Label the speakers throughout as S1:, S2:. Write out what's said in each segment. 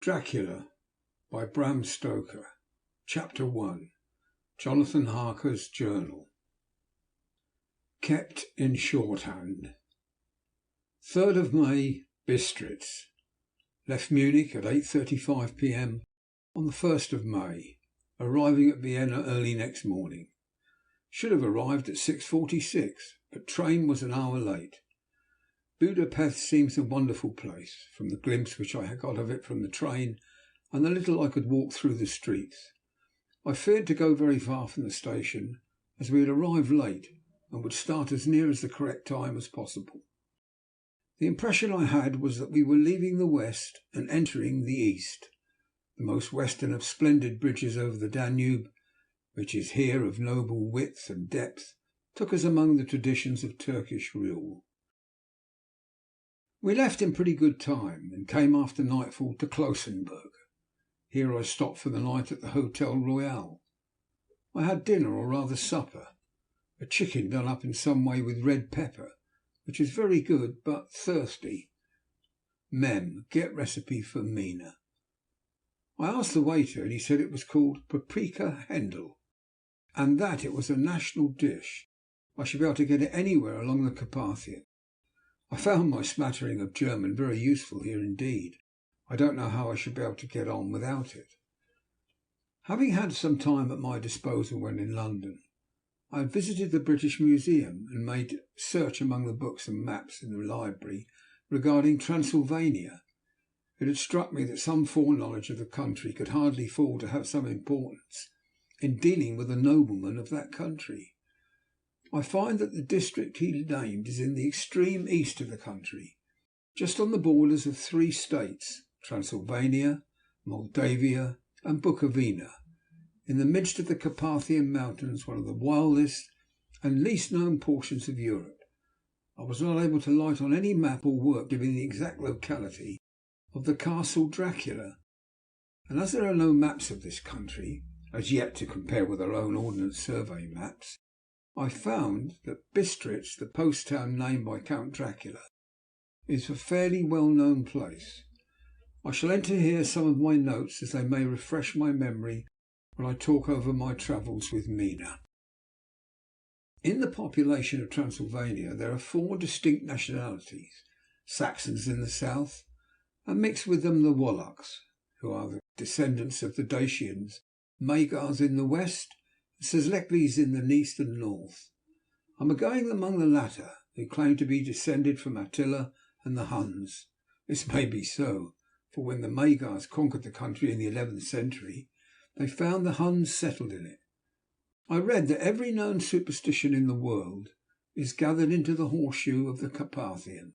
S1: Dracula by Bram Stoker. Chapter 1. Jonathan Harker's Journal. Kept in shorthand. 3rd of May, Bistritz. Left Munich at 8:35 p.m. on the 1st of May, arriving at Vienna early next morning. Should have arrived at 6:46, but train was an hour late. Budapest seems a wonderful place, from the glimpse which I had got of it from the train and the little I could walk through the streets. I feared to go very far from the station, as we had arrived late and would start as near as the correct time as possible. The impression I had was that we were leaving the west and entering the east. The most western of splendid bridges over the Danube, which is here of noble width and depth, took us among the traditions of Turkish rule. We left in pretty good time, and came after nightfall to Klausenburg. Here I stopped for the night at the Hotel Royal. I had dinner, or rather supper, a chicken done up in some way with red pepper, which is very good, but thirsty. Mem, get recipe for Mina. I asked the waiter, and he said it was called paprika Hendel, and that it was a national dish. I should be able to get it anywhere along the Carpathian. I found my smattering of German very useful here indeed. I don't know how I should be able to get on without it. Having had some time at my disposal when in London, I had visited the British Museum and made search among the books and maps in the library regarding Transylvania. It had struck me that some foreknowledge of the country could hardly fail to have some importance in dealing with a nobleman of that country. I find that the district he named is in the extreme east of the country, just on the borders of 3 states, Transylvania, Moldavia, and Bukovina, in the midst of the Carpathian Mountains, one of the wildest and least known portions of Europe. I was not able to light on any map or work giving the exact locality of the castle Dracula, and as there are no maps of this country as yet to compare with our own Ordnance Survey maps, I found that Bistritz, the post town named by Count Dracula, is a fairly well-known place. I shall enter here some of my notes, as they may refresh my memory when I talk over my travels with Mina. In the population of Transylvania there are 4 distinct nationalities: Saxons in the south, and mixed with them the Wallachs, who are the descendants of the Dacians, Magyars in the west, Szeklerys in the east and north. I am going among the latter, who claim to be descended from Attila and the Huns. This may be so, for when the Magyars conquered the country in the 11th century, they found the Huns settled in it. I read that every known superstition in the world is gathered into the horseshoe of the Carpathian,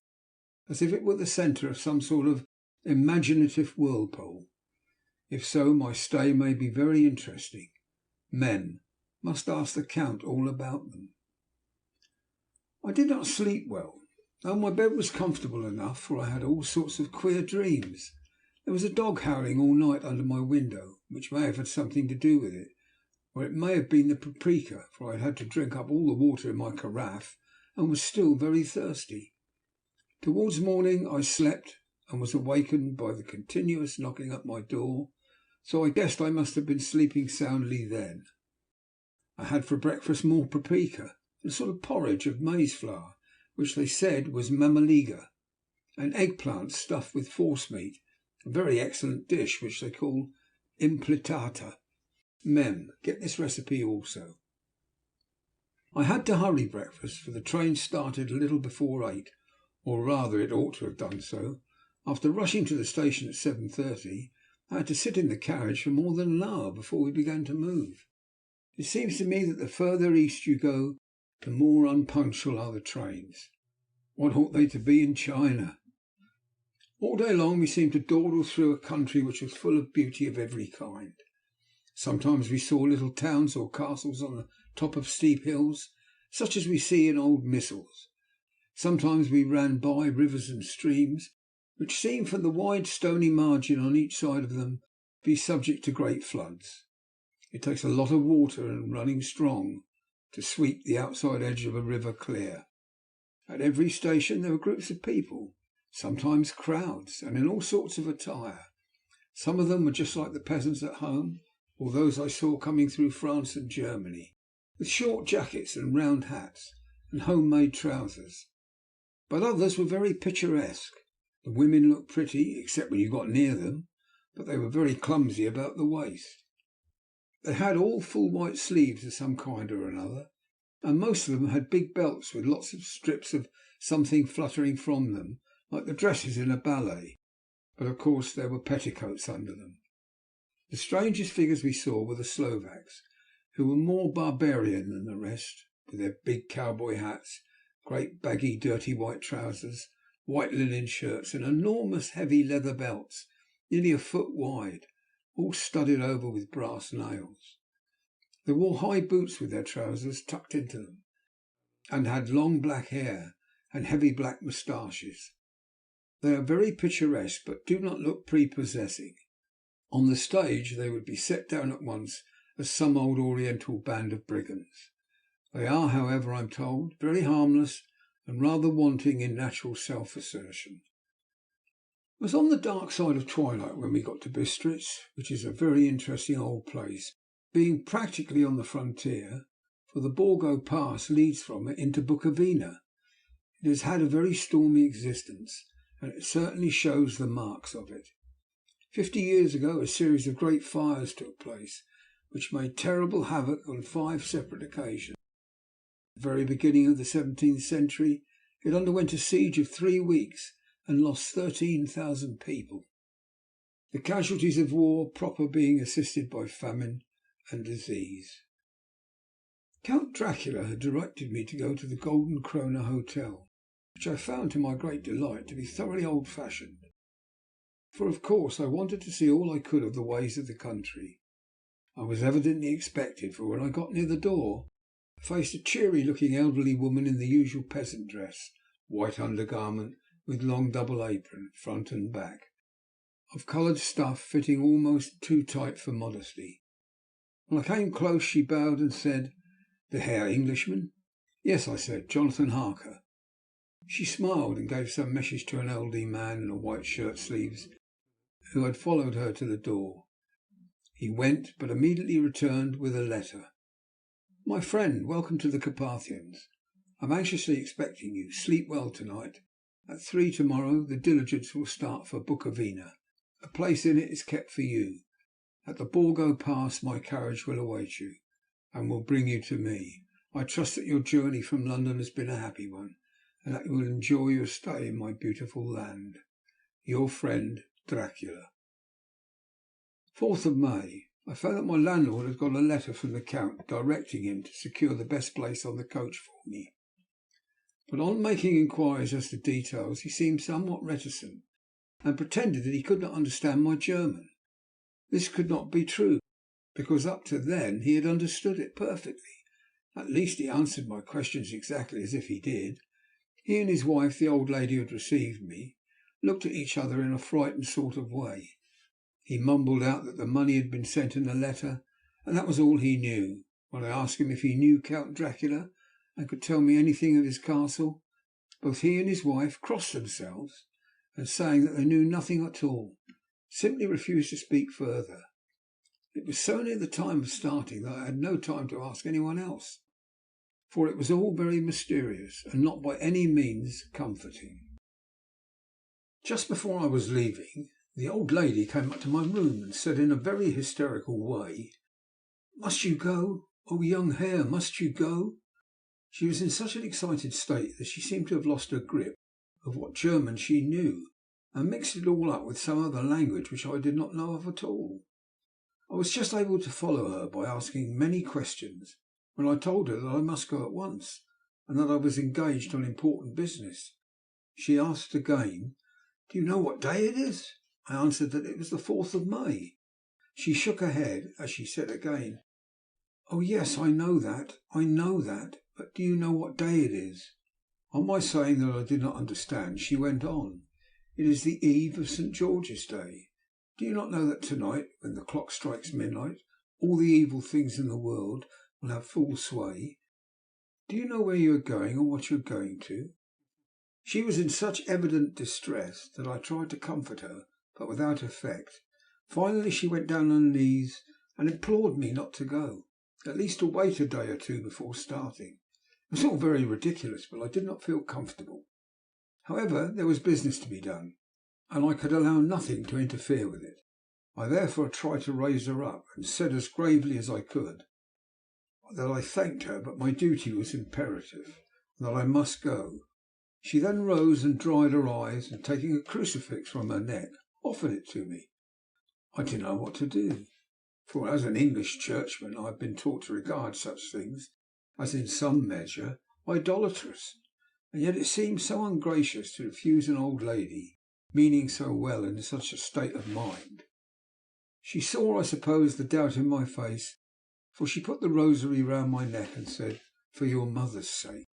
S1: as if it were the centre of some sort of imaginative whirlpool. If so, my stay may be very interesting. Mem, must ask the Count all about them. I did not sleep well, though my bed was comfortable enough, for I had all sorts of queer dreams. There was a dog howling all night under my window, which may have had something to do with it, or it may have been the paprika, for I had had to drink up all the water in my carafe and was still very thirsty. Towards morning I slept and was awakened by the continuous knocking at my door, so I guessed I must have been sleeping soundly then. I had for breakfast more paprika and a sort of porridge of maize flour, which they said was mamaliga, and eggplant stuffed with forcemeat, a very excellent dish which they call implitata. Mem, get this recipe also. I had to hurry breakfast, for the train started a little before 8, or rather it ought to have done so. After rushing to the station at 7:30, I had to sit in the carriage for more than an hour before we began to move. It seems to me that the further east you go, the more unpunctual are the trains. What ought they to be in China? All day long we seemed to dawdle through a country which was full of beauty of every kind. Sometimes we saw little towns or castles on the top of steep hills, such as we see in old missals. Sometimes we ran by rivers and streams, which seemed from the wide stony margin on each side of them to be subject to great floods. It takes a lot of water and running strong to sweep the outside edge of a river clear. At every station there were groups of people, sometimes crowds, and in all sorts of attire. Some of them were just like the peasants at home, or those I saw coming through France and Germany, with short jackets and round hats and home-made trousers. But others were very picturesque. The women looked pretty, except when you got near them, but they were very clumsy about the waist. They had all full white sleeves of some kind or another, and most of them had big belts with lots of strips of something fluttering from them, like the dresses in a ballet, but of course there were petticoats under them. The strangest figures we saw were the Slovaks, who were more barbarian than the rest, with their big cowboy hats, great baggy dirty white trousers, white linen shirts, and enormous heavy leather belts, nearly a foot wide, all studded over with brass nails. They wore high boots with their trousers tucked into them, and had long black hair and heavy black moustaches. They are very picturesque, but do not look prepossessing. On the stage they would be set down at once as some old Oriental band of brigands. They are, however, I am told, very harmless and rather wanting in natural self-assertion. It was on the dark side of twilight when we got to Bistritz, which is a very interesting old place, being practically on the frontier, for the Borgo Pass leads from it into Bukovina. It has had a very stormy existence, and it certainly shows the marks of it. 50 years ago a series of great fires took place, which made terrible havoc on 5 separate occasions. At the very beginning of the 17th century it underwent a siege of 3 weeks and lost 13,000 people, the casualties of war proper being assisted by famine and disease. Count Dracula had directed me to go to the Golden Krone Hotel, which I found to my great delight to be thoroughly old-fashioned, for of course I wanted to see all I could of the ways of the country. I was evidently expected, for when I got near the door I faced a cheery-looking elderly woman in the usual peasant dress, white undergarment with long double apron, front and back, of coloured stuff fitting almost too tight for modesty. When I came close she bowed and said, "The Herr Englishman?" "Yes," I said, "Jonathan Harker." She smiled and gave some message to an elderly man in a white shirt sleeves who had followed her to the door. He went, but immediately returned with a letter. "My friend, welcome to the Carpathians. I am anxiously expecting you. Sleep well tonight. At 3 tomorrow the diligence will start for Bukovina. A place in it is kept for you. At the Borgo Pass my carriage will await you, and will bring you to me. I trust that your journey from London has been a happy one, and that you will enjoy your stay in my beautiful land. Your friend, Dracula." 4th of May. I found that my landlord had got a letter from the Count directing him to secure the best place on the coach for me. But on making inquiries as to details he seemed somewhat reticent, and pretended that he could not understand my German. This could not be true, because up to then he had understood it perfectly. At least he answered my questions exactly as if he did. He and his wife, the old lady who had received me, looked at each other in a frightened sort of way. He mumbled out that the money had been sent in a letter, and that was all he knew. When I asked him if he knew Count Dracula and could tell me anything of his castle, both he and his wife crossed themselves, and saying that they knew nothing at all, simply refused to speak further. It was so near the time of starting that I had no time to ask anyone else, for it was all very mysterious and not by any means comforting. Just before I was leaving, the old lady came up to my room and said in a very hysterical way, "Must you go? Oh, young Herr, must you go?" She was in such an excited state that she seemed to have lost her grip of what German she knew, and mixed it all up with some other language which I did not know of at all. I was just able to follow her by asking many questions, when I told her that I must go at once, and that I was engaged on important business. She asked again, "Do you know what day it is?" I answered that it was the 4th of May. She shook her head as she said again, "Oh yes, I know that, but do you know what day it is?" On my saying that I did not understand, she went on, "It is the eve of St. George's Day. Do you not know that tonight, when the clock strikes midnight, all the evil things in the world will have full sway? Do you know where you are going, or what you are going to?" She was in such evident distress that I tried to comfort her, but without effect. Finally she went down on her knees and implored me not to go, at least to wait a day or two before starting. It was all very ridiculous, but I did not feel comfortable. However, there was business to be done, and I could allow nothing to interfere with it. I therefore tried to raise her up, and said as gravely as I could that I thanked her, but my duty was imperative, and that I must go. She then rose and dried her eyes, and taking a crucifix from her neck, offered it to me. I didn't know what to do, for as an English churchman I had been taught to regard such things as in some measure idolatrous, and yet it seemed so ungracious to refuse an old lady meaning so well in such a state of mind. She saw, I suppose, the doubt in my face, for she put the rosary round my neck and said, "For your mother's sake,"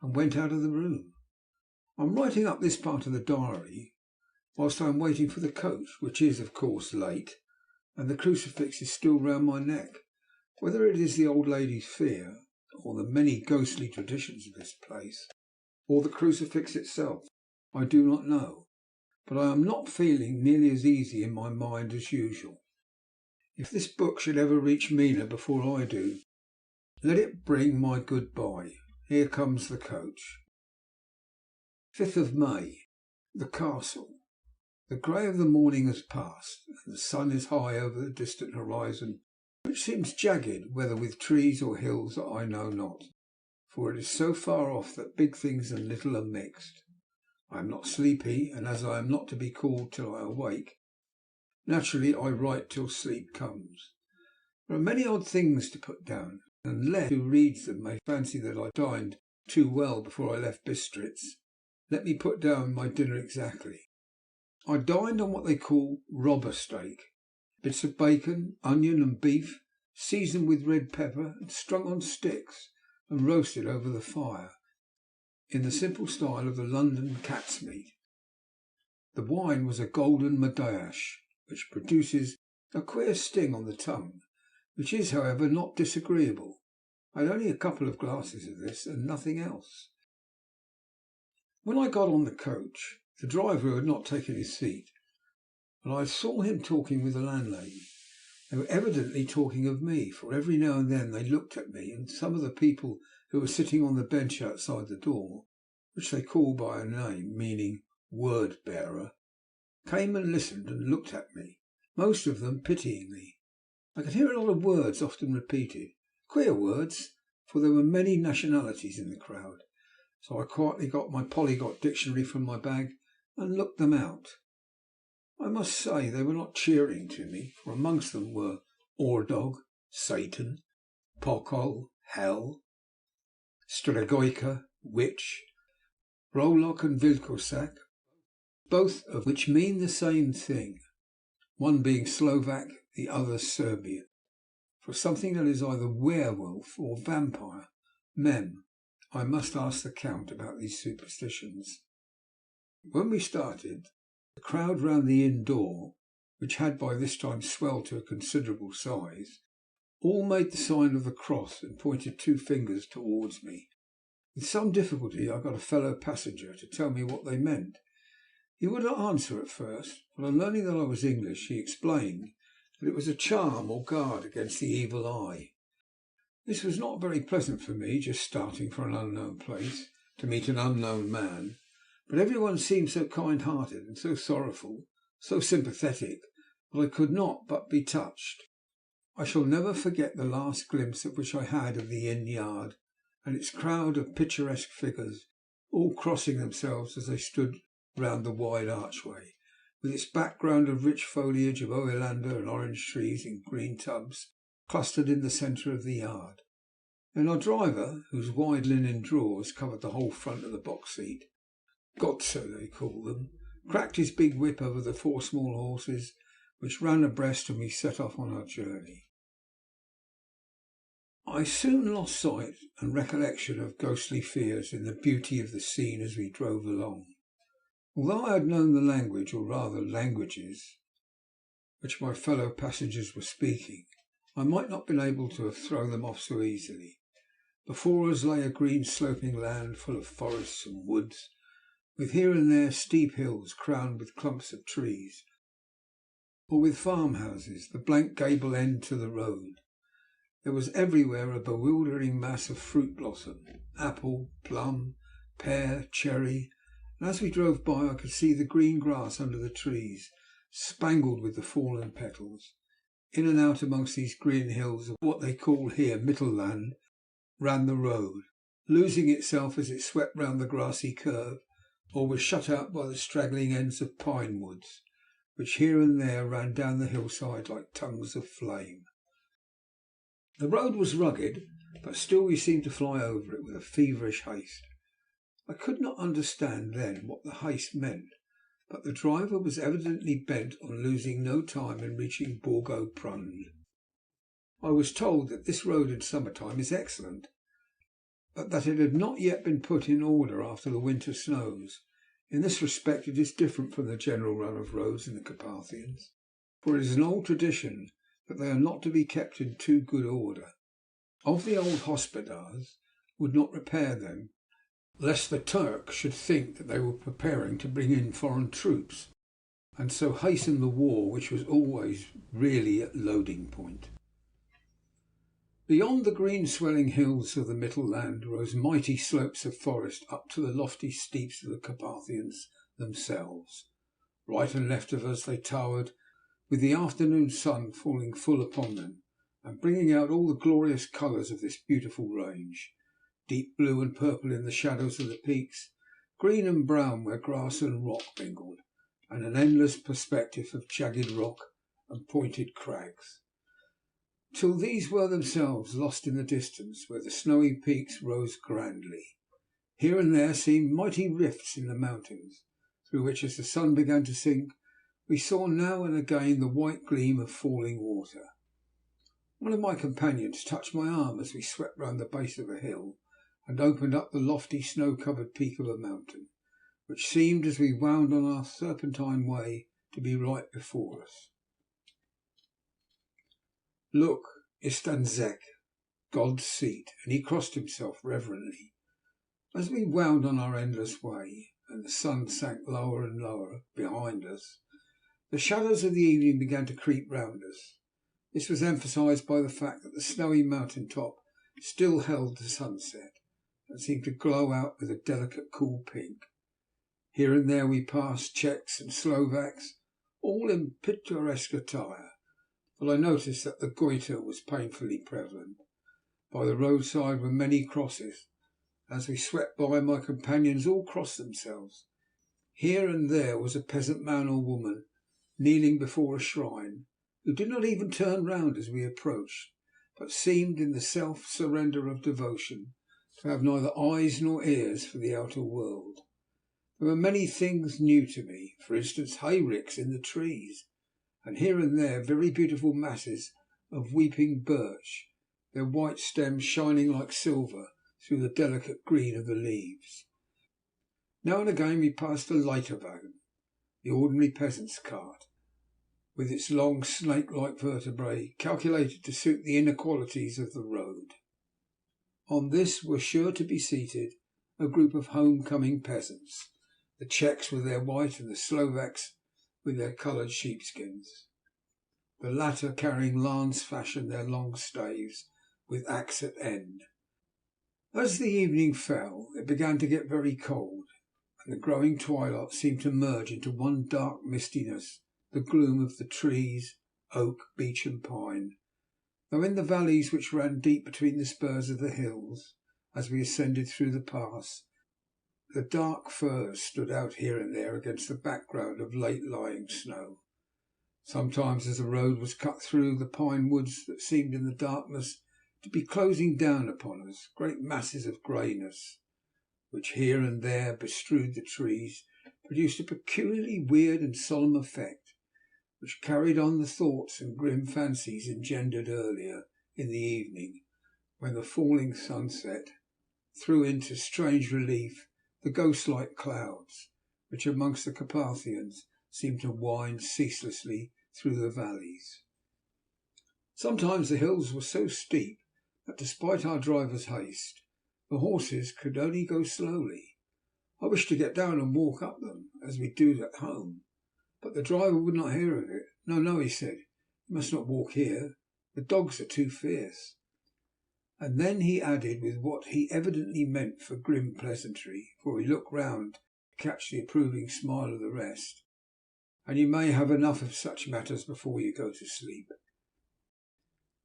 S1: and went out of the room. I'm writing up this part of the diary whilst I am waiting for the coach, which is, of course, late, and the crucifix is still round my neck. Whether it is the old lady's fear, or the many ghostly traditions of this place, or the crucifix itself, I do not know, but I am not feeling nearly as easy in my mind as usual. If this book should ever reach Mina before I do, let it bring my goodbye. Here comes the coach. 5th of May. The Castle. The grey of the morning has passed, and the sun is high over the distant horizon, which seems jagged, whether with trees or hills that I know not, for it is so far off that big things and little are mixed. I am not sleepy, and as I am not to be called till I awake, naturally I write till sleep comes. There are many odd things to put down, and unless who reads them may fancy that I dined too well before I left Bistritz, let me put down my dinner exactly. I dined on what they call robber steak, bits of bacon, onion and beef, seasoned with red pepper and strung on sticks and roasted over the fire, in the simple style of the London cat's meat. The wine was a golden Madeiash, which produces a queer sting on the tongue, which is, however, not disagreeable. I had only a couple of glasses of this and nothing else. When I got on the coach, the driver had not taken his seat, and I saw him talking with the landlady. They were evidently talking of me, for every now and then they looked at me, and some of the people who were sitting on the bench outside the door, which they called by a name meaning word bearer, came and listened and looked at me, most of them pityingly. I could hear a lot of words often repeated, queer words, for there were many nationalities in the crowd. So I quietly got my polyglot dictionary from my bag and looked them out. I must say they were not cheering to me, for amongst them were Ordog, Satan, Pokol, Hell, Stregoica, Witch, Rolok and Vilkosak, both of which mean the same thing, one being Slovak, the other Serbian, for something that is either werewolf or vampire. Mem. I must ask the Count about these superstitions. When we started, the crowd round the inn door, which had by this time swelled to a considerable size, all made the sign of the cross and pointed two fingers towards me. With some difficulty I got a fellow passenger to tell me what they meant. He would not answer at first, but on learning that I was English, he explained that it was a charm or guard against the evil eye. This was not very pleasant for me, just starting for an unknown place to meet an unknown man, but everyone seemed so kind-hearted and so sorrowful, so sympathetic, that I could not but be touched. I shall never forget the last glimpse of which I had of the inn yard and its crowd of picturesque figures, all crossing themselves as they stood round the wide archway, with its background of rich foliage of oleander and orange trees in green tubs clustered in the centre of the yard. Then our driver, whose wide linen drawers covered the whole front of the box seat, Godso they call them, cracked his big whip over the four small horses, which ran abreast, and we set off on our journey. I soon lost sight and recollection of ghostly fears in the beauty of the scene as we drove along. Although I had known the language, or rather languages, which my fellow passengers were speaking, I might not have been able to have thrown them off so easily. Before us lay a green sloping land full of forests and woods, with here and there steep hills crowned with clumps of trees. or with farmhouses, the blank gable end to the road. There was everywhere a bewildering mass of fruit blossom, apple, plum, pear, cherry, and as we drove by I could see the green grass under the trees, spangled with the fallen petals. In and out amongst these green hills of what they call here Mittelland ran the road, losing itself as it swept round the grassy curve, or was shut out by the straggling ends of pine woods, which here and there ran down the hillside like tongues of flame. The road was rugged, but still we seemed to fly over it with a feverish haste. I could not understand then what the haste meant, but the driver was evidently bent on losing no time in reaching Borgo Prund. I was told that this road in summer time is excellent, but that it had not yet been put in order after the winter snows. In this respect it is different from the general run of roads in the Carpathians, for it is an old tradition that they are not to be kept in too good order. Of the old hospodars would not repair them, lest the Turk should think that they were preparing to bring in foreign troops, and so hasten the war which was always really at loading point. Beyond the green swelling hills of the Mittelland rose mighty slopes of forest up to the lofty steeps of the Carpathians themselves. Right and left of us they towered, with the afternoon sun falling full upon them, and bringing out all the glorious colours of this beautiful range. Deep blue and purple in the shadows of the peaks, green and brown where grass and rock mingled, and an endless perspective of jagged rock and pointed crags, till these were themselves lost in the distance, where the snowy peaks rose grandly. Here and there seemed mighty rifts in the mountains, through which, as the sun began to sink, we saw now and again the white gleam of falling water. One of my companions touched my arm as we swept round the base of a hill and opened up the lofty snow-covered peak of a mountain, which seemed, as we wound on our serpentine way, to be right before us. "Look, Istanzek, God's seat," and he crossed himself reverently. As we wound on our endless way, and the sun sank lower and lower behind us, the shadows of the evening began to creep round us. This was emphasized by the fact that the snowy mountain top still held the sunset, and seemed to glow out with a delicate cool pink. Here and there we passed Czechs and Slovaks, all in picturesque attire, but I noticed that the goiter was painfully prevalent. By the roadside were many crosses. As we swept by, my companions all crossed themselves. Here and there was a peasant man or woman kneeling before a shrine, who did not even turn round as we approached, but seemed, in the self-surrender of devotion, to have neither eyes nor ears for the outer world. There were many things new to me, for instance, hayricks in the trees, and here and there very beautiful masses of weeping birch, their white stems shining like silver through the delicate green of the leaves. Now and again we passed a Leiterwagen, the ordinary peasant's cart, with its long snake-like vertebrae calculated to suit the inequalities of the road. On this were sure to be seated a group of home-coming peasants, the Czechs with their white and the Slovaks with their coloured sheepskins, the latter carrying lance fashion their long staves with axe at end. As the evening fell, it began to get very cold, and the growing twilight seemed to merge into one dark mistiness, the gloom of the trees, oak, beech and pine, though in the valleys which ran deep between the spurs of the hills, as we ascended through the pass, the dark firs stood out here and there against the background of late-lying snow. Sometimes, as the road was cut through the pine woods that seemed in the darkness to be closing down upon us, great masses of greyness, which here and there bestrewed the trees, produced a peculiarly weird and solemn effect, which carried on the thoughts and grim fancies engendered earlier in the evening, when the falling sunset threw into strange relief the ghost-like clouds which amongst the Carpathians seemed to wind ceaselessly through the valleys. Sometimes the hills were so steep that, despite our driver's haste, the horses could only go slowly. I wished to get down and walk up them, as we do at home, but the driver would not hear of it, No, no, he said, you must not walk here. The dogs are too fierce. And then he added, with what he evidently meant for grim pleasantry, for he looked round to catch the approving smile of the rest, and you may have enough of such matters before you go to sleep.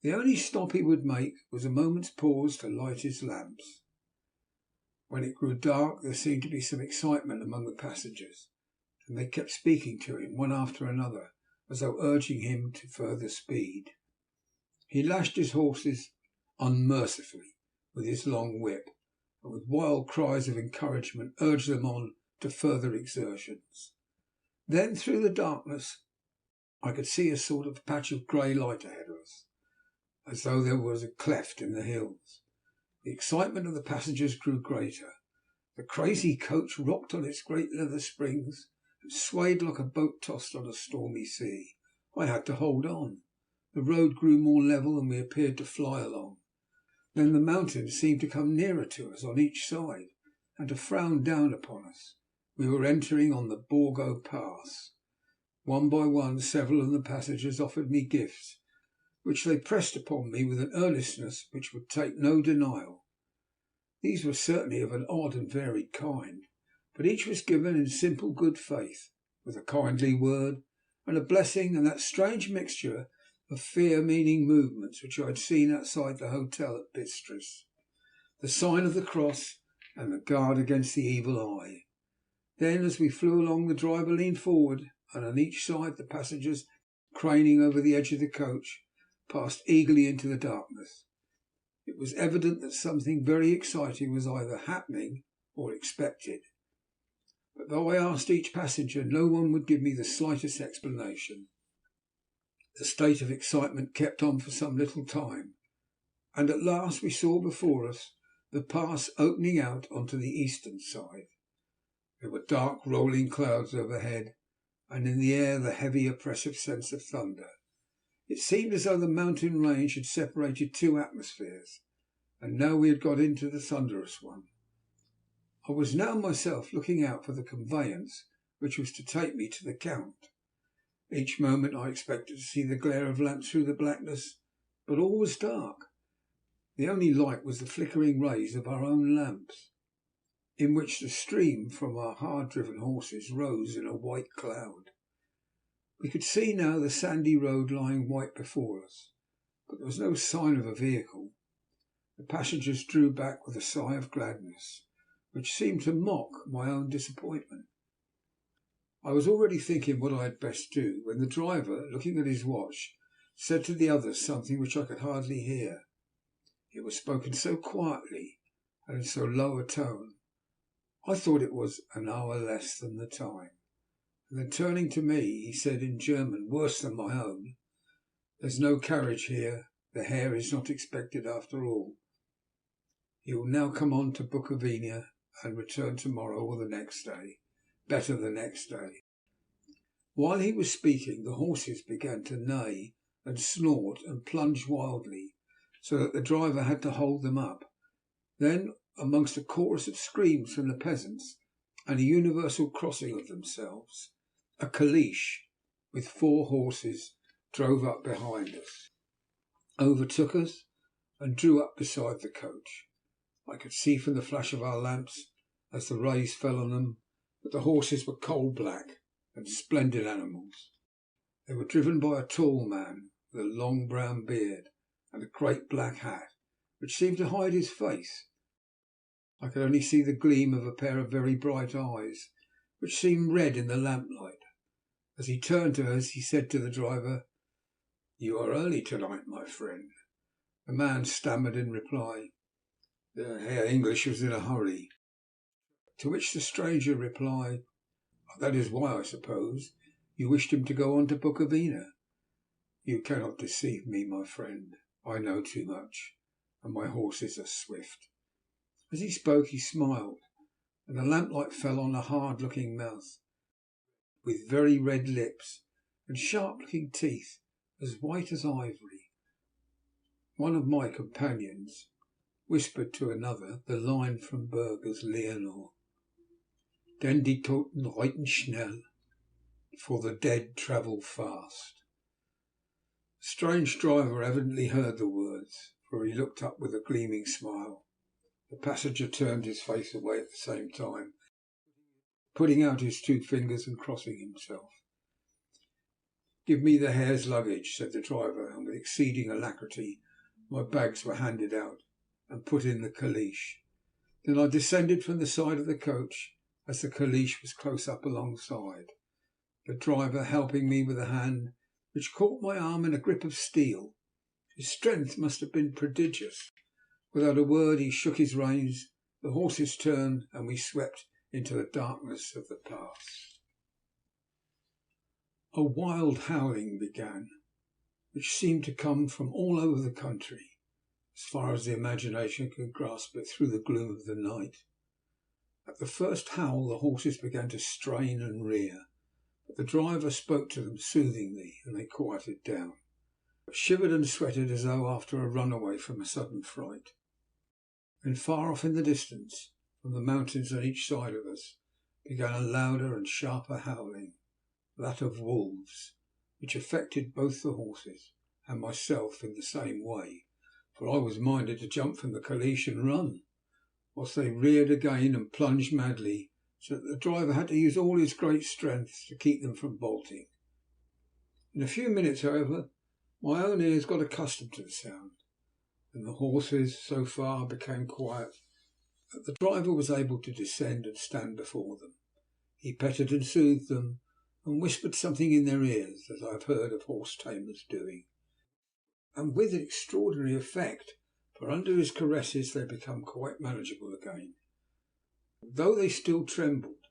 S1: The only stop he would make was a moment's pause to light his lamps. When it grew dark, there seemed to be some excitement among the passengers, and they kept speaking to him, one after another, as though urging him to further speed. He lashed his horses unmercifully with his long whip, and with wild cries of encouragement urged them on to further exertions. Then, through the darkness, I could see a sort of patch of grey light ahead of us, as though there was a cleft in the hills. The excitement of the passengers grew greater. The crazy coach rocked on its great leather springs and swayed like a boat tossed on a stormy sea. I had to hold on. The road grew more level and we appeared to fly along. Then the mountains seemed to come nearer to us on each side and to frown down upon us. We were entering on the Borgo Pass. One by one, several of the passengers offered me gifts, which they pressed upon me with an earnestness which would take no denial. These were certainly of an odd and varied kind, but each was given in simple good faith, with a kindly word and a blessing and that strange mixture of fear-meaning movements which I had seen outside the hotel at Bistris, the sign of the cross and the guard against the evil eye. Then, as we flew along, the driver leaned forward, and on each side the passengers, craning over the edge of the coach, passed eagerly into the darkness. It was evident that something very exciting was either happening or expected. But though I asked each passenger, no one would give me the slightest explanation. The state of excitement kept on for some little time, and at last we saw before us the pass opening out onto the eastern side. There were dark rolling clouds overhead, and in the air the heavy oppressive sense of thunder. It seemed as though the mountain range had separated two atmospheres, and now we had got into the thunderous one. I was now myself looking out for the conveyance which was to take me to the Count. Each moment I expected to see the glare of lamps through the blackness, but all was dark. The only light was the flickering rays of our own lamps, in which the stream from our hard-driven horses rose in a white cloud. We could see now the sandy road lying white before us, but there was no sign of a vehicle. The passengers drew back with a sigh of gladness, which seemed to mock my own disappointment. I was already thinking what I had best do, when the driver, looking at his watch, said to the others something which I could hardly hear. It was spoken so quietly and in so low a tone, I thought it was an hour less than the time. And then turning to me, he said in German worse than my own, "There's no carriage here. The Herr is not expected after all. He will now come on to Bukovina and return tomorrow or the next day. Better the next day." While he was speaking, the horses began to neigh and snort and plunge wildly, so that the driver had to hold them up. Then, amongst a chorus of screams from the peasants and a universal crossing of themselves, a caleche with 4 horses drove up behind us, overtook us, and drew up beside the coach. I could see from the flash of our lamps, as the rays fell on them, that the horses were coal black and splendid animals. They were driven by a tall man with a long brown beard and a great black hat, which seemed to hide his face. I could only see the gleam of a pair of very bright eyes, which seemed red in the lamplight. As he turned to us, he said to the driver, "You are early tonight, my friend." The man stammered in reply, "The Herr English was in a hurry." To which the stranger replied, "That is why, I suppose, you wished him to go on to Bukovina." "You cannot deceive me, my friend. I know too much, and my horses are swift." As he spoke he smiled, and the lamplight fell on a hard-looking mouth, with very red lips and sharp-looking teeth as white as ivory. One of my companions whispered to another the line from Burger's Leonore, "Denn die Toten reiten schnell, for the dead travel fast." The strange driver evidently heard the words, for he looked up with a gleaming smile. The passenger turned his face away at the same time, putting out his two fingers and crossing himself. "Give me the Hare's luggage," said the driver, and with exceeding alacrity my bags were handed out and put in the caliche. Then I descended from the side of the coach as the caliche was close up alongside, the driver helping me with a hand which caught my arm in a grip of steel. His strength must have been prodigious. Without a word he shook his reins, the horses turned, and we swept into the darkness of the pass. A wild howling began, which seemed to come from all over the country, as far as the imagination could grasp it through the gloom of the night. At the first howl the horses began to strain and rear, but the driver spoke to them soothingly, and they quieted down, but shivered and sweated as though after a runaway from a sudden fright. Then far off in the distance, from the mountains on each side of us, began a louder and sharper howling, that of wolves, which affected both the horses and myself in the same way, for I was minded to jump from the caliche and run, whilst they reared again and plunged madly, so that the driver had to use all his great strength to keep them from bolting. In a few minutes, however, my own ears got accustomed to the sound, and the horses so far became quiet that the driver was able to descend and stand before them. He petted and soothed them, and whispered something in their ears, as I have heard of horse tamers doing, and with extraordinary effect, for under his caresses they became quite manageable again, though they still trembled.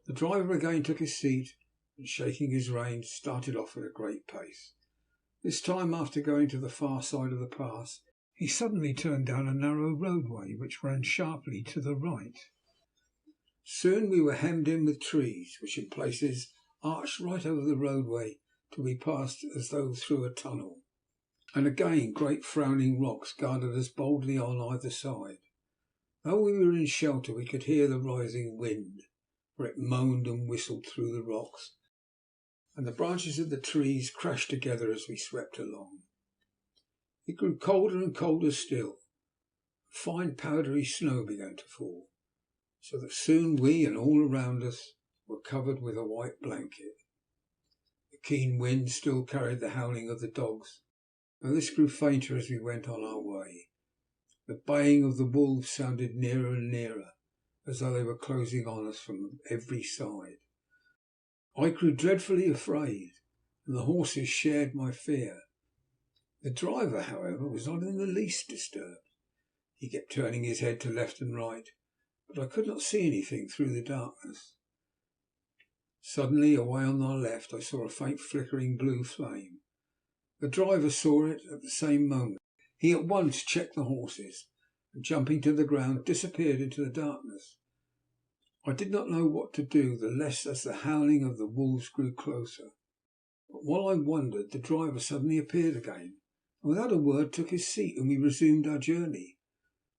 S1: The driver again took his seat, and shaking his reins, started off at a great pace. This time, after going to the far side of the pass, he suddenly turned down a narrow roadway which ran sharply to the right. Soon we were hemmed in with trees, which in places arched right over the roadway till we passed as though through a tunnel, and again great frowning rocks guarded us boldly on either side. Though we were in shelter, we could hear the rising wind, for it moaned and whistled through the rocks, and the branches of the trees crashed together as we swept along. It grew colder and colder still. Fine powdery snow began to fall, so that soon we and all around us were covered with a white blanket. The keen wind still carried the howling of the dogs, though this grew fainter as we went on our way. The baying of the wolves sounded nearer and nearer, as though they were closing on us from every side. I grew dreadfully afraid, and the horses shared my fear. The driver, however, was not in the least disturbed. He kept turning his head to left and right, but I could not see anything through the darkness. Suddenly, away on our left, I saw a faint flickering blue flame. The driver saw it at the same moment. He at once checked the horses, and jumping to the ground, disappeared into the darkness. I did not know what to do the less as the howling of the wolves grew closer. But while I wondered, the driver suddenly appeared again, and without a word took his seat, and we resumed our journey.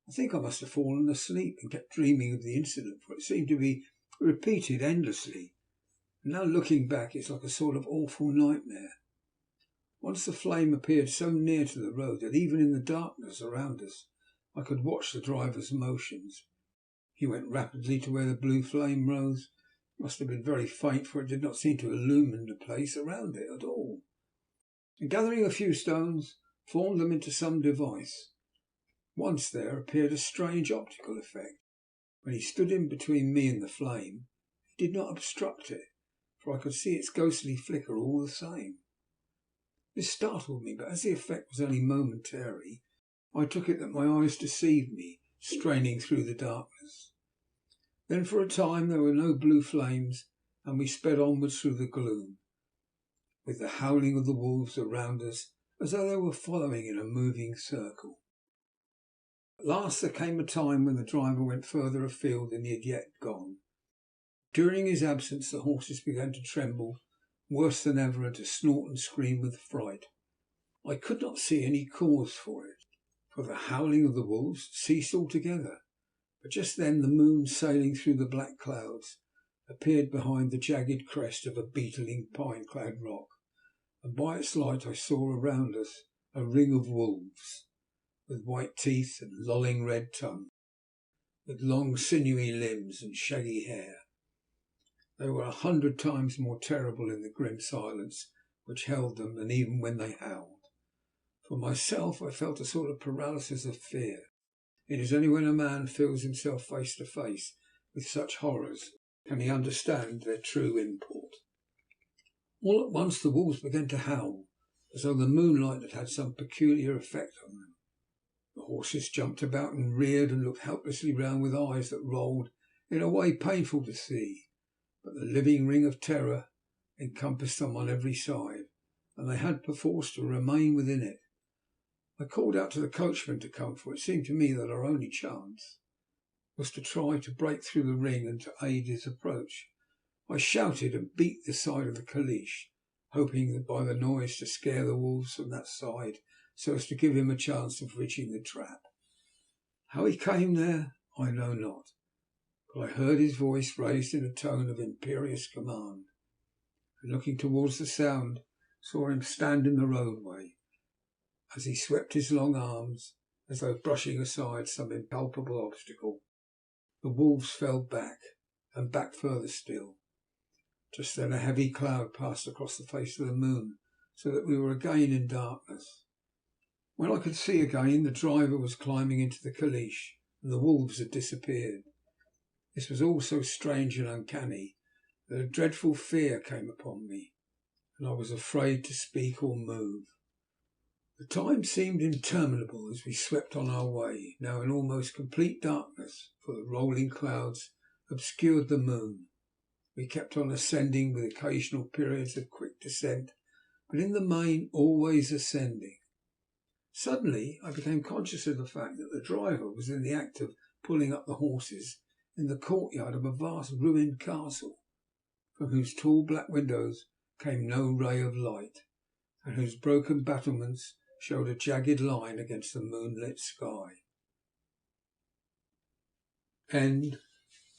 S1: I think I must have fallen asleep and kept dreaming of the incident, for it seemed to be repeated endlessly. And now looking back, it's like a sort of awful nightmare. Once the flame appeared so near to the road that even in the darkness around us I could watch the driver's motions. He went rapidly to where the blue flame rose. It must have been very faint, for it did not seem to illumine the place around it at all. And gathering a few stones, formed them into some device. Once there appeared a strange optical effect. When he stood in between me and the flame, he did not obstruct it, for I could see its ghostly flicker all the same. This startled me, but as the effect was only momentary, I took it that my eyes deceived me, straining through the darkness. Then for a time there were no blue flames, and we sped onwards through the gloom, with the howling of the wolves around us as though they were following in a moving circle. At last there came a time when the driver went further afield than he had yet gone. During his absence the horses began to tremble worse than ever and to snort and scream with fright. I could not see any cause for it, for the howling of the wolves ceased altogether. But just then the moon, sailing through the black clouds, appeared behind the jagged crest of a beetling pine-clad rock, and by its light I saw around us a ring of wolves, with white teeth and lolling red tongues, with long sinewy limbs and shaggy hair. They were 100 times more terrible in the grim silence which held them than even when they howled. For myself, I felt a sort of paralysis of fear. It is only when a man feels himself face to face with such horrors can he understand their true import. All at once the wolves began to howl, as though the moonlight had had some peculiar effect on them. The horses jumped about and reared and looked helplessly round with eyes that rolled in a way painful to see, but the living ring of terror encompassed them on every side, and they had perforce to remain within it. I called out to the coachman to come, for it seemed to me that our only chance was to try to break through the ring and to aid his approach. I shouted and beat the side of the caleche, hoping that by the noise to scare the wolves from that side so as to give him a chance of reaching the trap. How he came there, I know not, but I heard his voice raised in a tone of imperious command, and looking towards the sound, saw him stand in the roadway. As he swept his long arms, as though brushing aside some impalpable obstacle, the wolves fell back, and back further still. Just then a heavy cloud passed across the face of the moon, so that we were again in darkness. When I could see again, the driver was climbing into the caleche, and the wolves had disappeared. This was all so strange and uncanny that a dreadful fear came upon me, and I was afraid to speak or move. The time seemed interminable as we swept on our way, now in almost complete darkness, for the rolling clouds obscured the moon. We kept on ascending with occasional periods of quick descent, but in the main always ascending. Suddenly I became conscious of the fact that the driver was in the act of pulling up the horses in the courtyard of a vast ruined castle, from whose tall black windows came no ray of light, and whose broken battlements showed a jagged line against the moonlit sky. End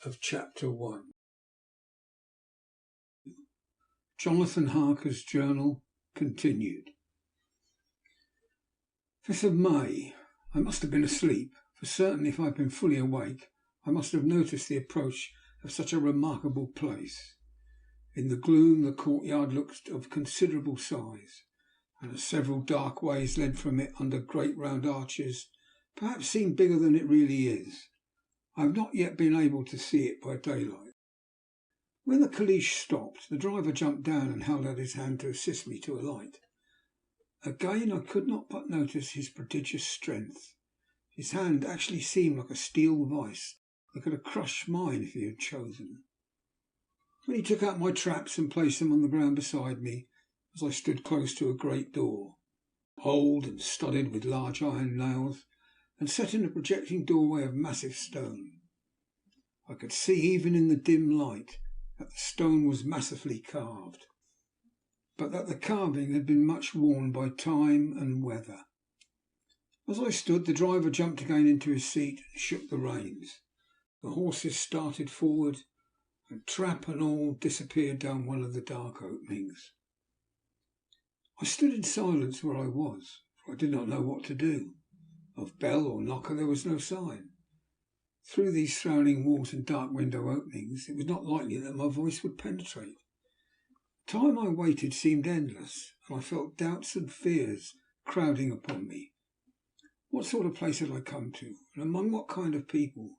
S1: of chapter 1. Jonathan Harker's journal continued. 5th of May. I must have been asleep, for certainly if I had been fully awake I must have noticed the approach of such a remarkable place. In the gloom the courtyard looked of considerable size, and as several dark ways led from it under great round arches, perhaps seemed bigger than it really is. I have not yet been able to see it by daylight. When the caleche stopped, the driver jumped down and held out his hand to assist me to alight. Again I could not but notice his prodigious strength. His hand actually seemed like a steel vice that could have crushed mine if he had chosen. When he took out my traps and placed them on the ground beside me, as I stood close to a great door, old and studded with large iron nails, and set in a projecting doorway of massive stone, I could see even in the dim light that the stone was massively carved, but that the carving had been much worn by time and weather. As I stood, the driver jumped again into his seat and shook the reins. The horses started forward, and trap and all disappeared down one of the dark openings. I stood in silence where I was, for I did not know what to do. Of bell or knocker there was no sign. Through these frowning walls and dark window openings it was not likely that my voice would penetrate. The time I waited seemed endless, and I felt doubts and fears crowding upon me. What sort of place had I come to, and among what kind of people?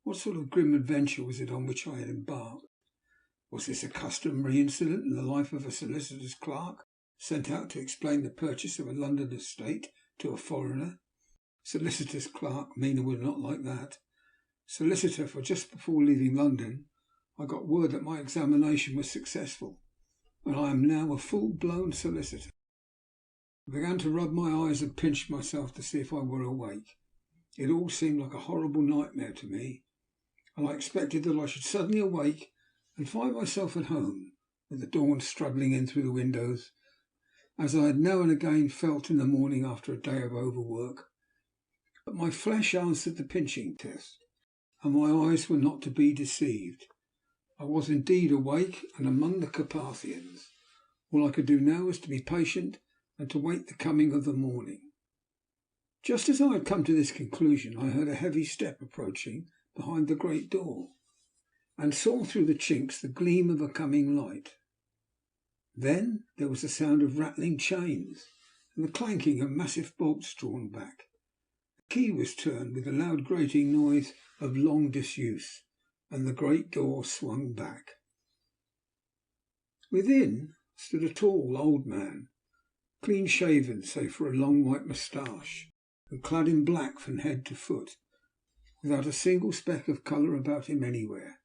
S1: What sort of grim adventure was it on which I had embarked? Was this a customary incident in the life of a solicitor's clerk sent out to explain the purchase of a London estate to a foreigner? Solicitor's clerk, Mina would not like that. Solicitor, for just before leaving London I got word that my examination was successful, and I am now a full-blown solicitor. I began to rub my eyes and pinch myself to see if I were awake. It all seemed like a horrible nightmare to me, and I expected that I should suddenly awake and find myself at home, with the dawn struggling in through the windows, as I had now and again felt in the morning after a day of overwork. But my flesh answered the pinching test, and my eyes were not to be deceived. I was indeed awake, and among the Carpathians. All I could do now was to be patient and to wait the coming of the morning. Just as I had come to this conclusion, I heard a heavy step approaching behind the great door, and saw through the chinks the gleam of a coming light. Then there was the sound of rattling chains and the clanking of massive bolts drawn back. The key was turned with a loud grating noise of long disuse, and the great door swung back. Within stood a tall old man, clean shaven save for a long white moustache, and clad in black from head to foot, without a single speck of colour about him anywhere.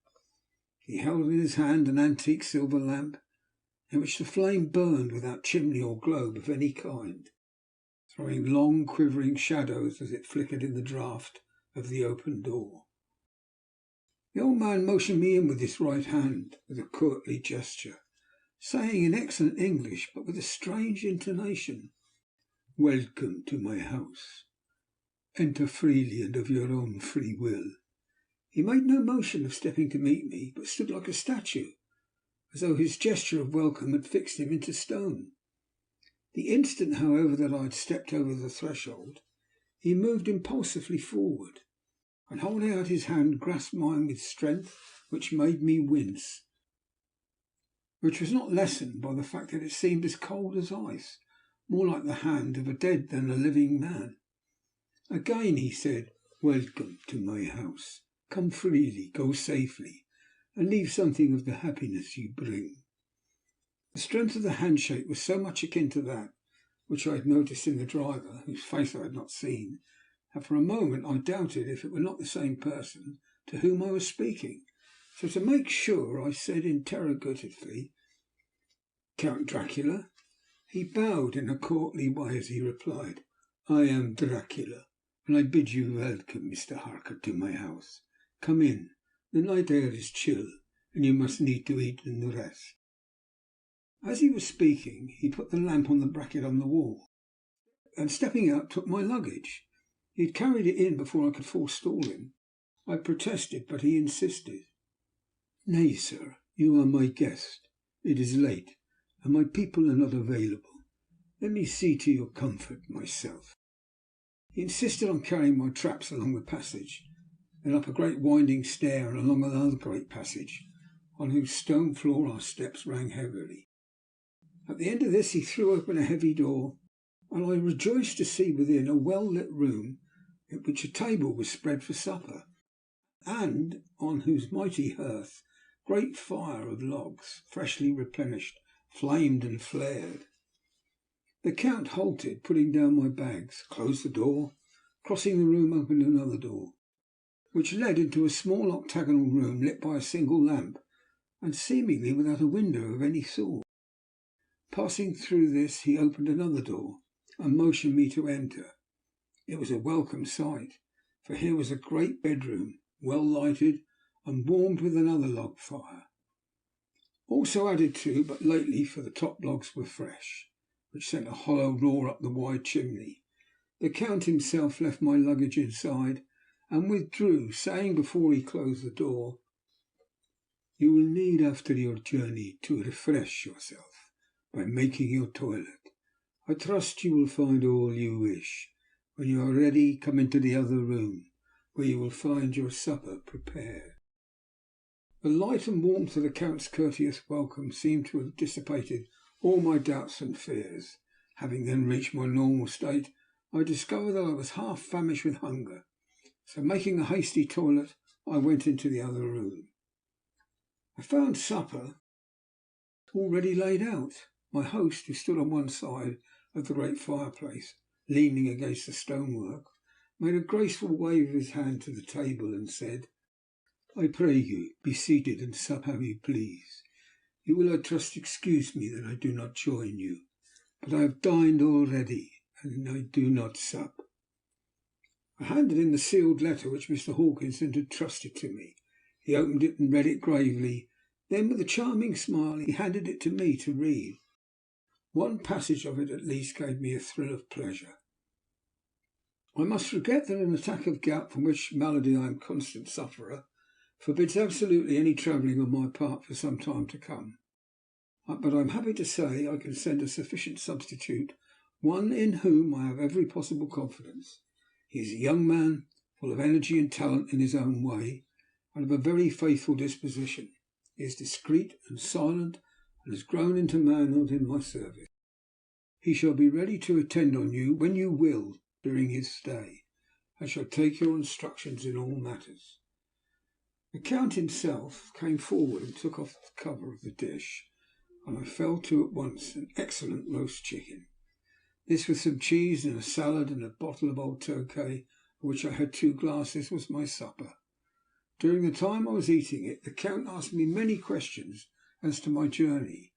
S1: He held in his hand an antique silver lamp, in which the flame burned without chimney or globe of any kind, throwing long quivering shadows as it flickered in the draught of the open door. The old man motioned me in with his right hand, with a courtly gesture, saying in excellent English, but with a strange intonation, "Welcome to my house. Enter freely and of your own free will." He made no motion of stepping to meet me, but stood like a statue, as though his gesture of welcome had fixed him into stone. The instant, however, that I had stepped over the threshold, he moved impulsively forward, and holding out his hand, grasped mine with strength which made me wince, which was not lessened by the fact that it seemed as cold as ice, more like the hand of a dead than a living man. Again he said, "Welcome to my house. Come freely, go safely, and leave something of the happiness you bring." The strength of the handshake was so much akin to that which I had noticed in the driver, whose face I had not seen, that for a moment I doubted if it were not the same person to whom I was speaking. So, to make sure, I said interrogatively, "Count Dracula?" He bowed in a courtly way as he replied, "I am Dracula, and I bid you welcome, Mr. Harker, to my house. Come in. The night air is chill, and you must need to eat and rest." As he was speaking, he put the lamp on the bracket on the wall, and stepping out, took my luggage. He had carried it in before I could forestall him. I protested, but he insisted. "Nay, sir, you are my guest. It is late, and my people are not available. Let me see to your comfort myself." He insisted on carrying my traps along the passage, then up a great winding stair and along another great passage, on whose stone floor our steps rang heavily. At the end of this he threw open a heavy door, and I rejoiced to see within a well-lit room in which a table was spread for supper, and on whose mighty hearth great fire of logs, freshly replenished, flamed and flared. The Count halted, putting down my bags, closed the door, crossing the room opened another door, which led into a small octagonal room lit by a single lamp, and seemingly without a window of any sort. Passing through this, he opened another door, and motioned me to enter. It was a welcome sight, for here was a great bedroom, well lighted, and warmed with another log fire, also added to but lately, for the top logs were fresh, which sent a hollow roar up the wide chimney. The Count himself left my luggage inside, and withdrew, saying before he closed the door, "You will need after your journey to refresh yourself by making your toilet. I trust you will find all you wish. When you are ready, come into the other room, where you will find your supper prepared." The light and warmth of the Count's courteous welcome seemed to have dissipated all my doubts and fears. Having then reached my normal state, I discovered that I was half famished with hunger, so making a hasty toilet, I went into the other room. I found supper already laid out. My host, who stood on one side of the great fireplace, leaning against the stonework, made a graceful wave of his hand to the table, and said, "I pray you, be seated and sup how you please. You will, I trust, excuse me that I do not join you, but I have dined already, and I do not sup." I handed him the sealed letter which Mr. Hawkins had entrusted to me. He opened it and read it gravely. Then, with a charming smile, he handed it to me to read. One passage of it at least gave me a thrill of pleasure. "I must forget that an attack of gout, from which malady I am a constant sufferer, forbids absolutely any travelling on my part for some time to come. But I'm happy to say I can send a sufficient substitute, one in whom I have every possible confidence. He is a young man, full of energy and talent in his own way, and of a very faithful disposition. He is discreet and silent, and has grown into manhood in my service. He shall be ready to attend on you when you will during his stay, and shall take your instructions in all matters. The Count himself came forward and took off the cover of the dish, and I fell to at once an excellent roast chicken. This, with some cheese and a salad and a bottle of old Tokay, of which I had 2 glasses, was my supper. During the time I was eating it, the Count asked me many questions as to my journey,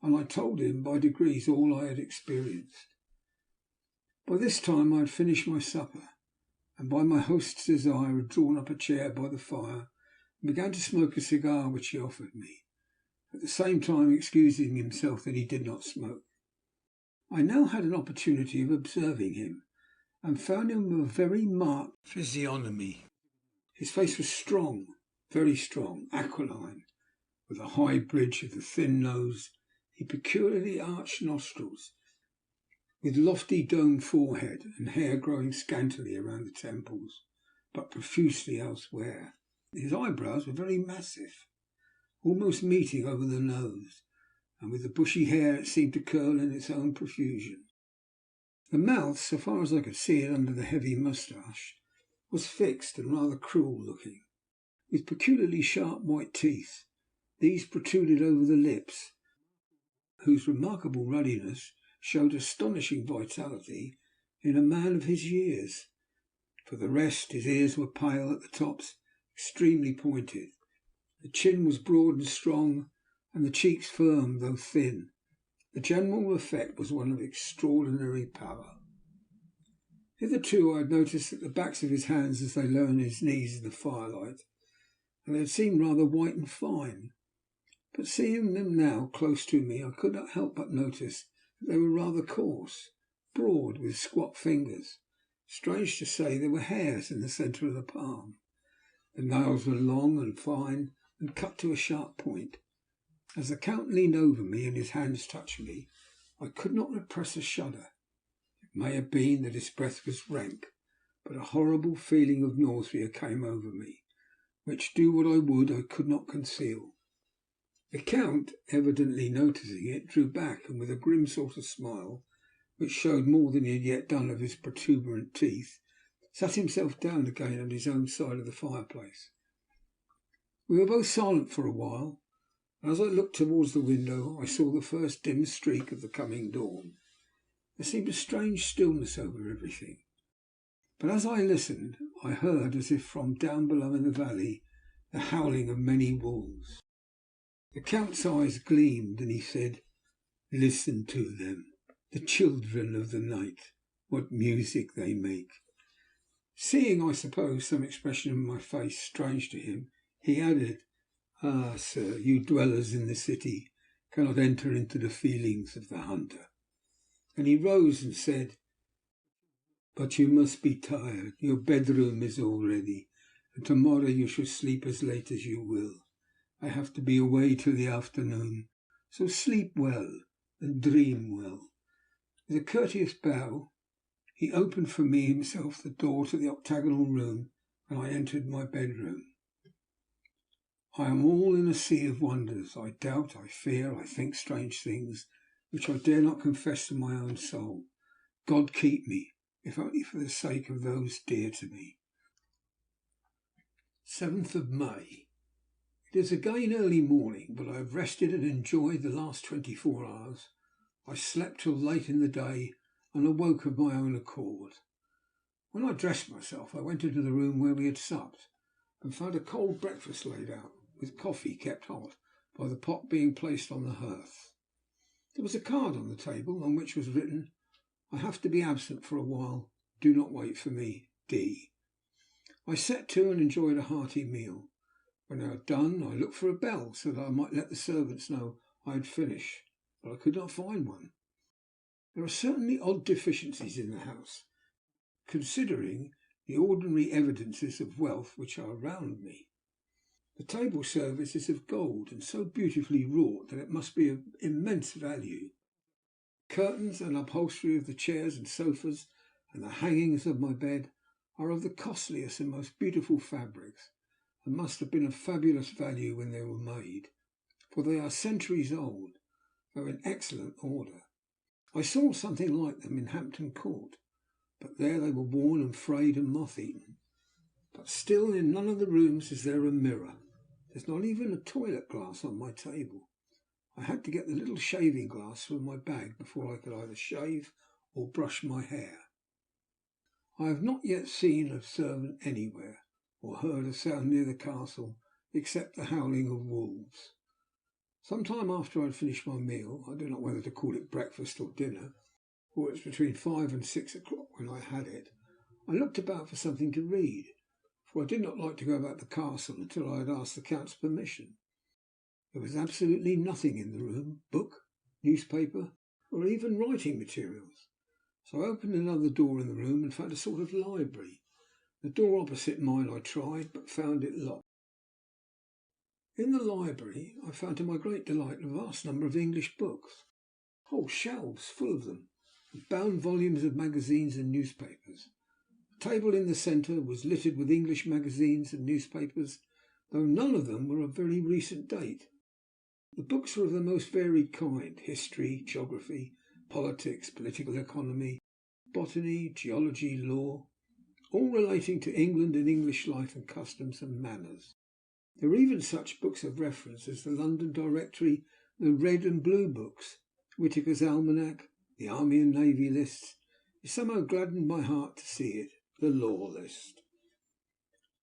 S1: and I told him by degrees all I had experienced. By this time I had finished my supper, and by my host's desire had drawn up a chair by the fire and began to smoke a cigar which he offered me, at the same time excusing himself that he did not smoke. I now had an opportunity of observing him, and found him of a very marked physiognomy. His face was strong, very strong, aquiline, with a high bridge of the thin nose, the peculiarly arched nostrils, with lofty domed forehead, and hair growing scantily around the temples, but profusely elsewhere. His eyebrows were very massive, almost meeting over the nose, and with the bushy hair it seemed to curl in its own profusion. The mouth, so far as I could see it under the heavy moustache, was fixed and rather cruel looking, with peculiarly sharp white teeth. These protruded over the lips, whose remarkable ruddiness showed astonishing vitality in a man of his years. For the rest, his ears were pale at the tops, extremely pointed. The chin was broad and strong, and the cheeks firm though thin. The general effect was one of extraordinary power. Hitherto I had noticed that the backs of his hands, as they lay on his knees in the firelight, and they had seemed rather white and fine. But seeing them now close to me, I could not help but notice that they were rather coarse, broad, with squat fingers. Strange to say, there were hairs in the centre of the palm. The nails were long and fine, and cut to a sharp point. As the Count leaned over me and his hands touched me, I could not repress a shudder. It may have been that his breath was rank, but a horrible feeling of nausea came over me, which, do what I would, I could not conceal. The Count, evidently noticing it, drew back, and with a grim sort of smile, which showed more than he had yet done of his protuberant teeth, sat himself down again on his own side of the fireplace. We were both silent for a while, and as I looked towards the window I saw the first dim streak of the coming dawn. There seemed a strange stillness over everything, but as I listened I heard, as if from down below in the valley, the howling of many wolves. The Count's eyes gleamed, and he said, "Listen to them, the children of the night, what music they make." Seeing, I suppose, some expression in my face strange to him, he added, "Ah, sir, you dwellers in the city cannot enter into the feelings of the hunter." And he rose and said, "But you must be tired. Your bedroom is all ready, and tomorrow you shall sleep as late as you will. I have to be away till the afternoon, so sleep well and dream well." With a courteous bow, he opened for me himself the door to the octagonal room, and I entered my bedroom. I am all in a sea of wonders. I doubt, I fear, I think strange things, which I dare not confess to my own soul. God keep me, if only for the sake of those dear to me. 7th of May. It is again early morning, but I have rested and enjoyed the last 24 hours. I slept till late in the day, and awoke of my own accord. When I dressed myself, I went into the room where we had supped, and found a cold breakfast laid out, with coffee kept hot by the pot being placed on the hearth. There was a card on the table, on which was written, "I have to be absent for a while. Do not wait for me. D." I set to and enjoyed a hearty meal. When I had done, I looked for a bell so that I might let the servants know I had finished, but I could not find one. There are certainly odd deficiencies in the house, considering the ordinary evidences of wealth which are around me. The table service is of gold and so beautifully wrought that it must be of immense value. Curtains and upholstery of the chairs and sofas and the hangings of my bed are of the costliest and most beautiful fabrics, and must have been of fabulous value when they were made, for they are centuries old, though in excellent order. I saw something like them in Hampton Court, but there they were worn and frayed and moth-eaten. But still in none of the rooms is there a mirror. There's not even a toilet glass on my table. I had to get the little shaving glass from my bag before I could either shave or brush my hair. I have not yet seen a servant anywhere, or heard a sound near the castle except the howling of wolves. Some time after I had finished my meal, I do not know whether to call it breakfast or dinner, for it was between 5 and 6 o'clock when I had it, I looked about for something to read, for I did not like to go about the castle until I had asked the Count's permission. There was absolutely nothing in the room, book, newspaper, or even writing materials. So I opened another door in the room and found a sort of library. The door opposite mine I tried, but found it locked. In the library I found to my great delight a vast number of English books, whole shelves full of them, with bound volumes of magazines and newspapers. The table in the centre was littered with English magazines and newspapers, though none of them were of very recent date. The books were of the most varied kind: history, geography, politics, political economy, botany, geology, law, all relating to England and English life and customs and manners. There were even such books of reference as the London Directory, the Red and Blue books, Whitaker's Almanac, the Army and Navy lists. It somehow gladdened my heart to see it, the Law List.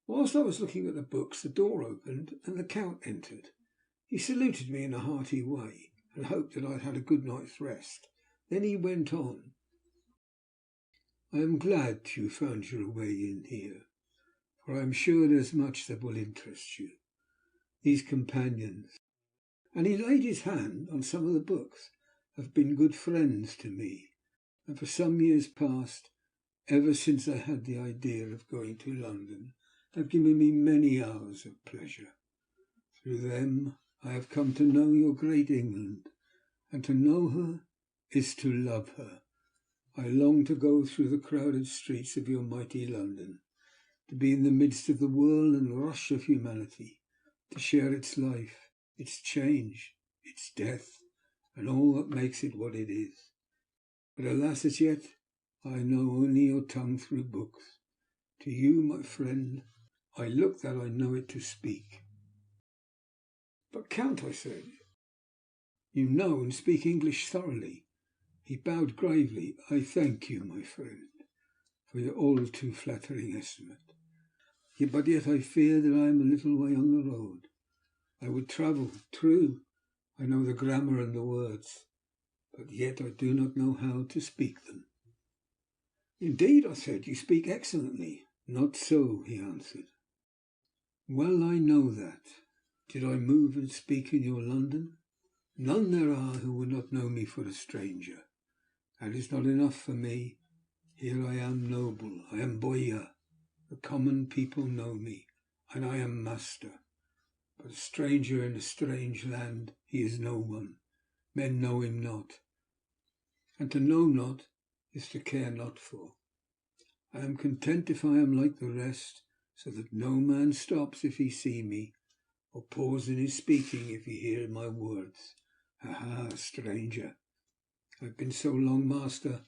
S1: Whilst I was looking at the books, the door opened and the Count entered. He saluted me in a hearty way, and hoped that I had had a good night's rest. Then he went on. I am glad you found your way in here, for I am sure there's much that will interest you. These companions, and he laid his hand on some of the books, have been good friends to me, and for some years past, ever since I had the idea of going to London, have given me many hours of pleasure. Through them I have come to know your great England, and to know her is to love her. I long to go through the crowded streets of your mighty London, to be in the midst of the whirl and rush of humanity, to share its life, its change, its death, and all that makes it what it is. But alas, as yet, I know only your tongue through books. To you, my friend, I look that I know it to speak. But, Count, I said, you know and speak English thoroughly. He bowed gravely. I thank you, my friend, for your all too flattering estimate. But yet I fear that I am a little way on the road. I would travel, true. I know the grammar and the words, but yet I do not know how to speak them. Indeed, I said, you speak excellently. Not so, he answered. Well, I know that. Did I move and speak in your London? None there are who would not know me for a stranger. That is not enough for me. Here I am noble, I am boyar. The common people know me, and I am master. But a stranger in a strange land, he is no one. Men know him not. And to know not is to care not for. I am content if I am like the rest, so that no man stops if he see me, or pause in his speaking if he hear my words. Aha, stranger! I have been so long master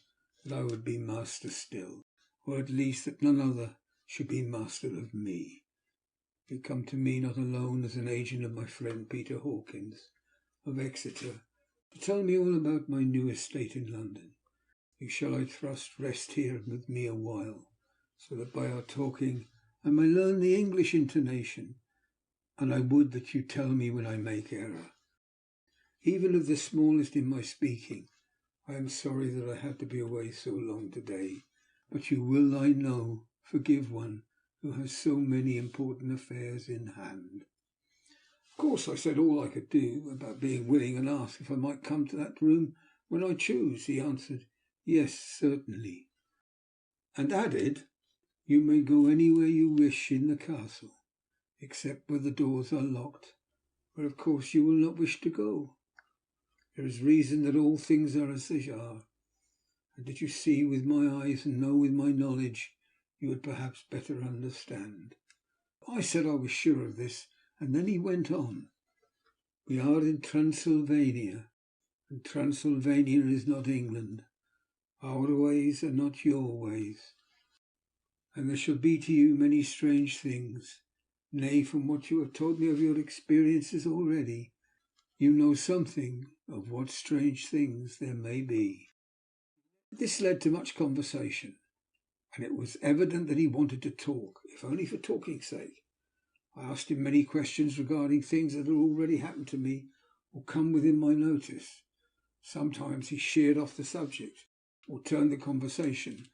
S1: that I would be master still, or at least that none other should be master of me. You come to me not alone as an agent of my friend Peter Hawkins of Exeter to tell me all about my new estate in London. You shall, I trust, rest here with me a while, so that by our talking I may learn the English intonation, and I would that you tell me when I make error, even of the smallest in my speaking. I am sorry that I had to be away so long today, but you will, I know, forgive one who has so many important affairs in hand. Of course, I said all I could do about being willing, and asked if I might come to that room when I choose. He answered, yes, certainly, and added, you may go anywhere you wish in the castle. except where the doors are locked, where of course you will not wish to go. There is reason that all things are as they are, and did you see with my eyes and know with my knowledge, you would perhaps better understand. I said I was sure of this, and then he went on. We are in Transylvania, and Transylvania is not England. Our ways are not your ways, and there shall be to you many strange things. Nay, from what you have told me of your experiences already, you know something of what strange things there may be. This led to much conversation, and it was evident that he wanted to talk, if only for talking's sake. I asked him many questions regarding things that had already happened to me or come within my notice. Sometimes he sheered off the subject or turned the conversation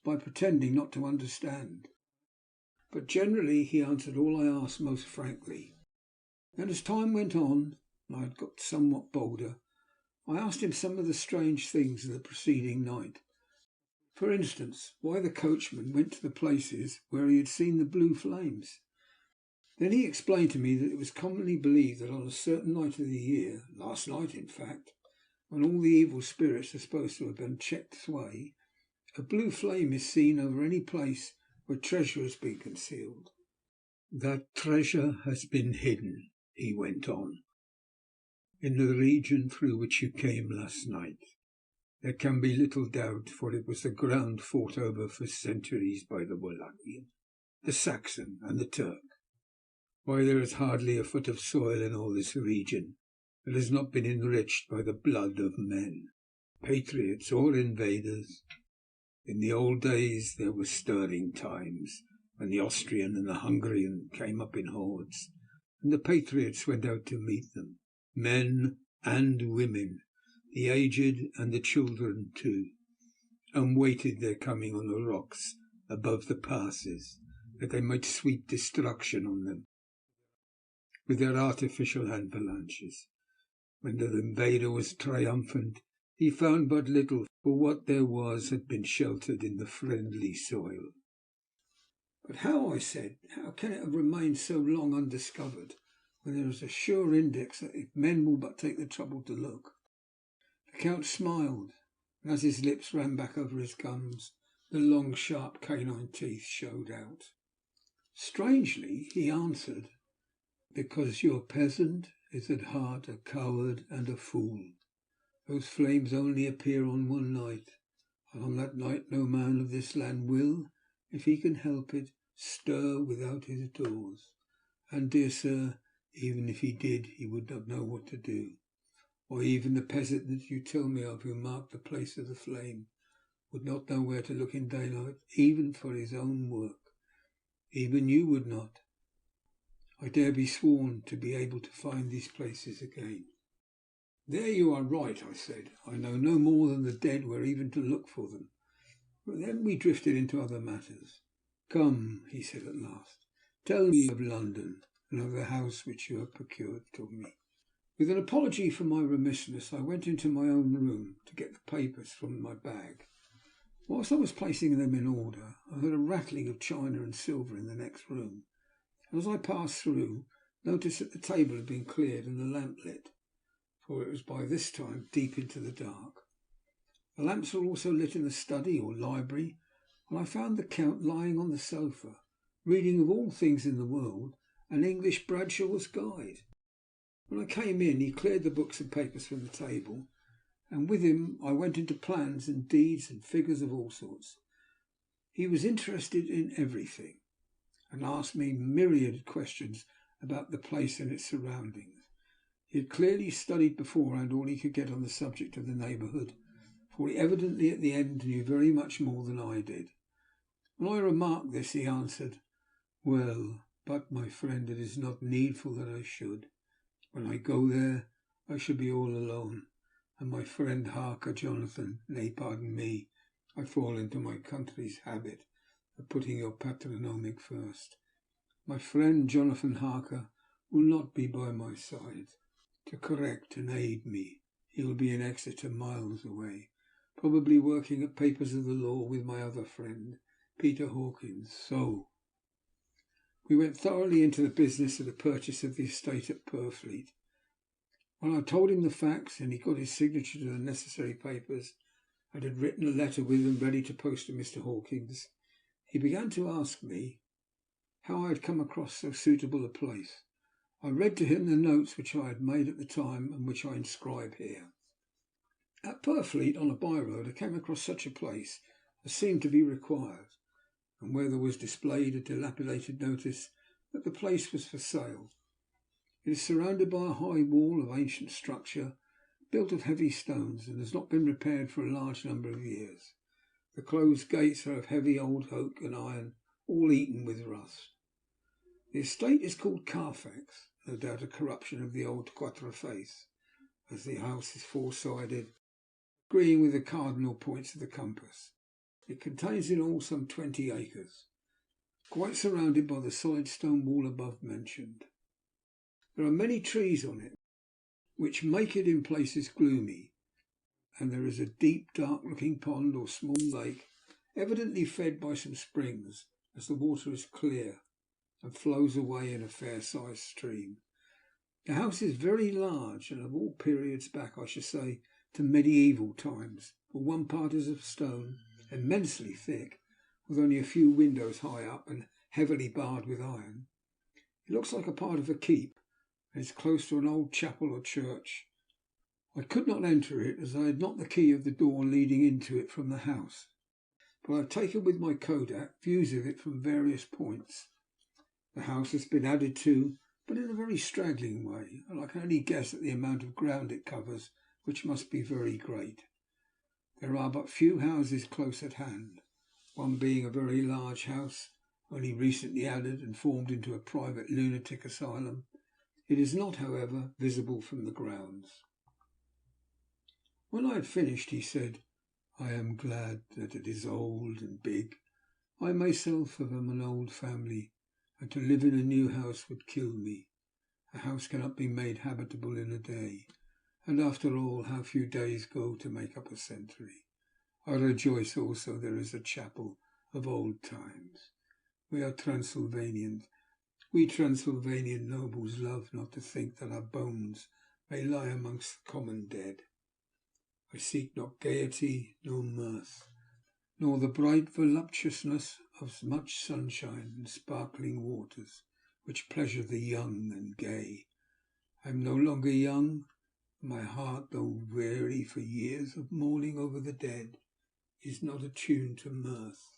S1: by pretending not to understand. But generally he answered all I asked most frankly. And as time went on, and I had got somewhat bolder, I asked him some of the strange things of the preceding night. For instance, why the coachman went to the places where he had seen the blue flames. Then he explained to me that it was commonly believed that on a certain night of the year, last night in fact, when all the evil spirits are supposed to have been checked sway, a blue flame is seen over any place where treasure has been concealed. That treasure has been hidden, he went on, in the region through which you came last night. There can be little doubt, for it was the ground fought over for centuries by the Wallachian, the Saxon and the Turk. Why, there is hardly a foot of soil in all this region that has not been enriched by the blood of men, patriots or invaders. In the old days there were stirring times, when the Austrian and the Hungarian came up in hordes, and the patriots went out to meet them, men and women, the aged and the children too, and waited their coming on the rocks above the passes, that they might sweep destruction on them with their artificial avalanches. When the invader was triumphant, he found but little, for what there was had been sheltered in the friendly soil. But how, I said, how can it have remained so long undiscovered, when there is a sure index that if men will but take the trouble to look? The Count smiled, and as his lips ran back over his gums, the long, sharp canine teeth showed out. Strangely, he answered, because your peasant is at heart a coward and a fool. Those flames only appear on one night, and on that night no man of this land will, if he can help it, stir without his doors. And, dear sir, even if he did, he would not know what to do. Or even the peasant that you tell me of, who marked the place of the flame, would not know where to look in daylight, even for his own work. Even you would not. I dare be sworn to be able to find these places again. There you are right, I said. I know no more than the dead where even to look for them. But then we drifted into other matters. Come, he said at last, tell me of London and of the house which you have procured for me. With an apology for my remissness, I went into my own room to get the papers from my bag. Whilst I was placing them in order, I heard a rattling of china and silver in the next room, and as I passed through, noticed that the table had been cleared and the lamp lit, for it was by this time deep into the dark. The lamps were also lit in the study or library, and I found the Count lying on the sofa, reading, of all things in the world, an English Bradshaw's Guide. When I came in, he cleared the books and papers from the table, and with him I went into plans and deeds and figures of all sorts. He was interested in everything, and asked me myriad questions about the place and its surroundings. He had clearly studied beforehand all he could get on the subject of the neighbourhood, for he evidently at the end knew very much more than I did. When I remarked this, he answered, "Well, but, my friend, it is not needful that I should. When I go there, I shall be all alone, and my friend Harker, Jonathan, nay, pardon me, I fall into my country's habit of putting your patronymic first. My friend Jonathan Harker will not be by my side to correct and aid me. He will be in Exeter, miles away, probably working at papers of the law with my other friend, Peter Hawkins. So, We went thoroughly into the business of the purchase of the estate at Purfleet. When I told him the facts, and he got his signature to the necessary papers, and had written a letter with them ready to post to Mr. Hawkins, he began to ask me how I had come across so suitable a place. I read to him the notes which I had made at the time and which I inscribe here. At Purfleet, on a by-road, I came across such a place as seemed to be required, and where there was displayed a dilapidated notice that the place was for sale. It is surrounded by a high wall of ancient structure, built of heavy stones, and has not been repaired for a large number of years. The closed gates are of heavy old oak and iron, all eaten with rust. The estate is called Carfax, no doubt a corruption of the old Quatre Face, as the house is four-sided, agreeing with the cardinal points of the compass. It contains in all some 20 acres, quite surrounded by the solid stone wall above mentioned. There are many trees on it, which make it in places gloomy, and there is a deep, dark-looking pond or small lake, evidently fed by some springs, as the water is clear and flows away in a fair-sized stream. The house is very large, and of all periods back, I should say, to medieval times, for one part is of stone, immensely thick, with only a few windows high up and heavily barred with iron. It looks like a part of a keep, and is close to an old chapel or church. I could not enter it, as I had not the key of the door leading into it from the house, but I have taken with my kodak views of it from various points. The house has been added to, but in a very straggling way, and I can only guess at the amount of ground it covers, which must be very great. There are but few houses close at hand, one being a very large house, only recently added and formed into a private lunatic asylum. It is not, however, visible from the grounds. When I had finished, he said, "I am glad that it is old and big. I myself am an old family, and to live in a new house would kill me. A house cannot be made habitable in a day, and after all, how few days go to make up a century. I rejoice also there is a chapel of old times. We are Transylvanians. We Transylvanian nobles love not to think that our bones may lie amongst the common dead. I seek not gaiety nor mirth, nor the bright voluptuousness of much sunshine and sparkling waters, which pleasure the young and gay. I am no longer young. My heart, though weary for years of mourning over the dead, is not attuned to mirth.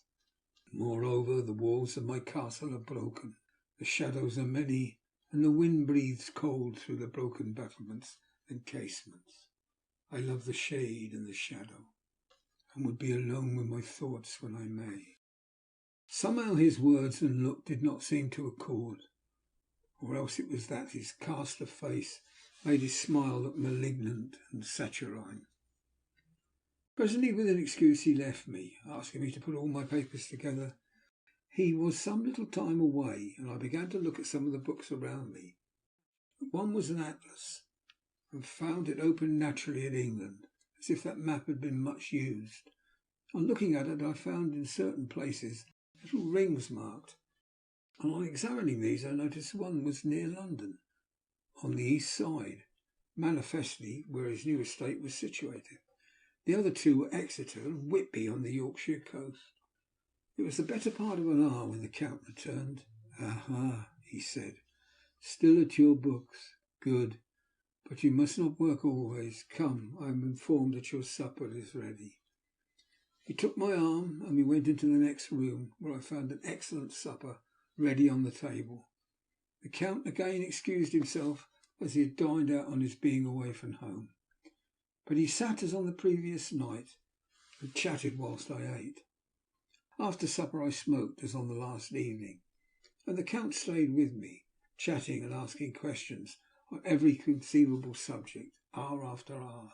S1: Moreover, the walls of my castle are broken. The shadows are many, and the wind breathes cold through the broken battlements and casements. I love the shade and the shadow, and would be alone with my thoughts when I may." Somehow his words and look did not seem to accord, or else it was that his cast of face made his smile look malignant and saturnine. Presently, with an excuse, he left me, asking me to put all my papers together. He was some little time away, and I began to look at some of the books around me. One was an atlas, and found it open naturally in England, as if that map had been much used. On looking at it, I found in certain places little rings marked, and on examining these I noticed one was near London, on the east side, manifestly where his new estate was situated. The other two were Exeter and Whitby on the Yorkshire coast. It was the better part of an hour when the Count returned. "Aha," he said, "still at your books. Good. But you must not work always. Come, I am informed that your supper is ready." He took my arm, and we went into the next room, where I found an excellent supper ready on the table. The Count again excused himself, as he had dined out on his being away from home, but he sat as on the previous night, and chatted whilst I ate. After supper I smoked as on the last evening, and the Count stayed with me, chatting and asking questions on every conceivable subject, hour after hour.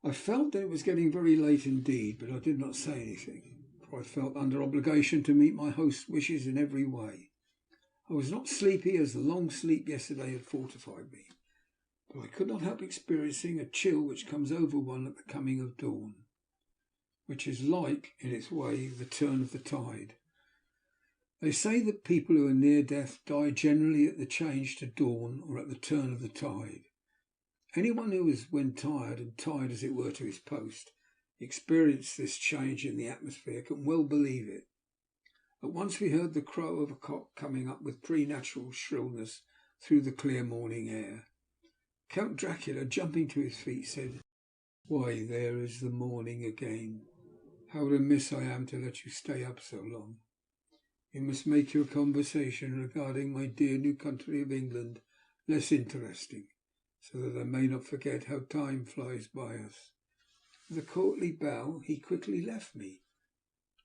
S1: I felt that it was getting very late indeed, but I did not say anything, for I felt under obligation to meet my host's wishes in every way. I was not sleepy, as the long sleep yesterday had fortified me, but I could not help experiencing a chill which comes over one at the coming of dawn, which is like, in its way, the turn of the tide. They say that people who are near death die generally at the change to dawn or at the turn of the tide. Anyone who is, when tired and tied as it were to his post, experienced this change in the atmosphere can well believe it. At once we heard the crow of a cock coming up with preternatural shrillness through the clear morning air. Count Dracula, jumping to his feet, said, "Why, there is the morning again. How remiss I am to let you stay up so long. You must make your conversation regarding my dear new country of England less interesting, so that I may not forget how time flies by us." With a courtly bow, he quickly left me.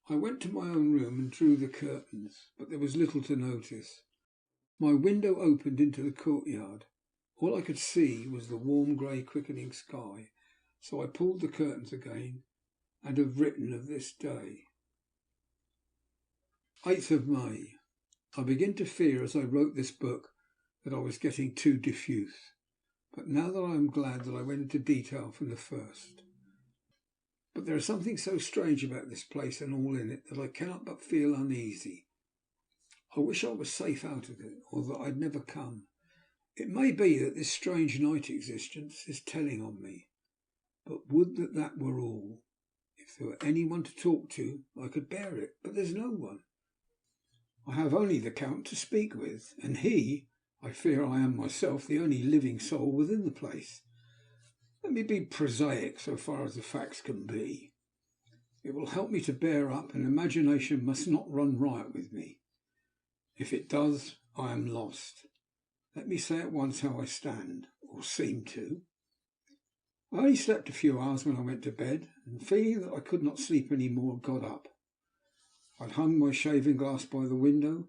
S1: I went to my own room and drew the curtains, but there was little to notice. My window opened into the courtyard. All I could see was the warm grey quickening sky, so I pulled the curtains again and have written of this day. 8th of May. I begin to fear as I wrote this book that I was getting too diffuse, but now that I am glad that I went into detail from the first. But there is something so strange about this place and all in it that I cannot but feel uneasy. I wish I was safe out of it, or that I'd never come. It may be that this strange night existence is telling on me, but would that that were all. If there were anyone to talk to, I could bear it, but there's no one. I have only the Count to speak with, and he, I fear I am myself, the only living soul within the place. Let me be prosaic so far as the facts can be. It will help me to bear up, and imagination must not run riot with me. If it does, I am lost. Let me say at once how I stand, or seem to. I only slept a few hours when I went to bed, and feeling that I could not sleep any more, got up. I'd hung my shaving glass by the window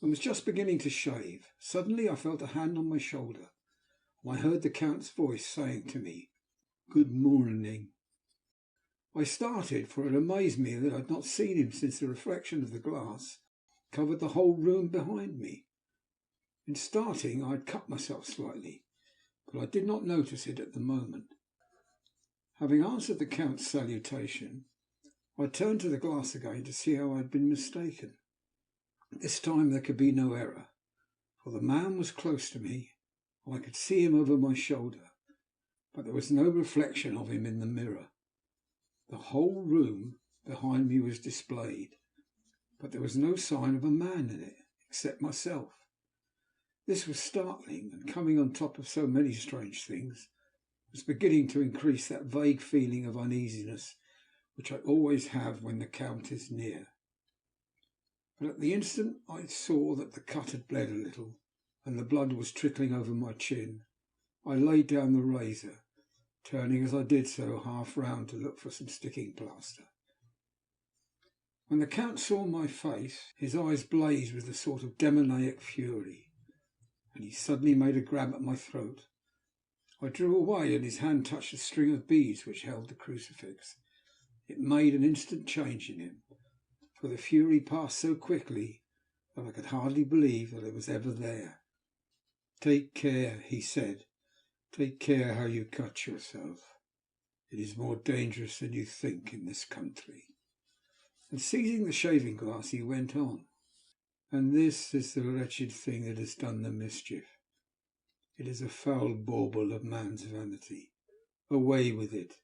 S1: and was just beginning to shave. Suddenly I felt a hand on my shoulder, and I heard the Count's voice saying to me, "Good morning." I started, for it amazed me that I had not seen him since the reflection of the glass covered the whole room behind me. In starting I had cut myself slightly, but I did not notice it at the moment. Having answered the Count's salutation, I turned to the glass again to see how I had been mistaken. This time there could be no error, for the man was close to me, and I could see him over my shoulder, but there was no reflection of him in the mirror. The whole room behind me was displayed, but there was no sign of a man in it, except myself. This was startling, and coming on top of so many strange things, was beginning to increase that vague feeling of uneasiness which I always have when the Count is near. But at the instant I saw that the cut had bled a little, and the blood was trickling over my chin, I laid down the razor, turning as I did so half round to look for some sticking plaster. When the Count saw my face, his eyes blazed with a sort of demoniac fury, and he suddenly made a grab at my throat. I drew away, and his hand touched a string of beads which held the crucifix. It made an instant change in him, for the fury passed so quickly that I could hardly believe that it was ever there. "Take care," he said. "Take care how you cut yourself. It is more dangerous than you think in this country." And seizing the shaving glass, he went on. "And this is the wretched thing that has done the mischief. It is a foul bauble of man's vanity. Away with it."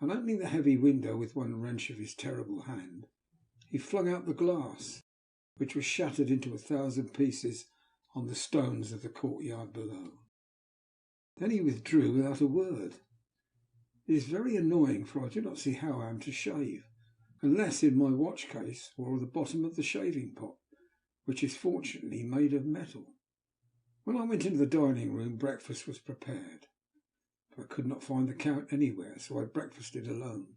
S1: And opening the heavy window with one wrench of his terrible hand, he flung out the glass, which was shattered into 1,000 pieces on the stones of the courtyard below. Then he withdrew without a word. It is very annoying, for I do not see how I am to shave, unless in my watch case or the bottom of the shaving pot, which is fortunately made of metal. When I went into the dining room, breakfast was prepared. I could not find the Count anywhere, so I breakfasted alone.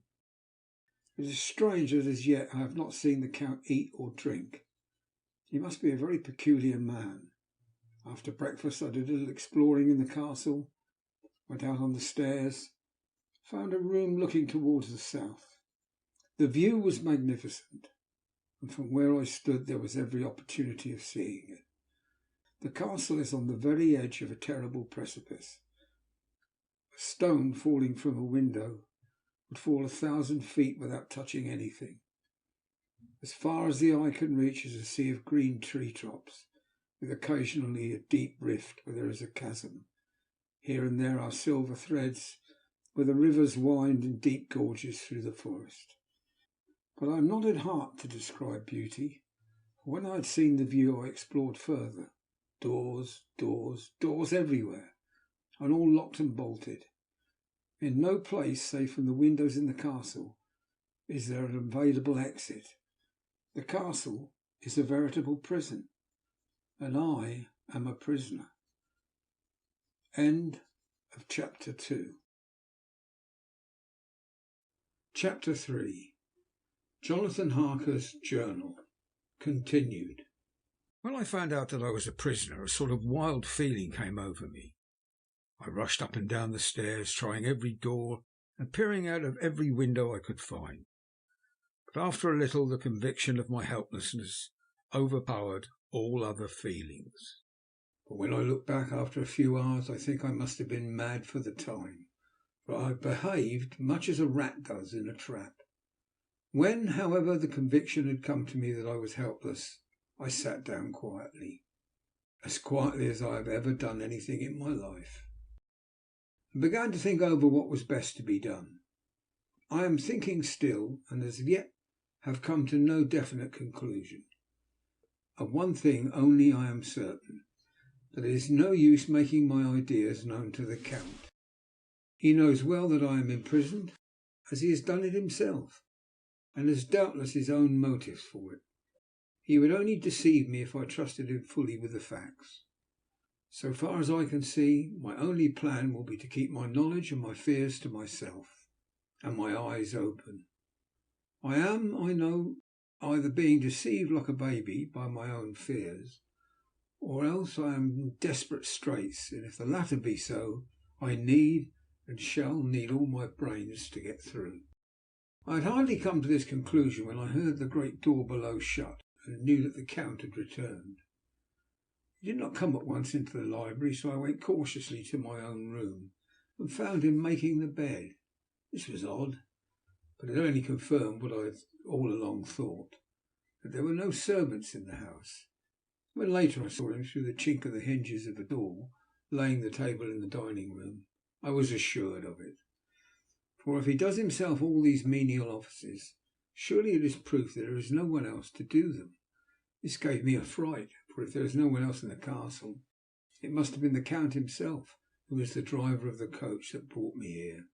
S1: It is strange that as yet I have not seen the Count eat or drink. He must be a very peculiar man. After breakfast I did a little exploring in the castle, went out on the stairs, found a room looking towards the south. The view was magnificent, and from where I stood there was every opportunity of seeing it. The castle is on the very edge of a terrible precipice. A stone falling from a window would fall 1,000 feet without touching anything. As far as the eye can reach is a sea of green tree tops, with occasionally a deep rift where there is a chasm. Here and there are silver threads where the rivers wind in deep gorges through the forest. But I am not at heart to describe beauty. For when I had seen the view, I explored further. Doors, doors, doors everywhere, and all locked and bolted. In no place, save from the windows in the castle, is there an available exit. The castle is a veritable prison, and I am a prisoner. End of chapter 2. Chapter 3. Jonathan Harker's Journal. Continued. When I found out that I was a prisoner, a sort of wild feeling came over me. I rushed up and down the stairs, trying every door and peering out of every window I could find. But after a little, the conviction of my helplessness overpowered all other feelings. But when I look back after a few hours, I think I must have been mad for the time, for I behaved much as a rat does in a trap. When, however, the conviction had come to me that I was helpless, I sat down quietly, as quietly as I have ever done anything in my life, and began to think over what was best to be done. I am thinking still, and as yet have come to no definite conclusion. Of one thing only I am certain, that it is no use making my ideas known to the Count. He knows well that I am imprisoned, as he has done it himself, and has doubtless his own motives for it. He would only deceive me if I trusted him fully with the facts. So far as I can see, my only plan will be to keep my knowledge and my fears to myself, and my eyes open. I am, I know, either being deceived like a baby by my own fears, or else I am in desperate straits, and if the latter be so, I need and shall need all my brains to get through. I had hardly come to this conclusion when I heard the great door below shut, and knew that the Count had returned. He did not come at once into the library, so I went cautiously to my own room and found him making the bed. This was odd, but it only confirmed what I had all along thought, that there were no servants in the house. When later I saw him through the chink of the hinges of the door, laying the table in the dining room, I was assured of it. For if he does himself all these menial offices, surely it is proof that there is no one else to do them. This gave me a fright, for if there was no one else in the castle, it must have been the Count himself, who was the driver of the coach that brought me here.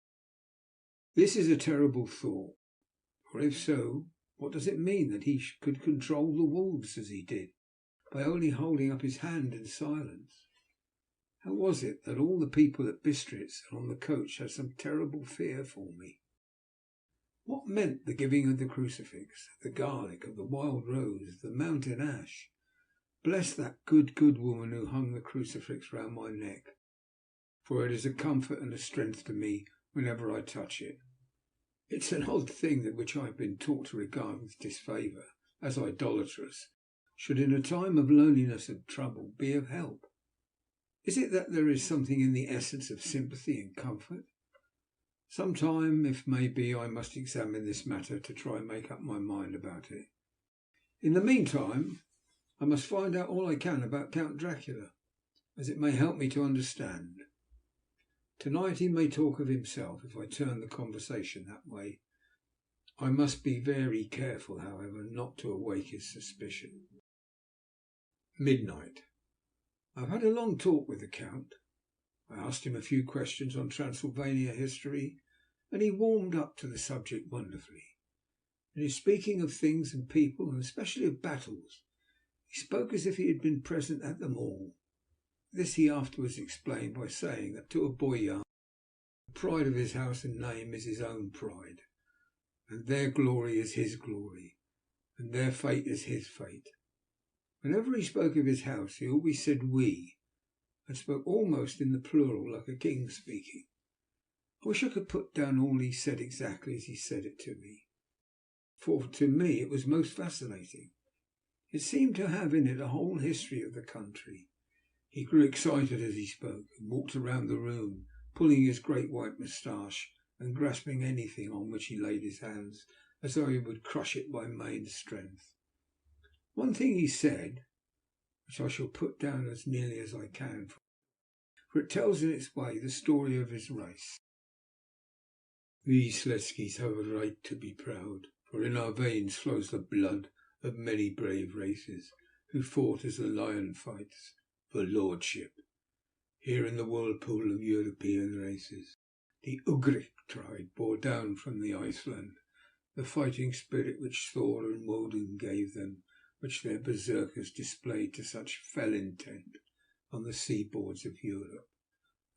S1: This is a terrible thought, for if so, what does it mean that he could control the wolves as he did, by only holding up his hand in silence? How was it that all the people at Bistritz and on the coach had some terrible fear for me? What meant the giving of the crucifix, the garlic, of the wild rose, the mountain ash? Bless that good woman who hung the crucifix round my neck, for it is a comfort and a strength to me whenever I touch it. It's an odd thing that which I have been taught to regard with disfavour as idolatrous should in a time of loneliness and trouble be of help. Is it that there is something in the essence of sympathy and comfort? Some time, if may be, I must examine this matter to try and make up my mind about it. In the meantime, I must find out all I can about Count Dracula, as it may help me to understand. Tonight he may talk of himself if I turn the conversation that way. I must be very careful, however, not to awake his suspicion. Midnight. I have had a long talk with the Count. I asked him a few questions on Transylvania history, and he warmed up to the subject wonderfully. In his speaking of things and people, and especially of battles, he spoke as if he had been present at them all. This he afterwards explained by saying that to a Boyar, the pride of his house and name is his own pride, and their glory is his glory, and their fate is his fate. Whenever he spoke of his house, he always said we, and spoke almost in the plural, like a king speaking. I wish I could put down all he said exactly as he said it to me, for to me it was most fascinating. It seemed to have in it a whole history of the country. He grew excited as he spoke, and walked around the room, pulling his great white moustache and grasping anything on which he laid his hands, as though he would crush it by main strength. One thing he said, which I shall put down as nearly as I can, for it tells in its way the story of his race. We Sletskis have a right to be proud, for in our veins flows the blood of many brave races who fought as a lion fights for lordship. Here in the whirlpool of European races, the Ugric tribe bore down from the Iceland the fighting spirit which Thor and Woden gave them, which their berserkers displayed to such fell intent on the seaboards of Europe,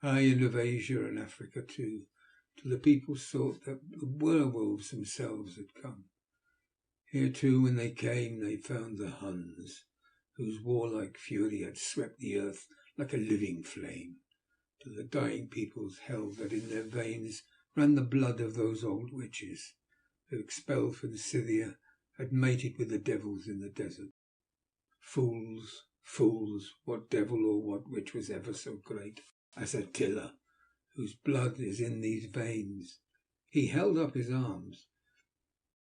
S1: aye, and of Asia and Africa too, till the people thought that the werewolves themselves had come. Here too, when they came, they found the Huns, whose warlike fury had swept the earth like a living flame, till the dying peoples held that in their veins ran the blood of those old witches who, expelled from Scythia, had mated with the devils in the desert. Fools, fools, what devil or what witch was ever so great as Attila, whose blood is in these veins? He held up his arms.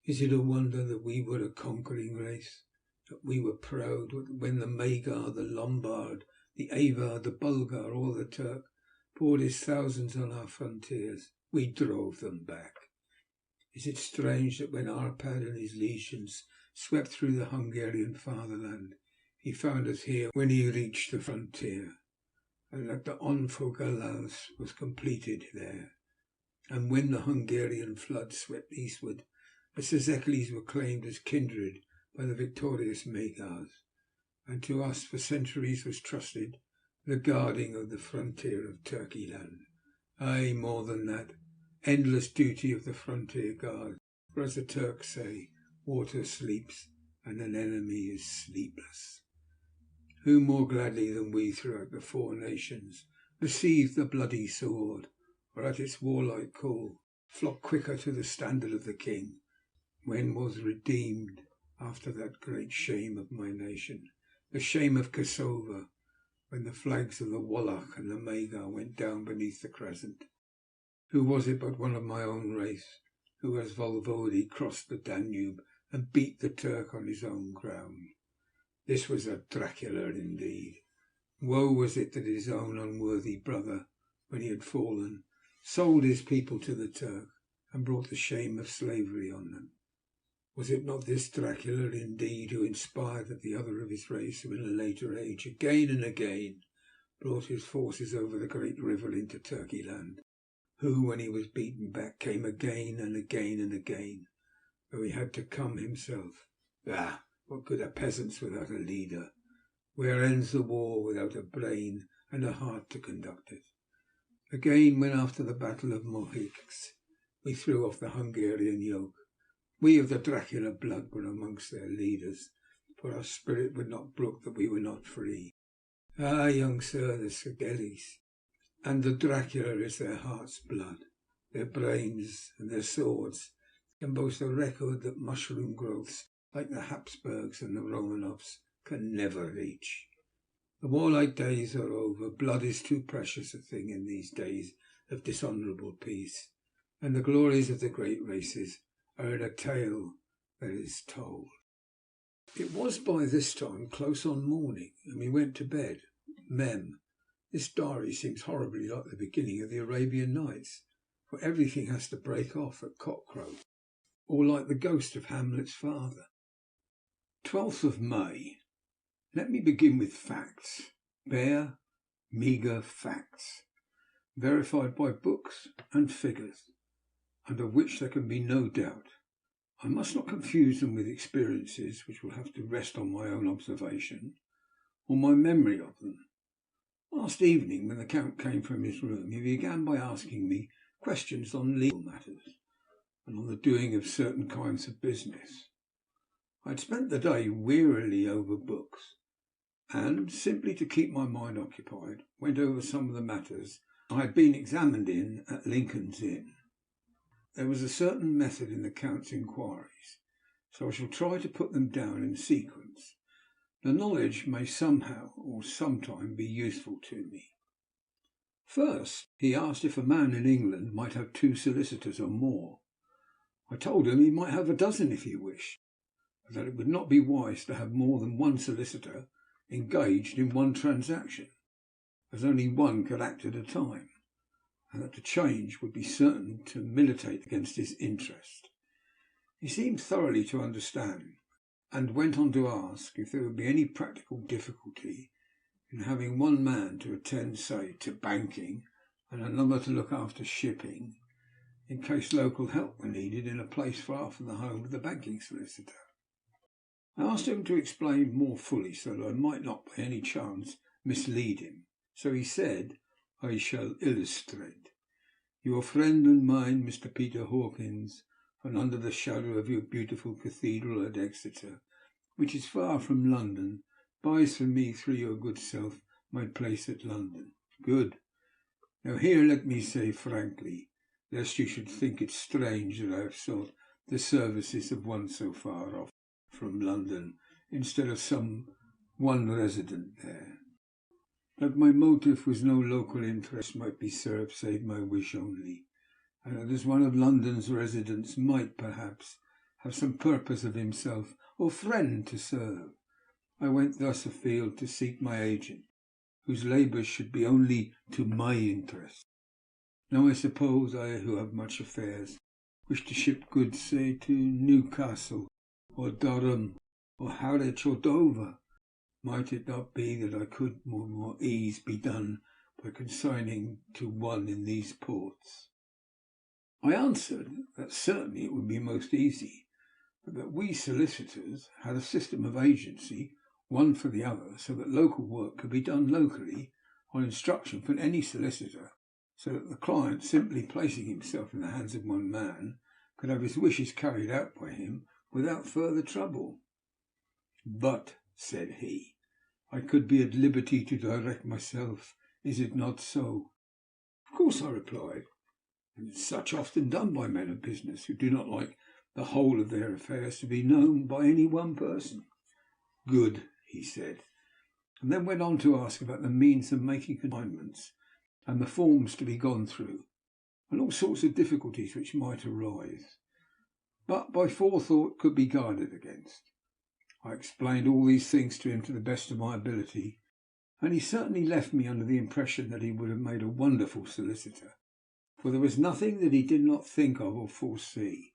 S1: Is it a wonder that we were a conquering race, that we were proud when the Magyar, the Lombard, the Avar, the Bulgar, or the Turk poured his thousands on our frontiers? We drove them back. Is it strange that when Arpad and his legions swept through the Hungarian fatherland, he found us here when he reached the frontier, and that the Onfogalas was completed there? And when the Hungarian flood swept eastward, the Szeklis were claimed as kindred by the victorious Magyars, and to us for centuries was trusted the guarding of the frontier of Turkeyland. Aye, more than that, endless duty of the frontier guard, for as the Turks say, water sleeps and an enemy is sleepless. Who more gladly than we throughout the four nations received the bloody sword, or at its warlike call flocked quicker to the standard of the king, when was redeemed after that great shame of my nation, the shame of Kosovo, when the flags of the Wallach and the Magyar went down beneath the crescent? Who was it but one of my own race, who as Voivode crossed the Danube and beat the Turk on his own ground? This was a Dracula indeed. Woe was it that his own unworthy brother, when he had fallen, sold his people to the Turk and brought the shame of slavery on them. Was it not this Dracula indeed who inspired that the other of his race, who in a later age again and again brought his forces over the great river into Turkeyland, who, when he was beaten back, came again and again and again, though he had to come himself? Ah, what good are peasants without a leader? Where ends the war without a brain and a heart to conduct it? Again, when after the battle of Mohics we threw off the Hungarian yoke, we of the Dracula blood were amongst their leaders, for our spirit would not brook that we were not free. Ah, young sir, the Szeklis and the Dracula is their heart's blood. Their brains and their swords can boast a record that mushroom growths like the Habsburgs and the Romanovs can never reach. The warlike days are over. Blood is too precious a thing in these days of dishonourable peace, and the glories of the great races are in a tale that is told. It was by this time close on morning, and we went to bed. Mem. This diary seems horribly like the beginning of the Arabian Nights, for everything has to break off at cockcrow, or like the ghost of Hamlet's father. 12th of May. Let me begin with facts, bare, meagre facts, verified by books and figures, and of which there can be no doubt. I must not confuse them with experiences which will have to rest on my own observation or my memory of them. Last evening, when the Count came from his room, he began by asking me questions on legal matters and on the doing of certain kinds of business. I had spent the day wearily over books, and, simply to keep my mind occupied, went over some of the matters I had been examined in at Lincoln's Inn. There was a certain method in the Count's inquiries, so I shall try to put them down in sequence. The knowledge may somehow or sometime be useful to me. First, he asked if a man in England might have 2 solicitors or more. I told him he might have a dozen if he wished, but that it would not be wise to have more than one solicitor engaged in one transaction, as only one could act at a time, and that the change would be certain to militate against his interest. He seemed thoroughly to understand, and went on to ask if there would be any practical difficulty in having one man to attend, say, to banking, and another to look after shipping, in case local help were needed in a place far from the home of the banking solicitor. I asked him to explain more fully so that I might not by any chance mislead him. So he said, "I shall illustrate. Your friend and mine, Mr. Peter Hawkins, from under the shadow of your beautiful cathedral at Exeter, which is far from London, buys from me through your good self my place at London. Good. Now here let me say frankly, lest you should think it strange that I have sought the services of one so far off from London instead of some one resident there, that my motive was no local interest might be served save my wish only, and that as one of London's residents might perhaps have some purpose of himself or friend to serve, I went thus afield to seek my agent, whose labours should be only to my interest. Now I suppose I, who have much affairs, wish to ship goods, say, to Newcastle, or Durham, or Harwich, or Dover. Might it not be that I could more ease be done by consigning to one in these ports?" I answered that certainly it would be most easy, but that we solicitors had a system of agency, one for the other, so that local work could be done locally on instruction from any solicitor, so that the client, simply placing himself in the hands of one man, could have his wishes carried out by him without further trouble. "But," said he, "I could be at liberty to direct myself. Is it not so?" "Of course," I replied, "and such often done by men of business who do not like the whole of their affairs to be known by any one person." "Good," he said, and then went on to ask about the means of making consignments and the forms to be gone through, and all sorts of difficulties which might arise, but by forethought could be guarded against. I explained all these things to him to the best of my ability, and he certainly left me under the impression that he would have made a wonderful solicitor, for there was nothing that he did not think of or foresee.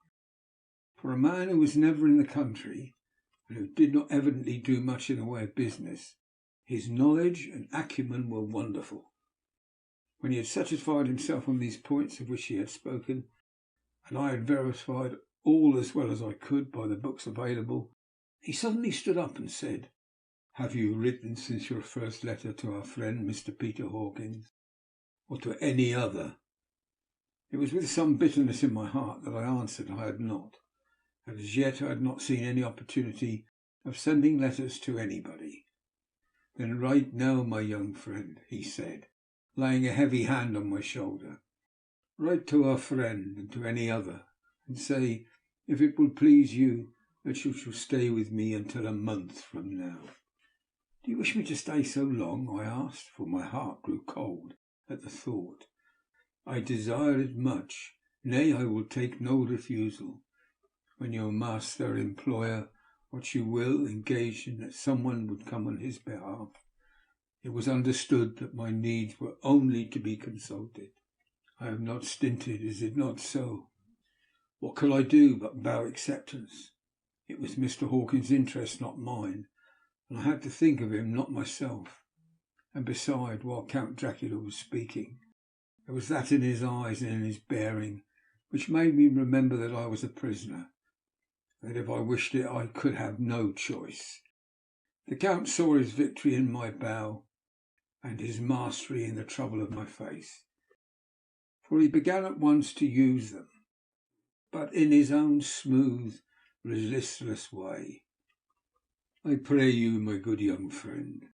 S1: For a man who was never in the country, and who did not evidently do much in the way of business, his knowledge and acumen were wonderful. When he had satisfied himself on these points of which he had spoken, and I had verified all as well as I could by the books available, he suddenly stood up and said, "Have you written since your first letter to our friend Mr. Peter Hawkins, or to any other?" It was with some bitterness in my heart that I answered I had not, and as yet I had not seen any opportunity of sending letters to anybody. "Then write now, my young friend," he said, laying a heavy hand on my shoulder. "Write to our friend and to any other, and say, if it will please you, that you shall stay with me until a month from now." "Do you wish me to stay so long?" I asked, for my heart grew cold at the thought. "I desire it much. Nay, I will take no refusal. When your master, employer, what you will, engaged in that someone would come on his behalf, it was understood that my needs were only to be consulted. I have not stinted, is it not so? What could I do but bow acceptance? It was Mr. Hawkins' interest, not mine, and I had to think of him, not myself. And beside, while Count Dracula was speaking, there was that in his eyes and in his bearing which made me remember that I was a prisoner, that if I wished it I could have no choice. The Count saw his victory in my bow, and his mastery in the trouble of my face, for he began at once to use them, but in his own smooth, resistless way. I pray you, my good young friend,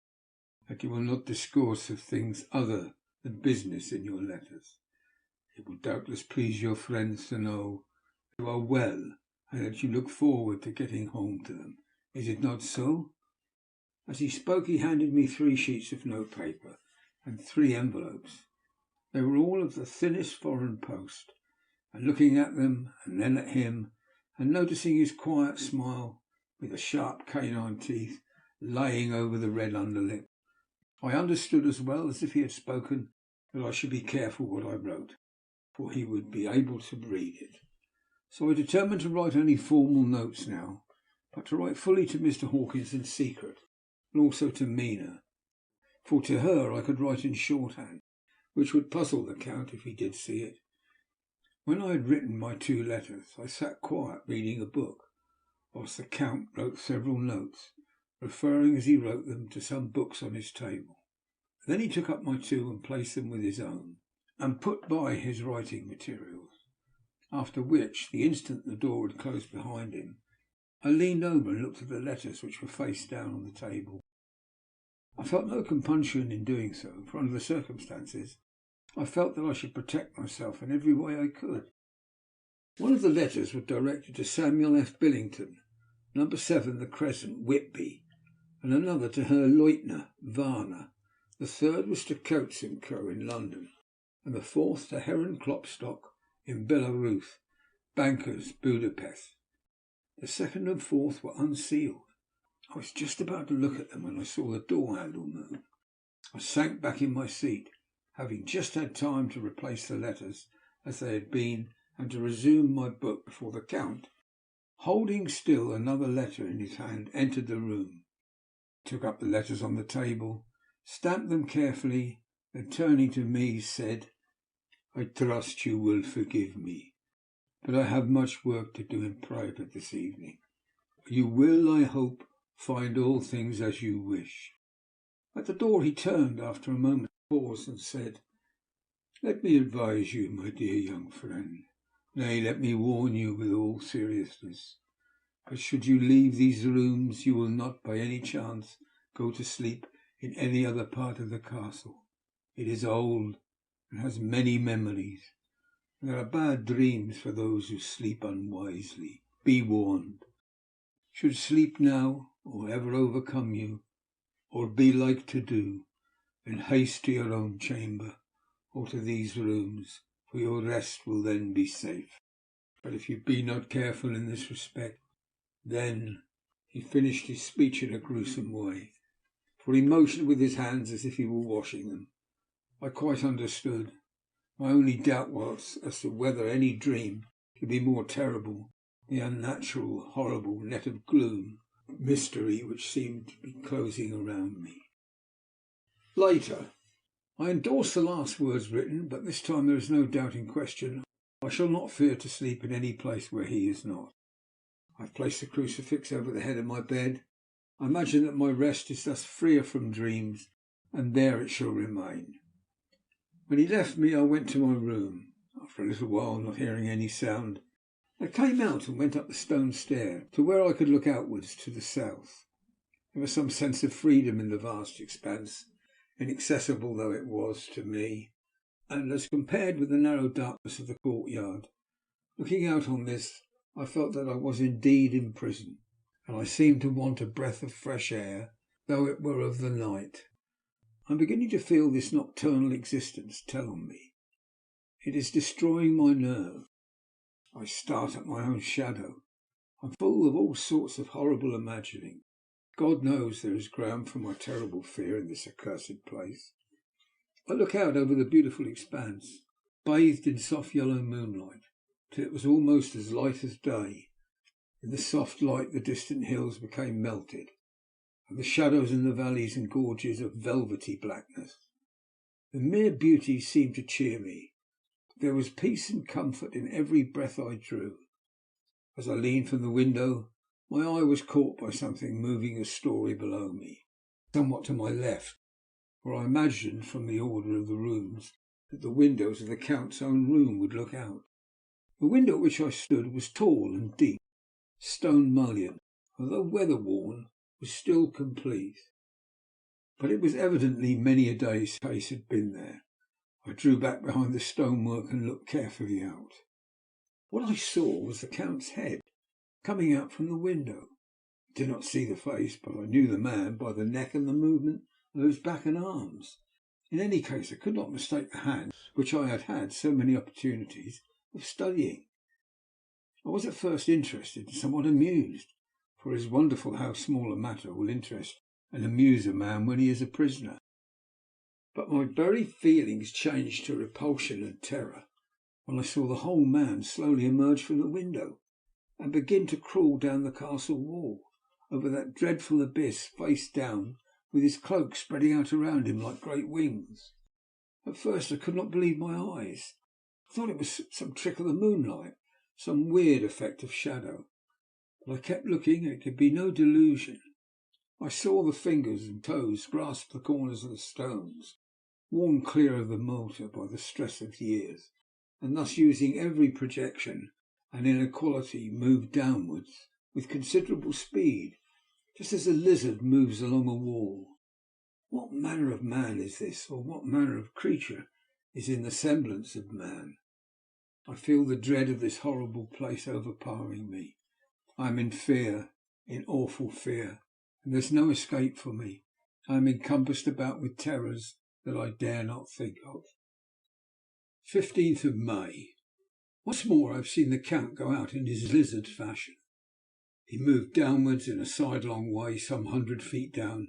S1: that you will not discourse of things other than business in your letters. It will doubtless please your friends to know you are well, and that you look forward to getting home to them. Is it not so?" As he spoke he handed me 3 sheets of notepaper and 3 envelopes. They were all of the thinnest foreign post, and looking at them and then at him, and noticing his quiet smile with the sharp canine teeth laying over the red underlip, I understood as well as if he had spoken that I should be careful what I wrote, for he would be able to read it. So I determined to write only formal notes now, but to write fully to Mr. Hawkins in secret, and also to Mina, for to her I could write in shorthand, which would puzzle the Count if he did see it. When I had written my 2 letters, I sat quiet reading a book, whilst the Count wrote several notes, referring as he wrote them to some books on his table. Then he took up my 2 and placed them with his own, and put by his writing materials, after which, the instant the door had closed behind him, I leaned over and looked at the letters which were face down on the table. I felt no compunction in doing so, for under the circumstances I felt that I should protect myself in every way I could. One of the letters was directed to Samuel F. Billington, number 7 The Crescent, Whitby, and another to Herr Leutner, Varna. The third was to Coates & Co. in London, and the fourth to Heron Klopstock in Belarus, Bankers, Budapest. The second and fourth were unsealed. I was just about to look at them when I saw the door handle move. I sank back in my seat, having just had time to replace the letters as they had been and to resume my book before the Count, holding still another letter in his hand, entered the room, took up the letters on the table, stamped them carefully, then turning to me said, "I trust you will forgive me, but I have much work to do in private this evening. You will, I hope, find all things as you wish." At the door he turned after a moment's pause and said, "Let me advise you, my dear young friend, nay, let me warn you with all seriousness, that should you leave these rooms you will not by any chance go to sleep in any other part of the castle. It is old and has many memories. There are bad dreams for those who sleep unwisely. Be warned. Should sleep now, or ever overcome you, or be like to do, then haste to your own chamber, or to these rooms, for your rest will then be safe. But if you be not careful in this respect, then—" He finished his speech in a gruesome way, for he motioned with his hands as if he were washing them. I quite understood. My only doubt was as to whether any dream could be more terrible than the unnatural, horrible net of gloom, mystery which seemed to be closing around me. Later, I endorsed the last words written, but this time there is no doubt in question. I shall not fear to sleep in any place where he is not. I have placed the crucifix over the head of my bed. I imagine that my rest is thus freer from dreams, and there it shall remain. When he left me, I went to my room. After a little while, not hearing any sound, I came out and went up the stone stair to where I could look outwards to the south. There was some sense of freedom in the vast expanse, inaccessible though it was to me, and as compared with the narrow darkness of the courtyard, looking out on this, I felt that I was indeed in prison, and I seemed to want a breath of fresh air, though it were of the night. I am beginning to feel this nocturnal existence tell on me. It is destroying my nerve. I start at my own shadow. I'm full of all sorts of horrible imagining. God knows there is ground for my terrible fear in this accursed place. I look out over the beautiful expanse, bathed in soft yellow moonlight, till it was almost as light as day. In the soft light the distant hills became melted, and the shadows in the valleys and gorges of velvety blackness. The mere beauty seemed to cheer me. There was peace and comfort in every breath I drew. As I leaned from the window, my eye was caught by something moving a story below me, somewhat to my left, for I imagined from the order of the rooms that the windows of the Count's own room would look out. The window at which I stood was tall and deep, stone mullioned, although weather-worn, was still complete. But it was evidently many a day's case had been there. I drew back behind the stonework and looked carefully out. What I saw was the Count's head coming out from the window. I did not see the face, but I knew the man by the neck and the movement of his back and arms. In any case, I could not mistake the hands, which I had had so many opportunities of studying. I was at first interested and somewhat amused, for it is wonderful how small a matter will interest and amuse a man when he is a prisoner. But my very feelings changed to repulsion and terror when I saw the whole man slowly emerge from the window and begin to crawl down the castle wall over that dreadful abyss, face down, with his cloak spreading out around him like great wings. At first I could not believe my eyes. I thought it was some trick of the moonlight, some weird effect of shadow. But I kept looking, and it could be no delusion. I saw the fingers and toes grasp the corners of the stones, worn clear of the mortar by the stress of years, and thus using every projection and inequality move downwards with considerable speed, just as a lizard moves along a wall. What manner of man is this, or what manner of creature is in the semblance of man? I feel the dread of this horrible place overpowering me. I am in fear, in awful fear, and there is no escape for me. I am encompassed about with terrors that I dare not think of. 15th of May. Once more I have seen the Count go out in his lizard fashion. He moved downwards in a sidelong way some 100 feet down,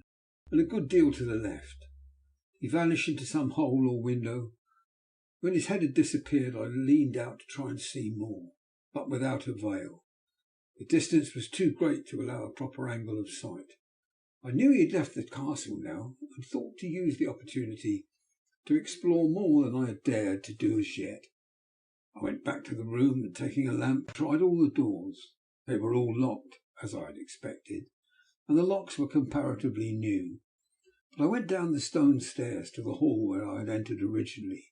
S1: and a good deal to the left. He vanished into some hole or window. When his head had disappeared, I leaned out to try and see more, but without avail. The distance was too great to allow a proper angle of sight. I knew he had left the castle now, and thought to use the opportunity to explore more than I had dared to do as yet. I went back to the room and, taking a lamp, tried all the doors. They were all locked, as I had expected, and the locks were comparatively new. But I went down the stone stairs to the hall where I had entered originally.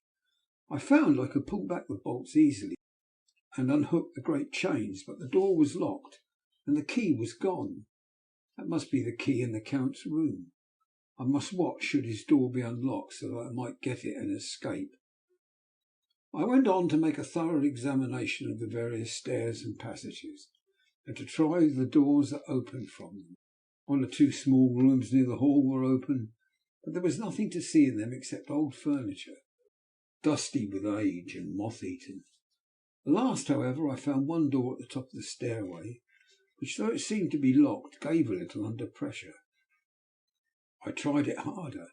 S1: I found I could pull back the bolts easily and unhook the great chains, but the door was locked and the key was gone. That must be the key in the Count's room. I must watch should his door be unlocked so that I might get it and escape. I went on to make a thorough examination of the various stairs and passages, and to try the doors that opened from them. One or two small rooms near the hall were open, but there was nothing to see in them except old furniture, dusty with age and moth-eaten. At last, however, I found one door at the top of the stairway, which, though it seemed to be locked, gave a little under pressure. I tried it harder,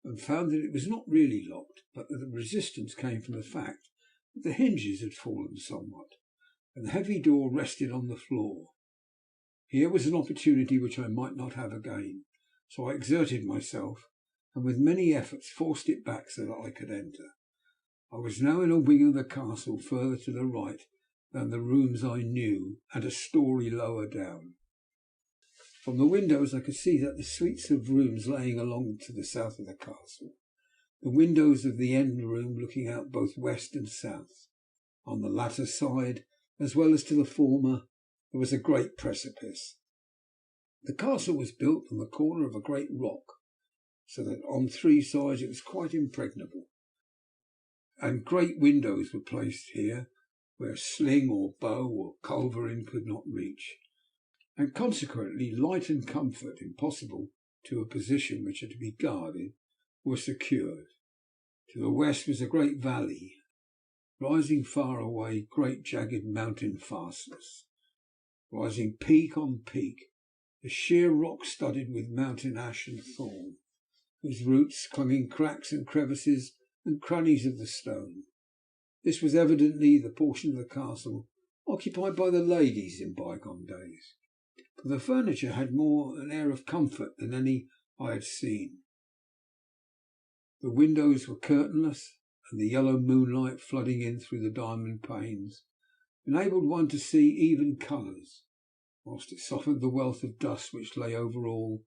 S1: and found that it was not really locked, but that the resistance came from the fact that the hinges had fallen somewhat, and the heavy door rested on the floor. Here was an opportunity which I might not have again, so I exerted myself, and with many efforts forced it back so that I could enter. I was now in a wing of the castle further to the right than the rooms I knew, and a story lower down. From the windows I could see that the suites of rooms laying along to the south of the castle, the windows of the end room looking out both west and south. On the latter side, as well as to the former, there was a great precipice. The castle was built on the corner of a great rock, so that on three sides it was quite impregnable, and great windows were placed here where sling or bow or culverin could not reach, and consequently light and comfort, impossible to a position which had to be guarded, were secured. To the west was a great valley, rising far away, great jagged mountain fastness, rising peak on peak, the sheer rock studded with mountain ash and thorn, whose roots clung in cracks and crevices and crannies of the stone. This was evidently the portion of the castle occupied by the ladies in bygone days, for the furniture had more an air of comfort than any I had seen. The windows were curtainless, and the yellow moonlight flooding in through the diamond panes enabled one to see even colours, whilst it softened the wealth of dust which lay over all,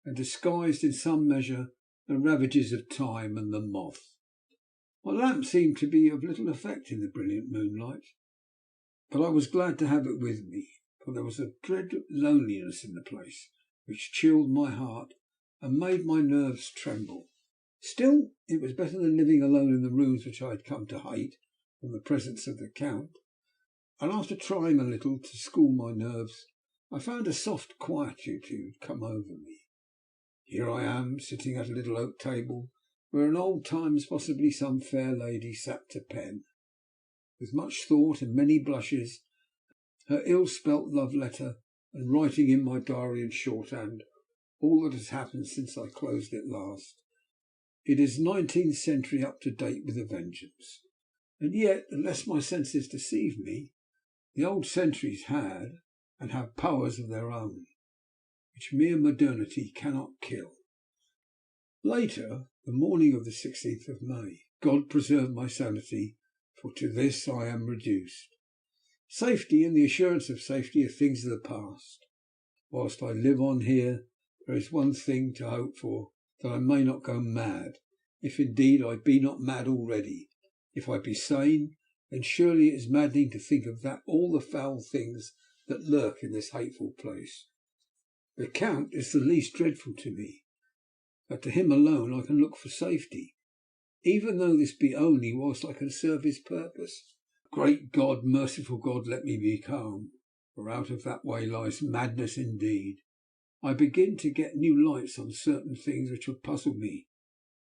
S1: and disguised in some measure the ravages of time and the moth. My lamp seemed to be of little effect in the brilliant moonlight, but I was glad to have it with me, for there was a dread loneliness in the place which chilled my heart and made my nerves tremble. Still, it was better than living alone in the rooms which I had come to hate from the presence of the Count, and after trying a little to school my nerves, I found a soft quietude come over me. Here I am, sitting at a little oak table, where in old times possibly some fair lady sat to pen. with much thought and many blushes, her ill-spelt love letter, and writing in my diary in shorthand all that has happened since I closed it last. It is 19th century up to date with a vengeance. And yet, unless my senses deceive me, the old centuries had and have powers of their own, which mere modernity cannot kill. Later, the morning of the 16th of May, God preserve my sanity, for to this I am reduced. Safety and the assurance of safety are things of the past. Whilst I live on here, there is one thing to hope for, that I may not go mad, if indeed I be not mad already. If I be sane, then surely it is maddening to think of that all the foul things that lurk in this hateful place. The Count is the least dreadful to me, that to him alone I can look for safety, even though this be only whilst I can serve his purpose. Great God, merciful God, let me be calm, for out of that way lies madness indeed. I begin to get new lights on certain things which have puzzled me.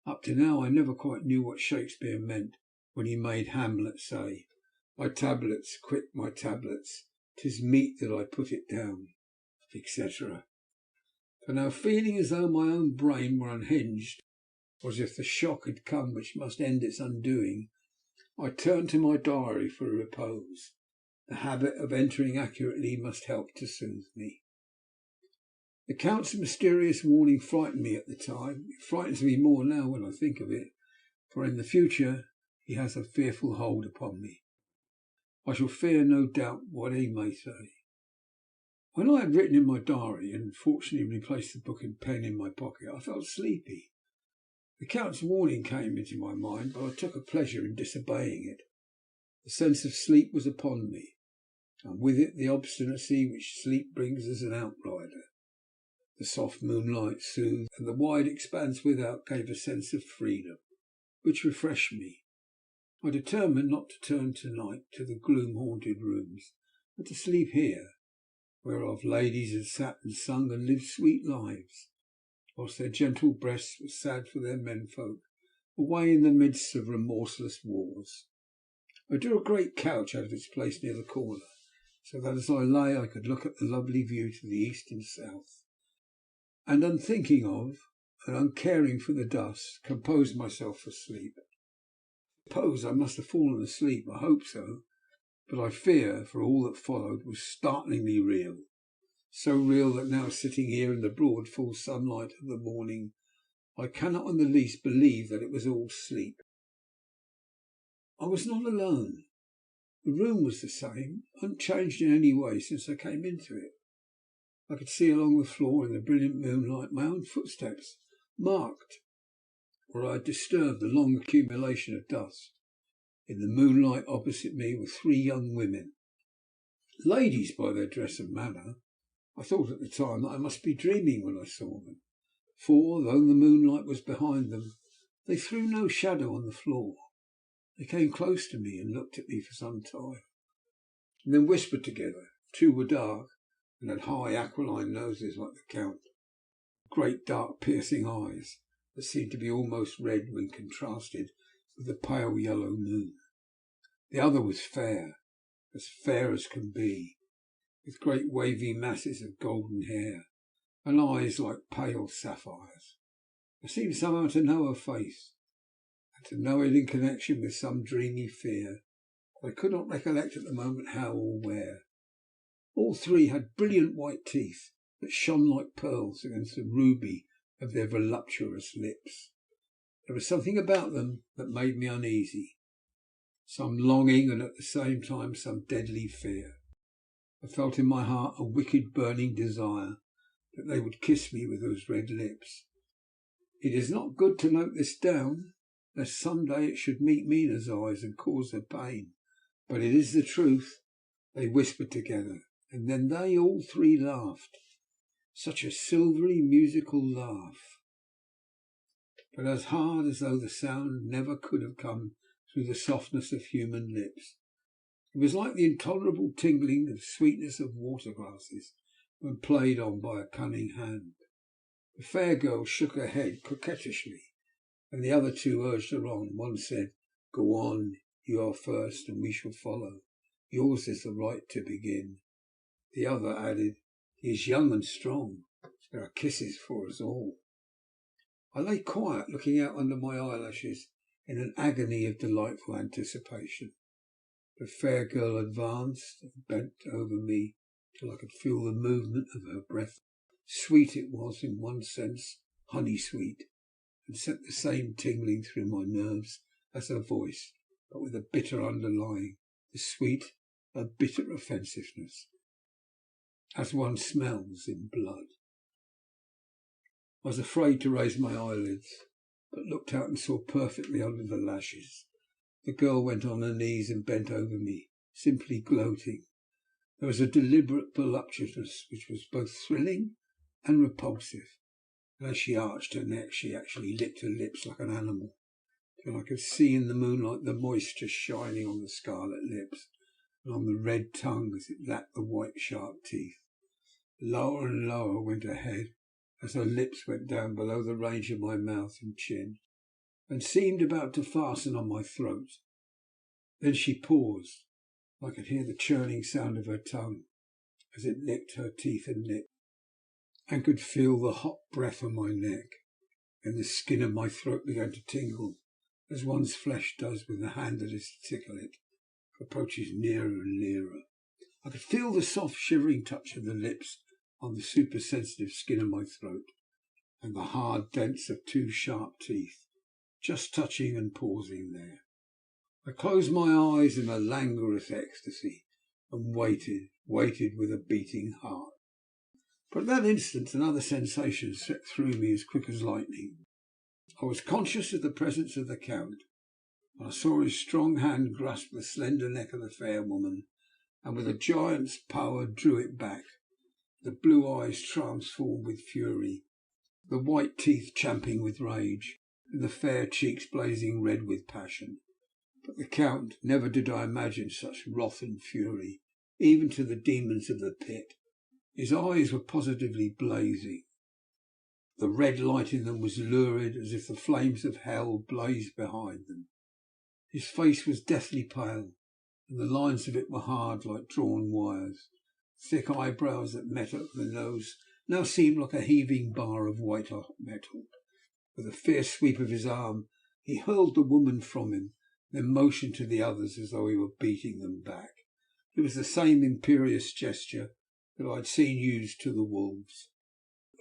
S1: Up to now I never quite knew what Shakespeare meant when he made Hamlet say, "My tablets, quick, my tablets, 'tis meet that I put it down," etc. For now, feeling as though my own brain were unhinged, or as if the shock had come which must end its undoing, I turned to my diary for repose. The habit of entering accurately must help to soothe me. The Count's mysterious warning frightened me at the time. It frightens me more now when I think of it, for in the future he has a fearful hold upon me. I shall fear, no doubt, what he may say. When I had written in my diary and fortunately replaced the book and pen in my pocket, I felt sleepy. The Count's warning came into my mind, but I took a pleasure in disobeying it. The sense of sleep was upon me, and with it the obstinacy which sleep brings as an outrider. The soft moonlight soothed, and the wide expanse without gave a sense of freedom, which refreshed me. I determined not to turn tonight to the gloom-haunted rooms, but to sleep here, whereof ladies had sat and sung and lived sweet lives, whilst their gentle breasts were sad for their menfolk, away in the midst of remorseless wars. I drew a great couch out of its place near the corner, so that as I lay I could look at the lovely view to the east and south, and unthinking of and uncaring for the dust, composed myself for sleep. I suppose I must have fallen asleep, I hope so, but I fear, for all that followed was startlingly real, so real that now, sitting here in the broad full sunlight of the morning, I cannot in the least believe that it was all sleep. I was not alone. The room was the same, unchanged in any way since I came into it. I could see along the floor in the brilliant moonlight my own footsteps, marked where I had disturbed the long accumulation of dust. In the moonlight opposite me were three young women, ladies by their dress and manner. I thought at the time that I must be dreaming when I saw them, for, though the moonlight was behind them, they threw no shadow on the floor. They came close to me and looked at me for some time, and then whispered together. Two were dark, and had high aquiline noses like the Count, great dark piercing eyes that seemed to be almost red when contrasted with the pale yellow moon. The other was fair as can be, with great wavy masses of golden hair, and eyes like pale sapphires. I seemed somehow to know her face, and to know it in connection with some dreamy fear, but I could not recollect at the moment how or where. All three had brilliant white teeth that shone like pearls against the ruby of their voluptuous lips. There was something about them that made me uneasy, some longing and at the same time some deadly fear. I felt in my heart a wicked burning desire that they would kiss me with those red lips. It is not good to note this down, lest some day it should meet Mina's eyes and cause her pain, but it is the truth. They whispered together, and then they all three laughed. Such a silvery musical laugh, but as hard as though the sound never could have come through the softness of human lips. It was like the intolerable tingling of sweetness of water glasses when played on by a cunning hand. The fair girl shook her head coquettishly, and the other two urged her on. One said, "Go on, You are first, and we shall follow. Yours is the right to begin." The other added, "He is young and strong. There are kisses for us all." I lay quiet, looking out under my eyelashes in an agony of delightful anticipation. The fair girl advanced and bent over me till I could feel the movement of her breath. Sweet it was in one sense, honey sweet, and sent the same tingling through my nerves as her voice, but with a bitter underlying, the sweet, a bitter offensiveness, as one smells in blood. I was afraid to raise my eyelids, but looked out and saw perfectly under the lashes. The girl went on her knees and bent over me, simply gloating. There was a deliberate voluptuousness which was both thrilling and repulsive, and as she arched her neck she actually licked her lips like an animal, till I could see in the moonlight the moisture shining on the scarlet lips and on the red tongue as it lapped the white sharp teeth. Lower and lower went her head as her lips went down below the range of my mouth and chin, and seemed about to fasten on my throat. Then she paused. I could hear the churning sound of her tongue as it licked her teeth and lip, and could feel the hot breath on my neck. Then the skin of my throat began to tingle, as one's flesh does when the hand that is to tickle it approaches nearer and nearer. I could feel the soft shivering touch of the lips on the supersensitive skin of my throat, and the hard dents of two sharp teeth, just touching and pausing there. I closed my eyes in a languorous ecstasy, and waited with a beating heart. But at that instant another sensation swept through me as quick as lightning. I was conscious of the presence of the Count, and I saw his strong hand grasp the slender neck of the fair woman, and with a giant's power drew it back, the blue eyes transformed with fury, the white teeth champing with rage, and the fair cheeks blazing red with passion. But the Count, never did I imagine such wrath and fury, even to the demons of the pit. His eyes were positively blazing. The red light in them was lurid, as if the flames of hell blazed behind them. His face was deathly pale, and the lines of it were hard like drawn wires. Thick eyebrows that met up the nose now seemed like a heaving bar of white hot metal. With a fierce sweep of his arm he hurled the woman from him, then motioned to the others as though he were beating them back. It was the same imperious gesture that I had seen used to the wolves.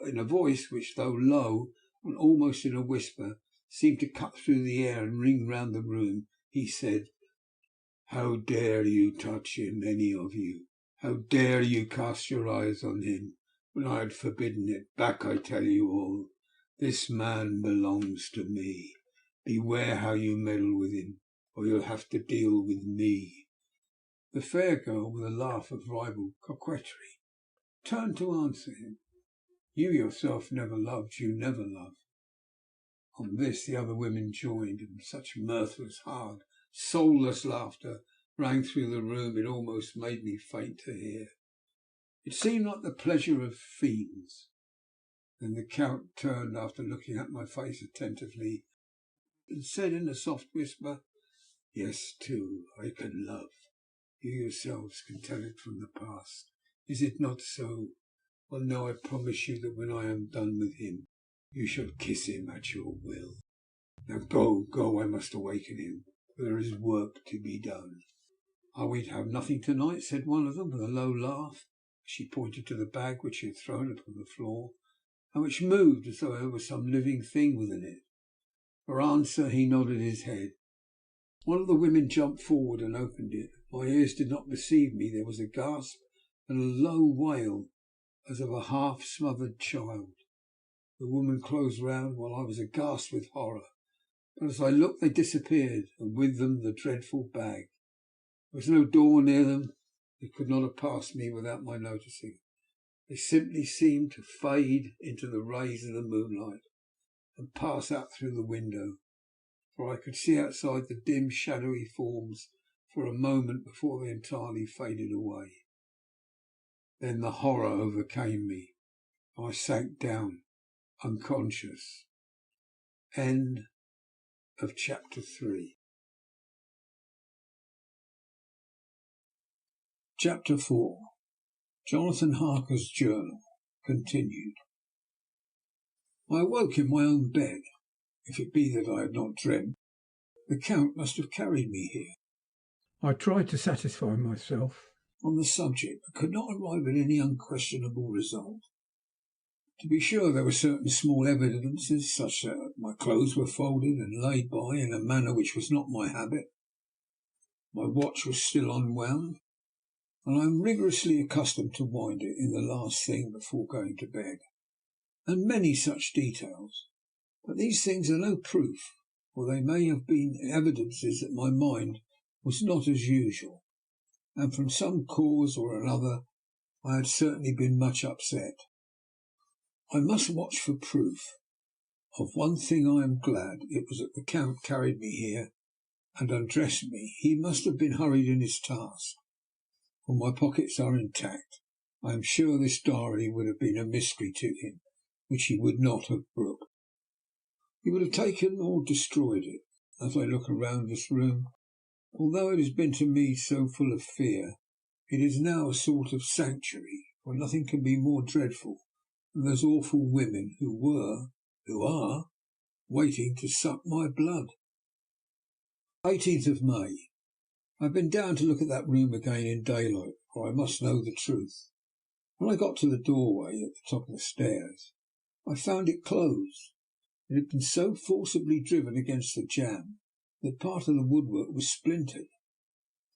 S1: In a voice which, though low and almost in a whisper, seemed to cut through the air and ring round the room, he said, "How dare you touch him, any of you? How dare you cast your eyes on him when I had forbidden it? Back, I tell you all. This man belongs to me. Beware how you meddle with him, or you'll have to deal with me." The fair girl, with a laugh of rival coquetry, turned to answer him. "You yourself never loved, you never loved." On this the other women joined, and such mirthless, hard, soulless laughter rang through the room it almost made me faint to hear. It seemed like the pleasure of fiends. Then the Count turned, after looking at my face attentively, and said in a soft whisper, "Yes, too, I can love. You yourselves can tell it from the past. Is it not so? Well, now I promise you that when I am done with him, you shall kiss him at your will. Now go, I must awaken him, for there is work to be done." "Are we to have nothing tonight?" said one of them with a low laugh. She pointed to the bag which she had thrown upon the floor, and which moved as though there was some living thing within it. For answer he nodded his head. One of the women jumped forward and opened it. My ears did not deceive me. There was a gasp and a low wail, as of a half-smothered child. The woman closed round, while I was aghast with horror. But as I looked they disappeared, and with them the dreadful bag. There was no door near them. They could not have passed me without my noticing. They simply seemed to fade into the rays of the moonlight and pass out through the window, for I could see outside the dim, shadowy forms for a moment before they entirely faded away. Then the horror overcame me. I sank down unconscious. End of chapter 3. Chapter 4. Jonathan Harker's Journal. Continued. I awoke in my own bed. If it be that I had not dreamt, the Count must have carried me here. I tried to satisfy myself on the subject, but could not arrive at any unquestionable result. To be sure, there were certain small evidences, such that my clothes were folded and laid by in a manner which was not my habit. My watch was still unwound, and I am rigorously accustomed to wind it in the last thing before going to bed, and many such details. But these things are no proof, for they may have been evidences that my mind was not as usual, and from some cause or another I had certainly been much upset. I must watch for proof. Of one thing I am glad, it was that the Count carried me here and undressed me. He must have been hurried in his task, for my pockets are intact. I am sure this diary would have been a mystery to him, which he would not have brooked. He would have taken or destroyed it. As I look around this room, although it has been to me so full of fear, it is now a sort of sanctuary, for nothing can be more dreadful than those awful women who are, waiting to suck my blood. 18th of May. I have been down to look at that room again in daylight, for I must know the truth. When I got to the doorway at the top of the stairs, I found it closed. It had been so forcibly driven against the jamb that part of the woodwork was splintered.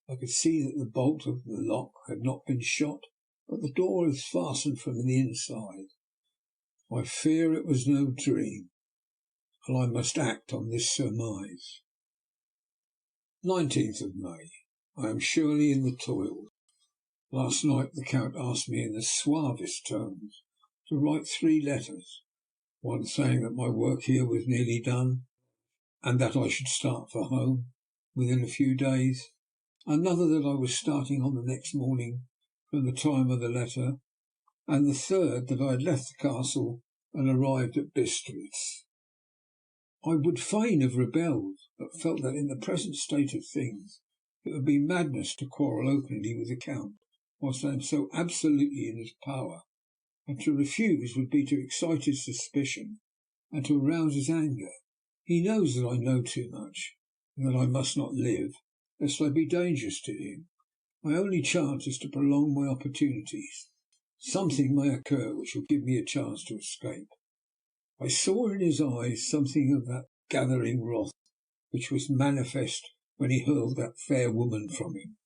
S1: I could see that the bolt of the lock had not been shot, but the door was fastened from the inside. I fear it was no dream, and I must act on this surmise. 19th of May. I am surely in the toils. Last night the Count asked me in the suavest tones to write 3 letters, one saying that my work here was nearly done, and that I should start for home within a few days, another that I was starting on the next morning from the time of the letter, and the third that I had left the castle and arrived at Bistritz. I would fain have rebelled, but felt that in the present state of things it would be madness to quarrel openly with the Count whilst I am so absolutely in his power, and to refuse would be to excite his suspicion and to arouse his anger. He knows that I know too much, and that I must not live, lest I be dangerous to him. My only chance is to prolong my opportunities. Something may occur which will give me a chance to escape. I saw in his eyes something of that gathering wrath which was manifest when he hurled that fair woman from him.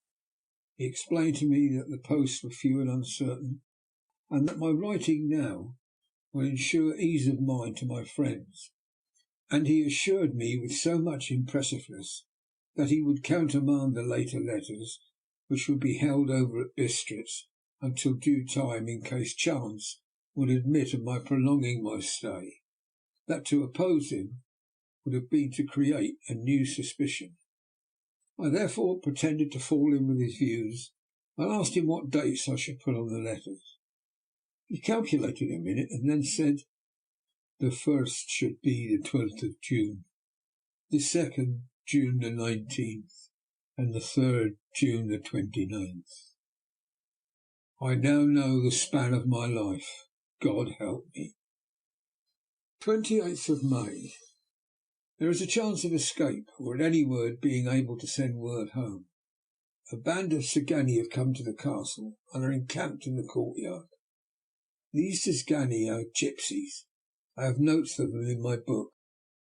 S1: He explained to me that the posts were few and uncertain, and that my writing now will ensure ease of mind to my friends, and he assured me with so much impressiveness that he would countermand the later letters, which would be held over at Bistritz until due time, in case chance would admit of my prolonging my stay. That to oppose him would have been to create a new suspicion. I therefore pretended to fall in with his views, and asked him what dates I should put on the letters. He calculated a minute, and then said, "The first should be the 12th of June, the second June the 19th, and the third June the 29th. I now know the span of my life. God help me." 28th of May. There is a chance of escape, or at any word being able to send word home. A band of Cingani have come to the castle and are encamped in the courtyard. These Cingani are gipsies. I have notes of them in my book.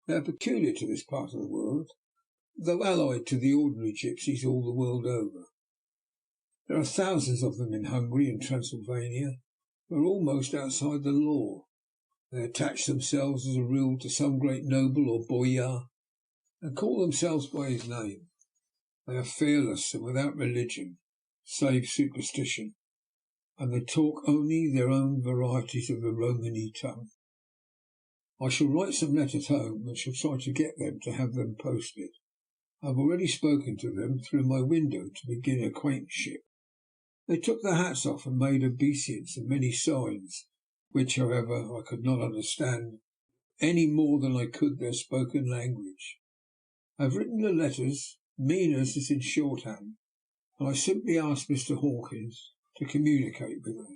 S1: They are peculiar to this part of the world, though allied to the ordinary gipsies all the world over. There are thousands of them in Hungary and Transylvania, who are almost outside the law. They attach themselves as a rule to some great noble or boyar, and call themselves by his name. They are fearless and without religion, save superstition, and they talk only their own varieties of the Romany tongue. I shall write some letters home, and shall try to get them to have them posted. I have already spoken to them through my window to begin acquaintanceship. They took their hats off and made obeisance and many signs, which, however, I could not understand any more than I could their spoken language. I have written the letters. Mina's is in shorthand, and I simply asked Mr. Hawkins to communicate with her.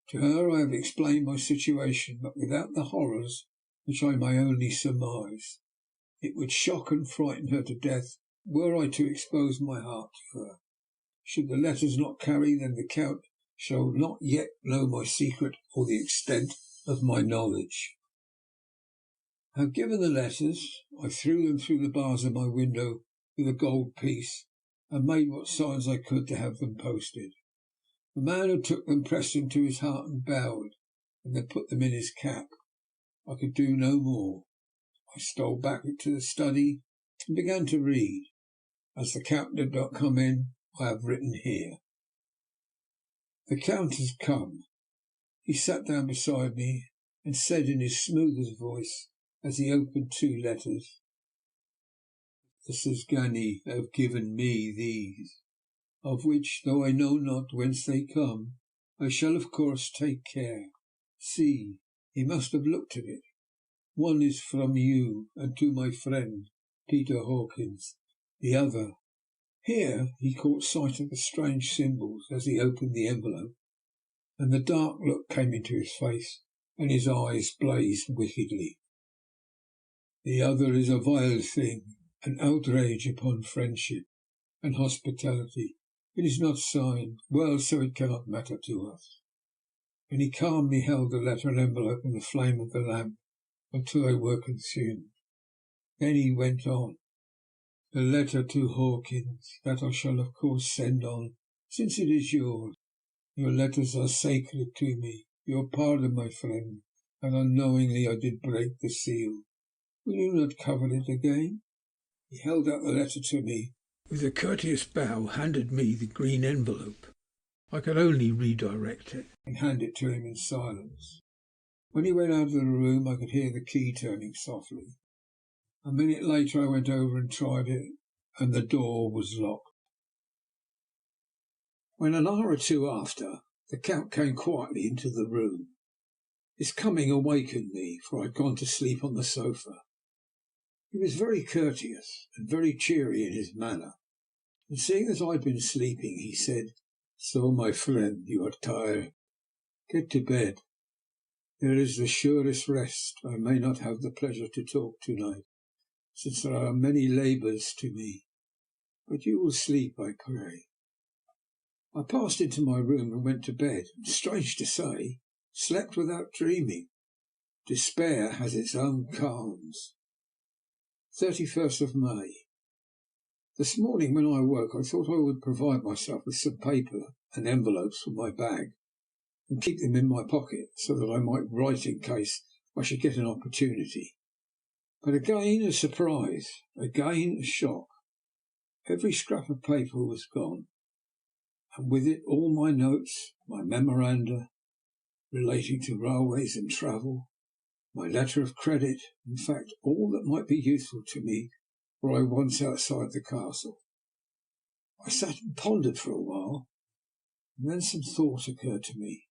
S1: To her I have explained my situation, but without the horrors which I may only surmise. It would shock and frighten her to death were I to expose my heart to her. Should the letters not carry, then the Count shall not yet know my secret or the extent of my knowledge. Having given the letters, I threw them through the bars of my window with a gold piece, and made what signs I could to have them posted. The man who took them pressed them to his heart and bowed, and then put them in his cap. I could do no more. I stole back into the study and began to read. As the Count did not come in, I have written here. The Count has come. He sat down beside me and said in his smoothest voice, as he opened two letters, "The Sisgani have given me these, of which, though I know not whence they come, I shall of course take care. See, he must have looked at it. One is from you and to my friend Peter Hawkins. The other—" Here he caught sight of the strange symbols as he opened the envelope, and the dark look came into his face, and his eyes blazed wickedly. "The other is a vile thing, an outrage upon friendship and hospitality. It is not signed. Well, so it cannot matter to us." And he calmly held the letter and envelope in the flame of the lamp until they were consumed. Then he went on. "The letter to Hawkins, that I shall of course send on, since it is yours. Your letters are sacred to me. Your pardon, my friend, and unknowingly I did break the seal. Will you not cover it again?" He held out the letter to me. With a courteous bow, handed me the green envelope. I could only redirect it and hand it to him in silence. When he went out of the room, I could hear the key turning softly. A minute later I went over and tried it, and the door was locked. When, an hour or two after, the Count came quietly into the room, his coming awakened me, for I had gone to sleep on the sofa. He was very courteous and very cheery in his manner, and seeing that I had been sleeping, he said, "So, my friend, you are tired. Get to bed. There is the surest rest. I may not have the pleasure to talk to-night, since there are many labours to me. But you will sleep, I pray." I passed into my room and went to bed, and, strange to say, slept without dreaming. Despair has its own calms. 31st of May. This morning when I awoke I thought I would provide myself with some paper and envelopes from my bag, and keep them in my pocket, so that I might write in case I should get an opportunity. But again a surprise, again a shock. Every scrap of paper was gone, and with it all my notes, my memoranda relating to railways and travel, my letter of credit, in fact all that might be useful to me were I once outside the castle. I sat and pondered for a while, and then some thought occurred to me,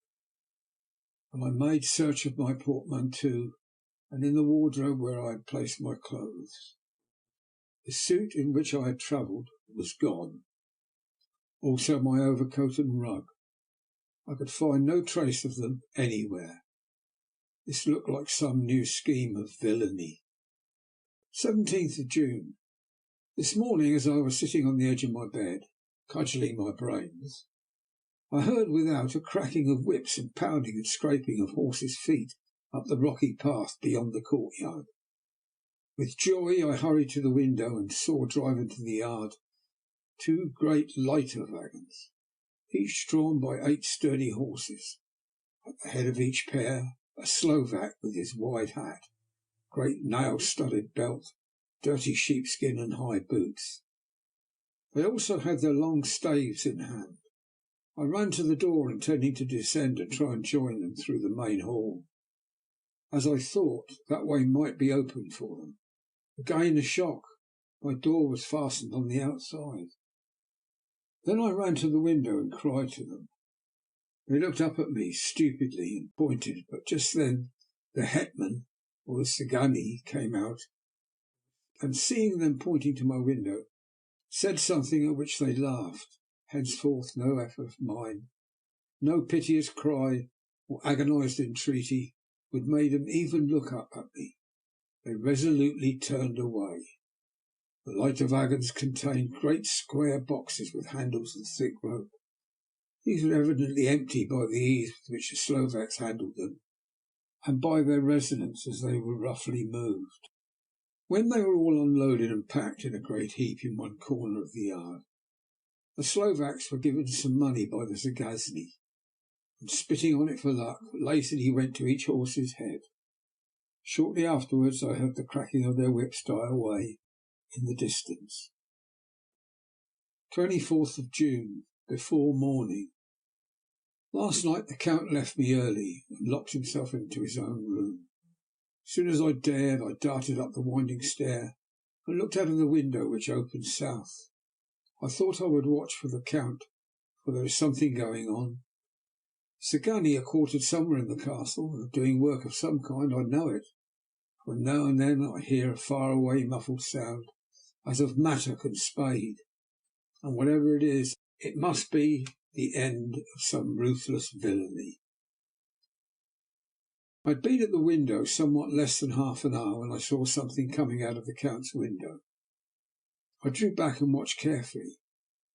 S1: and I made search of my portmanteau and in the wardrobe where I had placed my clothes. The suit in which I had travelled was gone, also my overcoat and rug. I could find no trace of them anywhere. This looked like some new scheme of villainy. 17th of June. This morning, as I was sitting on the edge of my bed, cudgelling my brains, I heard without a cracking of whips and pounding and scraping of horses' feet up the rocky path beyond the courtyard. With joy I hurried to the window and saw drive into the yard two great lighter wagons, each drawn by 8 sturdy horses. At the head of each pair a Slovak with his wide hat, great nail-studded belt, dirty sheepskin and high boots. They also had their long staves in hand. I ran to the door, intending to descend and try and join them through the main hall, as I thought that way might be opened for them. Again a shock. My door was fastened on the outside. Then I ran to the window and cried to them. They looked up at me stupidly and pointed, but just then the hetman, or the Sagani, came out, and seeing them pointing to my window, said something at which they laughed. henceforth no effort of mine, no piteous cry or agonized entreaty would make them even look up at me. They resolutely turned away. The lighter wagons contained great square boxes with handles and thick rope. These were evidently empty by the ease with which the Slovaks handled them, and by their resonance as they were roughly moved. When they were all unloaded and packed in a great heap in one corner of the yard, the Slovaks were given some money by the Zagazni, and spitting on it for luck, lazily went to each horse's head. Shortly afterwards I heard the cracking of their whips die away in the distance. 24th of June, before morning. Last night the Count left me early and locked himself into his own room. As soon as I dared, I darted up the winding stair and looked out of the window which opened south. I thought I would watch for the Count, for there is something going on. The Zagani are quartered somewhere in the castle and are doing work of some kind. I know it, for now and then I hear a far-away muffled sound, as of mattock and spade, and whatever it is, it must be the end of some ruthless villainy. I had been at the window somewhat less than half an hour when I saw something coming out of the Count's window. I drew back and watched carefully,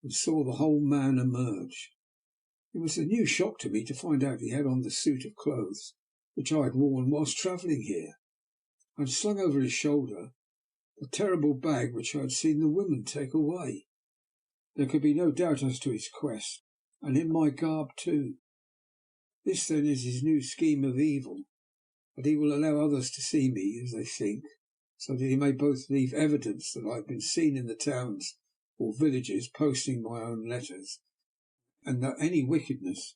S1: and saw the whole man emerge. It was a new shock to me to find out he had on the suit of clothes which I had worn whilst travelling here, and slung over his shoulder the terrible bag which I had seen the women take away. There could be no doubt as to his quest, and in my garb too. This then is his new scheme of evil, that he will allow others to see me as they think, so that he may both leave evidence that I have been seen in the towns or villages posting my own letters, and that any wickedness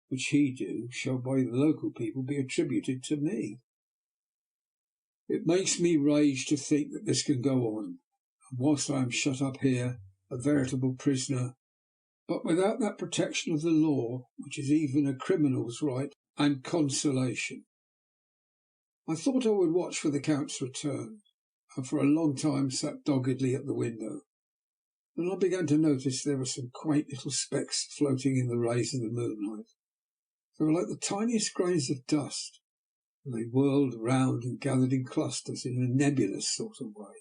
S1: which he do shall by the local people be attributed to me. It makes me rage to think that this can go on, and whilst I am shut up here, a veritable prisoner, but without that protection of the law which is even a criminal's right and consolation. I thought I would watch for the Count's return, and for a long time sat doggedly at the window. Then I began to notice there were some quaint little specks floating in the rays of the moonlight. They were like the tiniest grains of dust, and they whirled round and gathered in clusters in a nebulous sort of way.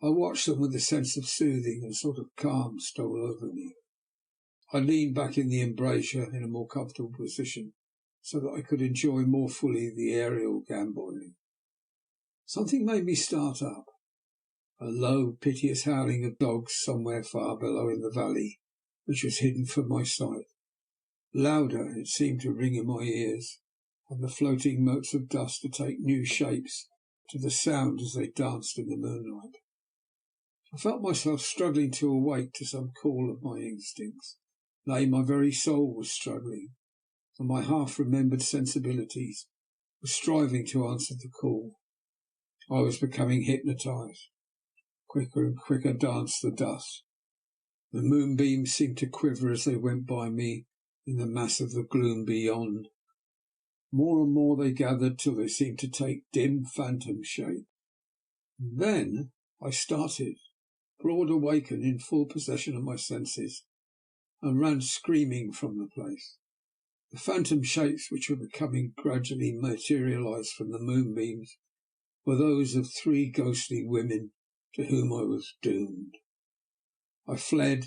S1: I watched them with a sense of soothing, and a sort of calm stole over me. I leaned back in the embrasure in a more comfortable position, so that I could enjoy more fully the aerial gambolling. Something made me start up. A low, piteous howling of dogs somewhere far below in the valley, which was hidden from my sight. Louder it seemed to ring in my ears, and the floating motes of dust to take new shapes to the sound as they danced in the moonlight. I felt myself struggling to awake to some call of my instincts. Nay, my very soul was struggling, and my half-remembered sensibilities were striving to answer the call. I was becoming hypnotized. Quicker and quicker danced the dust. The moonbeams seemed to quiver as they went by me in the mass of the gloom beyond. More and more they gathered till they seemed to take dim phantom shape. Then I started, broad awake and in full possession of my senses, and ran screaming from the place. The phantom shapes which were becoming gradually materialized from the moonbeams were those of three ghostly women to whom I was doomed. I fled,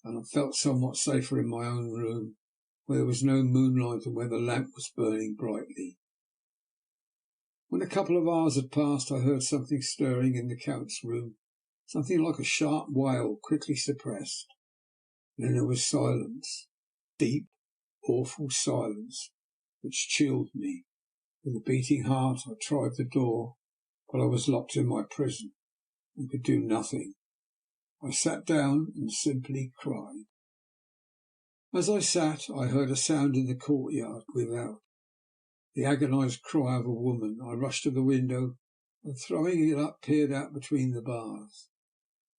S1: and I felt somewhat safer in my own room, where there was no moonlight and where the lamp was burning brightly. When a couple of hours had passed, I heard something stirring in the Count's room, something like a sharp wail quickly suppressed. Then there was silence, deep, awful silence, which chilled me. With a beating heart I tried the door, but I was locked in my prison and could do nothing. I sat down and simply cried. As I sat, I heard a sound in the courtyard without, the agonized cry of a woman. I rushed to the window, and throwing it up, peered out between the bars.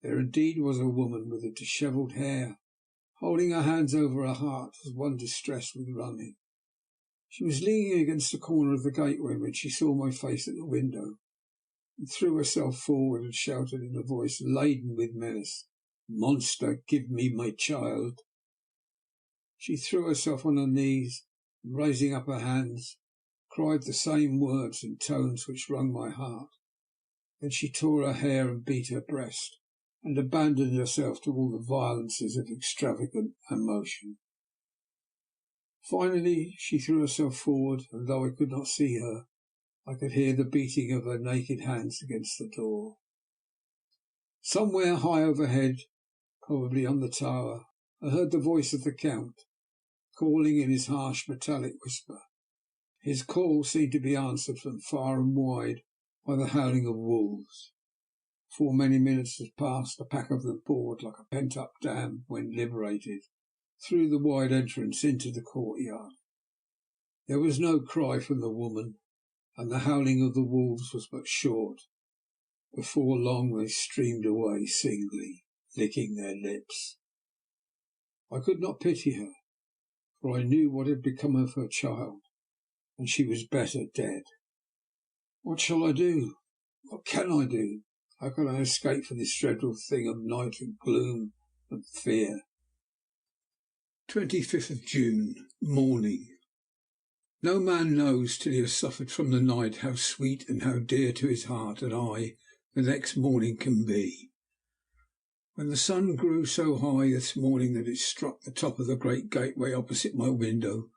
S1: There indeed was a woman with a dishevelled hair, holding her hands over her heart as one distressed with running. She was leaning against the corner of the gateway when she saw my face at the window, and threw herself forward and shouted in a voice laden with menace, Monster, give me my child." She threw herself on her knees, and raising up her hands, cried the same words in tones which wrung my heart. Then she tore her hair and beat her breast, and abandoned herself to all the violences of extravagant emotion. Finally she threw herself forward, and though I could not see her, I could hear the beating of her naked hands against the door. Somewhere high overhead, probably on the tower, I heard the voice of the Count, calling in his harsh metallic whisper. His call seemed to be answered from far and wide by the howling of wolves. Before many minutes had passed, a pack of them poured like a pent-up dam when liberated through the wide entrance into the courtyard. There was no cry from the woman, and the howling of the wolves was but short. Before long they streamed away singly, licking their lips. I could not pity her, for I knew what had become of her child, and she was better dead. What shall I do? What can I do? How can I escape from this dreadful thing of night and gloom and fear? 25th of June, morning. No man knows till he has suffered from the night how sweet and how dear to his heart and eye the next morning can be. When the sun grew so high this morning that it struck the top of the great gateway opposite my window,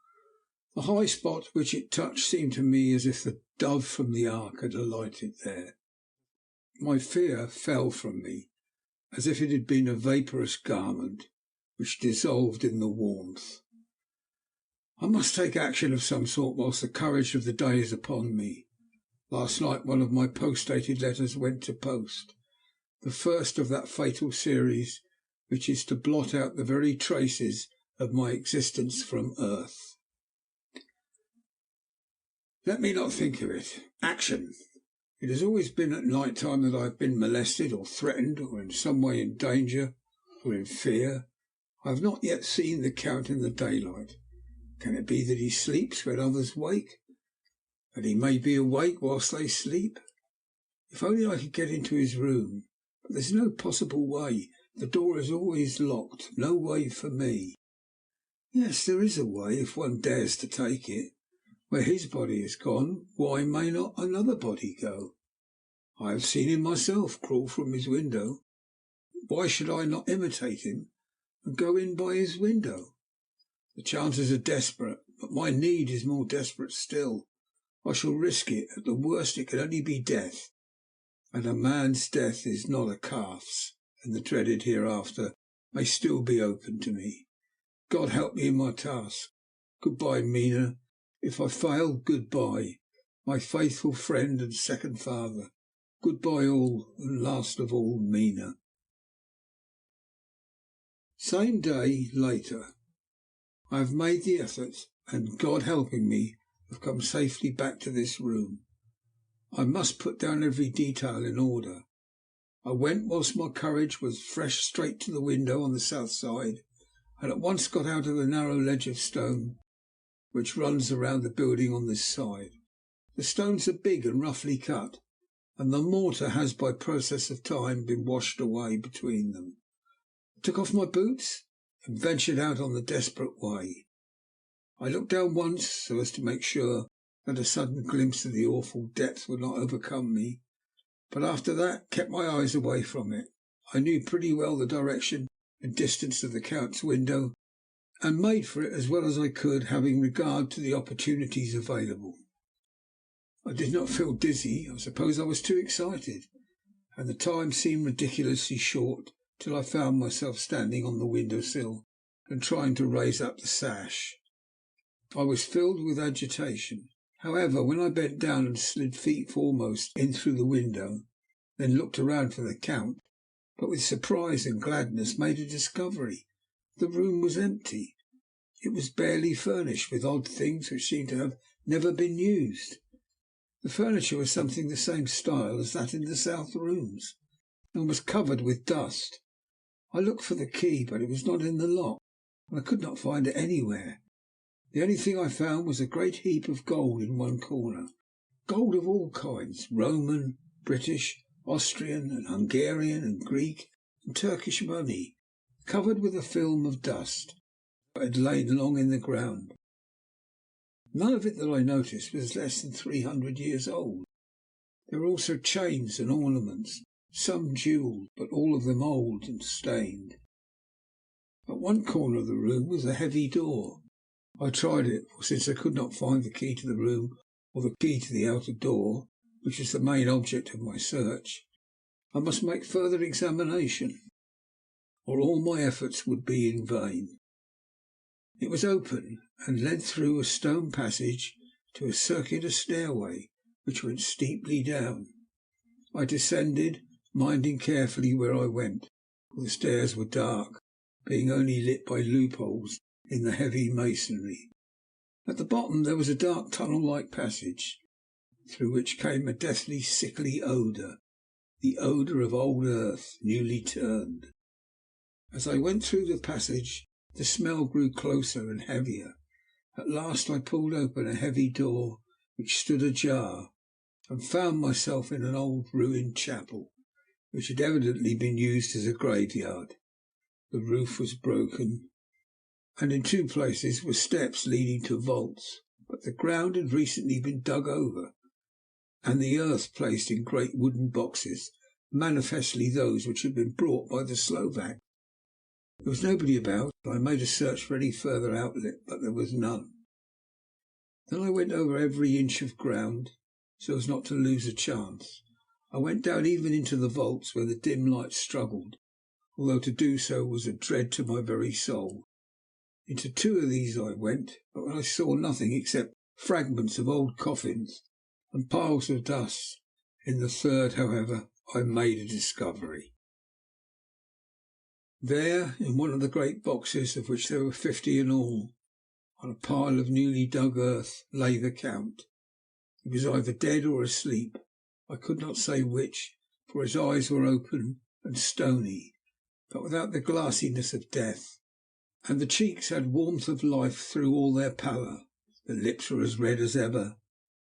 S1: the high spot which it touched seemed to me as if the dove from the ark had alighted there. My fear fell from me, as if it had been a vaporous garment which dissolved in the warmth. I must take action of some sort whilst the courage of the day is upon me. Last night one of my post-dated letters went to post, the first of that fatal series which is to blot out the very traces of my existence from earth. Let me not think of it. Action! It has always been at night time that I have been molested or threatened, or in some way in danger or in fear. I have not yet seen the Count in the daylight. Can it be that he sleeps when others wake? That he may be awake whilst they sleep? If only I could get into his room. But there is no possible way. The door is always locked. No way for me. Yes, there is a way, if one dares to take it. Where his body is gone, why may not another body go? I have seen him myself crawl from his window. Why should I not imitate him and go in by his window? The chances are desperate, but my need is more desperate still. I shall risk it. At the worst it can only be death, and a man's death is not a calf's, and the dreaded hereafter may still be open to me. God help me in my task. Good-bye, Mina. If I fail, good-bye, my faithful friend and second father. Good-bye all, and last of all, Mina. Same day, later. I have made the effort, and, God helping me, have come safely back to this room. I must put down every detail in order. I went whilst my courage was fresh straight to the window on the south side, and at once got out of the narrow ledge of stone which runs around the building on this side. The stones are big and roughly cut, and the mortar has by process of time been washed away between them. I took off my boots and ventured out on the desperate way. I looked down once so as to make sure that a sudden glimpse of the awful depth would not overcome me, but after that kept my eyes away from it. I knew pretty well the direction and distance of the Count's window, and made for it as well as I could, having regard to the opportunities available. I did not feel dizzy. I suppose I was too excited, and the time seemed ridiculously short till I found myself standing on the window sill and trying to raise up the sash. I was filled with agitation. However, when I bent down and slid feet foremost in through the window, then looked around for the Count, but with surprise and gladness made a discovery. The room was empty. It was barely furnished with odd things which seemed to have never been used. The furniture was something the same style as that in the south rooms, and was covered with dust. I looked for the key, but it was not in the lock, and I could not find it anywhere. The only thing I found was a great heap of gold in one corner. Gold of all kinds, Roman, British, Austrian, and Hungarian, and Greek, and Turkish money, covered with a film of dust that had lain long in the ground. None of it that I noticed was less than 300 years old. There were also chains and ornaments, some jewelled, but all of them old and stained. At one corner of the room was a heavy door. I tried it, for since I could not find the key to the room or the key to the outer door, which was the main object of my search, I must make further examination, or all my efforts would be in vain. It was open, and led through a stone passage to a circular stairway which went steeply down. I descended, minding carefully where I went, for the stairs were dark, being only lit by loopholes in the heavy masonry. At the bottom there was a dark tunnel-like passage, through which came a deathly sickly odour, the odour of old earth newly turned. As I went through the passage, the smell grew closer and heavier. At last I pulled open a heavy door which stood ajar, and found myself in an old ruined chapel, which had evidently been used as a graveyard. The roof was broken, and in two places were steps leading to vaults, but the ground had recently been dug over, and the earth placed in great wooden boxes, manifestly those which had been brought by the Slovak. There was nobody about. I made a search for any further outlet, but there was none. Then I went over every inch of ground, so as not to lose a chance. I went down even into the vaults where the dim light struggled, although to do so was a dread to my very soul. Into two of these I went, but I saw nothing except fragments of old coffins and piles of dust. In the third, however, I made a discovery. There, in one of the great boxes, of which there were 50 in all, on a pile of newly dug earth, lay the Count. He was either dead or asleep. I could not say which, for his eyes were open and stony, but without the glassiness of death, and the cheeks had warmth of life through all their pallor. The lips were as red as ever,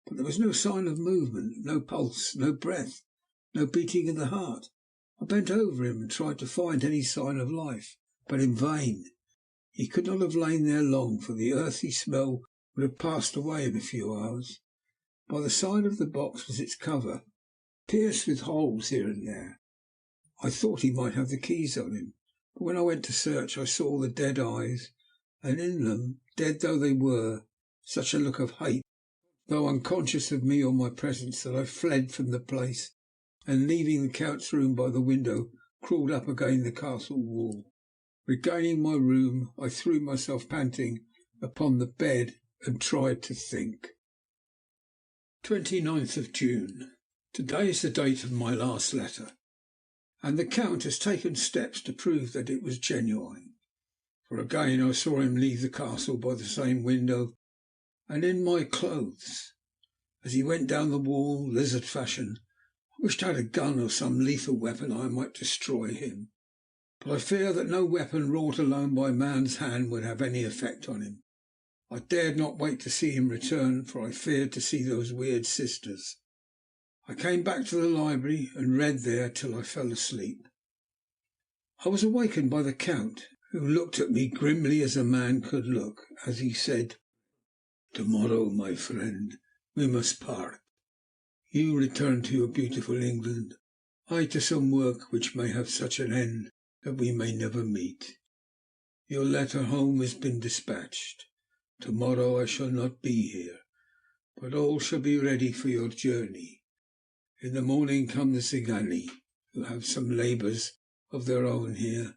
S1: but there was no sign of movement, no pulse, no breath, no beating of the heart. I bent over him and tried to find any sign of life, but in vain. He could not have lain there long, for the earthy smell would have passed away in a few hours. By the side of the box was its cover, pierced with holes here and there. I thought he might have the keys on him, but when I went to search I saw the dead eyes, and in them, dead though they were, such a look of hate, though unconscious of me or my presence, that I fled from the place, and leaving the Count's room by the window, crawled up against the castle wall. Regaining my room, I threw myself panting upon the bed and tried to think. 29th of June. Today is the date of my last letter, and the Count has taken steps to prove that it was genuine, for again I saw him leave the castle by the same window, and in my clothes. As he went down the wall, lizard fashion, I wished I had a gun or some lethal weapon I might destroy him, but I fear that no weapon wrought alone by man's hand would have any effect on him. I dared not wait to see him return, for I feared to see those weird sisters. I came back to the library and read there till I fell asleep. I was awakened by the Count, who looked at me grimly as a man could look, as he said, "Tomorrow, my friend, we must part. You return to your beautiful England, I to some work which may have such an end that we may never meet. Your letter home has been dispatched. Tomorrow I shall not be here, but all shall be ready for your journey. In the morning come the Zingani, who have some labours of their own here,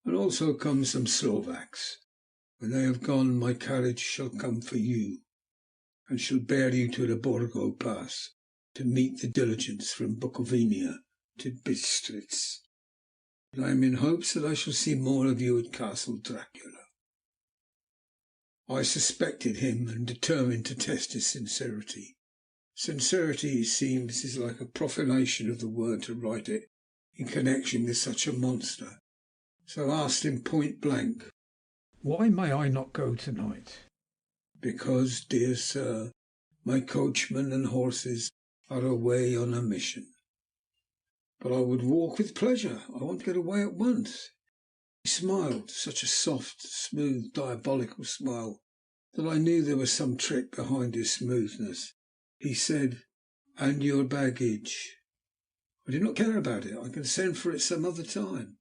S1: and also come some Slovaks. When they have gone, my carriage shall come for you, and shall bear you to the Borgo Pass, to meet the diligence from Bukovina to Bistritz. I am in hopes that I shall see more of you at Castle Dracula." I suspected him, and determined to test his sincerity. Sincerity, it seems, is like a profanation of the word to write it in connection with such a monster. So I asked him point blank, "Why may I not go tonight?" "Because, dear sir, my coachman and horses are away on a mission." But I would walk with pleasure. I want to get away at once." He smiled, such a soft, smooth, diabolical smile that I knew there was some trick behind his smoothness. He said, "And your baggage?" "I do not care about it. I can send for it some other time."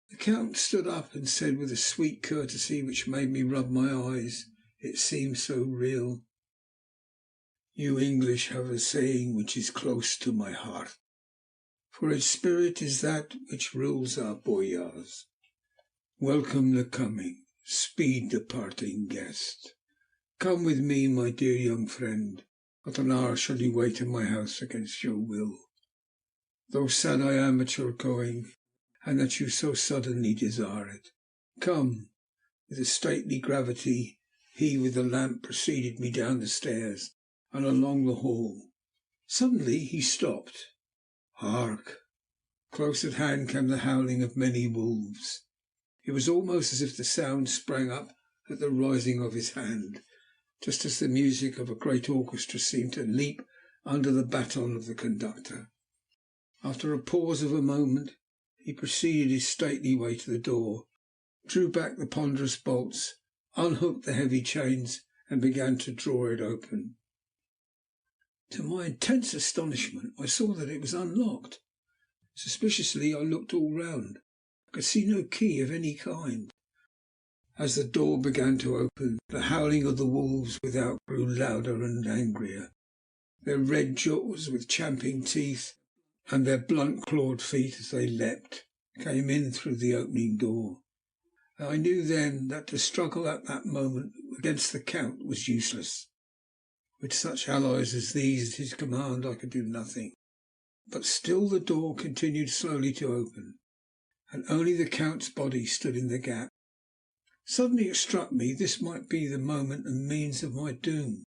S1: The Count stood up and said with a sweet courtesy which made me rub my eyes, it seemed so real, "You English have a saying which is close to my heart, for its spirit is that which rules our boyars. Welcome the coming, speed the parting guest. Come with me, my dear young friend. Not an hour shall you wait in my house against your will. Though sad I am at your going, and that you so suddenly desire it. Come." With a stately gravity, he with the lamp preceded me down the stairs and along the hall. Suddenly he stopped. Hark! Close at hand came the howling of many wolves. It was almost as if the sound sprang up at the rising of his hand, just as the music of a great orchestra seemed to leap under the baton of the conductor. After a pause of a moment, he proceeded his stately way to the door, drew back the ponderous bolts, unhooked the heavy chains, and began to draw it open. To my intense astonishment, I saw that it was unlocked. Suspiciously I looked all round. I could see no key of any kind. As the door began to open, the howling of the wolves without grew louder and angrier. Their red jaws, with champing teeth, and their blunt clawed feet as they leapt, came in through the opening door. I knew then that to struggle at that moment against the Count was useless. With such allies as these at his command I could do nothing. But still the door continued slowly to open, and only the Count's body stood in the gap. Suddenly it struck me this might be the moment and means of my doom.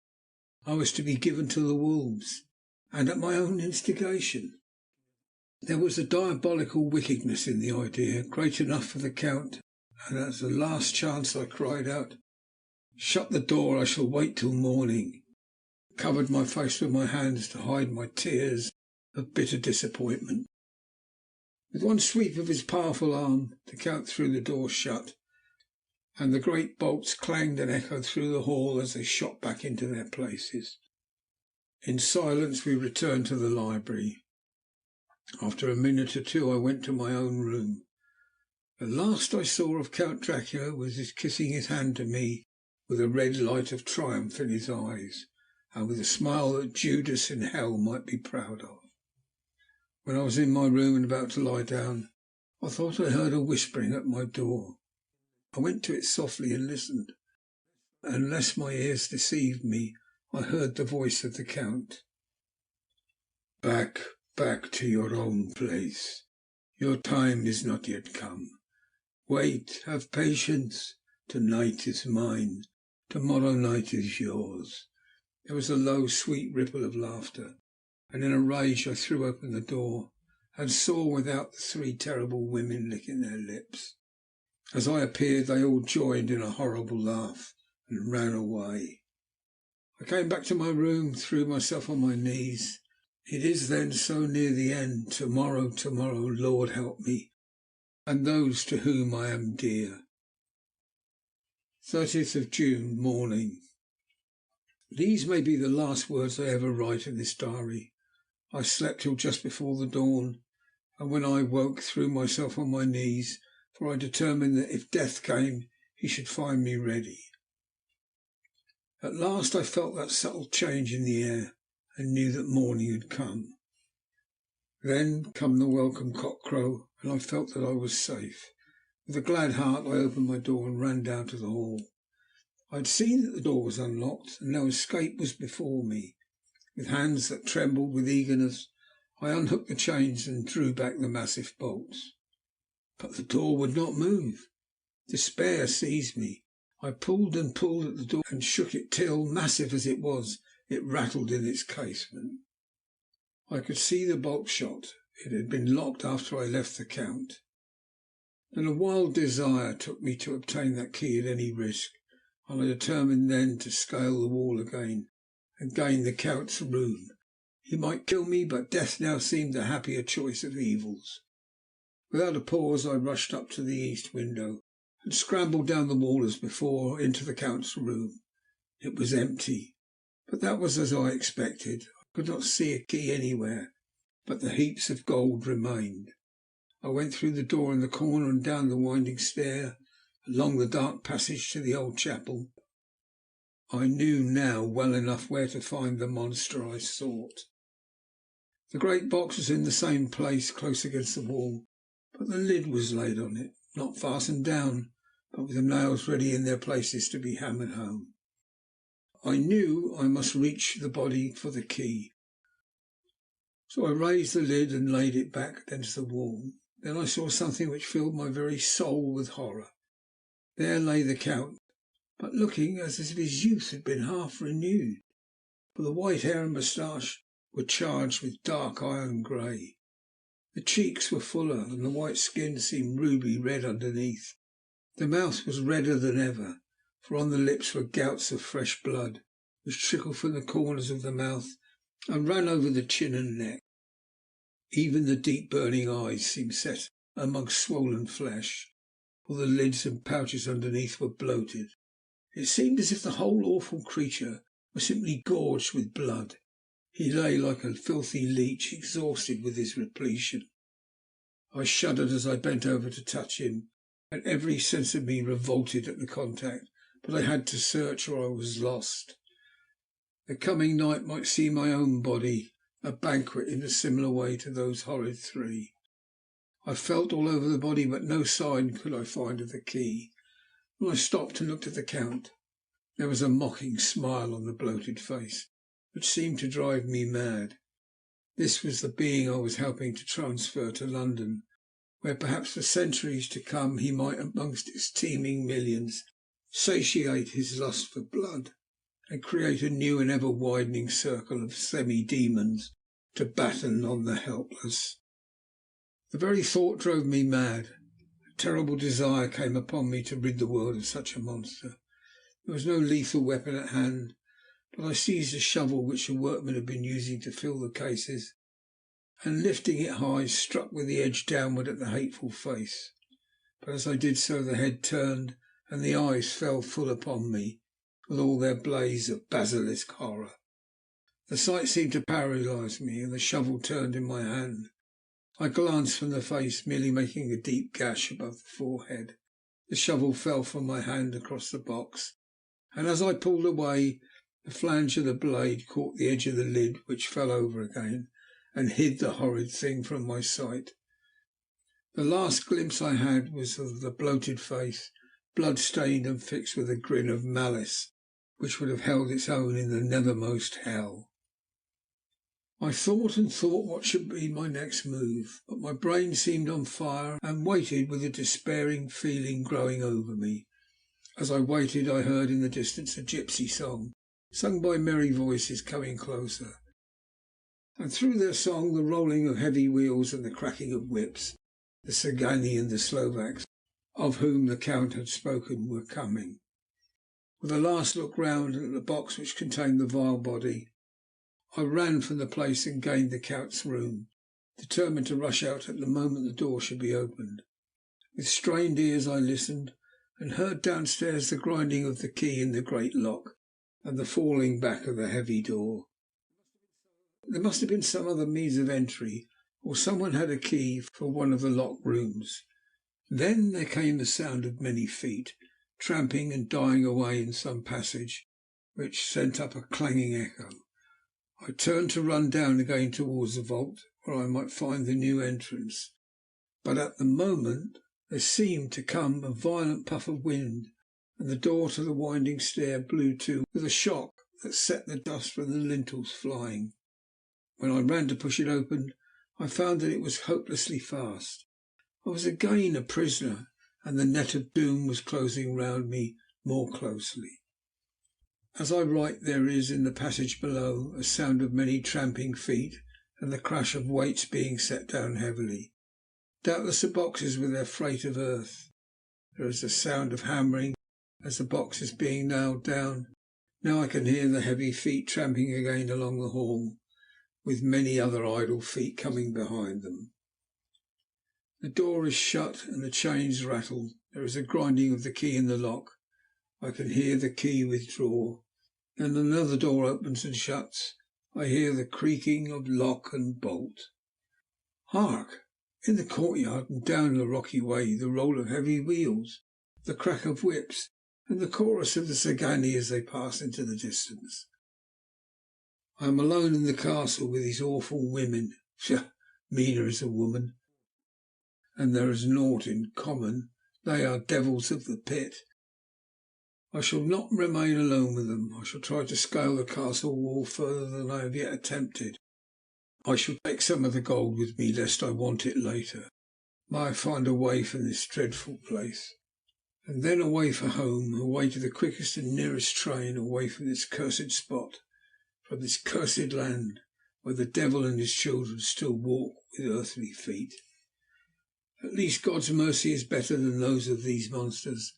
S1: I was to be given to the wolves, and at my own instigation. There was a diabolical wickedness in the idea, great enough for the Count, and as a last chance I cried out, "Shut the door, I shall wait till morning," covered my face with my hands to hide my tears of bitter disappointment. With one sweep of his powerful arm the Count threw the door shut, and the great bolts clanged and echoed through the hall as they shot back into their places. In silence we returned to the library. After a minute or two I went to my own room. The last I saw of Count Dracula was his kissing his hand to me with a red light of triumph in his eyes, and with a smile that Judas in hell might be proud of. When I was in my room and about to lie down, I thought I heard a whispering at my door. I went to it softly and listened. Unless my ears deceived me, I heard the voice of the Count. "Back, back to your own place. Your time is not yet come. Wait, have patience. To-night is mine. To-morrow night is yours." There was a low, sweet ripple of laughter, and in a rage I threw open the door and saw without the three terrible women licking their lips. As I appeared, they all joined in a horrible laugh and ran away. I came back to my room, threw myself on my knees. It is then so near the end. Tomorrow, tomorrow, Lord help me, and those to whom I am dear. 30th of June, morning. These may be the last words I ever write in this diary. I slept till just before the dawn, and when I woke threw myself on my knees, for I determined that if death came he should find me ready. At last I felt that subtle change in the air, and knew that morning had come. Then come the welcome cockcrow, and I felt that I was safe. With a glad heart I opened my door and ran down to the hall. I had seen that the door was unlocked, and no escape was before me. With hands that trembled with eagerness, I unhooked the chains and drew back the massive bolts. But the door would not move. Despair seized me. I pulled and pulled at the door and shook it till, massive as it was, it rattled in its casement. I could see the bolt shot. It had been locked after I left the Count. Then a wild desire took me to obtain that key at any risk, and I determined then to scale the wall again and gain the Count's room. He might kill me, but death now seemed the happier choice of evils. Without a pause I rushed up to the east window and scrambled down the wall as before into the Count's room. It was empty, but that was as I expected. I could not see a key anywhere, but the heaps of gold remained. I went through the door in the corner and down the winding stair, along the dark passage to the old chapel. I knew now well enough where to find the monster I sought. The great box was in the same place, close against the wall, but the lid was laid on it, not fastened down, but with the nails ready in their places to be hammered home. I knew I must reach the body for the key, so I raised the lid and laid it back against the wall. Then I saw something which filled my very soul with horror. There lay the Count, but looking as if his youth had been half renewed, for the white hair and moustache were charged with dark iron grey. The cheeks were fuller, and the white skin seemed ruby red underneath. The mouth was redder than ever, for on the lips were gouts of fresh blood, which trickled from the corners of the mouth and ran over the chin and neck. Even the deep burning eyes seemed set amongst swollen flesh, for the lids and pouches underneath were bloated. It seemed as if the whole awful creature were simply gorged with blood. He lay like a filthy leech, exhausted with his repletion. I shuddered as I bent over to touch him, and every sense of me revolted at the contact, but I had to search or I was lost. The coming night might see my own body a banquet in a similar way to those horrid three. I felt all over the body, but no sign could I find of the key. When I stopped and looked at the Count, there was a mocking smile on the bloated face, which seemed to drive me mad. This was the being I was helping to transfer to London, where perhaps for centuries to come he might, amongst its teeming millions, satiate his lust for blood, and create a new and ever widening circle of semi-demons to batten on the helpless. The very thought drove me mad. A terrible desire came upon me to rid the world of such a monster. There was no lethal weapon at hand, but I seized a shovel which the workmen had been using to fill the cases, and lifting it high, struck with the edge downward at the hateful face. But as I did so, the head turned, and the eyes fell full upon me, with all their blaze of basilisk horror. The sight seemed to paralyse me, and the shovel turned in my hand. I glanced from the face, merely making a deep gash above the forehead. The shovel fell from my hand across the box, and as I pulled away, the flange of the blade caught the edge of the lid, which fell over again, and hid the horrid thing from my sight. The last glimpse I had was of the bloated face, blood-stained and fixed with a grin of malice which would have held its own in the nethermost hell. I thought and thought what should be my next move, but my brain seemed on fire and waited with a despairing feeling growing over me. As I waited, I heard in the distance a gypsy song, sung by merry voices, coming closer, and through their song the rolling of heavy wheels and the cracking of whips. The Sagani and the Slovaks, of whom the Count had spoken, were coming. With a last look round at the box which contained the vile body, I ran from the place and gained the Count's room, determined to rush out at the moment the door should be opened. With strained ears I listened, and heard downstairs the grinding of the key in the great lock, and the falling back of the heavy door. There must have been some other means of entry, or someone had a key for one of the locked rooms. Then there came the sound of many feet, tramping and dying away in some passage, which sent up a clanging echo. I turned to run down again towards the vault, where I might find the new entrance, but at the moment there seemed to come a violent puff of wind, and the door to the winding stair blew to with a shock that set the dust from the lintels flying. When I ran to push it open, I found that it was hopelessly fast. I was again a prisoner, and the net of doom was closing round me more closely. As I write, there is in the passage below a sound of many tramping feet and the crash of weights being set down heavily. Doubtless the boxes with their freight of earth. There is a sound of hammering as the box is being nailed down. Now I can hear the heavy feet tramping again along the hall. with many other idle feet coming behind them. The door is shut and the chains rattle. There is a grinding of the key in the lock. I can hear the key withdraw. Then another door opens and shuts. I hear the creaking of lock and bolt. Hark! In the courtyard and down the rocky way, the roll of heavy wheels, the crack of whips, and the chorus of the Sagani as they pass into the distance. I am alone in the castle with these awful women. Mina is a woman, and there is naught in common. They are devils of the pit. I shall not remain alone with them. I shall try to scale the castle wall further than I have yet attempted. I shall take some of the gold with me, lest I want it later. May I find a way from this dreadful place. And then away for home, away to the quickest and nearest train, away from this cursed spot, from this cursed land, where the devil and his children still walk with earthly feet. At least God's mercy is better than those of these monsters,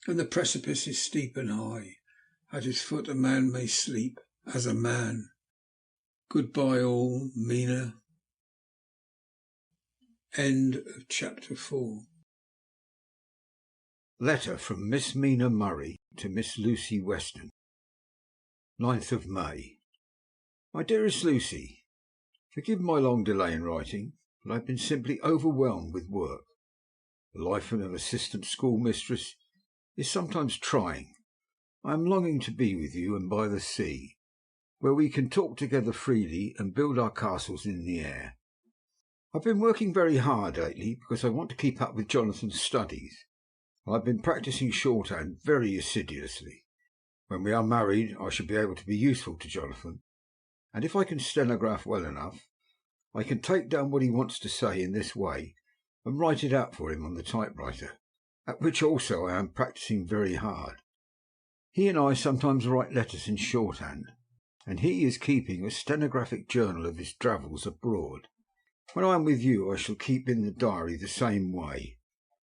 S1: and the precipice is steep and high. At its foot a man may sleep as a man. Goodbye all, Mina. End of chapter 4.
S2: Letter from Miss Mina Murray to Miss Lucy Weston. 9th of May. My dearest Lucy, forgive my long delay in writing, but I have been simply overwhelmed with work. The life of an assistant schoolmistress is sometimes trying. I am longing to be with you and by the sea, where we can talk together freely and build our castles in the air. I've been working very hard lately because I want to keep up with Jonathan's studies. I've been practising shorthand very assiduously. When we are married, I shall be able to be useful to Jonathan, and if I can stenograph well enough, I can take down what he wants to say in this way and write it out for him on the typewriter, at which also I am practising very hard. He and I sometimes write letters in shorthand, and he is keeping a stenographic journal of his travels abroad. When I am with you, I shall keep in the diary the same way.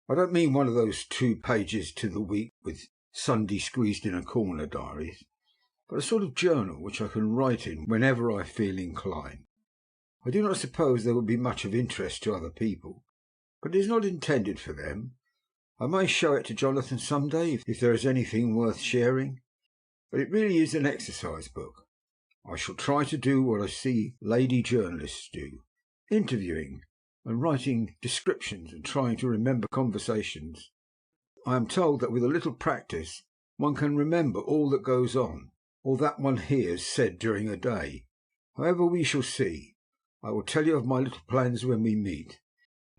S2: I don't mean one of those 2 pages to the week with Sunday squeezed in a corner diaries, but a sort of journal which I can write in whenever I feel inclined. I do not suppose there will be much of interest to other people, but it is not intended for them. I may show it to Jonathan some day if there is anything worth sharing, but it really is an exercise book. I shall try to do what I see lady journalists do, interviewing and writing descriptions and trying to remember conversations. I am told that with a little practice one can remember all that goes on, or that one hears said during a day. However, we shall see. I will tell you of my little plans when we meet.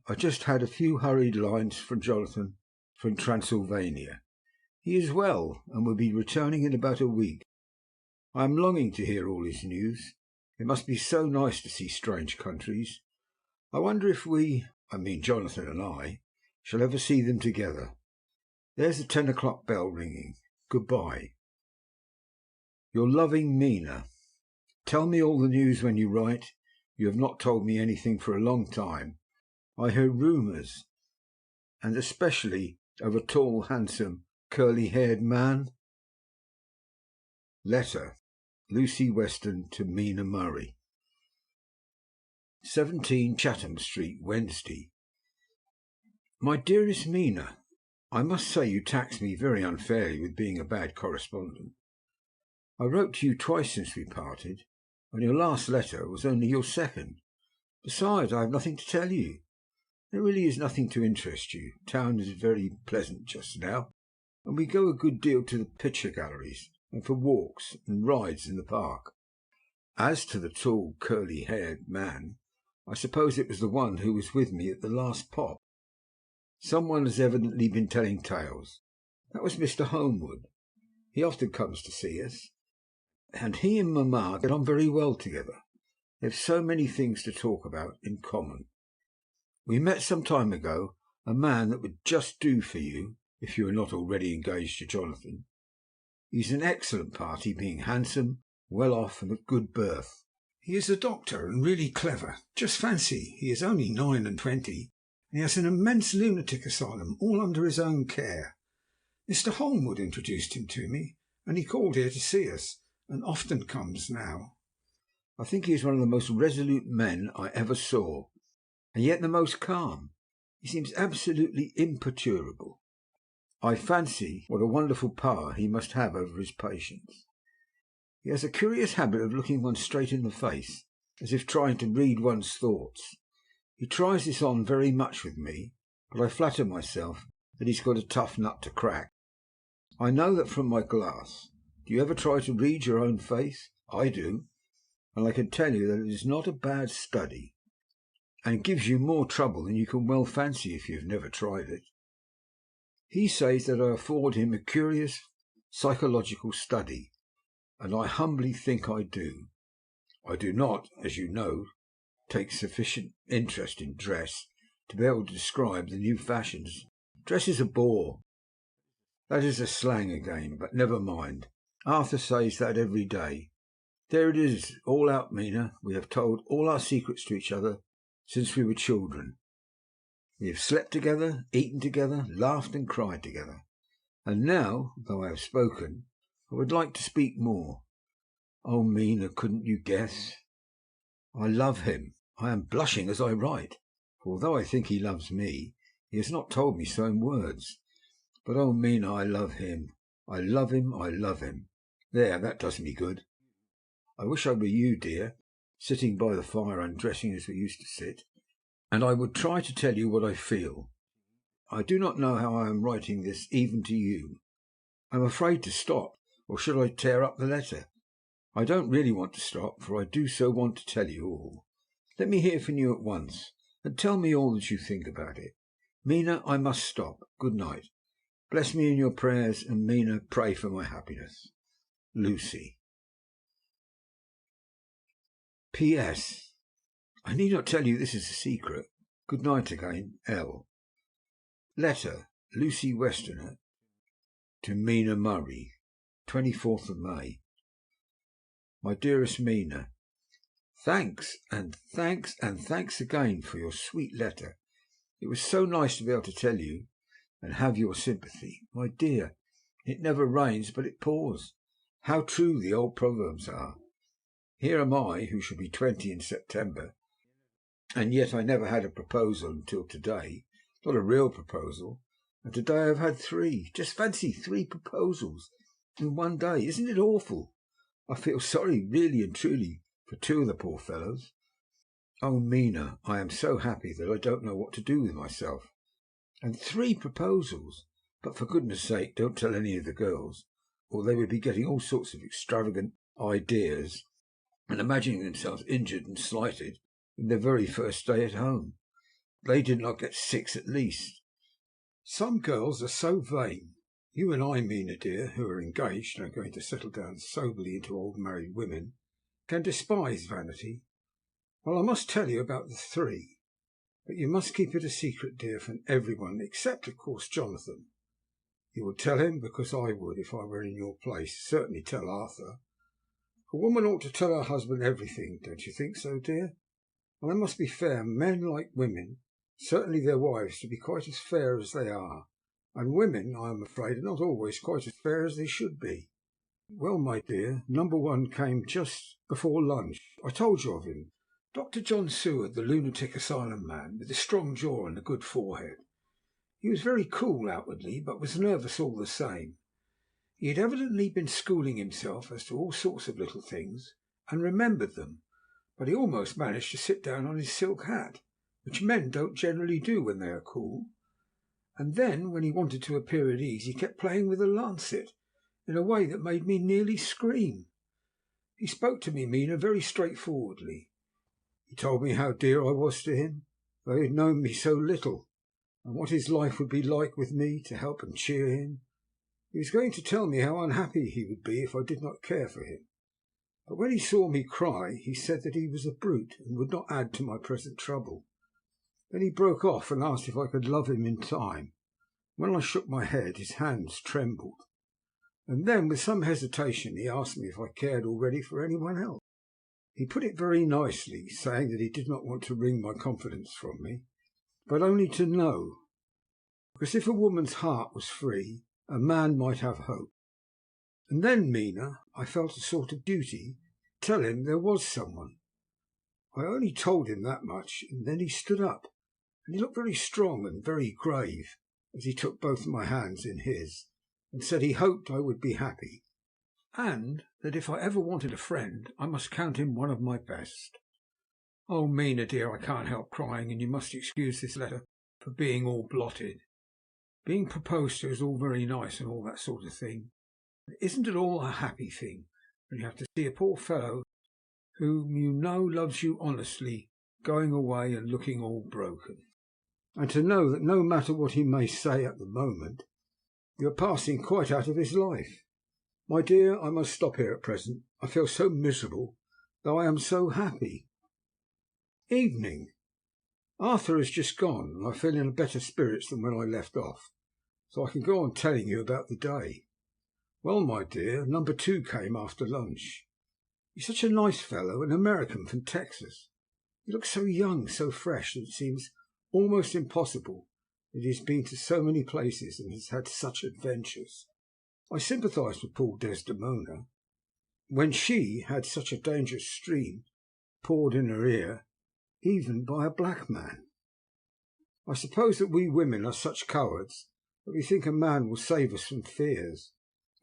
S2: I just had a few hurried lines from Jonathan from Transylvania. He is well and will be returning in about a week. I am longing to hear all his news. It must be so nice to see strange countries. I wonder if Jonathan and I, shall ever see them together. There's the 10 o'clock bell ringing. Goodbye. Your loving Mina. Tell me all the news when you write. You have not told me anything for a long time. I heard rumours, and especially of a tall, handsome, curly-haired man. Letter, Lucy Weston to Mina Murray. 17 Chatham Street, Wednesday. My dearest Mina, I must say you tax me very unfairly with being a bad correspondent. I wrote to you twice since we parted, and your last letter was only your second. Besides, I have nothing to tell you. There really is nothing to interest you. Town is very pleasant just now, and we go a good deal to the picture galleries and for walks and rides in the park. As to the tall, curly-haired man, I suppose it was the one who was with me at the last pop. Someone has evidently been telling tales. That was Mr. Homewood. He often comes to see us, and he and Mamma get on very well together. They have so many things to talk about in common. We met some time ago a man that would just do for you, if you are not already engaged to Jonathan. He's an excellent party, being handsome, well off, and of good birth. He is a doctor and really clever. Just fancy, he is only 29, and he has an immense lunatic asylum all under his own care. Mr. Holmwood introduced him to me, and he called here to see us, and often comes now. I think he is one of the most resolute men I ever saw, and yet the most calm. He seems absolutely imperturbable. I fancy what a wonderful power he must have over his patients. He has a curious habit of looking one straight in the face, as if trying to read one's thoughts. He tries this on very much with me, but I flatter myself that he's got a tough nut to crack. I know that from my glass. Do you ever try to read your own face? I do, and I can tell you that it is not a bad study, and gives you more trouble than you can well fancy if you have never tried it. He says that I afford him a curious psychological study, and I humbly think I do. I do not, as you know, take sufficient interest in dress to be able to describe the new fashions. Dress is a bore. That is a slang again, but never mind. Arthur says that every day. There it is, all out, Mina. We have told all our secrets to each other since we were children. We have slept together, eaten together, laughed and cried together. And now, though I have spoken, I would like to speak more. Oh, Mina, couldn't you guess? I love him. I am blushing as I write, for although I think he loves me, he has not told me so in words. But oh, Mina, I love him. I love him, I love him. There, that does me good. I wish I were you, dear, sitting by the fire undressing as we used to sit, and I would try to tell you what I feel. I do not know how I am writing this even to you. I am afraid to stop, or should I tear up the letter? I don't really want to stop, for I do so want to tell you all. Let me hear from you at once, and tell me all that you think about it. Mina, I must stop. Good night. Bless me in your prayers, and Mina, pray for my happiness. Lucy. P.S. I need not tell you this is a secret. Good night again, L. Letter, Lucy Westerner, to Mina Murray, 24th of May. My dearest Mina, thanks again for your sweet letter. It was so nice to be able to tell you and have your sympathy. My dear, it never rains but it pours. How true the old proverbs are. Here am I, who shall be 20 in September, and yet I never had a proposal until today, not a real proposal, and today I have had 3. Just fancy 3 proposals in one day. Isn't it awful? I feel sorry, really and truly, for 2 of the poor fellows. Oh, Mina, I am so happy that I don't know what to do with myself. And 3 proposals! But for goodness sake, don't tell any of the girls, or they would be getting all sorts of extravagant ideas and imagining themselves injured and slighted in their very first day at home. They did not get 6 at least. Some girls are so vain. You and I, Mina dear, who are engaged and are going to settle down soberly into old married women, can despise vanity. Well, I must tell you about the 3, but you must keep it a secret, dear, from everyone, except, of course, Jonathan. You will tell him, because I would, if I were in your place, certainly tell Arthur. A woman ought to tell her husband everything, don't you think so, dear? And I must be fair, men like women, certainly their wives, to be quite as fair as they are. And women, I am afraid, are not always quite as fair as they should be. Well, my dear, number 1 came just before lunch. I told you of him. Dr. John Seward, the lunatic asylum man, with a strong jaw and a good forehead. He was very cool outwardly, but was nervous all the same. He had evidently been schooling himself as to all sorts of little things, and remembered them, but he almost managed to sit down on his silk hat, which men don't generally do when they are cool. And then, when he wanted to appear at ease, he kept playing with a lancet in a way that made me nearly scream. He spoke to me, Mina, very straightforwardly. He told me how dear I was to him, though he had known me so little, and what his life would be like with me to help and cheer him. He was going to tell me how unhappy he would be if I did not care for him. But when he saw me cry, he said that he was a brute and would not add to my present trouble. Then he broke off and asked if I could love him in time. When I shook my head, his hands trembled. And then, with some hesitation, he asked me if I cared already for anyone else. He put it very nicely, saying that he did not want to wring my confidence from me, but only to know, because if a woman's heart was free, a man might have hope. And then, Mina, I felt a sort of duty to tell him there was someone. I only told him that much, and then he stood up, and he looked very strong and very grave as he took both my hands in his, and said he hoped I would be happy, and that if I ever wanted a friend I must count him one of my best. Oh, Mina, dear, I can't help crying, and you must excuse this letter for being all blotted. Being proposed to is all very nice and all that sort of thing, but isn't it all a happy thing when you have to see a poor fellow whom you know loves you honestly going away and looking all broken, and to know that no matter what he may say at the moment, you are passing quite out of his life? My dear, I must stop here at present. I feel so miserable, though I am so happy. Evening. Arthur has just gone, and I feel in better spirits than when I left off, so I can go on telling you about the day. Well, my dear, number 2 came after lunch. He's such a nice fellow, an American from Texas. He looks so young, so fresh, that it seems almost impossible that he has been to so many places and has had such adventures. I sympathized with poor Desdemona when she had such a dangerous stream poured in her ear, even by a black man. I suppose that we women are such cowards that we think a man will save us from fears,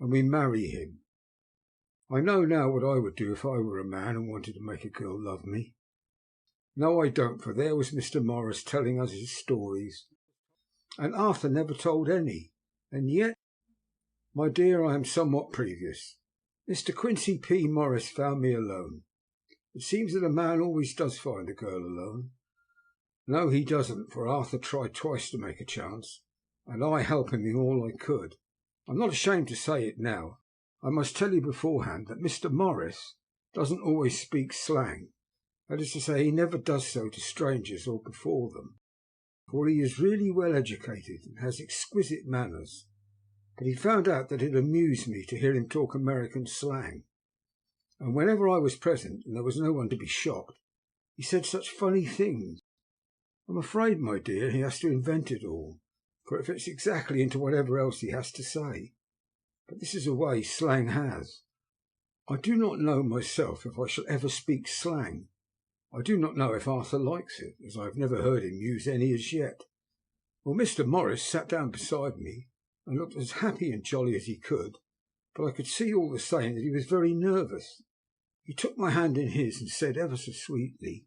S2: and we marry him. I know now what I would do if I were a man and wanted to make a girl love me. No, I don't, for there was Mr. Morris telling us his stories, and Arthur never told any. And yet, my dear, I am somewhat previous. Mr. Quincy P. Morris found me alone. It seems that a man always does find a girl alone. No, he doesn't, for Arthur tried twice to make a chance, and I helped him in all I could. I'm not ashamed to say it now. I must tell you beforehand that Mr. Morris doesn't always speak slang. That is to say, he never does so to strangers or before them, for he is really well educated and has exquisite manners. But he found out that it amused me to hear him talk American slang, and whenever I was present and there was no one to be shocked, he said such funny things. I'm afraid, my dear, he has to invent it all, for it fits exactly into whatever else he has to say. But this is a way slang has. I do not know myself if I shall ever speak slang. I do not know if Arthur likes it, as I have never heard him use any as yet. Well, Mr. Morris sat down beside me and looked as happy and jolly as he could, but I could see all the same that he was very nervous. He took my hand in his and said ever so sweetly,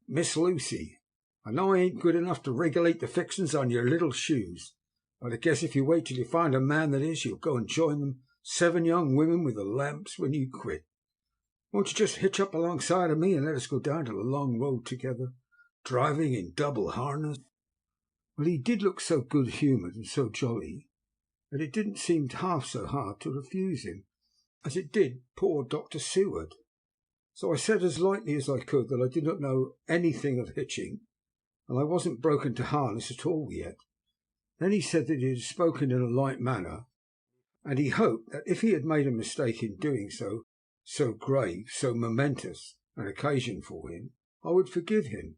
S2: "Miss Lucy, I know I ain't good enough to regulate the fixings on your little shoes, but I guess if you wait till you find a man that is, you'll go and join them 7 young women with the lamps when you quit. Won't you just hitch up alongside of me and let us go down to the long road together, driving in double harness?" Well, he did look so good-humoured and so jolly that it didn't seem half so hard to refuse him as it did poor Dr. Seward. So I said as lightly as I could that I did not know anything of hitching, and I wasn't broken to harness at all yet. Then he said that he had spoken in a light manner, and he hoped that if he had made a mistake in doing so grave, so momentous an occasion for him, I would forgive him.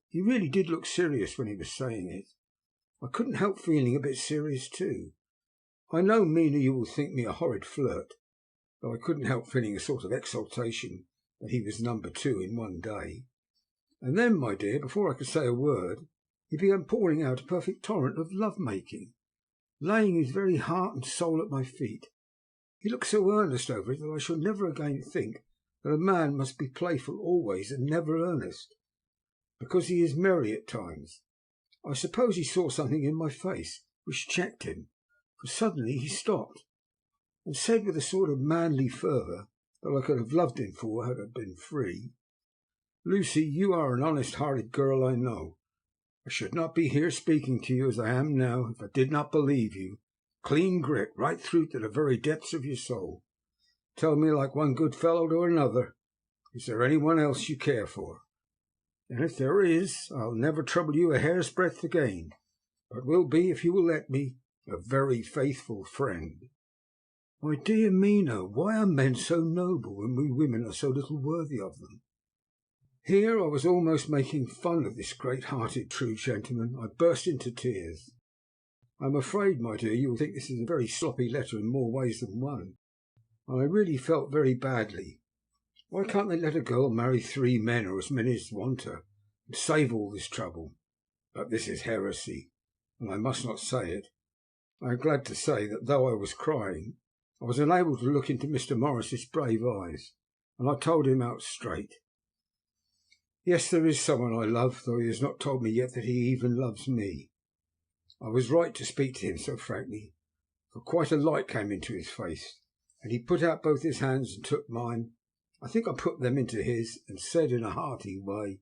S2: He really did look serious when he was saying it. I couldn't help feeling a bit serious too. I know, Mina, you will think me a horrid flirt, though I couldn't help feeling a sort of exultation that he was number 2 in one day. And then, my dear, before I could say a word, he began pouring out a perfect torrent of love-making, laying his very heart and soul at my feet. He looked so earnest over it that I shall never again think that a man must be playful always and never earnest, because he is merry at times. I suppose he saw something in my face which checked him, for suddenly he stopped, and said with a sort of manly fervour that I could have loved him for had I been free, "Lucy, you are an honest-hearted girl, I know. I should not be here speaking to you as I am now if I did not believe you, clean grit, right through to the very depths of your soul. Tell me like one good fellow to another, is there anyone else you care for? And if there is, I'll never trouble you a hair's breadth again, but will be, if you will let me, a very faithful friend." My dear Mina, why are men so noble when we women are so little worthy of them? Here I was almost making fun of this great-hearted true gentleman. I burst into tears. I am afraid, my dear, you will think this is a very sloppy letter in more ways than one, and I really felt very badly. Why can't they let a girl marry 3 men or as many as want her, and save all this trouble? But this is heresy, and I must not say it. I am glad to say that though I was crying, I was unable to look into Mr. Morris's brave eyes, and I told him out straight. Yes, there is someone I love, though he has not told me yet that he even loves me. I was right to speak to him so frankly, for quite a light came into his face, and he put out both his hands and took mine. I think I put them into his, and said in a hearty way,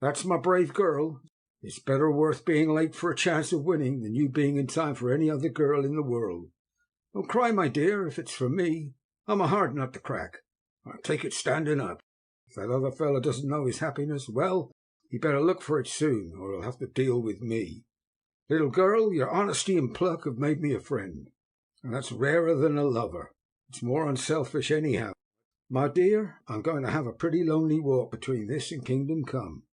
S2: "That's my brave girl. It's better worth being late for a chance of winning than you being in time for any other girl in the world. Don't cry, my dear, if it's for me. I'm a hard nut to crack. I'll take it standing up. If that other fellow doesn't know his happiness, well, he better look for it soon, or he'll have to deal with me. Little girl, your honesty and pluck have made me a friend, and that's rarer than a lover. It's more unselfish anyhow. My dear, I'm going to have a pretty lonely walk between this and Kingdom Come.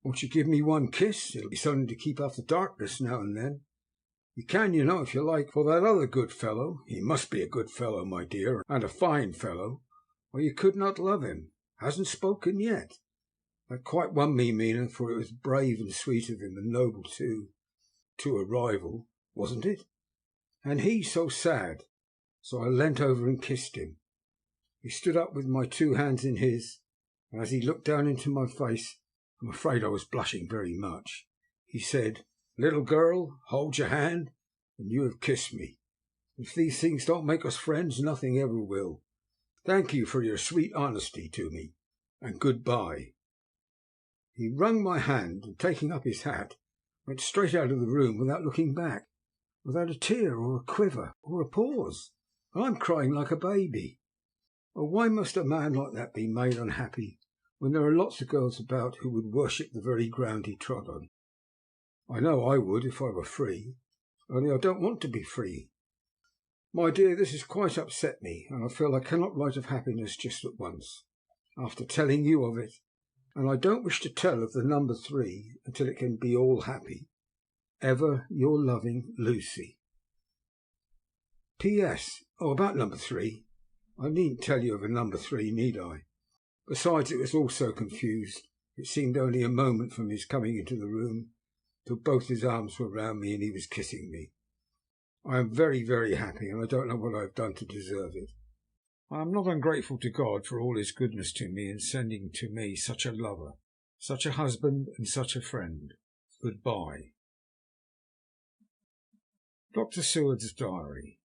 S2: Won't you give me one kiss? It'll be something to keep off the darkness now and then. You can, you know, if you like, for that other good fellow. He must be a good fellow, my dear, and a fine fellow, or you could not love him. Hasn't spoken yet. That quite won me, Mina, for it was brave and sweet of him, and noble too, to a rival, wasn't it? And he so sad. So I leant over and kissed him. He stood up with my 2 hands in his, and as he looked down into my face, I'm afraid I was blushing very much, he said, "Little girl, hold your hand, and you have kissed me. If these things don't make us friends, nothing ever will. Thank you for your sweet honesty to me, and good-bye." He wrung my hand, and taking up his hat, went straight out of the room without looking back, without a tear or a quiver or a pause. I'm crying like a baby. Oh, why must a man like that be made unhappy when there are lots of girls about who would worship the very ground he trod on? I know I would if I were free, only I don't want to be free. My dear, this has quite upset me, and I feel I cannot write of happiness just at once, after telling you of it, and I don't wish to tell of the number 3 until it can be all happy. Ever your loving Lucy. P.S. Oh, about number 3. I needn't tell you of a number 3, need I? Besides, it was all so confused. It seemed only a moment from his coming into the room till both his arms were round me and he was kissing me. I am very, very happy, and I don't know what I have done to deserve it. I am not ungrateful to God for all his goodness to me in sending to me such a lover, such a husband, and such a friend. Goodbye. Dr. Seward's Diary.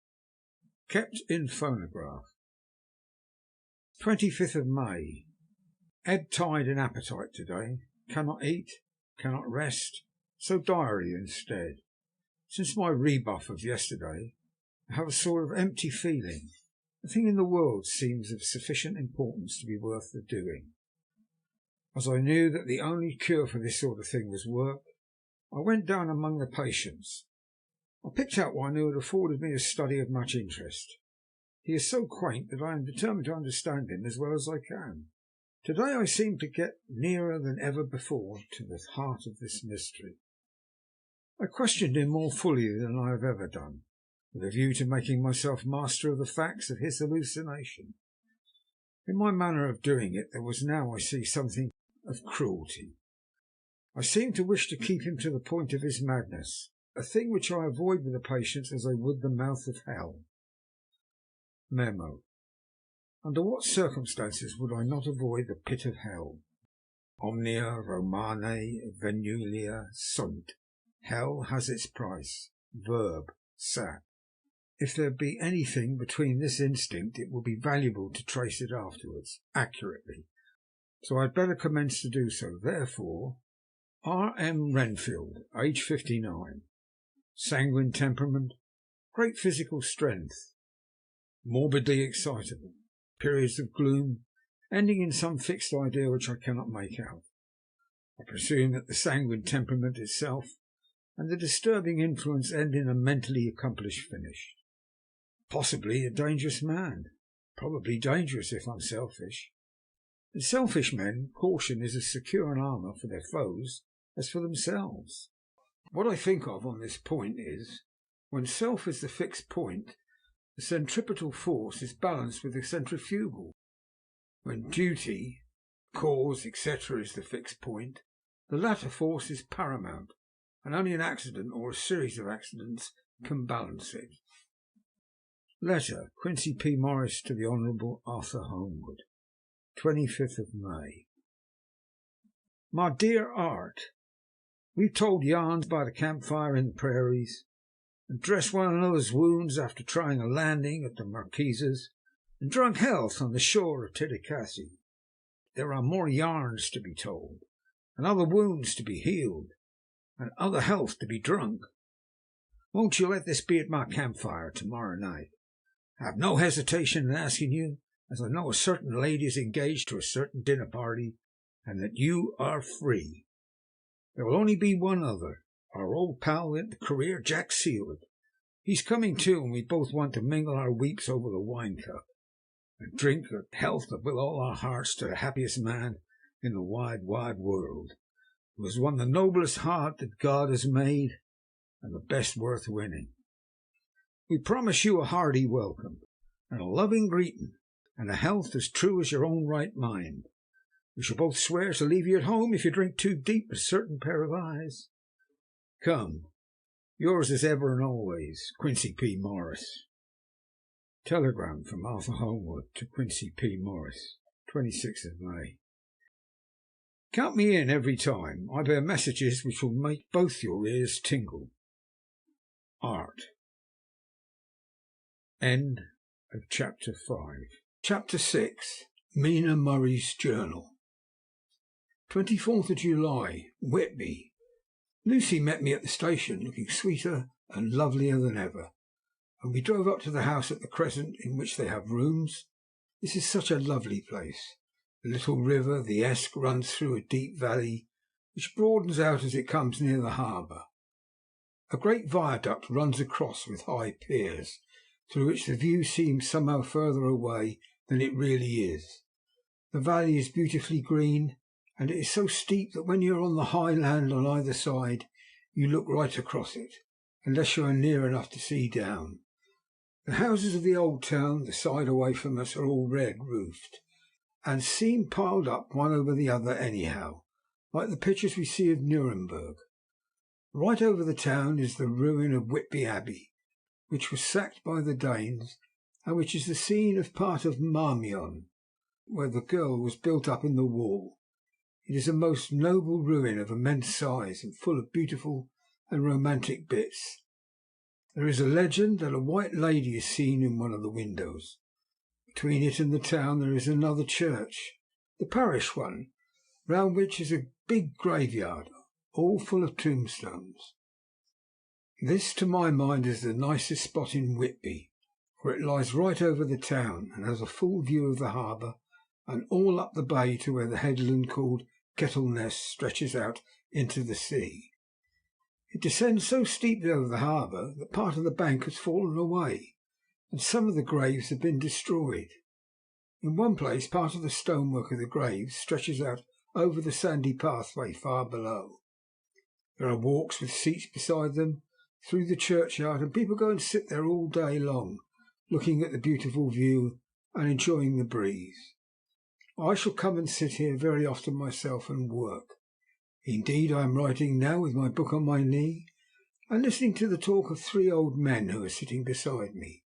S2: Kept in phonograph. 25th of May. Ebb tide in appetite today. Cannot eat, cannot rest, so diary instead. Since my rebuff of yesterday, I have a sort of empty feeling. Nothing in the world seems of sufficient importance to be worth the doing. As I knew that the only cure for this sort of thing was work, I went down among the patients. I picked out one who had afforded me a study of much interest. He is so quaint that I am determined to understand him as well as I can. Today I seem to get nearer than ever before to the heart of this mystery. I questioned him more fully than I have ever done, with a view to making myself master of the facts of his hallucination. In my manner of doing it there was now, I see, something of cruelty. I seemed to wish to keep him to the point of his madness, a thing which I avoid with the patients as I would the mouth of hell. Memo. Under what circumstances would I not avoid the pit of hell? Omnia Romane venulia sunt. Hell has its price. Verb. Sat. If there be anything between this instinct, it will be valuable to trace it afterwards, accurately. So I had better commence to do so. Therefore, R. M. Renfield, age 59. Sanguine temperament. Great physical strength. Morbidly excitable. Periods of gloom, ending in some fixed idea which I cannot make out. I presume that the sanguine temperament itself and the disturbing influence end in a mentally accomplished finish. Possibly a dangerous man. Probably dangerous if unselfish. In selfish men, caution is as secure an armour for their foes as for themselves. What I think of on this point is, when self is the fixed point, the centripetal force is balanced with the centrifugal. When duty, cause, etc. is the fixed point, the latter force is paramount, and only an accident or a series of accidents can balance it. Letter, Quincy P. Morris to the Honourable Arthur Holmwood, 25th of May. My dear Art, we've told yarns by the campfire in the prairies, and dressed one another's wounds after trying a landing at the Marquesas, and drunk health on the shore of Titicaca. There are more yarns to be told, and other wounds to be healed, and other health to be drunk. Won't you let this be at my campfire tomorrow night? I have no hesitation in asking you, as I know a certain lady is engaged to a certain dinner party, and that you are free. There will only be one other, our old pal in the career, Jack Seaward. He's coming too, and we both want to mingle our weeps over the wine cup, and drink the health with all our hearts to the happiest man in the wide, wide world, who has won the noblest heart that God has made, and the best worth winning. We promise you a hearty welcome, and a loving greeting, and a health as true as your own right mind. We shall both swear to leave you at home if you drink too deep a certain pair of eyes. Come, yours as ever and always, Quincy P. Morris. Telegram from Arthur Holmwood to Quincy P. Morris, 26th of May. Count me in every time. I bear messages which will make both your ears tingle. Art. End of Chapter 5. Chapter 6. Mina Murray's Journal. 24th of July, Whitby. Lucy met me at the station, looking sweeter and lovelier than ever, and we drove up to the house at the Crescent in which they have rooms. This is such a lovely place. The little river, the Esk, runs through a deep valley, which broadens out as it comes near the harbour. A great viaduct runs across with high piers, through which the view seems somehow further away than it really is. The valley is beautifully green, and it is so steep that when you are on the high land on either side, you look right across it, unless you are near enough to see down. The houses of the old town, the side away from us, are all red-roofed, and seem piled up one over the other anyhow, like the pictures we see of Nuremberg. Right over the town is the ruin of Whitby Abbey, which was sacked by the Danes, and which is the scene of part of Marmion, where the girl was built up in the wall. It is a most noble ruin of immense size and full of beautiful and romantic bits. There is a legend that a white lady is seen in one of the windows. Between it and the town there is another church, the parish one, round which is a big graveyard, all full of tombstones. This, to my mind, is the nicest spot in Whitby, for it lies right over the town and has a full view of the harbour and all up the bay to where the headland called Kettleness stretches out into the sea. It descends so steeply over the harbour that part of the bank has fallen away, and some of the graves have been destroyed. In one place, part of the stonework of the graves stretches out over the sandy pathway far below. There are walks with seats beside them through the churchyard, and people go and sit there all day long, looking at the beautiful view and enjoying the breeze. I shall come and sit here very often myself and work. Indeed, I am writing now with my book on my knee, and listening to the talk of three old men who are sitting beside me.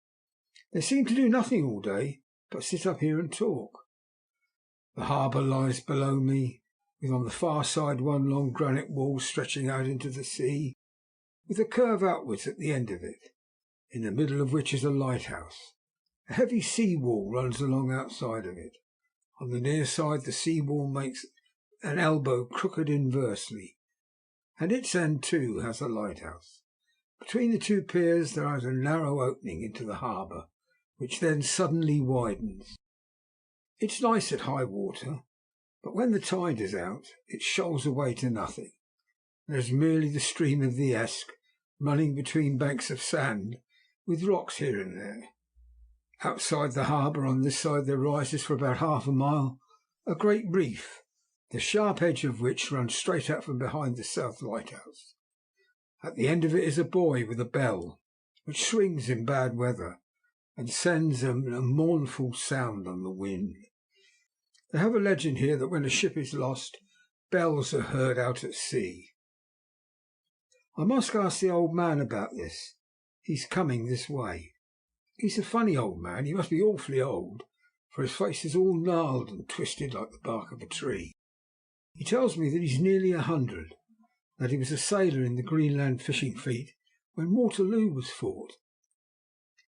S2: They seem to do nothing all day but sit up here and talk. The harbour lies below me, with on the far side one long granite wall stretching out into the sea, with a curve outwards at the end of it, in the middle of which is a lighthouse. A heavy sea wall runs along outside of it. On the near side the sea wall makes an elbow crooked inversely, and its end too has a lighthouse. Between the two piers there is a narrow opening into the harbour, which then suddenly widens. It's nice at high water, but when the tide is out it shoals away to nothing. There is merely the stream of the Esk running between banks of sand, with rocks here and there. Outside the harbour on this side there rises for about half a mile a great reef, the sharp edge of which runs straight out from behind the south lighthouse. At the end of it is a buoy with a bell, which swings in bad weather and sends a mournful sound on the wind. They have a legend here that when a ship is lost, bells are heard out at sea. I must ask the old man about this. He's coming this way. He's a funny old man. He must be awfully old, for his face is all gnarled and twisted like the bark of a tree. He tells me that he's nearly 100, that he was a sailor in the Greenland fishing fleet when Waterloo was fought.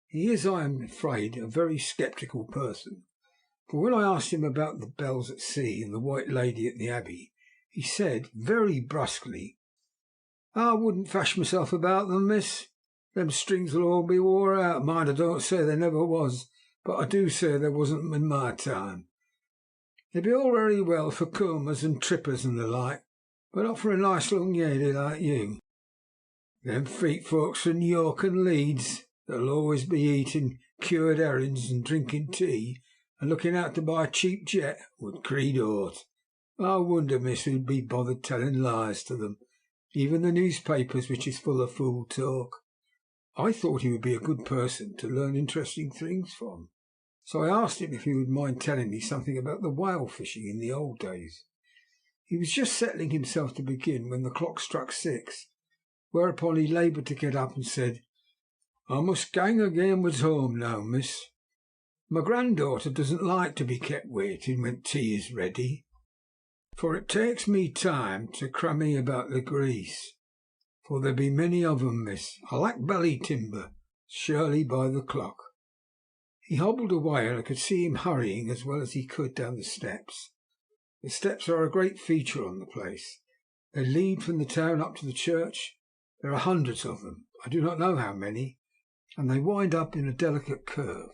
S2: He is, I am afraid, a very sceptical person, for when I asked him about the bells at sea and the White Lady at the Abbey, he said very brusquely, "I wouldn't fash myself about them, miss. Them strings will all be wore out. Mind, I don't say there never was, but I do say there wasn't in my time. They'd be all very well for combers and trippers and the like, but not for a nice long lady like you. Them feet folks from York and Leeds that'll always be eating cured herrings and drinking tea and looking out to buy cheap jet would creed aught. I wonder, miss, who'd be bothered telling lies to them, even the newspapers, which is full of fool talk." I thought he would be a good person to learn interesting things from, so I asked him if he would mind telling me something about the whale fishing in the old days. He was just settling himself to begin when the clock struck 6, whereupon he laboured to get up and said, "I must gang againwards home now, miss. My granddaughter doesn't like to be kept waiting when tea is ready, for it takes me time to crammy about the grease. For there be many of 'em, miss. I lack belly timber, surely by the clock." He hobbled away, and I could see him hurrying as well as he could down the steps. The steps are a great feature on the place. They lead from the town up to the church. There are hundreds of them, I do not know how many, and they wind up in a delicate curve.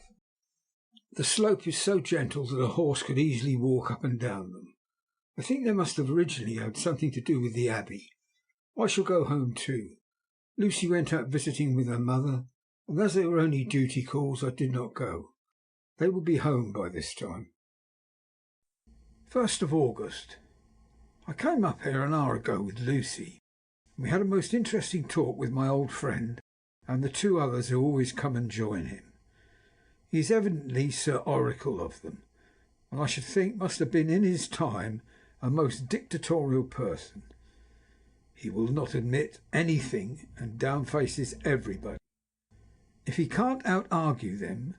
S2: The slope is so gentle that a horse could easily walk up and down them. I think they must have originally had something to do with the Abbey. I shall go home too. Lucy went out visiting with her mother, and as they were only duty calls, I did not go. They will be home by this time. 1st of August. I came up here an hour ago with Lucy. We had a most interesting talk with my old friend and the 2 others who always come and join him. He is evidently Sir Oracle of them, and I should think must have been in his time a most dictatorial person. He will not admit anything and downfaces everybody. If he can't out-argue them,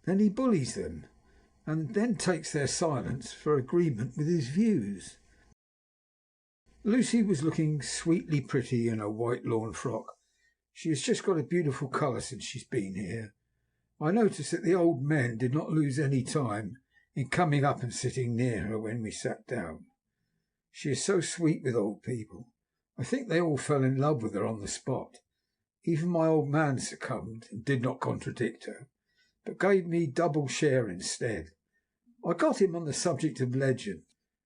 S2: then he bullies them, and then takes their silence for agreement with his views. Lucy was looking sweetly pretty in her white lawn frock. She has just got a beautiful colour since she's been here. I noticed that the old men did not lose any time in coming up and sitting near her when we sat down. She is so sweet with old people. I think they all fell in love with her on the spot. Even my old man succumbed and did not contradict her, but gave me double share instead. I got him on the subject of legend,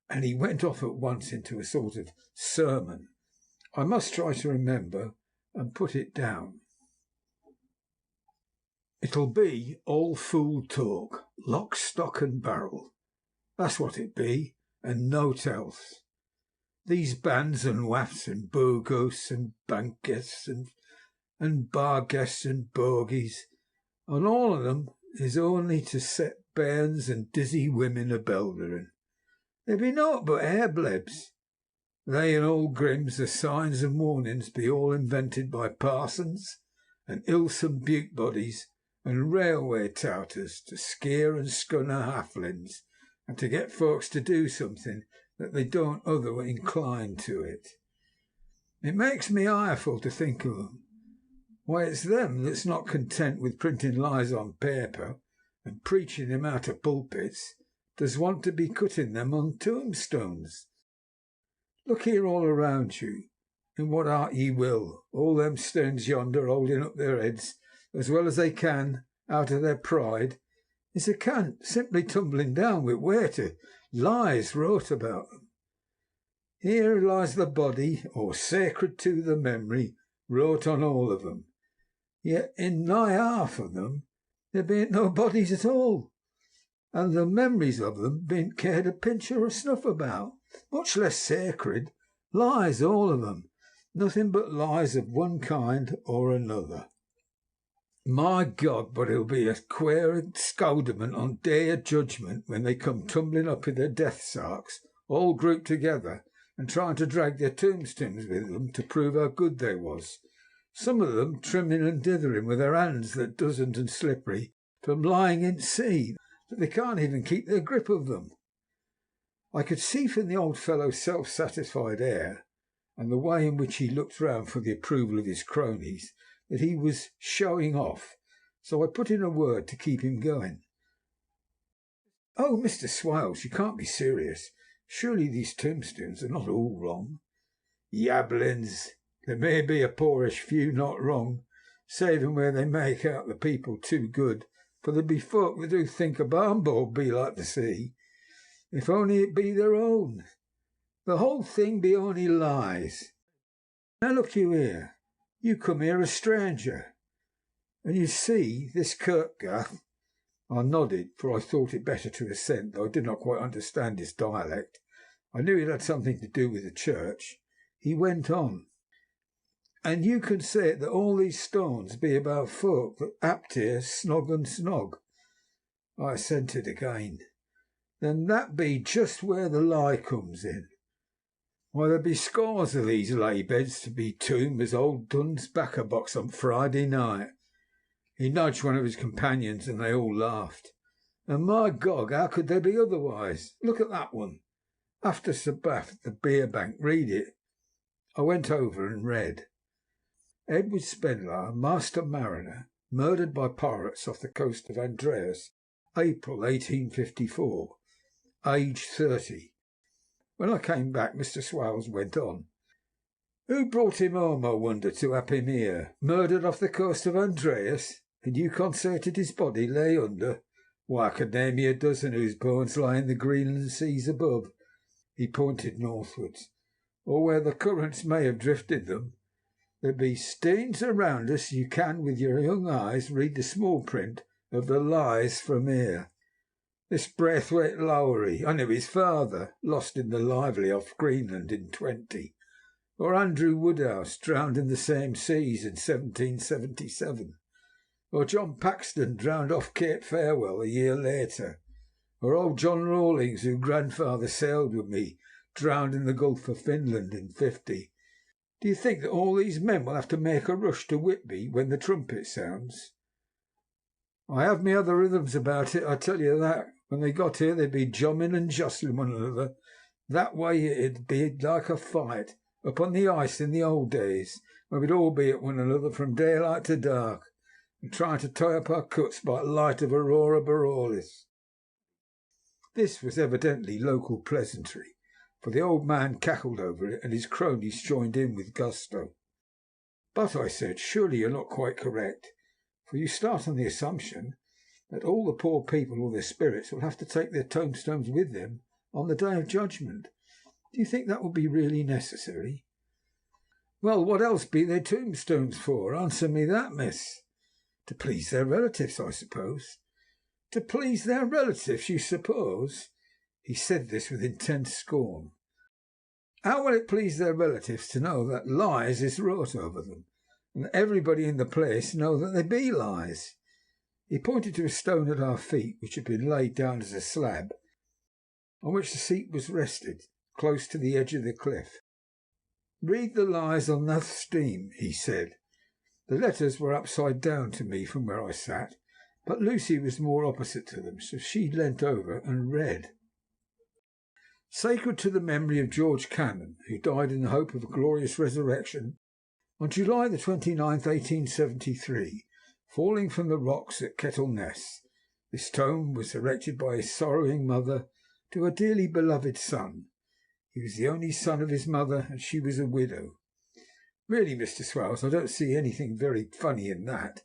S2: and he went off at once into a sort of sermon. I must try to remember and put it down. It'll be all fool talk, lock, stock and barrel. That's what it be, and nought else. These bands and wafts and bogus and bank guests and bar guests and bogies, and all of them is only to set bairns and dizzy women a beltering. They be naught but hair-blebs. They and all grims, the signs and warnings be all invented by parsons and ilsome butte bodies and railway touters to skeer and scunner halflings, and to get folks to do something that they don't other incline to it. It makes me ireful to think of them. Why, it's them that's not content with printing lies on paper and preaching them out of pulpits, does want to be cutting them on tombstones. Look here all around you, in what art ye will, all them stones yonder holding up their heads as well as they can out of their pride, is a cant simply tumbling down with water, lies wrote about them. Here lies the body, or sacred to the memory, wrote on all of them. Yet in nigh half of them there bean't no bodies at all, and the memories of them bean't cared a pinch or a snuff about, much less sacred. Lies, all of them, nothing but lies of one kind or another. My God, but it'll be a queer scoldment on day of judgment when they come tumbling up in their death sarks, all grouped together, and trying to drag their tombstones with them to prove how good they was. Some of them trimming and dithering with their hands that doesn't and slippery from lying in sea, that they can't even keep their grip of them. I could see from the old fellow's self-satisfied air, and the way in which he looked round for the approval of his cronies, that he was showing off, so I put in a word to keep him going. "Oh, Mr. Swales, you can't be serious. Surely these tombstones are not all wrong?" "Yabblins! There may be a poorish few not wrong, saving where they make out the people too good, for there be folk that do think a barn board be like the sea, if only it be their own. The whole thing be only lies. Now look you here. You come here a stranger, and you see this Kirkgath." I nodded, for I thought it better to assent, though I did not quite understand his dialect. I knew it had something to do with the church. He went on, "And you can say that all these stones be about folk that apt here snog and snog." I assented again. "Then that be just where the lie comes in. Why, there be scores of these lay beds to be tombed as old Dunn's backer box on Friday night." He nudged one of his companions, and they all laughed. "And my Gog, how could they be otherwise? Look at that one. After Sabbath, the beer bank. Read it." I went over and read: "Edward Spenlow, master mariner, murdered by pirates off the coast of Andreas, April 1854, age 30. When I came back, Mr. Swales went on: "Who brought him home, I wonder, to have him here? Murdered off the coast of Andreas? And you concerted his body lay under? Why, I could name you a dozen whose bones lie in the Greenland seas above." He pointed northwards. "Or where the currents may have drifted them. There be stains around us. You can, with your young eyes, read the small print of the lies from here. This Braithwaite Lowry, I knew his father, lost in the Lively off Greenland in 20. Or Andrew Woodhouse, drowned in the same seas in 1777. Or John Paxton, drowned off Cape Farewell a year later. Or old John Rawlings, whose grandfather sailed with me, drowned in the Gulf of Finland in 50. Do you think that all these men will have to make a rush to Whitby when the trumpet sounds? I have me other rhythms about it, I tell you that. When they got here they'd be jumming and jostling one another. That way it'd be like a fight up on the ice in the old days, when we'd all be at one another from daylight to dark, and trying to tie up our cuts by light of aurora borealis." This was evidently local pleasantry, for the old man cackled over it, and his cronies joined in with gusto. "But," I said, "surely you're not quite correct, for you start on the assumption that all the poor people or their spirits will have to take their tombstones with them on the day of judgment. Do you think that will be really necessary?" "Well, what else be their tombstones for? Answer me that, miss." "To please their relatives, I suppose." "To please their relatives, you suppose?" He said this with intense scorn. "How will it please their relatives to know that lies is wrought over them, and that everybody in the place know that they be lies?" He pointed to a stone at our feet, which had been laid down as a slab, on which the seat was rested, close to the edge of the cliff. "Read the lies on that steam," he said. The letters were upside down to me from where I sat, but Lucy was more opposite to them, so she leant over and read: "Sacred to the memory of George Cannon, who died in the hope of a glorious resurrection on July the 29th, 1873, falling from the rocks at Kettleness. This tomb was erected by his sorrowing mother to her dearly beloved son. He was the only son of his mother, and she was a widow." Really, Mr. Swales, I don't see anything very funny in that.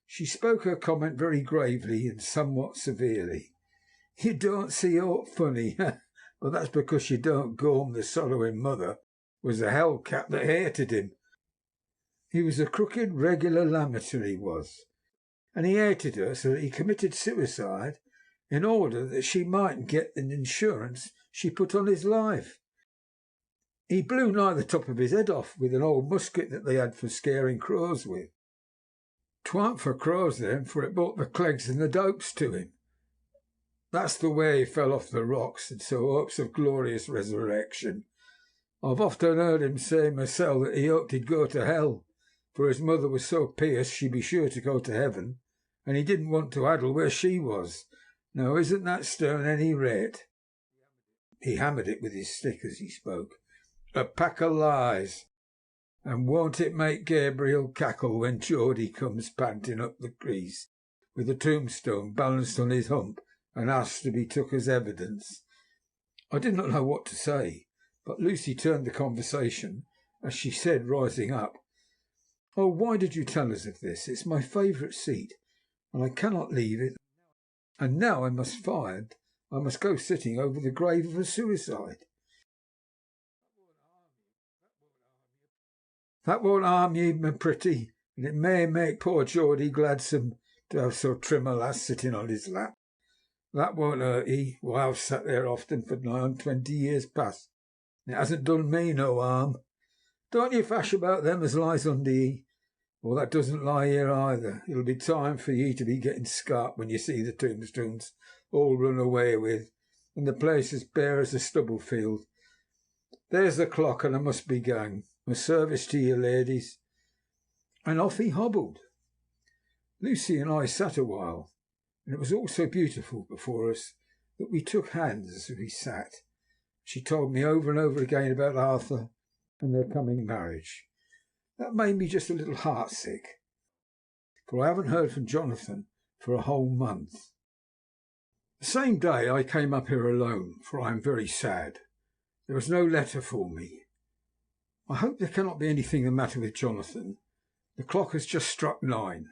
S2: She spoke her comment very gravely and somewhat severely. "You don't see aught funny, but that's because you don't go the sorrowing mother was a hell cat that hated him. He was a crooked regular lamiter, he was, and he hated her so that he committed suicide in order that she mightn't get an insurance she put on his life. He blew nigh the top of his head off with an old musket that they had for scaring crows with.
S3: 'Twa'n't for crows then, for it brought the clegs and the dopes to him. That's the way he fell off the rocks, and so hopes of glorious resurrection. I've often heard him say myself that he hoped he'd go to hell, for his mother was so pious she'd be sure to go to heaven, and he didn't want to addle where she was. Now isn't that stone any rate?" He hammered it with his stick as he spoke. "A pack of lies. And won't it make Gabriel cackle when Geordie comes panting up the crease with a tombstone balanced on his hump and asks to be took as evidence?" I did not know what to say, but Lucy turned the conversation as she said, rising up, "Oh, why did you tell us of this? It's my favourite seat, and I cannot leave it. And now I must go sitting over the grave of a suicide." "That won't harm ye, my pretty, and it may make poor Geordie gladsome to have so trim a lass sitting on his lap. That won't hurt ye. Why, I've sat there often for nigh on 20 years past, and it hasn't done me no harm. Don't ye fash about them as lies under ye, or that doesn't lie here either. It'll be time for ye to be getting scarp when you see the tombstones all run away with, and the place as bare as a stubble field. There's the clock, and I must be gang. My service to you, ladies." And off he hobbled. Lucy and I sat a while, and it was all so beautiful before us that we took hands as we sat. She told me over and over again about Arthur and their coming marriage. That made me just a little heartsick, for I haven't heard from Jonathan for a whole month. The same day I came up here alone, for I am very sad. There was no letter for me. I hope there cannot be anything the matter with Jonathan. The clock has just struck 9.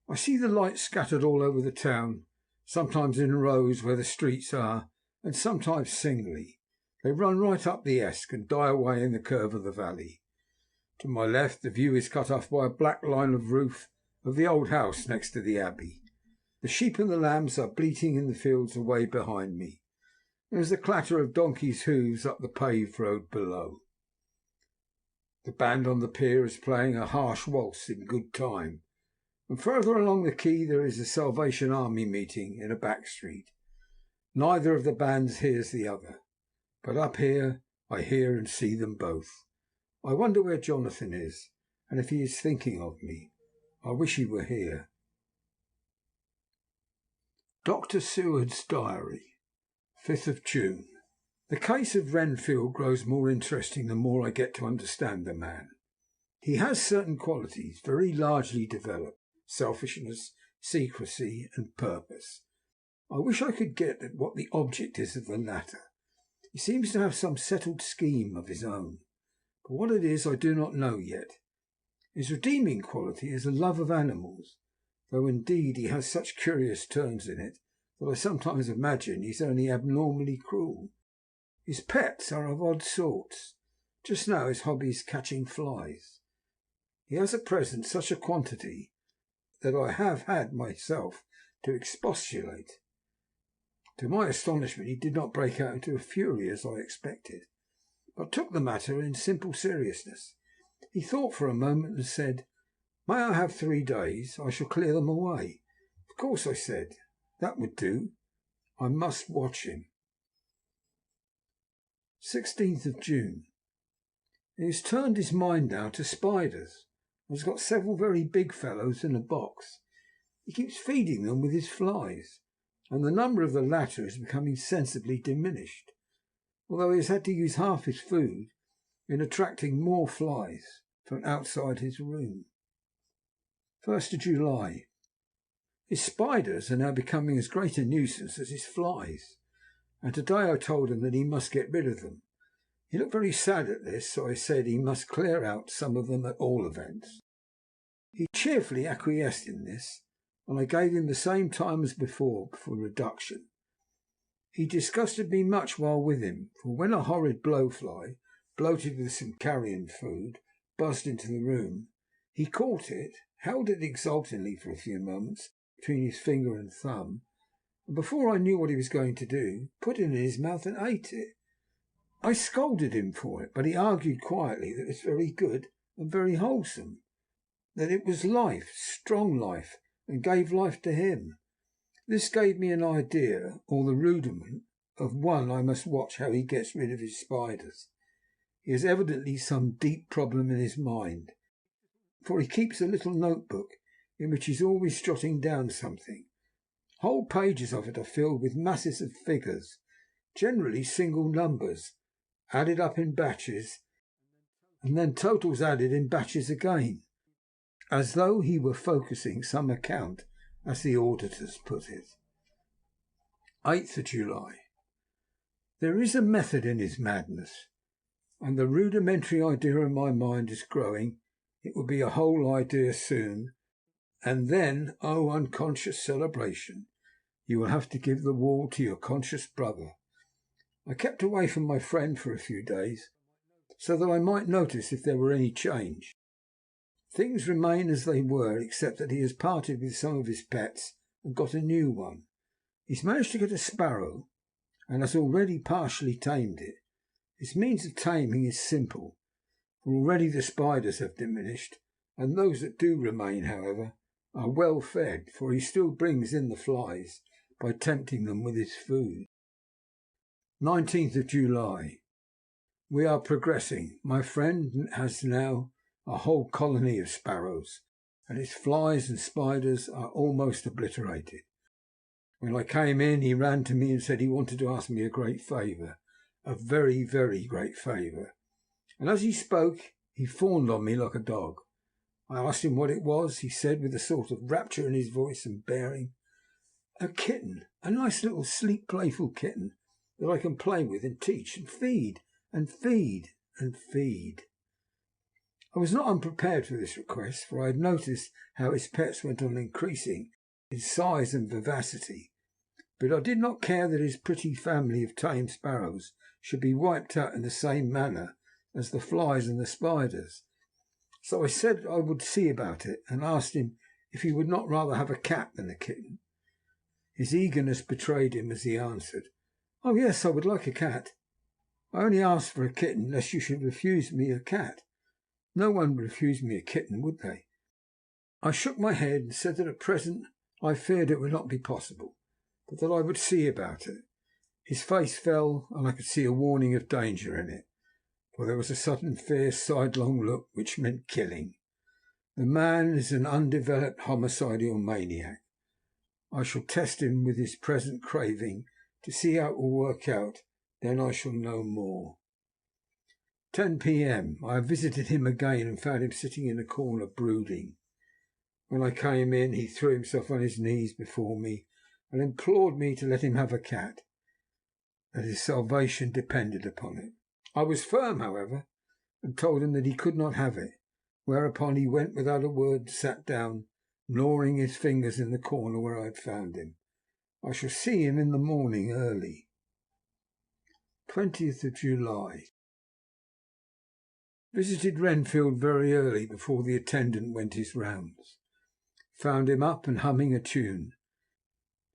S3: I see the lights scattered all over the town, sometimes in rows where the streets are, and sometimes singly. They run right up the Esk and die away in the curve of the valley. To my left the view is cut off by a black line of roof of the old house next to the abbey. The sheep and the lambs are bleating in the fields away behind me. There is the clatter of donkeys' hoofs up the paved road below. The band on the pier is playing a harsh waltz in good time, and further along the quay there is a Salvation Army meeting in a back street. Neither of the bands hears the other, but up here I hear and see them both. I wonder where Jonathan is, and if he is thinking of me. I wish he were here. Dr. Seward's Diary, 5th of June. The case of Renfield grows more interesting the more I get to understand the man. He has certain qualities very largely developed: selfishness, secrecy, and purpose. I wish I could get at what the object is of the latter. He seems to have some settled scheme of his own, but what it is I do not know yet. His redeeming quality is a love of animals, though indeed he has such curious turns in it that I sometimes imagine he is only abnormally cruel. His pets are of odd sorts. Just now his hobby is catching flies. He has at present such a quantity that I have had myself to expostulate. To my astonishment he did not break out into a fury as I expected, but took the matter in simple seriousness. He thought for a moment and said, "May I have 3 days? I shall clear them away." "Of course," I said, "that would do. I must watch him." 16th of June. He has turned his mind now to spiders, and has got several very big fellows in a box. He keeps feeding them with his flies, and the number of the latter is becoming sensibly diminished, although he has had to use half his food in attracting more flies from outside his room. 1st of July. His spiders are now becoming as great a nuisance as his flies, and today I told him that he must get rid of them. He looked very sad at this, so I said he must clear out some of them at all events. He cheerfully acquiesced in this, and I gave him the same time as before for reduction. He disgusted me much while with him, for when a horrid blowfly, bloated with some carrion food, buzzed into the room, he caught it, held it exultingly for a few moments between his finger and thumb, and before I knew what he was going to do, put it in his mouth and ate it. I scolded him for it, but he argued quietly that it was very good and very wholesome. that it was life, strong life, and gave life to him. This gave me an idea, or the rudiment, of one I must watch how he gets rid of his spiders. He has evidently some deep problem in his mind, for he keeps a little notebook in which he's always jotting down something. Whole pages of it are filled with masses of figures, generally single numbers, added up in batches, and then totals added in batches again, as though he were focusing some account, as the auditors put it. 8th of July. There is a method in his madness, and the rudimentary idea in my mind is growing. It will be a whole idea soon, and then, oh, unconscious celebration, you will have to give the wall to your conscious brother. I kept away from my friend for a few days, so that I might notice if there were any change. Things remain as they were, except that he has parted with some of his pets and got a new one. He's managed to get a sparrow, and has already partially tamed it. His means of taming is simple, for already the spiders have diminished, and those that do remain, however, are well fed, for he still brings in the flies by tempting them with his food. 19th of July. We are progressing. My friend has now a whole colony of sparrows, and its flies and spiders are almost obliterated. When I came in, he ran to me and said he wanted to ask me a great favour, a very, very great favour. And as he spoke, he fawned on me like a dog. I asked him what it was. He said, with a sort of rapture in his voice and bearing, a kitten, a nice little sleek, playful kitten that I can play with and teach and feed and feed and feed. I was not unprepared for this request, for I had noticed how his pets went on increasing in size and vivacity, but I did not care that his pretty family of tame sparrows should be wiped out in the same manner as the flies and the spiders. So I said I would see about it, and asked him if he would not rather have a cat than a kitten. His eagerness betrayed him as he answered, "Oh yes, I would like a cat. I only asked for a kitten lest you should refuse me a cat. No one would refuse me a kitten, would they?" I shook my head and said that at present I feared it would not be possible, but that I would see about it. His face fell, and I could see a warning of danger in it, for there was a sudden fierce sidelong look which meant killing. The man is an undeveloped homicidal maniac. I shall test him with his present craving to see how it will work out, then I shall know more. 10 p.m. I have visited him again and found him sitting in a corner brooding. When I came in, he threw himself on his knees before me and implored me to let him have a cat, that his salvation depended upon it. I was firm, however, and told him that he could not have it, whereupon he went without a word and sat down, gnawing his fingers in the corner where I had found him. I shall see him in the morning early. 20th of July. Visited Renfield very early before the attendant went his rounds. Found him up and humming a tune.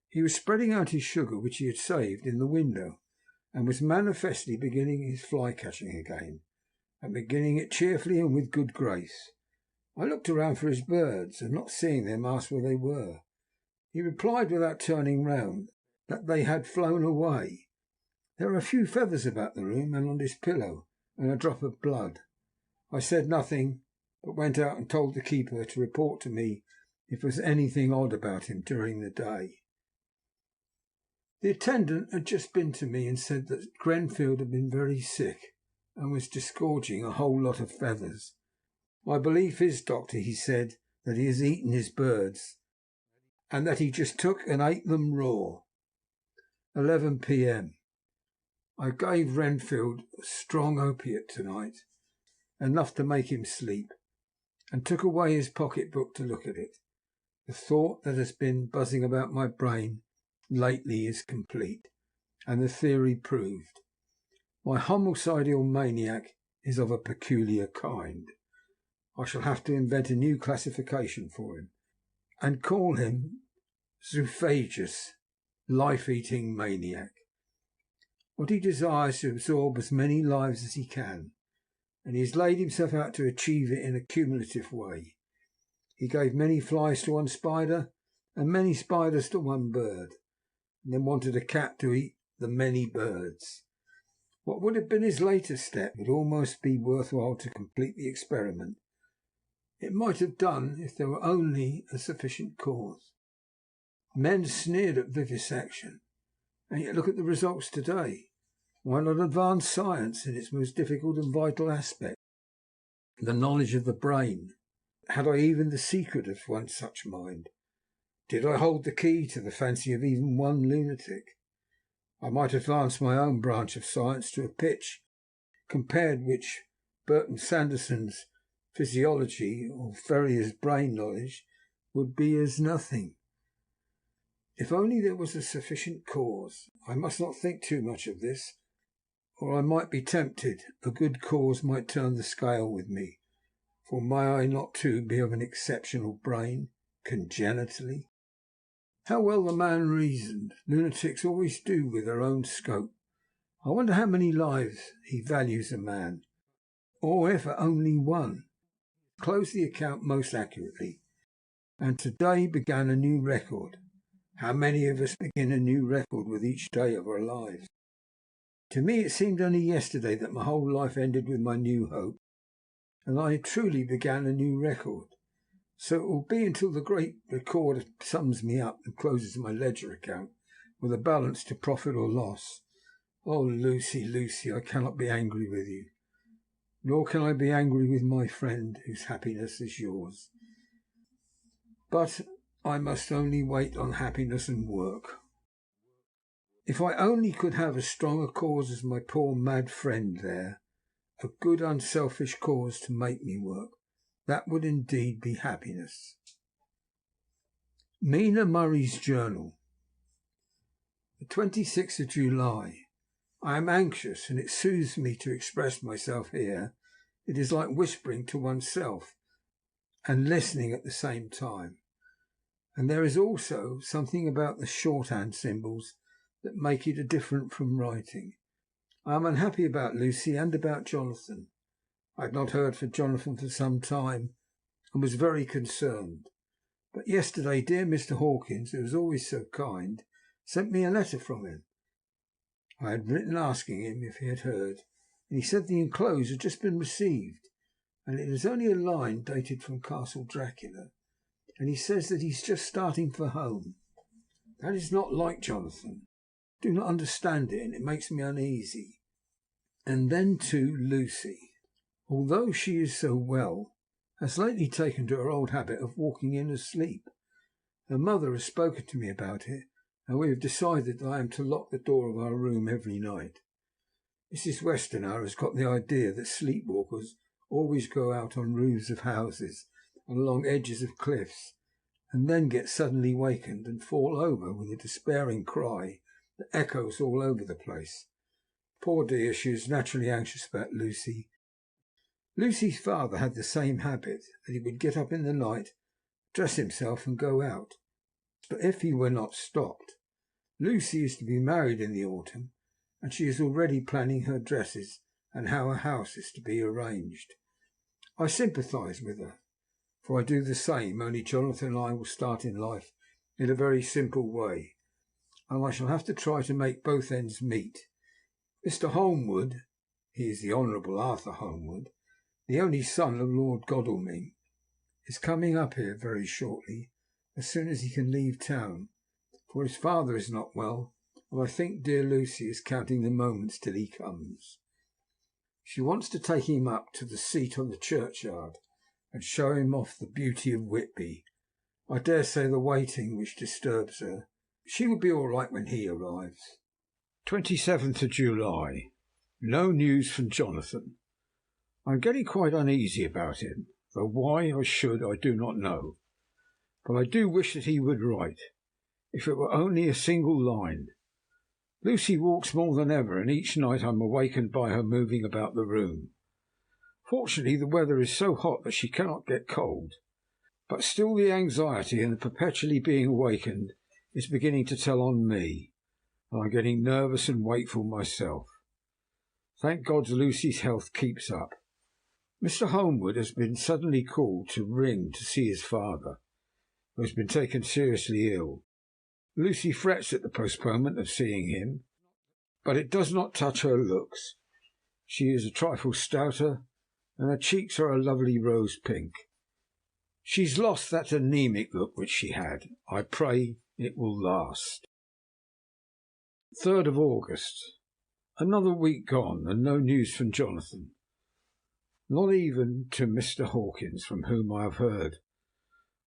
S3: He was spreading out his sugar, which he had saved, in the window, and was manifestly beginning his fly-catching again, and beginning it cheerfully and with good grace. I looked around for his birds, and not seeing them, asked where they were. He replied without turning round that they had flown away. There were a few feathers about the room and on his pillow, and a drop of blood. I said nothing, but went out and told the keeper to report to me if there was anything odd about him during the day. The attendant had just been to me and said that Grenfield had been very sick and was disgorging a whole lot of feathers. My belief is, doctor, he said, that he has eaten his birds, and that he just took and ate them raw. 11 p.m. I gave Renfield a strong opiate tonight, enough to make him sleep, and took away his pocket-book to look at it. The thought that has been buzzing about my brain lately is complete, and the theory proved. My homicidal maniac is of a peculiar kind. I shall have to invent a new classification for him, and call him zoophagous, life-eating maniac. What he desires to absorb as many lives as he can, and he has laid himself out to achieve it in a cumulative way. He gave many flies to one spider and many spiders to one bird, and then wanted a cat to eat the many birds. What would have been his later step would almost be worthwhile to complete the experiment. It might have done if there were only a sufficient cause. Men sneered at vivisection, and yet look at the results today. Why not advance science in its most difficult and vital aspect, the knowledge of the brain? Had I even the secret of one such mind? Did I hold the key to the fancy of even one lunatic? I might advance my own branch of science to a pitch compared which Burton Sanderson's physiology or Ferrier's brain knowledge would be as nothing. If only there was a sufficient cause. I must not think too much of this, or I might be tempted. A good cause might turn the scale with me, for may I not too be of an exceptional brain, congenitally? How well the man reasoned. Lunatics always do with their own scope. I wonder how many lives he values a man, or if only one. Closed the account most accurately, and today began a new record. How many of us begin a new record with each day of our lives? To me it seemed only yesterday that my whole life ended with my new hope, and I truly began a new record. So it will be until the great recorder sums me up and closes my ledger account with a balance to profit or loss. Oh, Lucy, Lucy, I cannot be angry with you, nor can I be angry with my friend whose happiness is yours. But I must only wait on happiness and work. If I only could have as strong a cause as my poor mad friend there, a good unselfish cause to make me work, that would indeed be happiness. Mina Murray's Journal. The 26th of July. I am anxious, and it soothes me to express myself here. It is like whispering to oneself and listening at the same time. And there is also something about the shorthand symbols that make it different from writing. I am unhappy about Lucy and about Jonathan. I had not heard from Jonathan for some time, and was very concerned. But yesterday dear Mr. Hawkins, who was always so kind, sent me a letter from him. I had written asking him if he had heard, and he said the enclosed had just been received, and it is only a line dated from Castle Dracula, and he says that he's just starting for home. That is not like Jonathan. I do not understand it, and it makes me uneasy. And then, too, Lucy, although she is so well, has lately taken to her old habit of walking in asleep. Her mother has spoken to me about it, and we have decided that I am to lock the door of our room every night. Mrs. Westerner has got the idea that sleepwalkers always go out on roofs of houses and along edges of cliffs, and then get suddenly wakened and fall over with a despairing cry that echoes all over the place. Poor dear, she is naturally anxious about Lucy. Lucy's father had the same habit, that he would get up in the night, dress himself and go out. But if he were not stopped, Lucy is to be married in the autumn, and she is already planning her dresses and how her house is to be arranged. I sympathize with her, for I do the same, only Jonathan and I will start in life in a very simple way, and I shall have to try to make both ends meet. Mr. Holmwood, he is the Honourable Arthur Holmwood, the only son of Lord Godalming, is coming up here very shortly, as soon as he can leave town, for his father is not well, and I think dear Lucy is counting the moments till he comes. She wants to take him up to the seat on the churchyard and show him off the beauty of Whitby. I dare say the waiting which disturbs her. She will be all right when he arrives.
S2: 27th of July. No news from Jonathan. I am getting quite uneasy about him, though why I should I do not know. But I do wish that he would write, if it were only a single line. Lucy walks more than ever, and each night I am awakened by her moving about the room. Fortunately the weather is so hot that she cannot get cold, but still the anxiety and the perpetually being awakened is beginning to tell on me, and I am getting nervous and wakeful myself. Thank God Lucy's health keeps up. Mr. Holmwood has been suddenly called to ring to see his father, who has been taken seriously ill. Lucy frets at the postponement of seeing him, but it does not touch her looks. She is a trifle stouter, and her cheeks are a lovely rose pink. She's lost that anemic look which she had. I pray it will last. 3rd of August. Another week gone, and no news from Jonathan. Not even to Mr. Hawkins, from whom I have heard.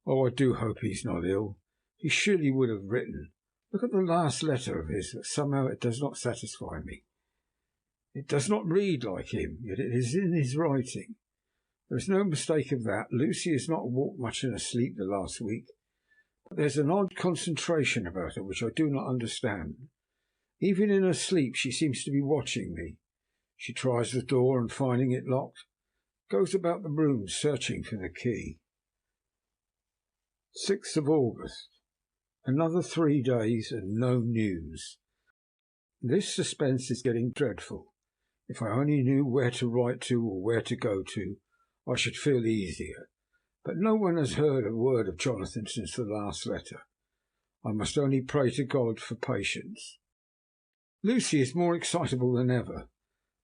S2: Oh, I do hope he's not ill. He surely would have written. Look at the last letter of his, but somehow it does not satisfy me. It does not read like him, yet it is in his writing. There is no mistake of that. Lucy has not walked much in her sleep the last week, but there's an odd concentration about her which I do not understand. Even in her sleep she seems to be watching me. She tries the door, and finding it locked, goes about the room searching for the key. 6th of August. Another 3 days and no news. This suspense is getting dreadful. If I only knew where to write to or where to go to, I should feel easier. But no one has heard a word of Jonathan since the last letter. I must only pray to God for patience. Lucy is more excitable than ever,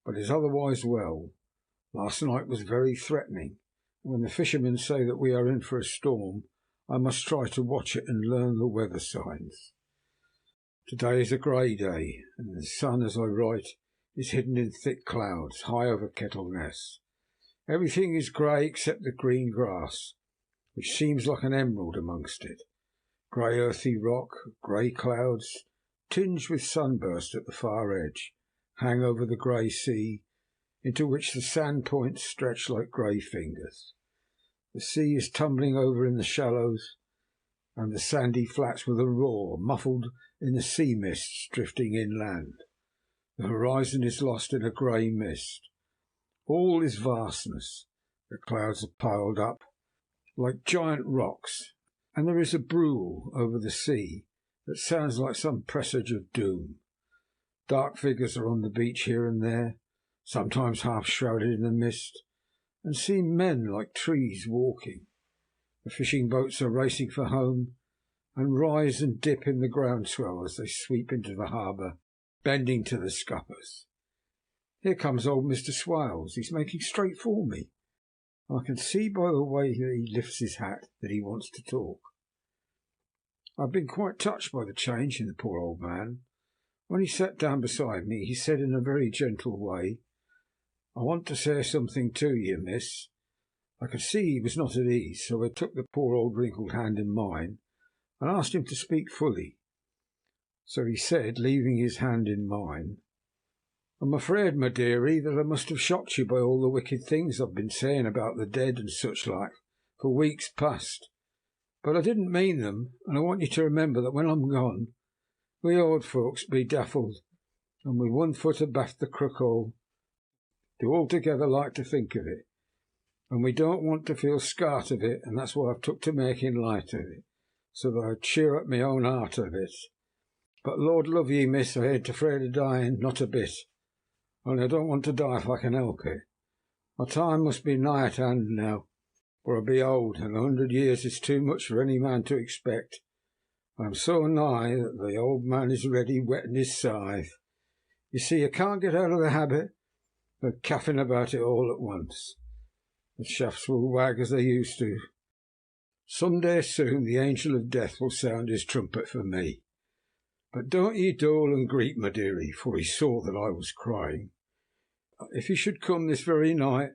S2: but is otherwise well. Last night was very threatening. When the fishermen say that we are in for a storm, I must try to watch it and learn the weather signs. Today is a grey day, and the sun, as I write, is hidden in thick clouds high over Kettleness. Everything is grey except the green grass, which seems like an emerald amongst it. Grey earthy rock, grey clouds, tinged with sunburst at the far edge, hang over the grey sea, into which the sand points stretch like grey fingers. The sea is tumbling over in the shallows, and the sandy flats with a roar, muffled in the sea mists drifting inland. The horizon is lost in a grey mist. All is vastness. The clouds are piled up like giant rocks, and there is a brool over the sea that sounds like some presage of doom. Dark figures are on the beach here and there, sometimes half shrouded in the mist, and seem men like trees walking. The fishing boats are racing for home, and rise and dip in the groundswell as they sweep into the harbour, bending to the scuppers. Here comes old Mr. Swales. He's making straight for me. I can see by the way that he lifts his hat that he wants to talk. I've been quite touched by the change in the poor old man. When he sat down beside me, he said in a very gentle way, "I want to say something to you, miss." I could see he was not at ease, so I took the poor old wrinkled hand in mine and asked him to speak fully. So he said, leaving his hand in mine, "I'm afraid, my dearie, that I must have shocked you by all the wicked things I've been saying about the dead and such like for weeks past. But I didn't mean them, and I want you to remember that when I'm gone, we old folks be daffled, and with one foot abaft the crook-hole, do altogether like to think of it, and we don't want to feel scart of it, and that's why I've took to making light of it, so that I'd cheer up my own heart a bit. But Lord love ye, miss, I ain't afraid of dying, not a bit. Only I don't want to die if I can help it. My time must be nigh at hand now, for I be old, and 100 years is too much for any man to expect. I am so nigh that the old man is ready whetting his scythe. You see, I can't get out of the habit of caffing about it all at once. The shafts will wag as they used to. Some day soon the angel of death will sound his trumpet for me. But don't ye dole and greet, my dearie," for he saw that I was crying. "If he should come this very night,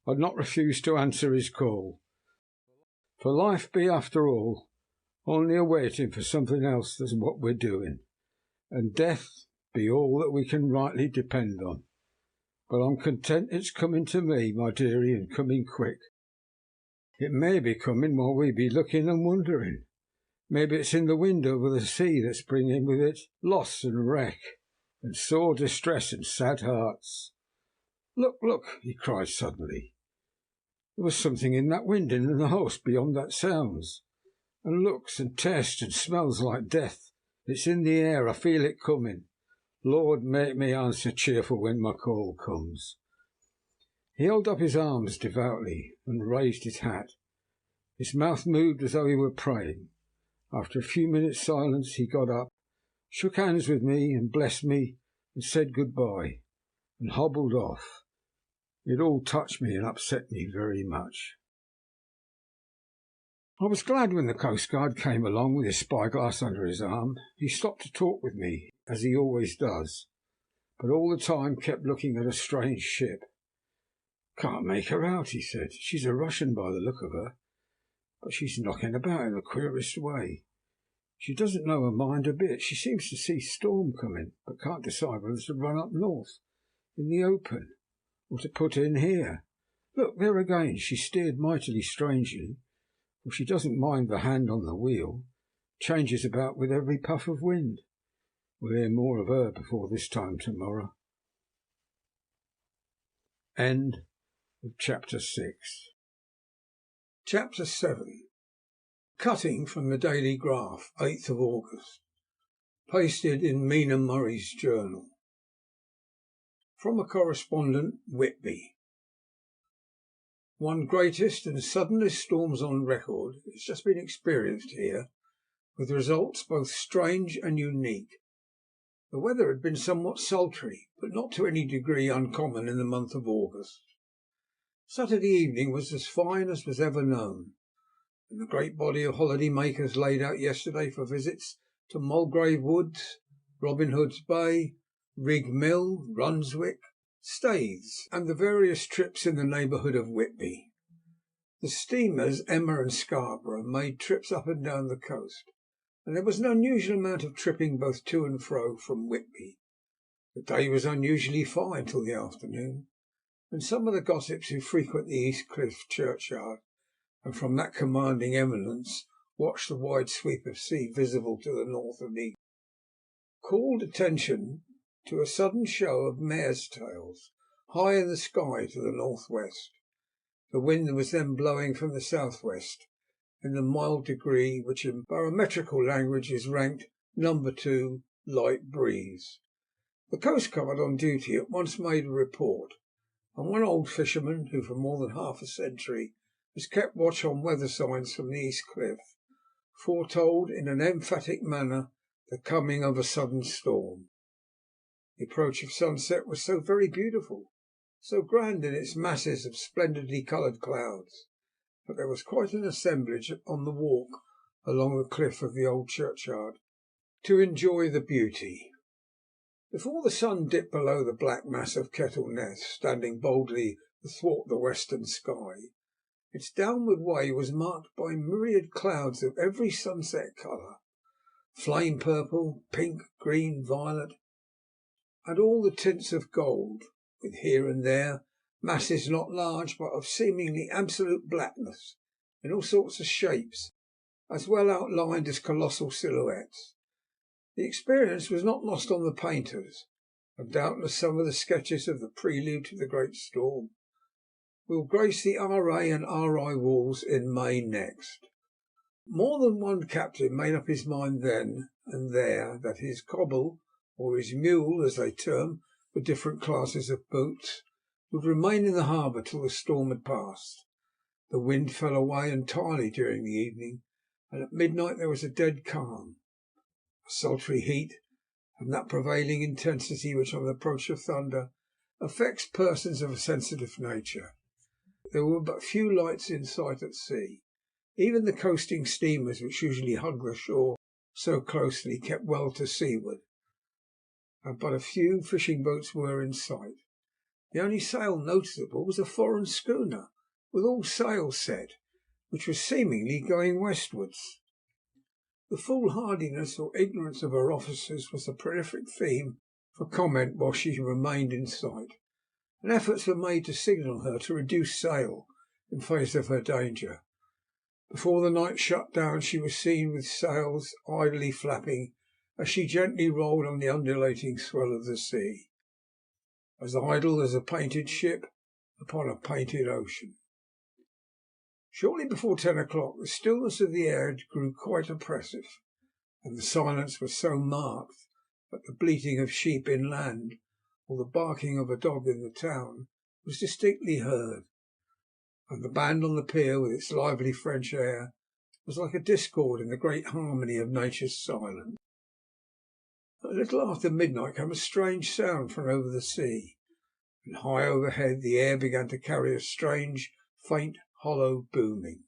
S2: I'd not refuse to answer his call. For life be, after all, only a waiting for something else than what we're doing, and death be all that we can rightly depend on. But I'm content it's coming to me, my dearie, and coming quick. It may be coming while we be looking and wondering. Maybe it's in the wind over the sea that's bringing with it loss and wreck, and sore distress and sad hearts. Look, look," he cried suddenly. "There was something in that wind and in the house beyond that sounds, and looks and tastes and smells like death. It's in the air, I feel it coming. Lord, make me answer cheerful when my call comes."
S3: He held up his arms devoutly and raised his hat. His mouth moved as though he were praying. After a few minutes' silence he got up, shook hands with me and blessed me and said good-bye, and hobbled off. It all touched me and upset me very much. I was glad when the coastguard came along with his spyglass under his arm. He stopped to talk with me, as he always does, but all the time kept looking at a strange ship. "Can't make her out," he said. "She's a Russian by the look of her, but she's knocking about in the queerest way. She doesn't know her mind a bit. She seems to see storm coming, but can't decide whether to run up north in the open or to put in here. Look, there again, she steered mightily strangely, for she doesn't mind the hand on the wheel, changes about with every puff of wind. We'll hear more of her before this time tomorrow." End of Chapter 6. Chapter 7. Cutting from the Daily Graph, 8th of August. Pasted in Mina Murray's journal. From a correspondent, Whitby. One greatest and suddenest storms on record has just been experienced here, with results both strange and unique. The weather had been somewhat sultry, but not to any degree uncommon in the month of August. Saturday evening was as fine as was ever known, and the great body of holiday makers laid out yesterday for visits to Mulgrave Woods, Robin Hood's Bay, Rig Mill, Runswick, Staithes, and the various trips in the neighbourhood of Whitby. The steamers Emma and Scarborough made trips up and down the coast, and there was an unusual amount of tripping both to and fro from Whitby. The day was unusually fine till the afternoon, and some of the gossips who frequent the East Cliff churchyard, and from that commanding eminence watched the wide sweep of sea visible to the north and east, called attention to a sudden show of mares' tails high in the sky to the northwest. The wind was then blowing from the southwest in the mild degree which in barometrical language is ranked number 2 light breeze. The coastguard on duty at once made a report, and one old fisherman, who for more than half a century has kept watch on weather signs from the East Cliff, foretold in an emphatic manner the coming of a sudden storm. The approach of sunset was so very beautiful, so grand in its masses of splendidly coloured clouds, that there was quite an assemblage on the walk along the cliff of the old churchyard to enjoy the beauty. Before the sun dipped below the black mass of Kettle Ness, standing boldly athwart the western sky, its downward way was marked by myriad clouds of every sunset colour, flame purple, pink, green, violet, and all the tints of gold, with here and there masses not large but of seemingly absolute blackness, in all sorts of shapes, as well outlined as colossal silhouettes. The experience was not lost on the painters, and doubtless some of the sketches of the prelude to the great storm will grace the R.A. and R.I. walls in May next. More than one captain made up his mind then and there that his cobble, or his mule, as they term the different classes of boats, would remain in the harbour till the storm had passed. The wind fell away entirely during the evening, and at midnight there was a dead calm. A sultry heat, and that prevailing intensity which on the approach of thunder affects persons of a sensitive nature. There were but few lights in sight at sea. Even the coasting steamers, which usually hug the shore so closely, kept well to seaward, and but a few fishing boats were in sight. The only sail noticeable was a foreign schooner, with all sails set, which was seemingly going westwards. The foolhardiness or ignorance of her officers was the prolific theme for comment while she remained in sight, and efforts were made to signal her to reduce sail in face of her danger. Before the night shut down she was seen with sails idly flapping as she gently rolled on the undulating swell of the sea, as idle as a painted ship upon a painted ocean. Shortly before 10 o'clock the stillness of the air grew quite oppressive, and the silence was so marked that the bleating of sheep inland or the barking of a dog in the town was distinctly heard, and the band on the pier, with its lively French air, was like a discord in the great harmony of nature's silence. A little after midnight came a strange sound from over the sea, and high overhead the air began to carry a strange, faint, hollow booming.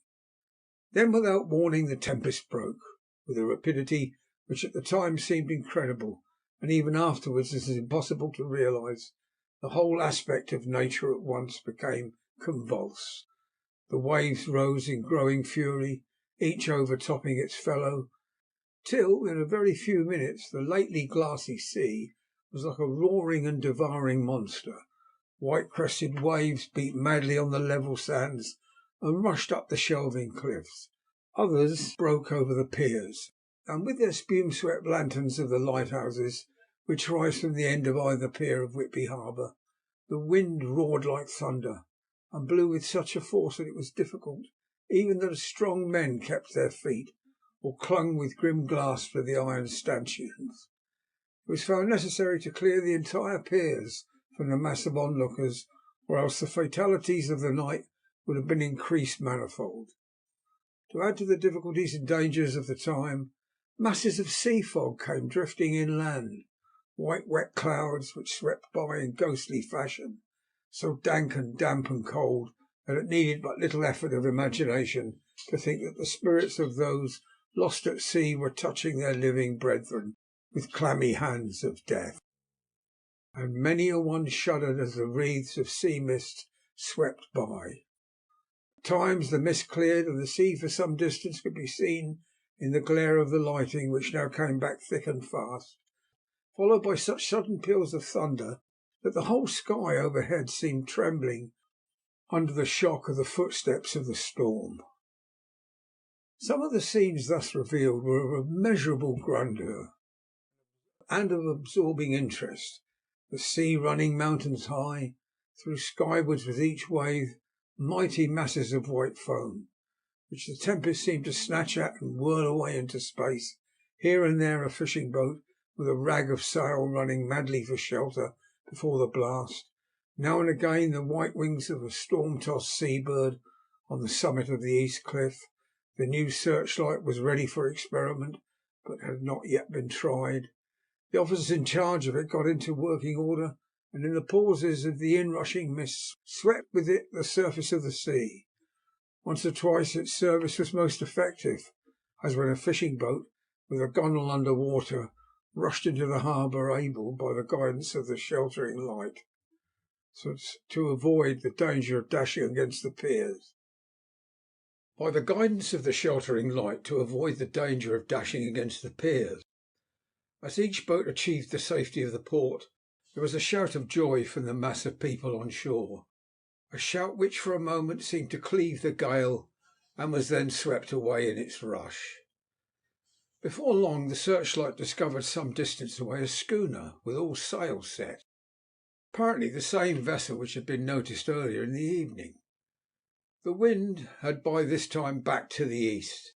S3: Then, without warning, the tempest broke, with a rapidity which at the time seemed incredible, and even afterwards as impossible to realise. The whole aspect of nature at once became convulsed. The waves rose in growing fury, each overtopping its fellow, till, in a very few minutes, the lately glassy sea was like a roaring and devouring monster. White-crested waves beat madly on the level sands and rushed up the shelving cliffs. Others broke over the piers, and with their spume-swept lanterns of the lighthouses, which rise from the end of either pier of Whitby harbour, the wind roared like thunder, and blew with such a force that it was difficult even that strong men kept their feet, or clung with grim grasp to the iron stanchions. It was found necessary to clear the entire piers from the mass of onlookers, or else the fatalities of the night would have been increased manifold. To add to the difficulties and dangers of the time, masses of sea fog came drifting inland, white wet clouds which swept by in ghostly fashion, so dank and damp and cold that it needed but little effort of imagination to think that the spirits of those lost at sea were touching their living brethren with clammy hands of death. And many a one shuddered as the wreaths of sea mist swept by. At times the mist cleared, and the sea for some distance could be seen in the glare of the lighting, which now came back thick and fast, followed by such sudden peals of thunder that the whole sky overhead seemed trembling under the shock of the footsteps of the storm. Some of the scenes thus revealed were of immeasurable grandeur and of absorbing interest, the sea running mountains high, through skywards with each wave mighty masses of white foam, which the tempest seemed to snatch at and whirl away into space, here and there a fishing boat with a rag of sail running madly for shelter before the blast, now and again the white wings of a storm-tossed sea-bird on the summit of the east cliff. The new searchlight was ready for experiment, but had not yet been tried. The officers in charge of it got into working order, and in the pauses of the inrushing mists swept with it the surface of the sea. Once or twice its service was most effective, as when a fishing boat, with a gunwale under water, rushed into the harbour, able, by the guidance of the sheltering light, so to avoid the danger of dashing against the piers. By the guidance of the sheltering light, to avoid the danger of dashing against the piers. As each boat achieved the safety of the port, there was a shout of joy from the mass of people on shore, a shout which for a moment seemed to cleave the gale, and was then swept away in its rush. Before long the searchlight discovered some distance away a schooner with all sails set, apparently the same vessel which had been noticed earlier in the evening. The wind had by this time backed to the east.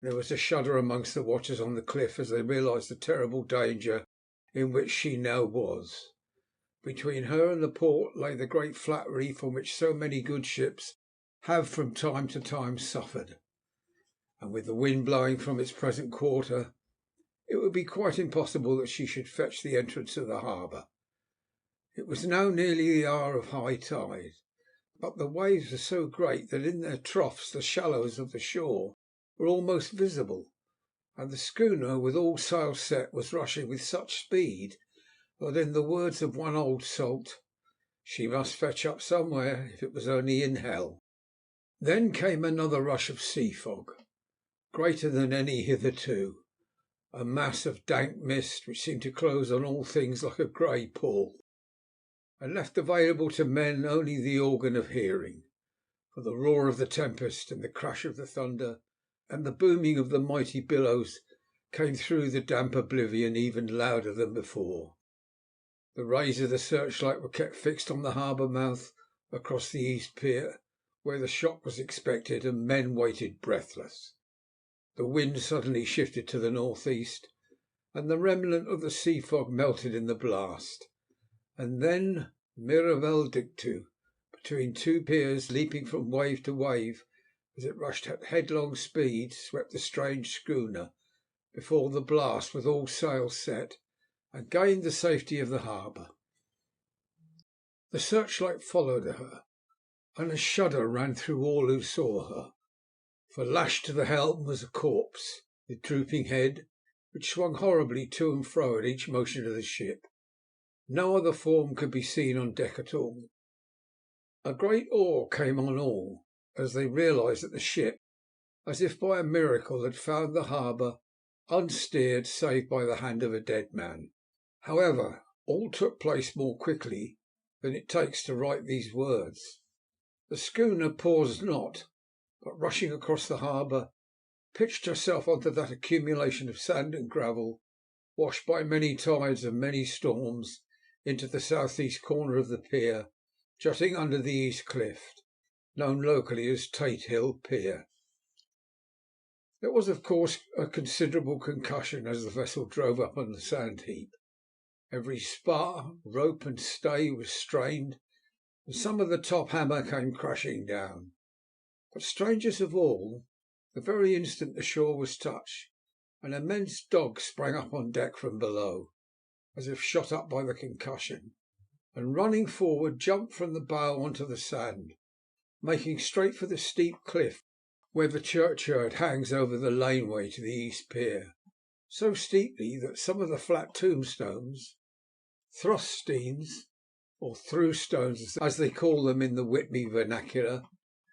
S3: There was a shudder amongst the watchers on the cliff as they realised the terrible danger in which she now was. Between her and the port lay the great flat reef on which so many good ships have from time to time suffered, and with the wind blowing from its present quarter, it would be quite impossible that she should fetch the entrance of the harbour. It was now nearly the hour of high tide, but the waves were so great that in their troughs the shallows of the shore were almost visible, and the schooner, with all sails set, was rushing with such speed that, in the words of one old salt, she must fetch up somewhere, if it was only in hell. Then came another rush of sea fog, greater than any hitherto, a mass of dank mist which seemed to close on all things like a grey pall, and left available to men only the organ of hearing, for the roar of the tempest and the crash of the thunder and the booming of the mighty billows came through the damp oblivion even louder than before. The rays of the searchlight were kept fixed on the harbour mouth across the east pier, where the shock was expected, and men waited breathless. The wind suddenly shifted to the northeast, and the remnant of the sea fog melted in the blast, and then, mirabile dictu, between two piers, leaping from wave to wave as it rushed at headlong speed, swept the strange schooner before the blast with all sails set, and gained the safety of the harbour. The searchlight followed her, and a shudder ran through all who saw her, for lashed to the helm was a corpse, with drooping head, which swung horribly to and fro at each motion of the ship. No other form could be seen on deck at all. A great awe came on all as they realised that the ship, as if by a miracle, had found the harbour unsteered save by the hand of a dead man. However, all took place more quickly than it takes to write these words. The schooner paused not, but rushing across the harbour, pitched herself onto that accumulation of sand and gravel, washed by many tides and many storms, into the south-east corner of the pier, jutting under the east cliff, known locally as Tate Hill Pier. There was, of course, a considerable concussion as the vessel drove up on the sand heap. Every spar, rope and stay was strained, and some of the top hammer came crashing down. But strangest of all, the very instant the shore was touched, an immense dog sprang up on deck from below, as if shot up by the concussion, and running forward jumped from the bow onto the sand, making straight for the steep cliff where the churchyard hangs over the laneway to the east pier, so steeply that some of the flat tombstones, thruststeins, or through-stones as they call them in the Whitby vernacular,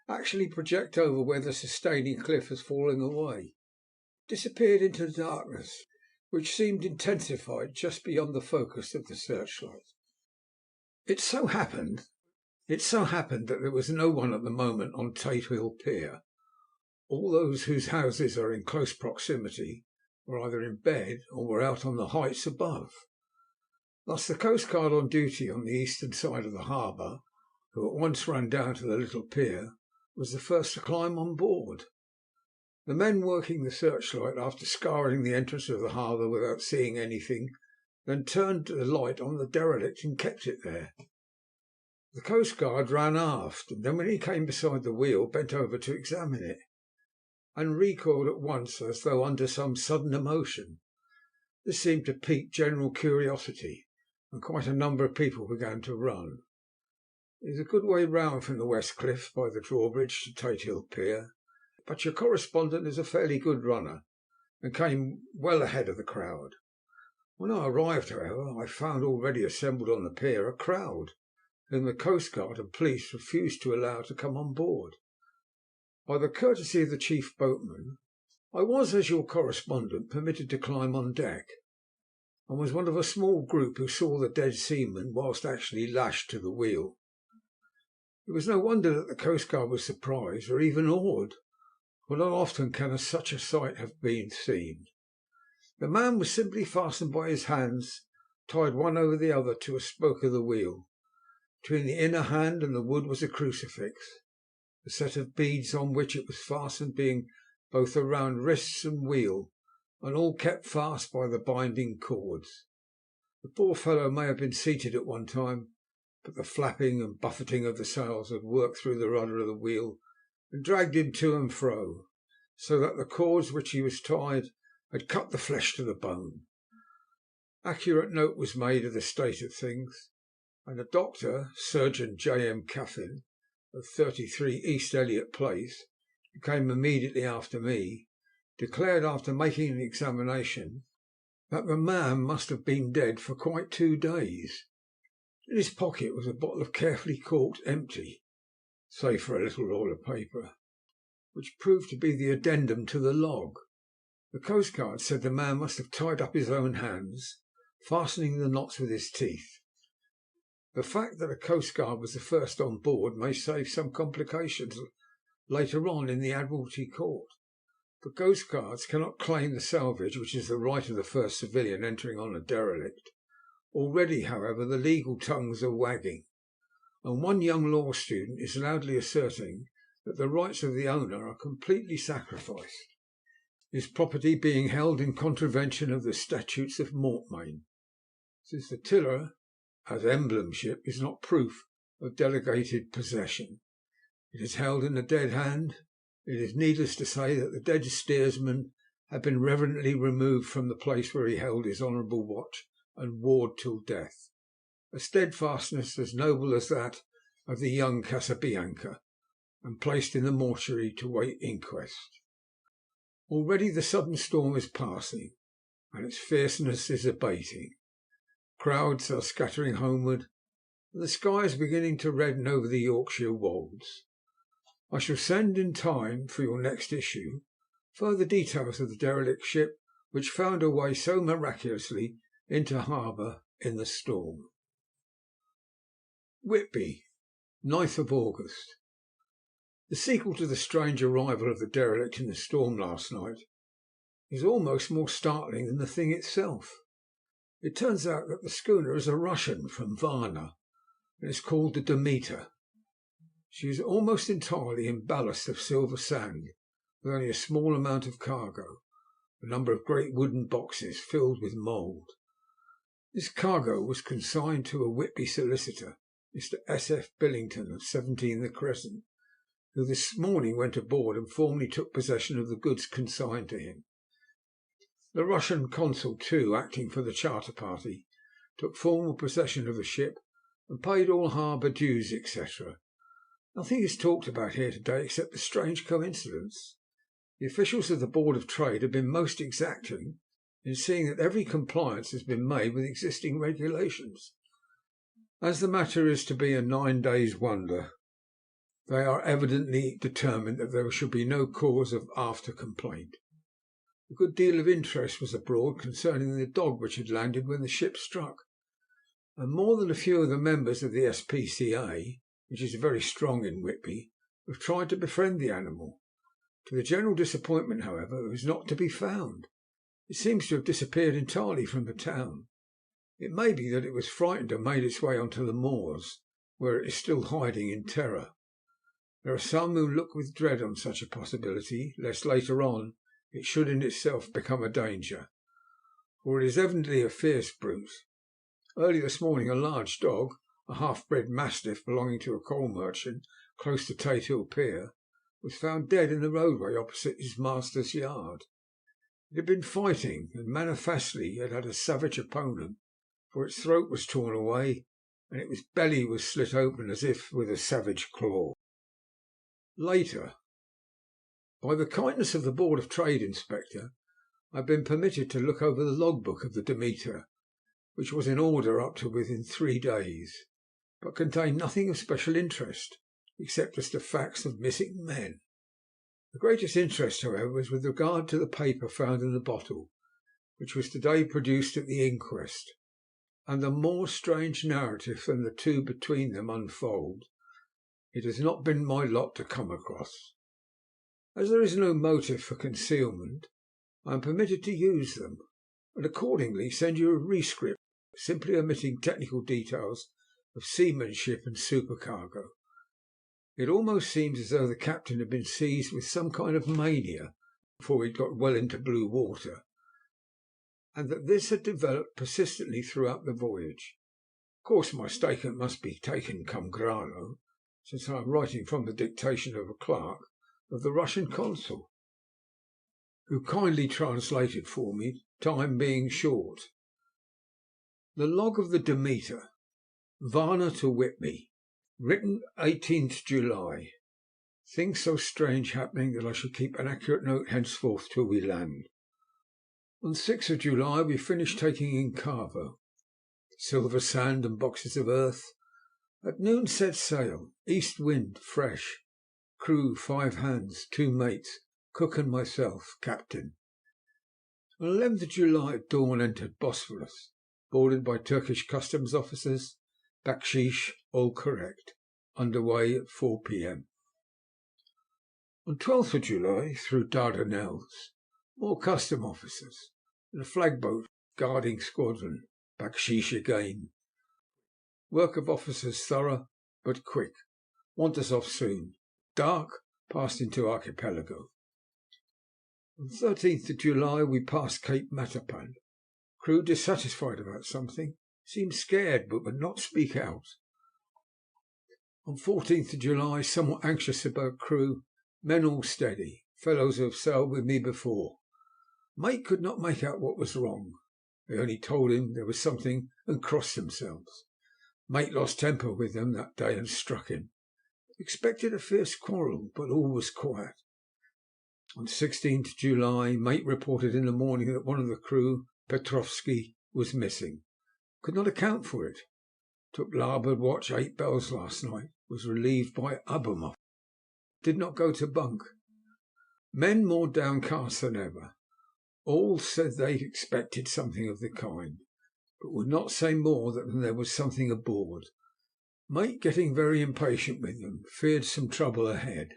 S3: actually project over where the sustaining cliff has fallen away, disappeared into the darkness, which seemed intensified just beyond the focus of the searchlight. It so happened that there was no one at the moment on Tate Hill Pier. All those whose houses are in close proximity were either in bed or were out on the heights above. Thus the coastguard on duty on the eastern side of the harbour, who at once ran down to the little pier, was the first to climb on board. The men working the searchlight, after scouring the entrance of the harbour without seeing anything, then turned the light on the derelict and kept it there. The coastguard ran aft, and then when he came beside the wheel, bent over to examine it, and recoiled at once as though under some sudden emotion. This seemed to pique general curiosity, and quite a number of people began to run. It is a good way round from the West Cliff by the drawbridge to Tate Hill Pier, but your correspondent is a fairly good runner, and came well ahead of the crowd. When I arrived, however, I found already assembled on the pier a crowd, whom the coastguard and police refused to allow to come on board. By the courtesy of the chief boatman, I was, as your correspondent, permitted to climb on deck, and was one of a small group who saw the dead seaman whilst actually lashed to the wheel. It was no wonder that the coastguard was surprised or even awed, for not often can such a sight have been seen. The man was simply fastened by his hands, tied one over the other to a spoke of the wheel. Between the inner hand and the wood was a crucifix, the set of beads on which it was fastened being both around wrists and wheel, and all kept fast by the binding cords. The poor fellow may have been seated at one time, but the flapping and buffeting of the sails had worked through the rudder of the wheel and dragged him to and fro, so that the cords which he was tied had cut the flesh to the bone. Accurate note was made of the state of things, and a doctor, Surgeon J.M. Caffin, of 33 East Elliot Place, who came immediately after me, declared after making an examination that the man must have been dead for quite 2 days. In his pocket was a bottle of carefully corked empty, save for a little roll of paper, which proved to be the addendum to the log. The coastguard said the man must have tied up his own hands, fastening the knots with his teeth. The fact that a coastguard was the first on board may save some complications later on in the Admiralty Court. The coastguards cannot claim the salvage, which is the right of the first civilian entering on a derelict. Already, however, the legal tongues are wagging, and one young law student is loudly asserting that the rights of the owner are completely sacrificed, his property being held in contravention of the statutes of Mortmain, since the tiller, as emblem ship, is not proof of delegated possession. It is held in a dead hand. It is needless to say that the dead steersman had been reverently removed from the place where he held his honourable watch and ward till death, a steadfastness as noble as that of the young Casabianca, and placed in the mortuary to wait inquest. Already the sudden storm is passing, and its fierceness is abating. Crowds are scattering homeward, and the sky is beginning to redden over the Yorkshire wolds. I shall send in time for your next issue further details of the derelict ship which found her way so miraculously into harbour in the storm. Whitby, 9th of August. The sequel to the strange arrival of the derelict in the storm last night is almost more startling than the thing itself. It turns out that the schooner is a Russian from Varna, and is called the Demeter. She is almost entirely in ballast of silver sand, with only a small amount of cargo, a number of great wooden boxes filled with mould. This cargo was consigned to a Whitby solicitor, Mr. S.F. Billington of 17 the Crescent, who this morning went aboard and formally took possession of the goods consigned to him. The Russian consul, too, acting for the charter party, took formal possession of the ship and paid all harbour dues, etc. Nothing is talked about here today except the strange coincidence. The officials of the Board of Trade have been most exacting in seeing that every compliance has been made with existing regulations. As the matter is to be a 9 days' wonder, they are evidently determined that there should be no cause of after complaint. A good deal of interest was abroad concerning the dog which had landed when the ship struck, and more than a few of the members of the S.P.C.A., which is very strong in Whitby, have tried to befriend the animal. To the general disappointment, however, it was not to be found. It seems to have disappeared entirely from the town. It may be that it was frightened and made its way onto the moors, where it is still hiding in terror. There are some who look with dread on such a possibility, lest later on it should in itself become a danger, for it is evidently a fierce brute. Early this morning a large dog, a half-bred mastiff belonging to a coal merchant close to Tate Hill Pier, was found dead in the roadway opposite his master's yard. It had been fighting, and manifestly it had a savage opponent, for its throat was torn away, and its belly was slit open as if with a savage claw. Later. By the kindness of the Board of Trade Inspector, I have been permitted to look over the logbook of the Demeter, which was in order up to within 3 days, but contained nothing of special interest, except as to facts of missing men. The greatest interest, however, was with regard to the paper found in the bottle, which was today produced at the inquest, and a more strange narrative than the two between them unfold it has not been my lot to come across. As there is no motive for concealment, I am permitted to use them, and accordingly send you a rescript simply omitting technical details of seamanship and supercargo. It almost seems as though the captain had been seized with some kind of mania before he got well into blue water, and that this had developed persistently throughout the voyage. Of course, my statement must be taken cum grano, since I am writing from the dictation of a clerk of the Russian consul, who kindly translated for me, time being short. The log of the Demeter, Varna to Whitby, written 18th July. Things so strange happening that I shall keep an accurate note henceforth till we land. On 6th of July we finished taking in cargo, silver sand and boxes of earth. At noon set sail, east wind, fresh. Crew 5 hands, 2 mates, cook and myself, captain. On 11th of July at dawn entered Bosphorus, boarded by Turkish customs officers, baksheesh all correct, under way at 4 p.m. On 12th of July through Dardanelles, more custom officers, and a flagboat guarding squadron, baksheesh again. Work of officers thorough, but quick. Want us off soon. Dark, passed into archipelago. On 13th of July we passed Cape Matapan. Crew dissatisfied about something. Seemed scared, but would not speak out. On 14th of July, somewhat anxious about crew, men all steady, fellows who have sailed with me before. Mate could not make out what was wrong. They only told him there was something and crossed themselves. Mate lost temper with them that day and struck him. Expected a fierce quarrel, but all was quiet. On 16th July, mate reported in the morning that one of the crew, Petrovsky, was missing. Could not account for it. Took larboard watch 8 bells last night. Was relieved by Abumov. Did not go to bunk. Men more downcast than ever. All said they expected something of the kind, but would not say more than there was something aboard. Mate getting very impatient with them. Feared some trouble ahead.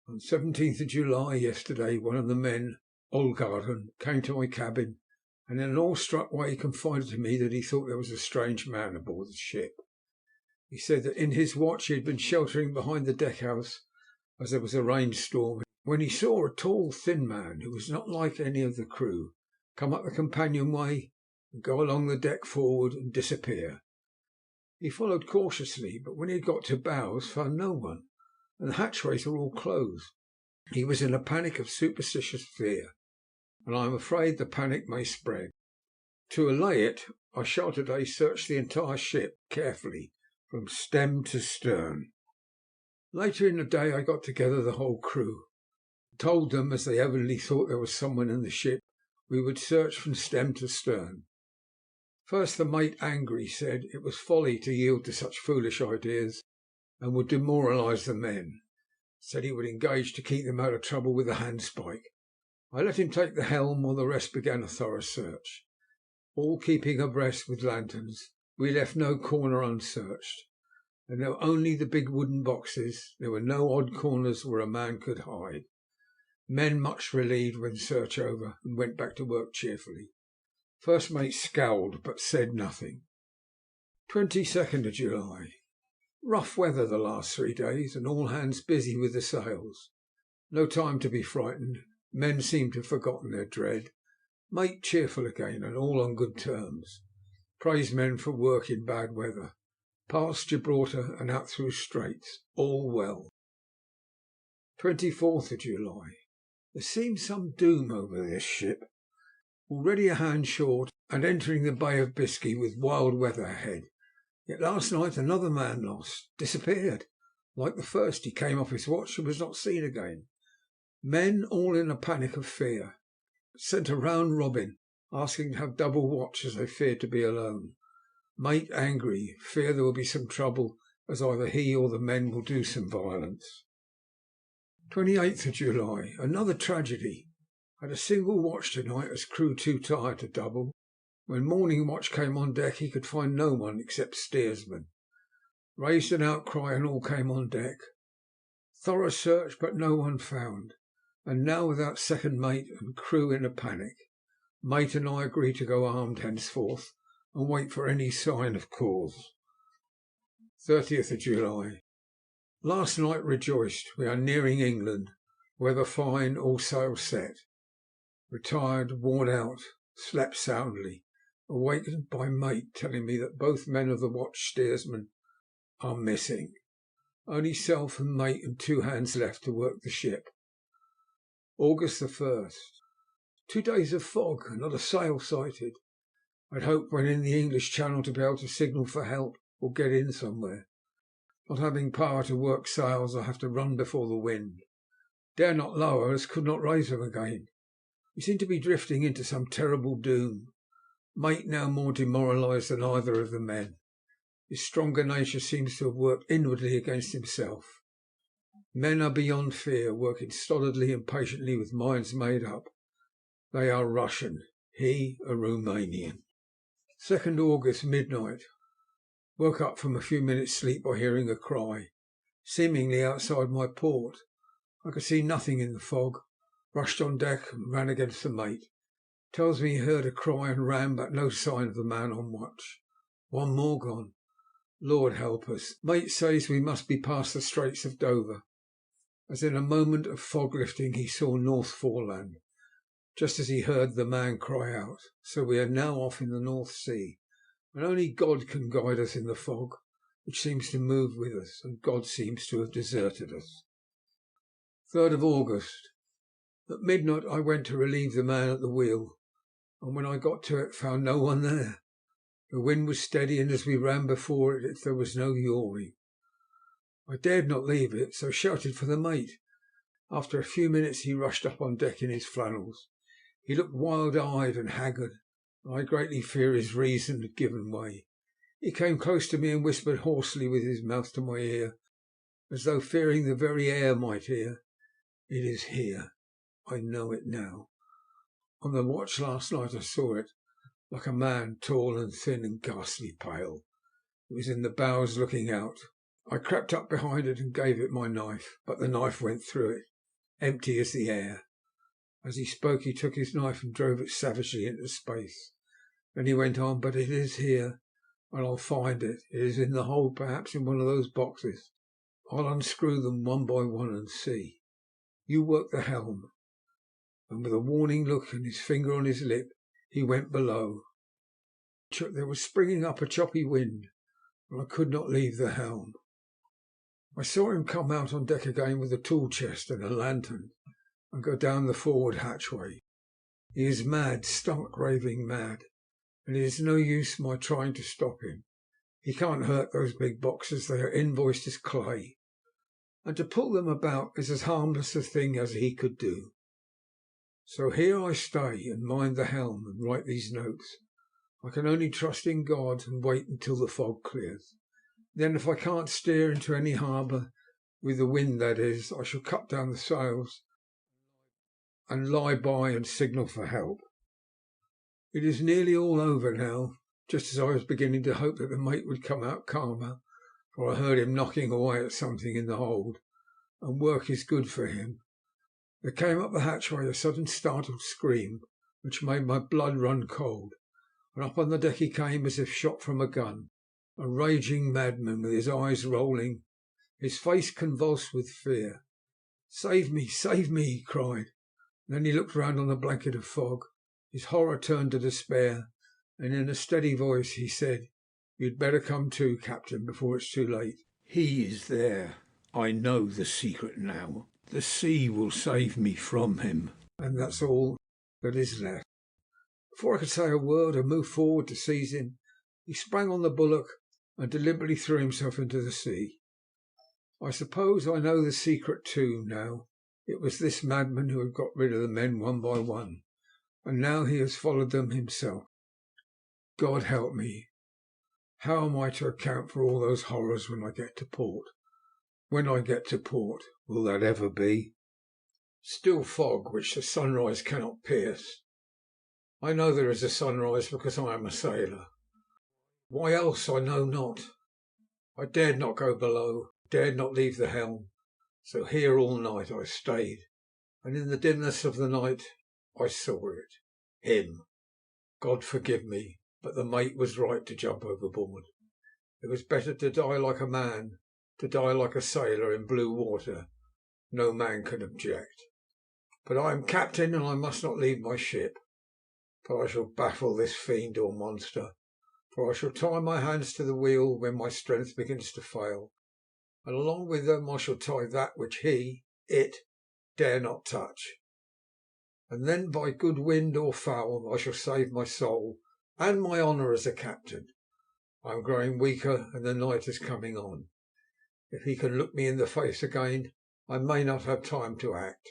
S3: On 17th of July, yesterday, one of the men, Olgarden, came to my cabin and in an awestruck way confided to me that he thought there was a strange man aboard the ship. He said that in his watch he had been sheltering behind the deck-house as there was a rainstorm, when he saw a tall, thin man, who was not like any of the crew, come up the companion-way and go along the deck forward and disappear. He followed cautiously, but when he had got to bows found no one, and the hatchways were all closed. He was in a panic of superstitious fear, and I am afraid the panic may spread. To allay it, I shall today search the entire ship carefully, from stem to stern. Later in the day I got together the whole crew, told them, as they evidently thought there was someone in the ship, we would search from stem to stern. First the mate, angry, said it was folly to yield to such foolish ideas and would demoralise the men. Said he would engage to keep them out of trouble with the handspike. I let him take the helm while the rest began a thorough search. All keeping abreast with lanterns, we left no corner unsearched, and there were only the big wooden boxes. There were no odd corners where a man could hide. Men much relieved when search over, and went back to work cheerfully. First mate scowled, but said nothing. 22nd of July. Rough weather the last 3 days, and all hands busy with the sails. No time to be frightened. Men seem to have forgotten their dread. Mate cheerful again, and all on good terms. Praise men for work in bad weather. Past Gibraltar and out through straits. All well. 24th of July. There seems some doom over this ship. Already a hand short, and entering the Bay of Biscay with wild weather ahead. Yet last night another man lost. Disappeared. Like the first, he came off his watch and was not seen again. Men all in a panic of fear. Sent a round robin, asking to have double watch as they feared to be alone. Mate angry, fear there will be some trouble, as either he or the men will do some violence. 28th of July. Another tragedy. Had a single watch tonight, as crew too tired to double. When morning watch came on deck he could find no one except steersman. Raised an outcry and all came on deck. Thorough search, but no one found. And now without second mate and crew in a panic. Mate and I agree to go armed henceforth and wait for any sign of cause. 30th of July. Last night rejoiced. We are nearing England. Weather fine, all sails set. Retired, worn out, slept soundly. Awakened by mate telling me that both men of the watch steersman are missing. Only self and mate and 2 hands left to work the ship. August the 1st. 2 days of fog and not a sail sighted. I'd hoped when in the English Channel to be able to signal for help or get in somewhere. Not having power to work sails, I have to run before the wind. Dare not lower, as could not raise them again. We seem to be drifting into some terrible doom. Mate now more demoralised than either of the men. His stronger nature seems to have worked inwardly against himself. Men are beyond fear, working stolidly and patiently with minds made up. They are Russian, he a Romanian. 2nd August, midnight. Woke up from a few minutes' sleep by hearing a cry, seemingly outside my port. I could see nothing in the fog. Rushed on deck and ran against the mate. Tells me he heard a cry and ran, but no sign of the man on watch. One more gone. Lord help us. Mate says we must be past the Straits of Dover. As in a moment of fog lifting he saw North Foreland, just as he heard the man cry out. So we are now off in the North Sea, and only God can guide us in the fog. which seems to move with us, and God seems to have deserted us. 3rd of August. At midnight I went to relieve the man at the wheel, and when I got to it found no one there. The wind was steady, and as we ran before it there was no yawing. I dared not leave it, so shouted for the mate. After a few minutes he rushed up on deck in his flannels. He looked wild-eyed and haggard, and I greatly fear his reason had given way. He came close to me and whispered hoarsely with his mouth to my ear, as though fearing the very air might hear. "It is here. I know it now. On the watch last night I saw it, like a man, tall and thin and ghastly pale. It was in the bows looking out. I crept up behind it and gave it my knife, but the knife went through it, empty as the air." As he spoke he took his knife and drove it savagely into space. Then he went on, "But it is here, and I'll find it. It is in the hold, perhaps in one of those boxes. I'll unscrew them one by one and see. You work the helm." And with a warning look and his finger on his lip, he went below. There was springing up a choppy wind, and I could not leave the helm. I saw him come out on deck again with a tool chest and a lantern, and go down the forward hatchway. He is mad, stark raving mad, and it is no use my trying to stop him. He can't hurt those big boxes, they are invoiced as clay, and to pull them about is as harmless a thing as he could do. So here I stay and mind the helm and write these notes. I can only trust in God and wait until the fog clears. Then, if I can't steer into any harbour, with the wind that is, I shall cut down the sails and lie by and signal for help. It is nearly all over now, just as I was beginning to hope that the mate would come out calmer, for I heard him knocking away at something in the hold, and work is good for him. There came up the hatchway a sudden startled scream, which made my blood run cold, and up on the deck he came as if shot from a gun, a raging madman with his eyes rolling, his face convulsed with fear. "Save me, save me!" he cried. And then he looked round on the blanket of fog. His horror turned to despair, and in a steady voice he said, "You'd better come to, Captain, before it's too late. He is there. I know the secret now. The sea will save me from him, and that's all that is left." Before I could say a word or move forward to seize him, he sprang on the bulwark and deliberately threw himself into the sea. I suppose I know the secret too now. It was this madman who had got rid of the men one by one, and now he has followed them himself. God help me! How am I to account for all those horrors when I get to port? When I get to port, will that ever be? Still fog which the sunrise cannot pierce. I know there is a sunrise because I am a sailor. Why else I know not. I dared not go below, dared not leave the helm, so here all night I stayed, and in the dimness of the night I saw it. Him. God forgive me, but the mate was right to jump overboard. It was better to die like a man, to die like a sailor in blue water. No man can object. But I am captain, and I must not leave my ship. But I shall baffle this fiend or monster, for I shall tie my hands to the wheel when my strength begins to fail, and along with them I shall tie that which it, dare not touch. And then by good wind or foul I shall save my soul and my honour as a captain. I am growing weaker, and the night is coming on. If he can look me in the face again, I may not have time to act.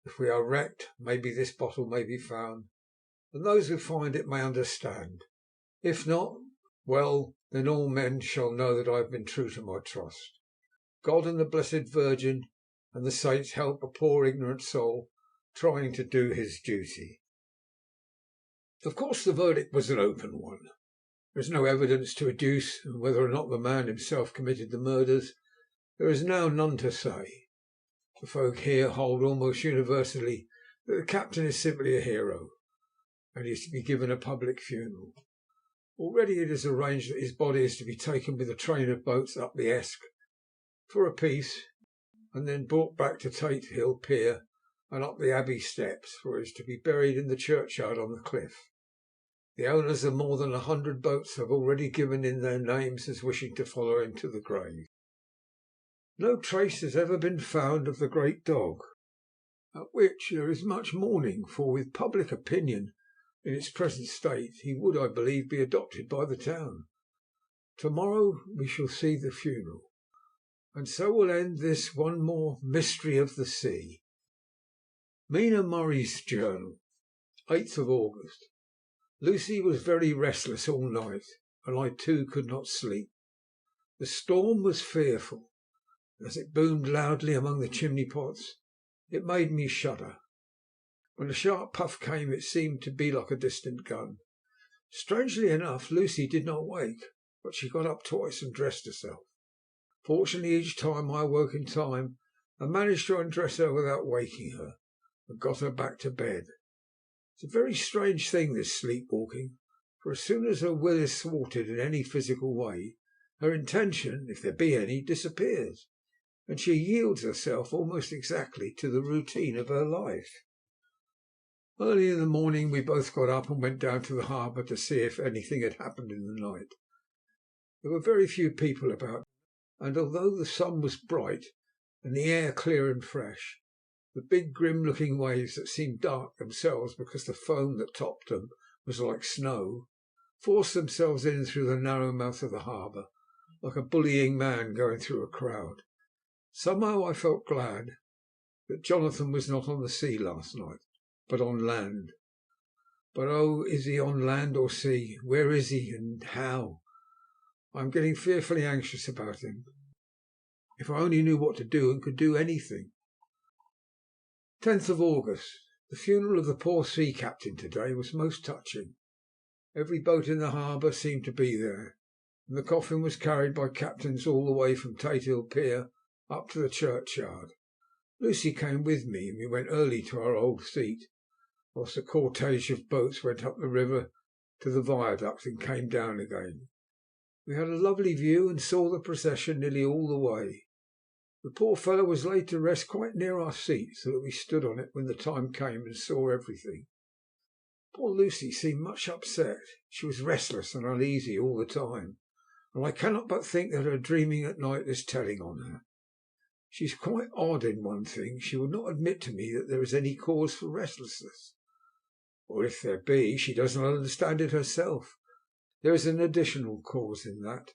S3: If we are wrecked, maybe this bottle may be found, and those who find it may understand. If not, well, then all men shall know that I have been true to my trust. God and the Blessed Virgin and the saints help a poor ignorant soul trying to do his duty. Of course the verdict was an open one. There is no evidence to adduce, and whether or not the man himself committed the murders, there is now none to say. The folk here hold almost universally that the captain is simply a hero, and he is to be given a public funeral. Already it is arranged that his body is to be taken with a train of boats up the Esk for a piece, and then brought back to Tate Hill Pier and up the Abbey steps, where it is to be buried in the churchyard on the cliff. The owners of more than 100 boats have already given in their names as wishing to follow him to the grave. No trace has ever been found of the great dog, at which there is much mourning, for with public opinion in its present state he would, I believe, be adopted by the town. Tomorrow we shall see the funeral, and so will end this one more mystery of the sea. Mina Murray's Journal, 8th of August. Lucy was very restless all night, and I too could not sleep. The storm was fearful. As it boomed loudly among the chimney pots, it made me shudder. When a sharp puff came, it seemed to be like a distant gun. Strangely enough, Lucy did not wake, but she got up twice and dressed herself. Fortunately, each time I awoke in time and managed to undress her without waking her, and got her back to bed. It's a very strange thing, this sleepwalking, for as soon as her will is thwarted in any physical way, her intention, if there be any, disappears, and she yields herself almost exactly to the routine of her life. Early in the morning we both got up and went down to the harbour to see if anything had happened in the night. There were very few people about, and although the sun was bright and the air clear and fresh, the big grim-looking waves that seemed dark themselves because the foam that topped them was like snow, forced themselves in through the narrow mouth of the harbour, like a bullying man going through a crowd. Somehow I felt glad that Jonathan was not on the sea last night, but on land. But oh, is he on land or sea? Where is he, and how? I am getting fearfully anxious about him. If I only knew what to do and could do anything. 10th of August. The funeral of the poor sea captain today was most touching. Every boat in the harbour seemed to be there, and the coffin was carried by captains all the way from Tatehill Pier up to the churchyard. Lucy came with me, and we went early to our old seat, whilst a cortege of boats went up the river to the viaduct and came down again. We had a lovely view and saw the procession nearly all the way. The poor fellow was laid to rest quite near our seat, so that we stood on it when the time came and saw everything. Poor Lucy seemed much upset. She was restless and uneasy all the time, and I cannot but think that her dreaming at night is telling on her. She is quite odd in one thing. She will not admit to me that there is any cause for restlessness, or if there be, she does not understand it herself. There is an additional cause in that.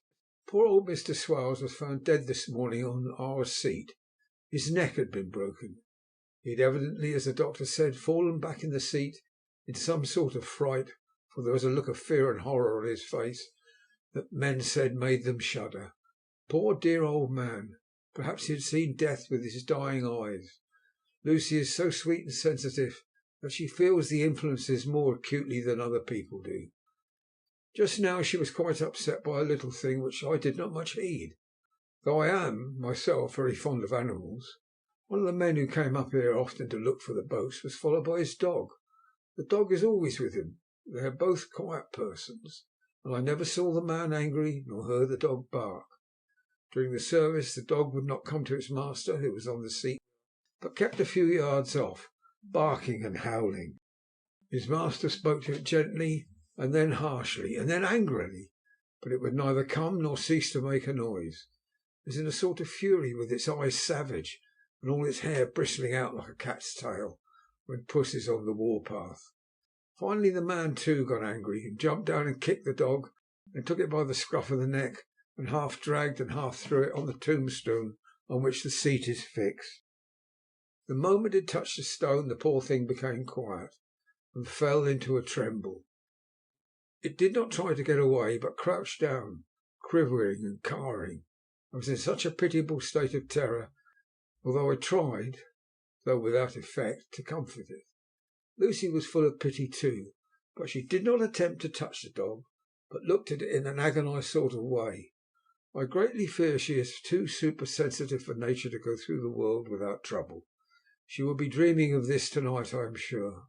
S3: Poor old Mr. Swales was found dead this morning on our seat. His neck had been broken. He had evidently, as the doctor said, fallen back in the seat in some sort of fright, for there was a look of fear and horror on his face that men said made them shudder. Poor dear old man! Perhaps he had seen death with his dying eyes. Lucy is so sweet and sensitive that she feels the influences more acutely than other people do. Just now she was quite upset by a little thing which I did not much heed, though I am myself very fond of animals. One of the men who came up here often to look for the boats was followed by his dog. The dog is always with him. They are both quiet persons, and I never saw the man angry nor heard the dog bark. During the service the dog would not come to its master, who was on the seat, but kept a few yards off, barking and howling. His master spoke to it gently, and then harshly, and then angrily, but it would neither come nor cease to make a noise. It was in a sort of fury, with its eyes savage, and all its hair bristling out like a cat's tail when puss is on the warpath. Finally the man too got angry, and jumped down and kicked the dog, and took it by the scruff of the neck, and half dragged and half threw it on the tombstone on which the seat is fixed. The moment it touched the stone the poor thing became quiet, and fell into a tremble. It did not try to get away, but crouched down, quivering and cowering. I was in such a pitiable state of terror, although I tried, though without effect, to comfort it. Lucy was full of pity too, but she did not attempt to touch the dog, but looked at it in an agonized sort of way. I greatly fear she is too supersensitive for nature to go through the world without trouble. She will be dreaming of this tonight, I am sure.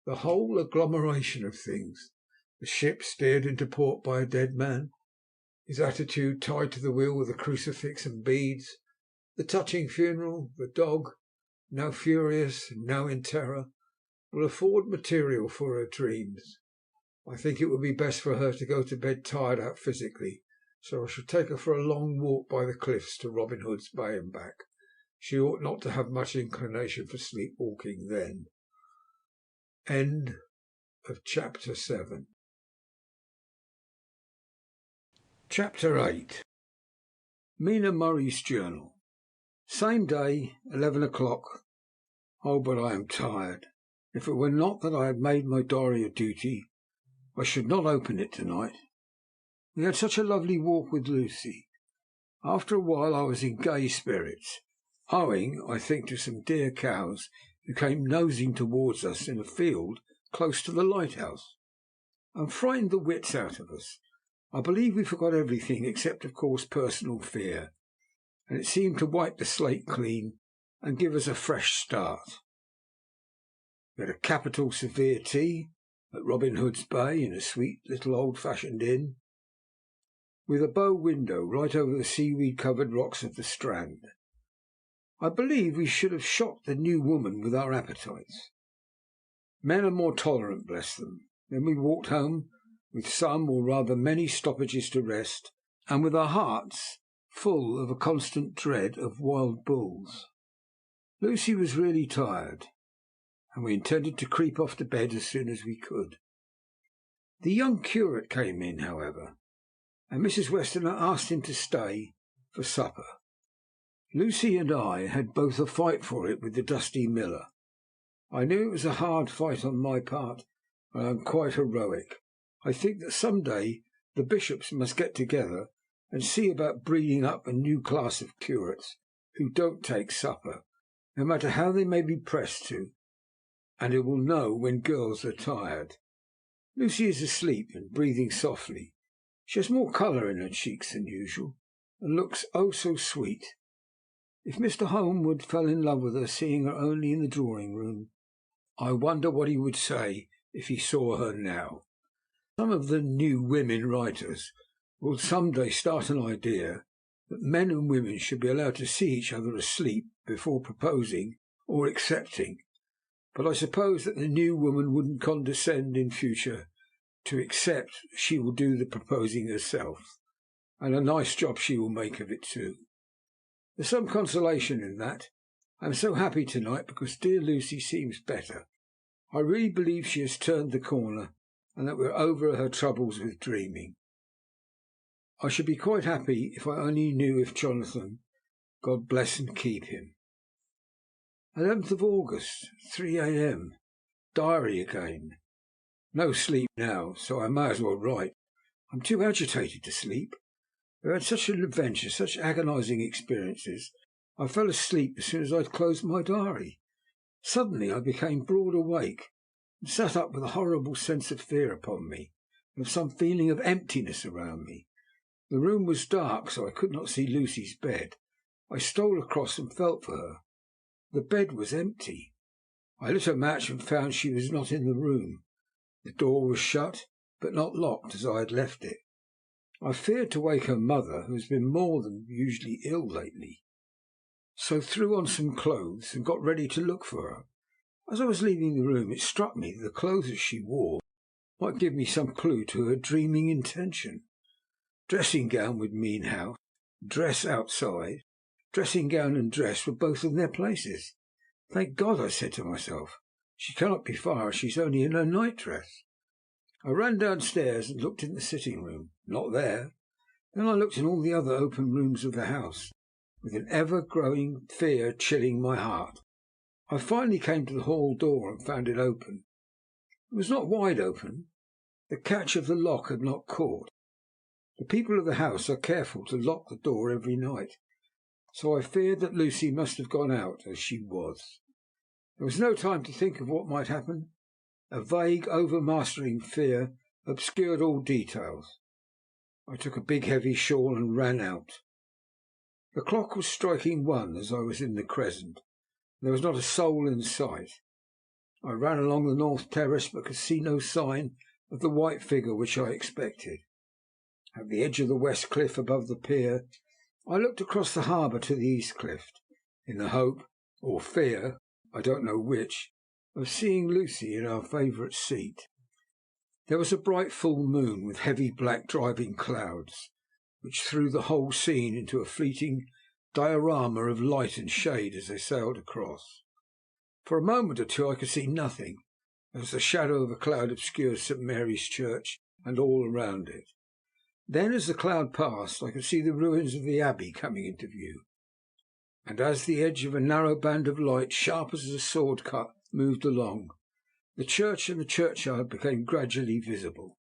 S3: The whole agglomeration of things. The ship steered into port by a dead man, his attitude tied to the wheel with a crucifix and beads, the touching funeral, the dog, now furious and now in terror, will afford material for her dreams. I think it would be best for her to go to bed tired out physically, so I shall take her for a long walk by the cliffs to Robin Hood's Bay and back. She ought not to have much inclination for sleepwalking then. End of Chapter 7. Chapter 8. Mina Murray's Journal. Same day, 11 o'clock. Oh, but I am tired. If it were not that I had made my diary a duty, I should not open it tonight. We had such a lovely walk with Lucy. After a while I was in gay spirits, owing, I think, to some dear cows who came nosing towards us in a field close to the lighthouse, and frightened the wits out of us. I believe we forgot everything except, of course, personal fear, and it seemed to wipe the slate clean and give us a fresh start. We had a capital severe tea at Robin Hood's Bay in a sweet little old-fashioned inn, with a bow window right over the seaweed-covered rocks of the Strand. I believe we should have shocked the new woman with our appetites. Men are more tolerant, bless them. Then we walked home, with some or rather many stoppages to rest, and with our hearts full of a constant dread of wild bulls. Lucy was really tired, and we intended to creep off to bed as soon as we could. The young curate came in, however, and Mrs. Westerner asked him to stay for supper. Lucy and I had both a fight for it with the dusty miller. I knew it was a hard fight on my part, but I am quite heroic. I think that some day the bishops must get together and see about breeding up a new class of curates who don't take supper, no matter how they may be pressed to, and who will know when girls are tired. Lucy is asleep and breathing softly. She has more colour in her cheeks than usual, and looks oh so sweet. If Mr. Holmwood fell in love with her, seeing her only in the drawing-room, I wonder what he would say if he saw her now. Some of the new women writers will some day start an idea that men and women should be allowed to see each other asleep before proposing or accepting, but I suppose that the new woman wouldn't condescend in future to accept. She will do the proposing herself, and a nice job she will make of it too. There's some consolation in that. I am so happy tonight because dear Lucy seems better. I really believe she has turned the corner, and that we're over her troubles with dreaming. I should be quite happy if I only knew if Jonathan, God bless and keep him. 11th of August, 3 a.m. Diary again. No sleep now, so I may as well write. I'm too agitated to sleep. We had such an adventure, such agonizing experiences. I fell asleep as soon as I'd closed my diary. Suddenly I became broad awake, and sat up with a horrible sense of fear upon me, and of some feeling of emptiness around me. The room was dark, so I could not see Lucy's bed. I stole across and felt for her. The bed was empty. I lit a match and found she was not in the room. The door was shut, but not locked as I had left it. I feared to wake her mother, who has been more than usually ill lately, so threw on some clothes and got ready to look for her. As I was leaving the room, it struck me that the clothes she wore might give me some clue to her dreaming intention. Dressing gown would mean house, dress outside. Dressing gown and dress were both in their places. Thank God, I said to myself. She cannot be far, she's only in her nightdress. I ran downstairs and looked in the sitting-room. Not there. Then I looked in all the other open rooms of the house, with an ever-growing fear chilling my heart. I finally came to the hall door and found it open. It was not wide open. The catch of the lock had not caught. The people of the house are careful to lock the door every night, so I feared that Lucy must have gone out, as she was. There was no time to think of what might happen. A vague, overmastering fear obscured all details. I took a big heavy shawl and ran out. The clock was striking 1 as I was in the Crescent. There was not a soul in sight. I ran along the north terrace, but could see no sign of the white figure which I expected. At the edge of the west cliff above the pier, I looked across the harbour to the east cliff, in the hope, or fear, I don't know which, of seeing Lucy in our favourite seat.
S2: There was a bright full moon with heavy black driving clouds, which threw the whole scene into a fleeting diorama of light and shade as they sailed across. For a moment or two I could see nothing, as the shadow of a cloud obscured St. Mary's Church and all around it. Then, as the cloud passed, I could see the ruins of the Abbey coming into view, and as the edge of a narrow band of light, sharp as a sword cut, moved along, the church and the churchyard became gradually visible.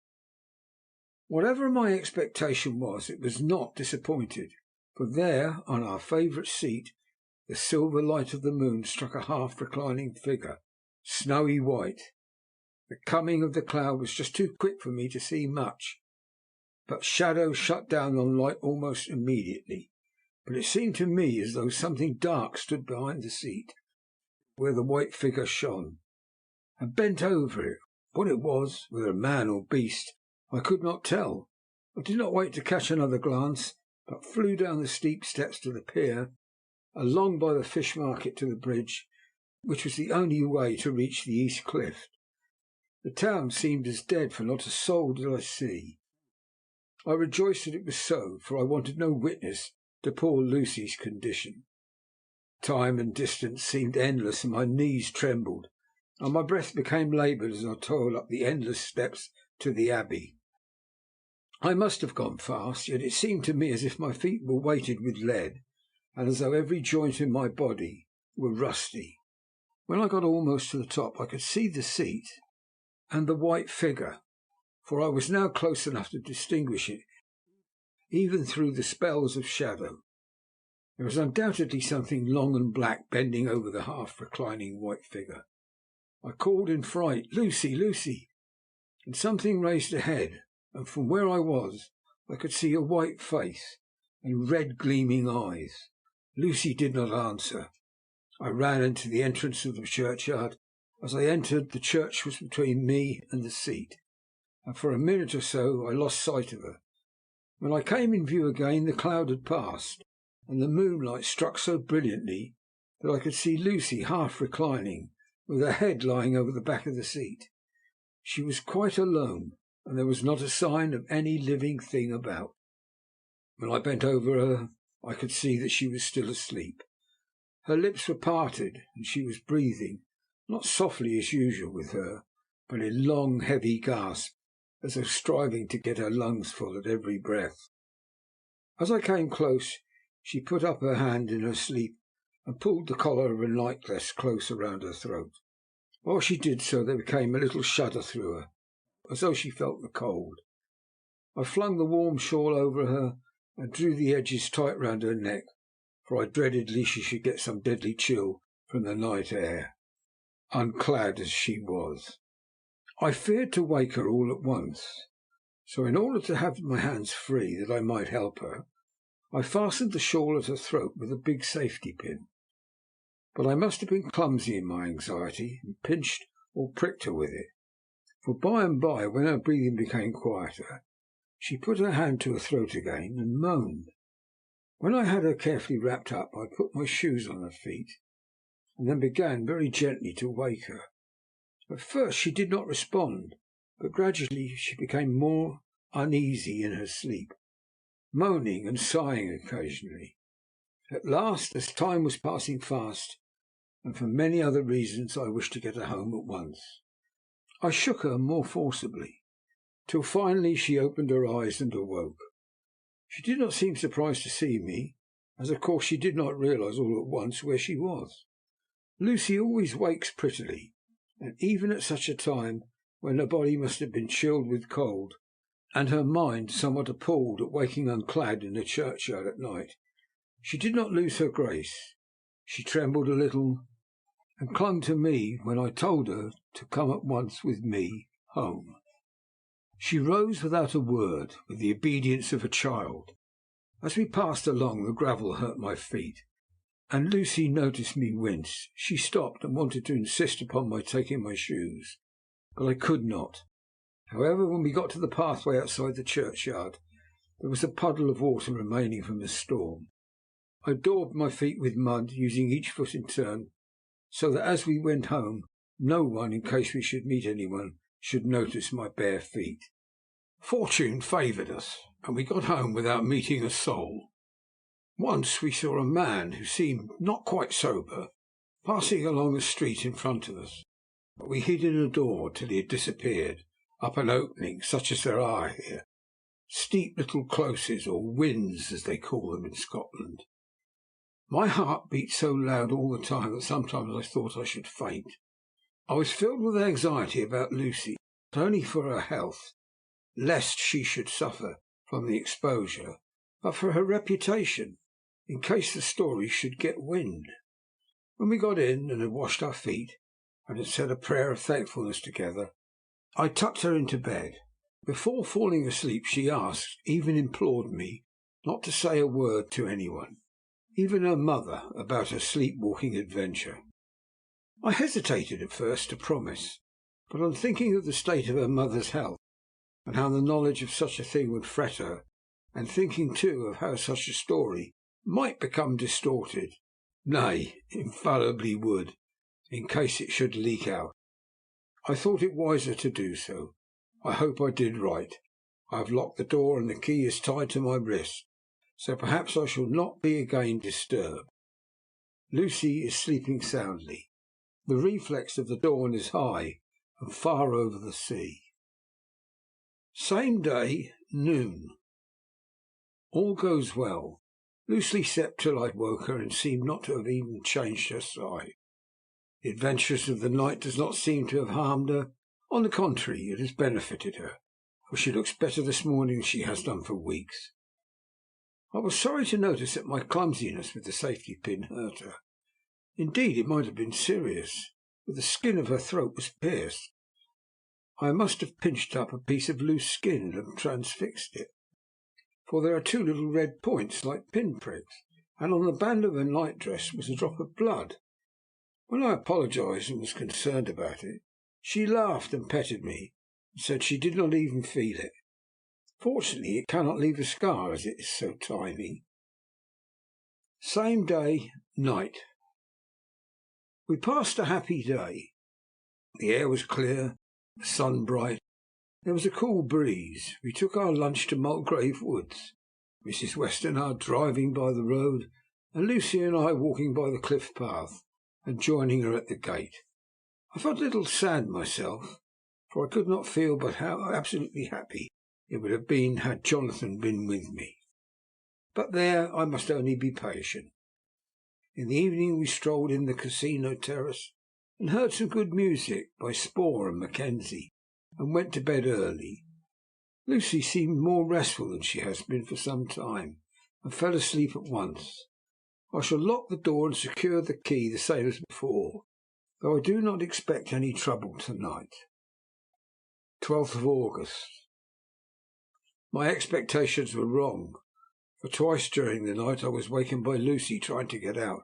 S2: Whatever my expectation was, it was not disappointed, for there, on our favourite seat, the silver light of the moon struck a half-reclining figure, snowy white. The coming of the cloud was just too quick for me to see much, but shadow shut down on light almost immediately. But it seemed to me as though something dark stood behind the seat, where the white figure shone, and bent over it. What it was, whether man or beast, I could not tell. I did not wait to catch another glance, but flew down the steep steps to the pier, along by the fish market to the bridge, which was the only way to reach the east cliff. The town seemed as dead, for not a soul did I see. I rejoiced that it was so, for I wanted no witness to poor Lucy's condition. Time and distance seemed endless, and my knees trembled, and my breath became laboured as I toiled up the endless steps to the Abbey. I must have gone fast, yet it seemed to me as if my feet were weighted with lead, and as though every joint in my body were rusty. When I got almost to the top, I could see the seat and the white figure, for I was now close enough to distinguish it, even through the spells of shadow. There was undoubtedly something long and black bending over the half-reclining white figure. I called in fright, "Lucy, Lucy!" and something raised a head, and from where I was I could see a white face and red gleaming eyes. Lucy did not answer. I ran into the entrance of the churchyard. As I entered, the church was between me and the seat, and for a minute or so I lost sight of her. When I came in view again, the cloud had passed, and the moonlight struck so brilliantly that I could see Lucy half reclining, with her head lying over the back of the seat. She was quite alone, and there was not a sign of any living thing about. When I bent over her, I could see that she was still asleep. Her lips were parted, and she was breathing, not softly as usual with her, but in long, heavy gasps, as though striving to get her lungs full at every breath. As I came close, she put up her hand in her sleep and pulled the collar of her nightdress close around her throat. While she did so, there came a little shudder through her, as though she felt the cold. I flung the warm shawl over her and drew the edges tight round her neck, for I dreaded lest she should get some deadly chill from the night air, unclad as she was. I feared to wake her all at once, so in order to have my hands free that I might help her, I fastened the shawl at her throat with a big safety pin. But I must have been clumsy in my anxiety, and pinched or pricked her with it, for by and by, when her breathing became quieter, she put her hand to her throat again and moaned. When I had her carefully wrapped up, I put my shoes on her feet, and then began very gently to wake her. At first she did not respond, but gradually she became more uneasy in her sleep, moaning and sighing occasionally. At last, as time was passing fast, and for many other reasons I wished to get her home at once, I shook her more forcibly, till finally she opened her eyes and awoke. She did not seem surprised to see me, as of course she did not realize all at once where she was. Lucy always wakes prettily, and even at such a time, when her body must have been chilled with cold, and her mind somewhat appalled at waking unclad in the churchyard at night, she did not lose her grace. She trembled a little, and clung to me when I told her to come at once with me home. She rose without a word, with the obedience of a child. As we passed along, the gravel hurt my feet, and Lucy noticed me wince. She stopped and wanted to insist upon my taking my shoes, but I could not. However, when we got to the pathway outside the churchyard, there was a puddle of water remaining from the storm. I daubed my feet with mud, using each foot in turn, so that as we went home, no one, in case we should meet anyone,
S1: should notice my bare feet. Fortune favoured us, and we got home without meeting a soul. Once we saw a man who seemed not quite sober passing along the street in front of us, but we hid in a door till he had disappeared up an opening such as there are here, steep little closes, or wynds as they call them in Scotland. My heart beat so loud all the time that sometimes I thought I should faint. I was filled with anxiety about Lucy, not only for her health, lest she should suffer from the exposure, but for her reputation, in case the story should get wind. When we got in and had washed our feet, and had said a prayer of thankfulness together, I tucked her into bed. Before falling asleep she asked, even implored me, not to say a word to anyone, even her mother, about her sleepwalking adventure. I hesitated at first to promise, but on thinking of the state of her mother's health, and how the knowledge of such a thing would fret her, and thinking too of how such a story might become distorted, nay, infallibly would, in case it should leak out, I thought it wiser to do so. I hope I did right. I have locked the door and the key is tied to my wrist, so perhaps I shall not be again disturbed. Lucy is sleeping soundly. The reflex of the dawn is high and far over the sea. Same day, noon. All goes well. Lucy slept till I woke her and seemed not to have even changed her side. The adventures of the night does not seem to have harmed her. On the contrary, it has benefited her, for she looks better this morning than she has done for weeks. I was sorry to notice that my clumsiness with the safety pin hurt her. Indeed, it might have been serious, for the skin of her throat was pierced. I must have pinched up a piece of loose skin and transfixed it, for there are two little red points like pinpricks, and on the band of her nightdress was a drop of blood. When I apologized and was concerned about it, she laughed and petted me, and said she did not even feel it. Fortunately, it cannot leave a scar, as it is so tiny. Same day, night. We passed a happy day. The air was clear, the sun bright. There was a cool breeze. We took our lunch to Mulgrave Woods, Mrs. Westenra driving by the road, and Lucy and I walking by the cliff path, and joining her at the gate. I felt a little sad myself, for I could not feel but how absolutely happy it would have been had Jonathan been with me. But there I must only be patient. In the evening we strolled in the casino terrace and heard some good music by Spohr and Mackenzie, and went to bed early. Lucy seemed more restful than she has been for some time, and fell asleep at once. I shall lock the door and secure the key the same as before, though I do not expect any trouble tonight. 12th of August. My expectations were wrong, for twice during the night I was wakened by Lucy trying to get out.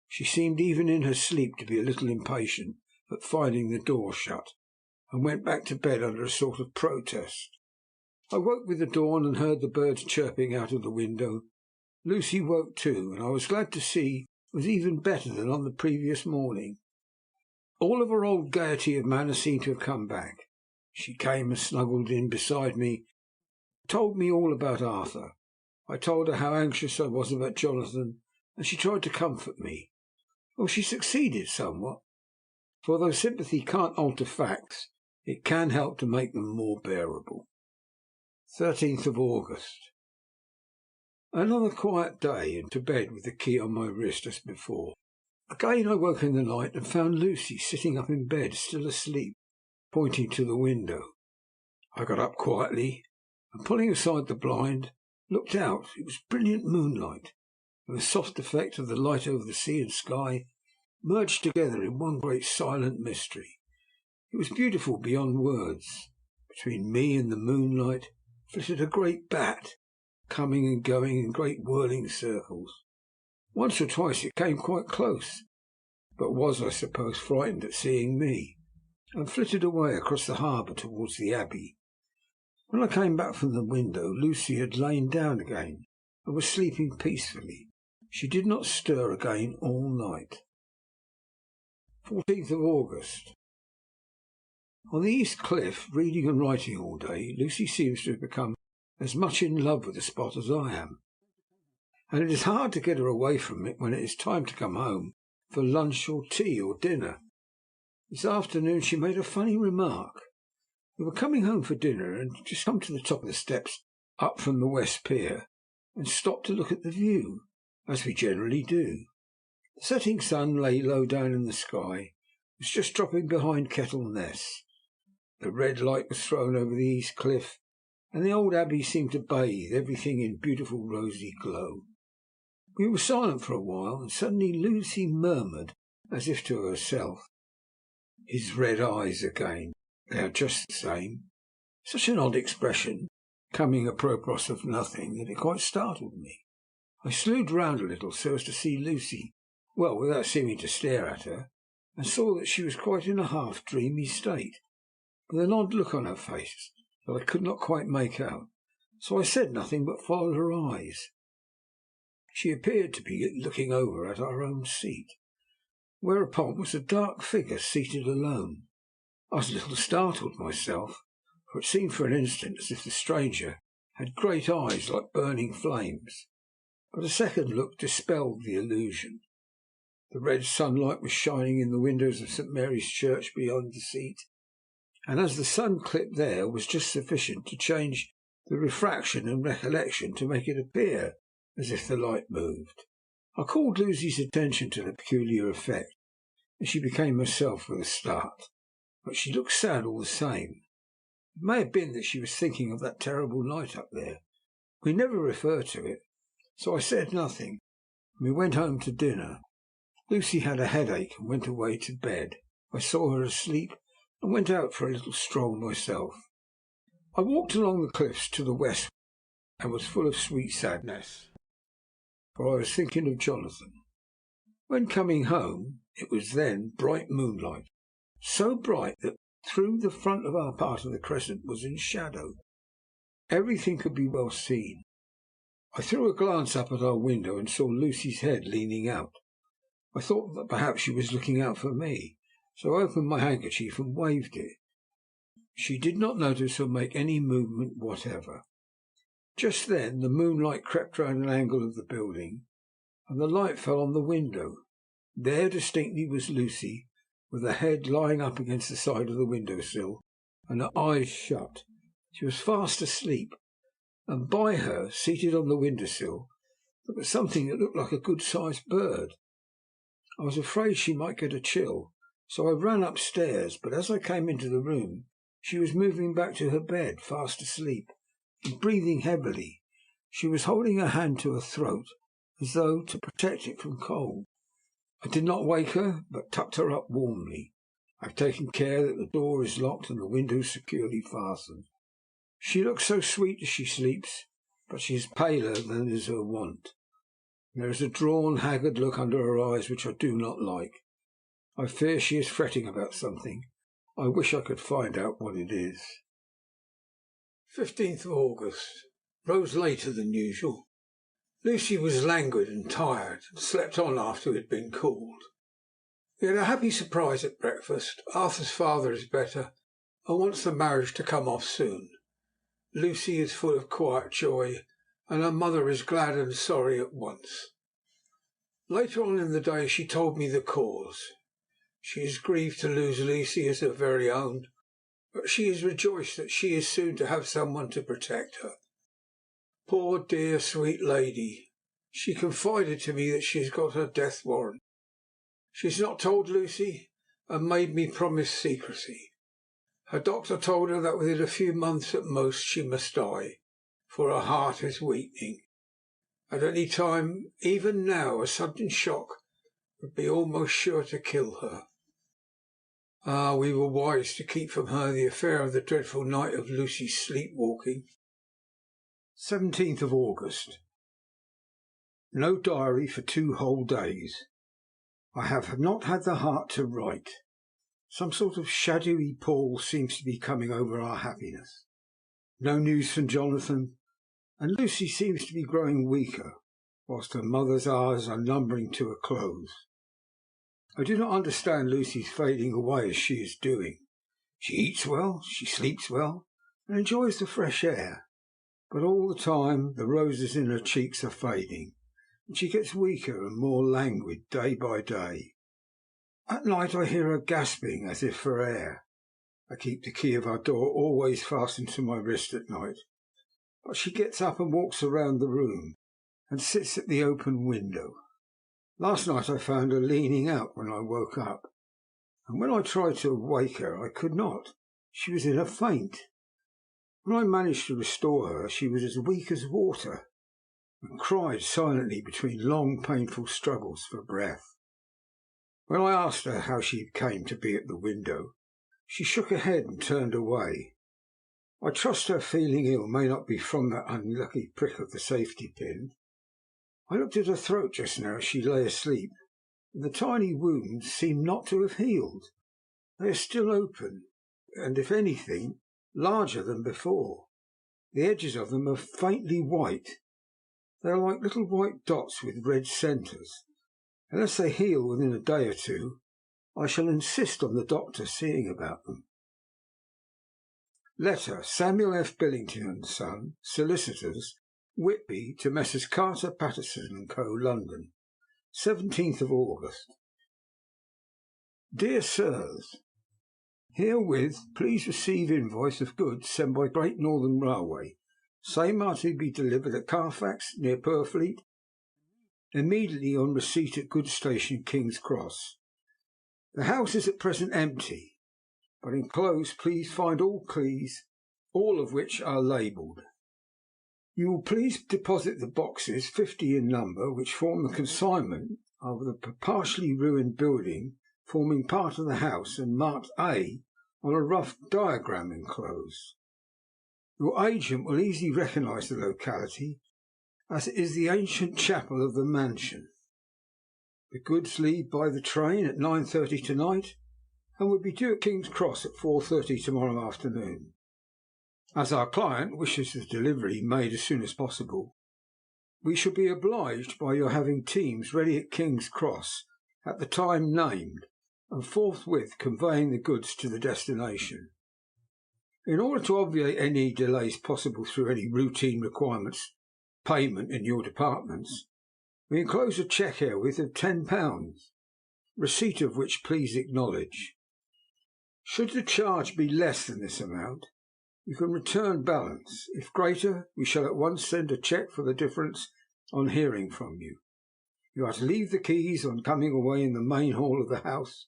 S1: She seemed even in her sleep to be a little impatient at finding the door shut, and went back to bed under a sort of protest. I woke with the dawn and heard the birds chirping out of the window. Lucy woke too, and I was glad to see it was even better than on the previous morning. All of her old gaiety of manner seemed to have come back. She came and snuggled in beside me, told me all about Arthur. I told her how anxious I was about Jonathan, and she tried to comfort me. Well, she succeeded somewhat, for though sympathy can't alter facts, it can help to make them more bearable. 13th of August. Another quiet day, and to bed with the key on my wrist as before. Again I woke in the night and found Lucy sitting up in bed, still asleep, pointing to the window. I got up quietly, and pulling aside the blind, looked out. It was brilliant moonlight, and the soft effect of the light over the sea and sky merged together in one great silent mystery. It was beautiful beyond words. Between me and the moonlight flitted a great bat, coming and going in great whirling circles. Once or twice it came quite close, but was, I suppose, frightened at seeing me, and flitted away across the harbour towards the Abbey. When I came back from the window, Lucy had lain down again and was sleeping peacefully. She did not stir again all night. 14th of August.
S2: On the East Cliff, reading and writing all day, Lucy seems to have become as much in love with the spot as I am, and it is hard to get her away from it when it is time to come home for lunch or tea or dinner. This afternoon she made a funny remark. We were coming home for dinner and just come to the top of the steps up from the West Pier and stopped to look at the view, as we generally do. The setting sun lay low down in the sky, was just dropping behind Kettle Ness. The red light was thrown over the East Cliff, and the old abbey seemed to bathe everything in beautiful rosy glow. We were silent for a while, and suddenly Lucy murmured, as if to herself, "His red eyes again. They are just the same." Such an odd expression, coming apropos of nothing, that it quite startled me. I slewed round a little so as to see Lucy, well, without seeming to stare at her, and saw that she was quite in a half-dreamy state, with an odd look on her face that I could not quite make out, so I said nothing but followed her eyes. She appeared to be looking over at our own seat, whereupon was a dark figure seated alone. I was a little startled myself, for it seemed for an instant as if the stranger had great eyes like burning flames, but a second look dispelled the illusion. The red sunlight was shining in the windows of St. Mary's Church beyond the seat, and as the sun clipped there was just sufficient to change the refraction and recollection to make it appear as if the light moved. I called Lucy's attention to the peculiar effect, and she became herself with a start, but she looked sad all the same. It may have been that she was thinking of that terrible night up there. We never referred to it, so I said nothing, and we went home to dinner. Lucy had a headache and went away to bed. I saw her asleep and went out for a little stroll myself. I walked along the cliffs to the west and was full of sweet sadness, for I was thinking of Jonathan. When coming home, it was then bright moonlight, so bright that through the front of our part of the crescent was in shadow. Everything could be well seen. I threw a glance up at our window and saw Lucy's head leaning out. I thought that perhaps she was looking out for me, so I opened my handkerchief and waved it. She did not notice or make any movement whatever. Just then the moonlight crept round an angle of the building, and the light fell on the window. There distinctly was Lucy, with her head lying up against the side of the window-sill, and her eyes shut. She was fast asleep, and by her, seated on the window-sill, there was something that looked like a good-sized bird. I was afraid she might get a chill, so I ran upstairs, but as I came into the room, she was moving back to her bed, fast asleep, and breathing heavily. She was holding her hand to her throat, as though to protect it from cold. I did not wake her, but tucked her up warmly. I have taken care that the door is locked and the windows securely fastened. She looks so sweet as she sleeps, but she is paler than is her wont. There is a drawn, haggard look under her eyes which I do not like. I fear she is fretting about something. I wish I could find out what it is. 15th of August. Rose later than usual. Lucy was languid and tired, and slept on after we had been called. We had a happy surprise at breakfast. Arthur's father is better, and wants the marriage to come off soon. Lucy is full of quiet joy, and her mother is glad and sorry at once. Later on in the day she told me the cause. She is grieved to lose Lucy as her very own, but she is rejoiced that she is soon to have someone to protect her. Poor dear sweet lady, she confided to me that she has got her death warrant. She has not told Lucy, and made me promise secrecy. Her doctor told her that within a few months at most she must die, for her heart is weakening. At any time, even now, a sudden shock would be almost sure to kill her. Ah, we were wise to keep from her the affair of the dreadful night of Lucy's sleepwalking. 17th of August. No diary for 2 whole days. I have not had the heart to write. Some sort of shadowy pall seems to be coming over our happiness. No news from Jonathan, and Lucy seems to be growing weaker, whilst her mother's hours are numbering to a close. I do not understand Lucy's fading away as she is doing. She eats well, she sleeps well, and enjoys the fresh air. But all the time the roses in her cheeks are fading, and she gets weaker and more languid day by day. At night I hear her gasping as if for air. I keep the key of our door always fastened to my wrist at night, but she gets up and walks around the room and sits at the open window. Last night I found her leaning out when I woke up, and when I tried to wake her I could not. She was in a faint. When I managed to restore her, she was as weak as water, and cried silently between long, painful struggles for breath. When I asked her how she came to be at the window, she shook her head and turned away. I trust her feeling ill may not be from that unlucky prick of the safety pin. I looked at her throat just now as she lay asleep, and the tiny wounds seem not to have healed. They are still open, and if anything, larger than before. The edges of them are faintly white. They are like little white dots with red centres. Unless they heal within a day or two, I shall insist on the doctor seeing about them. Letter, Samuel F. Billington and Son, Solicitors, Whitby, to Messrs. Carter, Patterson and Co., London, 17th of August. Dear Sirs, herewith please receive invoice of goods sent by Great Northern Railway. Same are to be delivered at Carfax, near Purfleet, immediately on receipt at goods station, King's Cross. The house is at present empty, but enclosed please find all keys, all of which are labelled. You will please deposit the boxes, 50 in number, which form the consignment of the partially ruined building forming part of the house and marked A on a rough diagram enclosed. Your agent will easily recognise the locality, as it is the ancient chapel of the mansion. The goods leave by the train at 9:30 tonight, and will be due at King's Cross at 4:30 tomorrow afternoon. As our client wishes the delivery made as soon as possible, we shall be obliged by your having teams ready at King's Cross at the time named, and forthwith conveying the goods to the destination. In order to obviate any delays possible through any routine requirements payment in your departments, we enclose a cheque herewith of £10, receipt of which please acknowledge. Should the charge be less than this amount, you can return balance. If greater, we shall at once send a cheque for the difference on hearing from you. You are to leave the keys on coming away in the main hall of the house,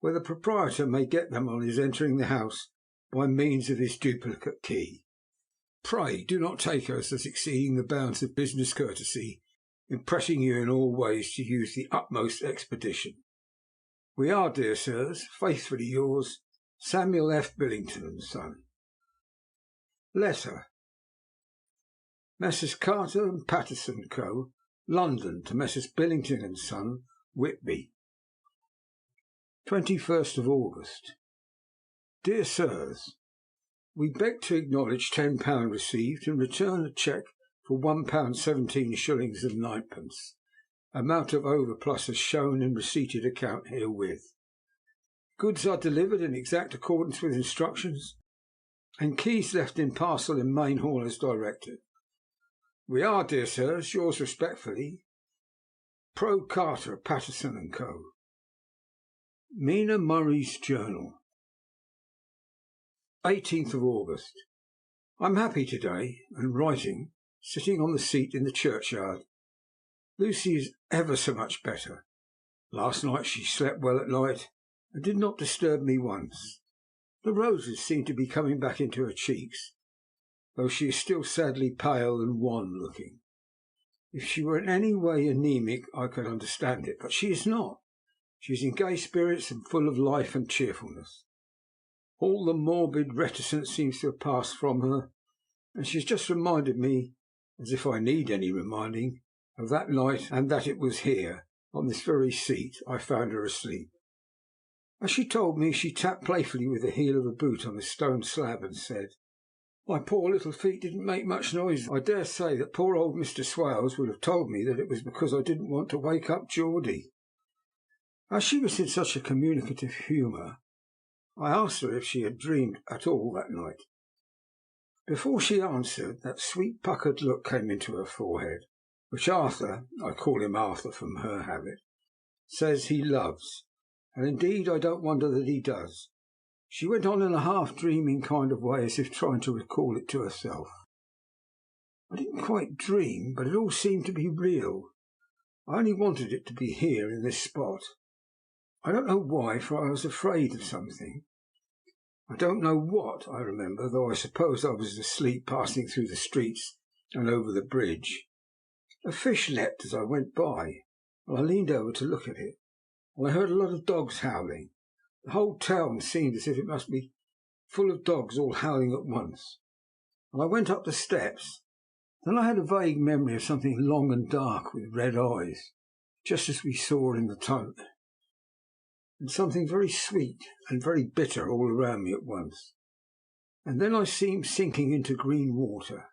S2: where the proprietor may get them on his entering the house by means of his duplicate key. Pray do not take us as exceeding the bounds of business courtesy in pressing you in all ways to use the utmost expedition. We are, dear sirs, faithfully yours, Samuel F. Billington and Son. Letter, Messrs. Carter and Patterson Co., London, to Messrs. Billington and Son, Whitby, 21st of August. Dear Sirs, we beg to acknowledge £10 received and return a cheque for £1 17 shillings and 9pence, amount of overplus as shown in receipted account herewith. Goods are delivered in exact accordance with instructions, and keys left in parcel in main hall as directed. We are, dear sirs, yours respectfully, Pro Carter, Patterson and Co. Mina Murray's Journal, 18th of August. I'm happy today, and writing, sitting on the seat in the churchyard. Lucy is ever so much better. Last night she slept well at night, and did not disturb me once. The roses seem to be coming back into her cheeks, though she is still sadly pale and wan-looking. If she were in any way anemic, I could understand it, but she is not. She is in gay spirits and full of life and cheerfulness. All the morbid reticence seems to have passed from her, and she has just reminded me, as if I need any reminding, of that night, and that it was here, on this very seat, I found her asleep. As she told me, she tapped playfully with the heel of a boot on the stone slab and said, "My poor little feet didn't make much noise. I dare say that poor old Mr. Swales would have told me that it was because I didn't want to wake up Geordie." As she was in such a communicative humour, I asked her if she had dreamed at all that night. Before she answered, that sweet puckered look came into her forehead, which Arthur, I call him Arthur from her habit, says he loves, and indeed I don't wonder that he does. She went on in a half-dreaming kind of way, as if trying to recall it to herself. I didn't quite dream, but it all seemed to be real. I only wanted it to be here in this spot. I don't know why, for I was afraid of something. I don't know what, I remember, though I suppose I was asleep passing through the streets and over the bridge. A fish leapt as I went by, and I leaned over to look at it, and I heard a lot of dogs howling. The whole town seemed as if it must be full of dogs all howling at once. And I went up the steps. Then I had a vague memory of something long and dark with red eyes, just as we saw in the tunnel, and something very sweet and very bitter all around me at once. And then I seemed sinking into green water,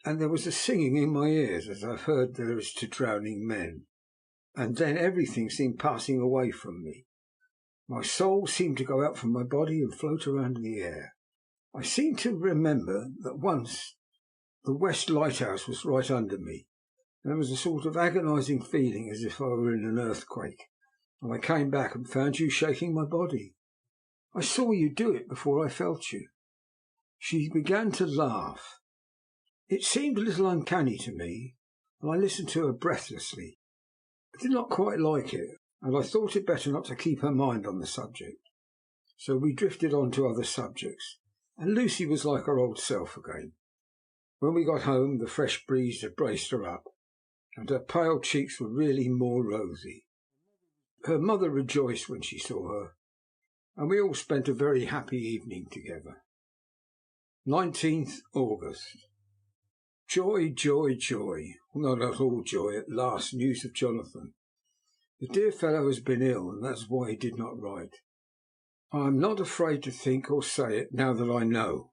S2: and there was a singing in my ears, as I've heard there is to drowning men. And then everything seemed passing away from me. My soul seemed to go out from my body and float around in the air. I seem to remember that once the West Lighthouse was right under me, and there was a sort of agonizing feeling as if I were in an earthquake. And I came back and found you shaking my body. I saw you do it before I felt you. She began to laugh. It seemed a little uncanny to me, and I listened to her breathlessly. I did not quite like it, and I thought it better not to keep her mind on the subject. So we drifted on to other subjects, and Lucy was like her old self again. When we got home, the fresh breeze had braced her up, and her pale cheeks were really more rosy. Her mother rejoiced when she saw her, and we all spent a very happy evening together. 19th August. Joy, joy, joy. No, not all joy at last. News of Jonathan. The dear fellow has been ill, and that's why he did not write. I am not afraid to think or say it now that I know.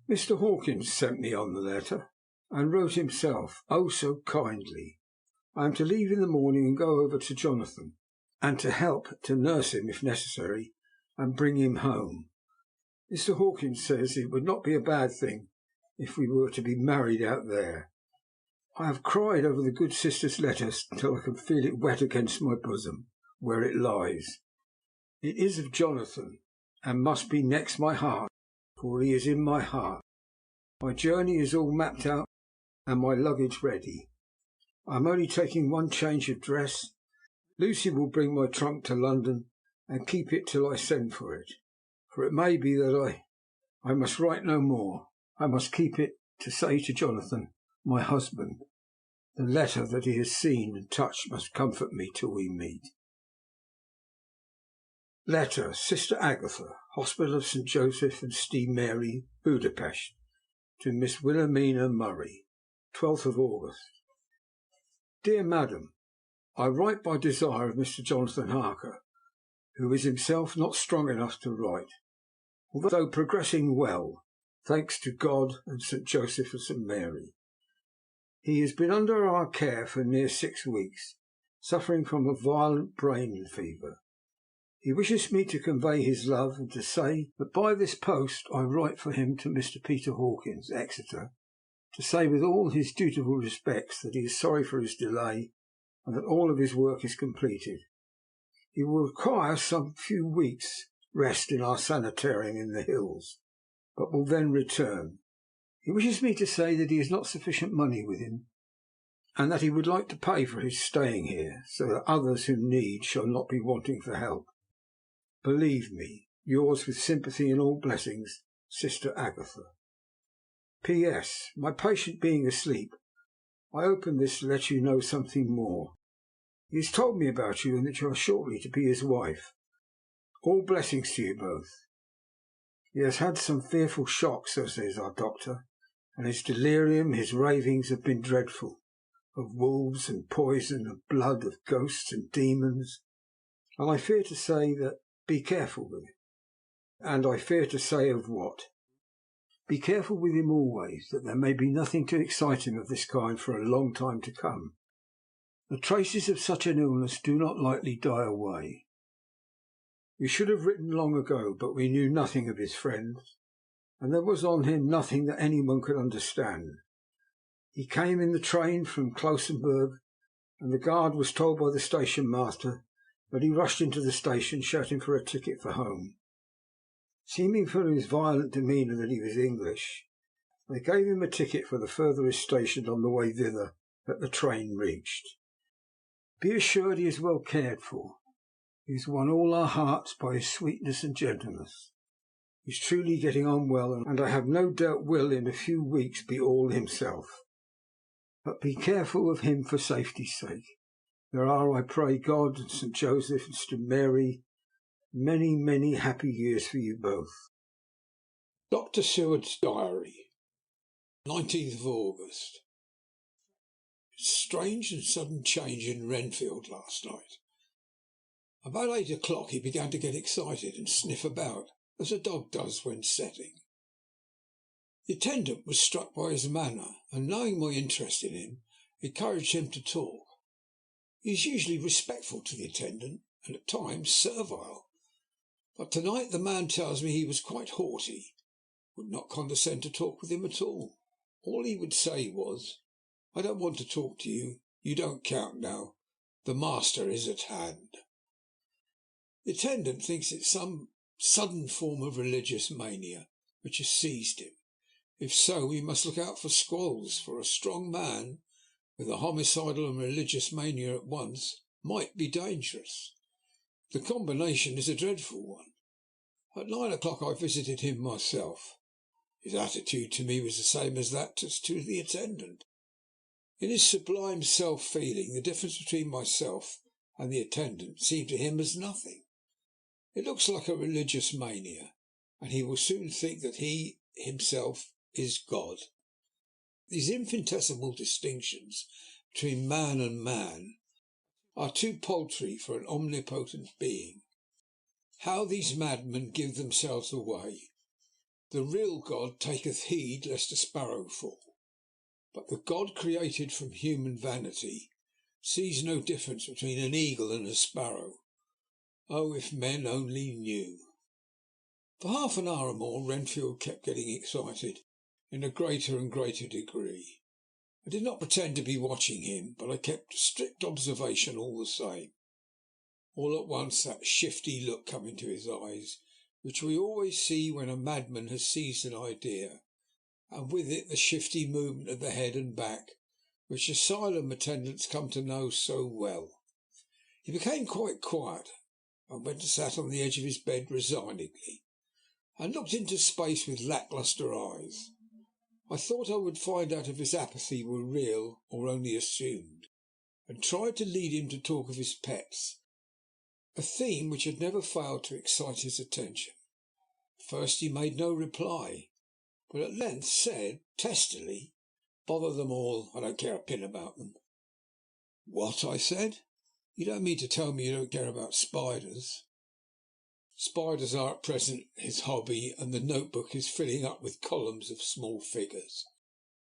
S2: Mr. Hawkins sent me on the letter, and wrote himself, oh so kindly. I am to leave in the morning and go over to Jonathan, and to help to nurse him if necessary, and bring him home. Mr. Hawkins says it would not be a bad thing if we were to be married out there. I have cried over the good sister's letters until I can feel it wet against my bosom, where it lies. It is of Jonathan, and must be next my heart, for he is in my heart. My journey is all mapped out, and my luggage ready. I am only taking one change of dress. Lucy will bring my trunk to London, and keep it till I send for it. For it may be that I must write no more. I must keep it to say to Jonathan, my husband. The letter that he has seen and touched must comfort me till we meet. Letter, Sister Agatha, Hospital of St. Joseph and St. Mary, Budapest, to Miss Wilhelmina Murray, 12th of August. Dear Madam, I write by desire of Mr. Jonathan Harker, who is himself not strong enough to write, although progressing well, thanks to God and St. Joseph and St. Mary. He has been under our care for near 6 weeks, suffering from a violent brain fever. He wishes me to convey his love, and to say that by this post I write for him to Mr. Peter Hawkins, Exeter, to say with all his dutiful respects that he is sorry for his delay, and that all of his work is completed. He will require some few weeks' rest in our sanitarium in the hills, but will then return. He wishes me to say that he has not sufficient money with him, and that he would like to pay for his staying here, so that others who need shall not be wanting for help. Believe me, yours with sympathy and all blessings, Sister Agatha. P.S. My patient being asleep, I open this to let you know something more. He has told me about you, and that you are shortly to be his wife. All blessings to you both. He has had some fearful shocks, so says our doctor, and his delirium, his ravings have been dreadful, of wolves and poison, of blood, of ghosts and demons, and I fear to say that be careful with him. And I fear to say of what. Be careful with him always, that there may be nothing to excite him of this kind for a long time to come. The traces of such an illness do not lightly die away. We should have written long ago, but we knew nothing of his friends, and there was on him nothing that anyone could understand. He came in the train from Klausenburg, and the guard was told by the station master that he rushed into the station shouting for a ticket for home. Seeming from his violent demeanour that he was English, they gave him a ticket for the furthest station on the way thither that the train reached. Be assured he is well cared for. He has won all our hearts by his sweetness and gentleness. He is truly getting on well, and I have no doubt will in a few weeks be all himself. But be careful of him for safety's sake. There are, I pray God and St. Joseph and St. Mary, many, many happy years for you both.
S1: Dr. Seward's Diary, 19th of August. Strange and sudden change in Renfield last night. About 8 o'clock he began to get excited and sniff about, as a dog does when setting. The attendant was struck by his manner, and knowing my interest in him, encouraged him to talk. He is usually respectful to the attendant, and at times servile, but tonight the man tells me he was quite haughty, would not condescend to talk with him at all. All he would say was, "I don't want to talk to you. You don't count now. The master is at hand." The attendant thinks it's some sudden form of religious mania which has seized him. If so, we must look out for squalls, for a strong man with a homicidal and religious mania at once might be dangerous. The combination is a dreadful one. At 9 o'clock I visited him myself. His attitude to me was the same as that to the attendant. In his sublime self-feeling, the difference between myself and the attendant seemed to him as nothing. It looks like a religious mania, and he will soon think that he himself is God. These infinitesimal distinctions between man and man are too paltry for an omnipotent being. How these madmen give themselves away! The real God taketh heed lest a sparrow fall. But the God created from human vanity sees no difference between an eagle and a sparrow. Oh, if men only knew! For half an hour or more Renfield kept getting excited in a greater and greater degree. I did not pretend to be watching him, but I kept strict observation all the same. All at once that shifty look came into his eyes, which we always see when a madman has seized an idea, and with it the shifty movement of the head and back, which asylum attendants come to know so well. He became quite quiet, and went and sat on the edge of his bed resignedly, and looked into space with lacklustre eyes. I thought I would find out if his apathy were real or only assumed, and tried to lead him to talk of his pets, a theme which had never failed to excite his attention. At first he made no reply, but at length said testily, "Bother them all, I don't care a pin about them." "What?" I said. "You don't mean to tell me you don't care about spiders?" Spiders are at present his hobby, and the notebook is filling up with columns of small figures.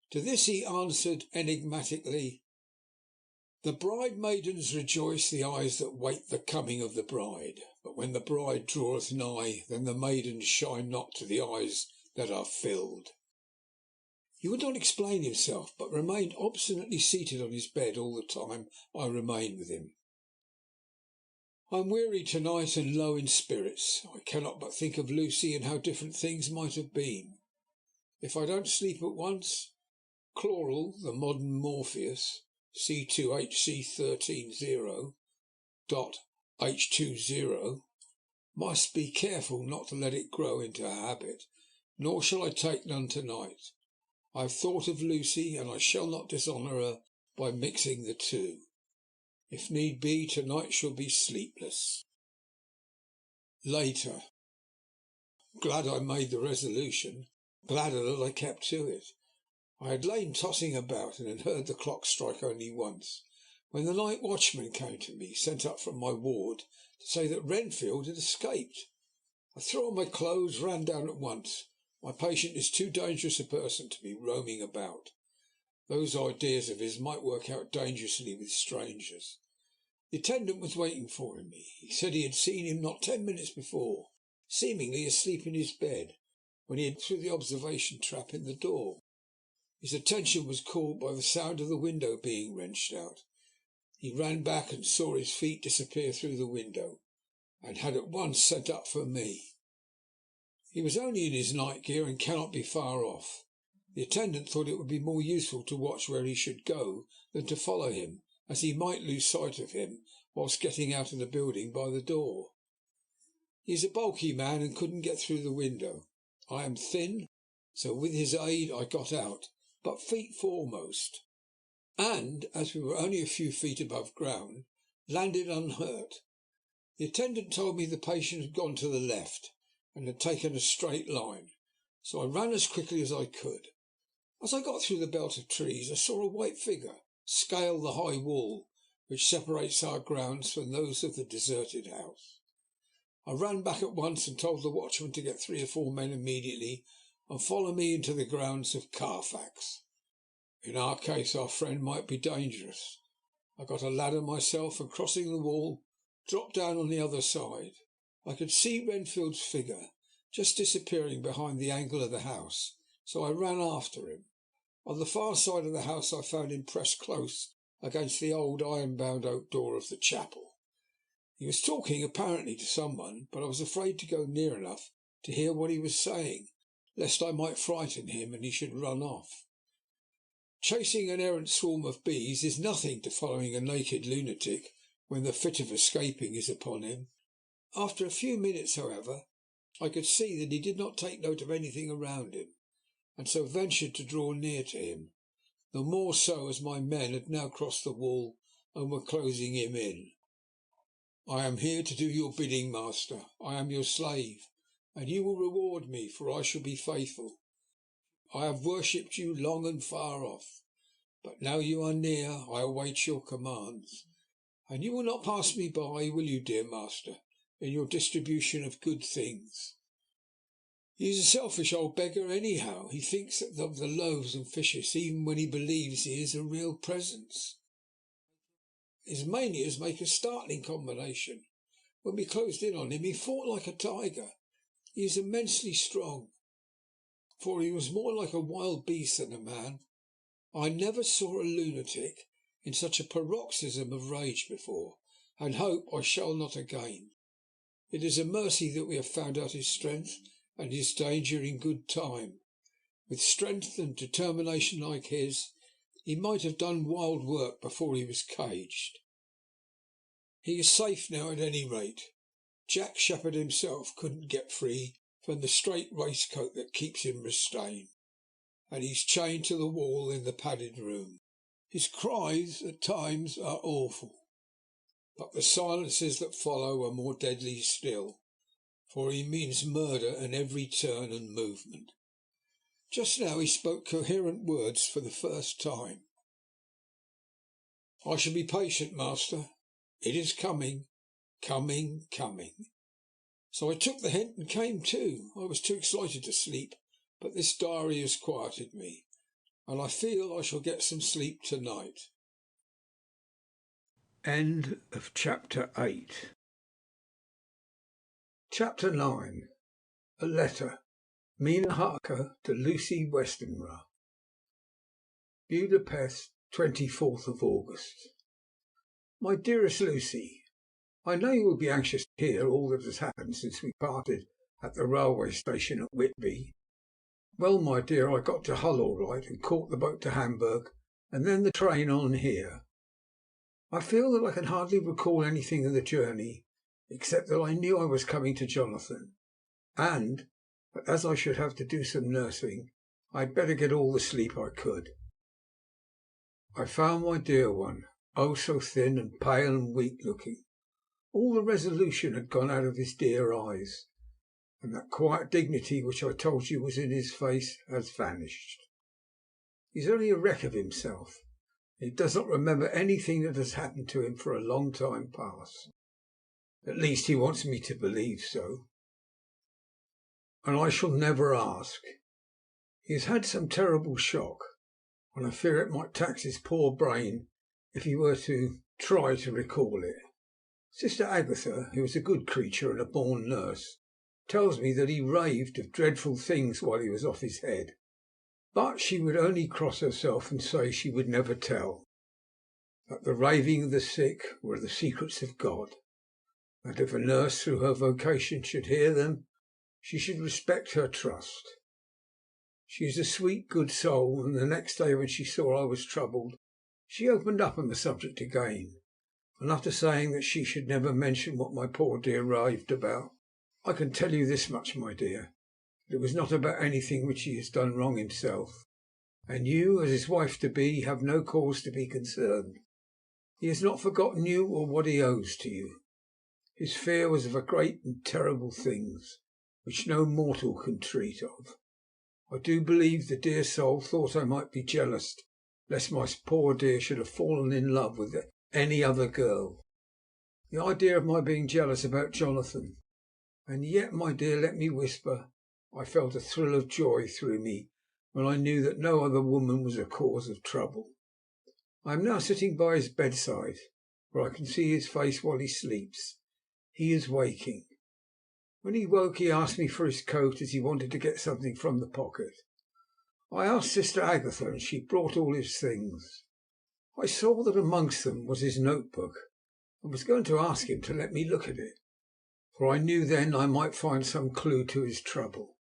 S1: To this he answered enigmatically, "The bride-maidens rejoice the eyes that wait the coming of the bride, but when the bride draweth nigh, then the maidens shine not to the eyes that are filled." He would not explain himself, but remained obstinately seated on his bed all the time I remained with him. I am weary to-night and low in spirits. I cannot but think of Lucy and how different things might have been. If I don't sleep at once, chloral, the modern Morpheus, C2HC130.H20, must be careful not to let it grow into a habit, nor shall I take none tonight. I have thought of Lucy, and I shall not dishonour her by mixing the two. If need be, tonight shall be sleepless. Later. Glad I made the resolution, gladder that I kept to it. I had lain tossing about and had heard the clock strike only once, when the night watchman came to me, sent up from my ward, to say that Renfield had escaped. I threw on my clothes, ran down at once. My patient is too dangerous a person to be roaming about. Those ideas of his might work out dangerously with strangers. The attendant was waiting for him. He said he had seen him not 10 minutes before, seemingly asleep in his bed, when he had through the observation trap in the door. His attention was called by the sound of the window being wrenched out. He ran back and saw his feet disappear through the window, and had at once sent up for me. He was only in his night gear and cannot be far off. The attendant thought it would be more useful to watch where he should go than to follow him, as he might lose sight of him whilst getting out of the building by the door. He is a bulky man and couldn't get through the window. I am thin, so with his aid I got out, but feet foremost, and, as we were only a few feet above ground, landed unhurt. The attendant told me the patient had gone to the left and had taken a straight line, so I ran as quickly as I could. As I got through the belt of trees, I saw a white figure scale the high wall which separates our grounds from those of the deserted house. I ran back at once and told the watchman to get 3 or 4 men immediately and follow me into the grounds of Carfax. In our case, our friend might be dangerous. I got a ladder myself and, crossing the wall, dropped down on the other side. I could see Renfield's figure just disappearing behind the angle of the house, so I ran after him. On the far side of the house I found him pressed close against the old iron-bound oak door of the chapel. He was talking apparently to someone, but I was afraid to go near enough to hear what he was saying, lest I might frighten him and he should run off. Chasing an errant swarm of bees is nothing to following a naked lunatic when the fit of escaping is upon him. After a few minutes, however, I could see that he did not take note of anything around him, and so ventured to draw near to him, the more so as my men had now crossed the wall and were closing him in. I am here to do your bidding, master. I am your slave, and you will reward me, for I shall be faithful. I have worshipped you long and far off, but now you are near, I await your commands. And you will not pass me by, will you, dear master, in your distribution of good things? He is a selfish old beggar anyhow. He thinks of the loaves and fishes even when he believes he is a real presence. His manias make a startling combination. When we closed in on him, he fought like a tiger. He is immensely strong, for he was more like a wild beast than a man. I never saw a lunatic in such a paroxysm of rage before, and hope I shall not again. It is a mercy that we have found out his strength and his danger in good time. With strength and determination like his, he might have done wild work before he was caged. He is safe now at any rate. Jack Sheppard himself couldn't get free from the straight waistcoat that keeps him restrained, and he's chained to the wall in the padded room. His cries at times are awful, but the silences that follow are more deadly still, for he means murder in every turn and movement. Just now he spoke coherent words for the first time. I shall be patient, master. It is coming, coming, coming. So I took the hint and came too. I was too excited to sleep, but this diary has quieted me, and I feel I shall get some sleep tonight.
S3: End of chapter 8. Chapter 9. A letter. Mina Harker to Lucy Westenra. Budapest, 24th of August. My dearest Lucy, I know you will be anxious to hear all that has happened since we parted at the railway station at Whitby. Well, my dear, I got to Hull all right and caught the boat to Hamburg and then the train on here. I feel that I can hardly recall anything of the journey except that I knew I was coming to Jonathan, and but as I should have to do some nursing, I had better get all the sleep I could. I found my dear one, oh so thin and pale and weak-looking. All the resolution had gone out of his dear eyes, and that quiet dignity which I told you was in his face has vanished. He is only a wreck of himself. He does not remember anything that has happened to him for a long time past. At least he wants me to believe so, and I shall never ask. He has had some terrible shock, and I fear it might tax his poor brain if he were to try to recall it. Sister Agatha, who is a good creature and a born nurse, tells me that he raved of dreadful things while he was off his head, but she would only cross herself and say she would never tell, that the raving of the sick were the secrets of God, that if a nurse through her vocation should hear them, she should respect her trust. She is a sweet, good soul, and the next day when she saw I was troubled, she opened up on the subject again, and after saying that she should never mention what my poor dear raved about, I can tell you this much, my dear, that it was not about anything which he has done wrong himself, and you, as his wife-to-be, have no cause to be concerned. He has not forgotten you or what he owes to you. His fear was of a great and terrible things, which no mortal can treat of. I do believe the dear soul thought I might be jealous, lest my poor dear should have fallen in love with any other girl. The idea of my being jealous about Jonathan! And yet, my dear, let me whisper, I felt a thrill of joy through me when I knew that no other woman was a cause of trouble. I am now sitting by his bedside, where I can see his face while he sleeps. He is waking. When he woke he asked me for his coat, as he wanted to get something from the pocket. I asked Sister Agatha, and she brought all his things. I saw that amongst them was his notebook, and was going to ask him to let me look at it, for I knew then I might find some clue to his trouble.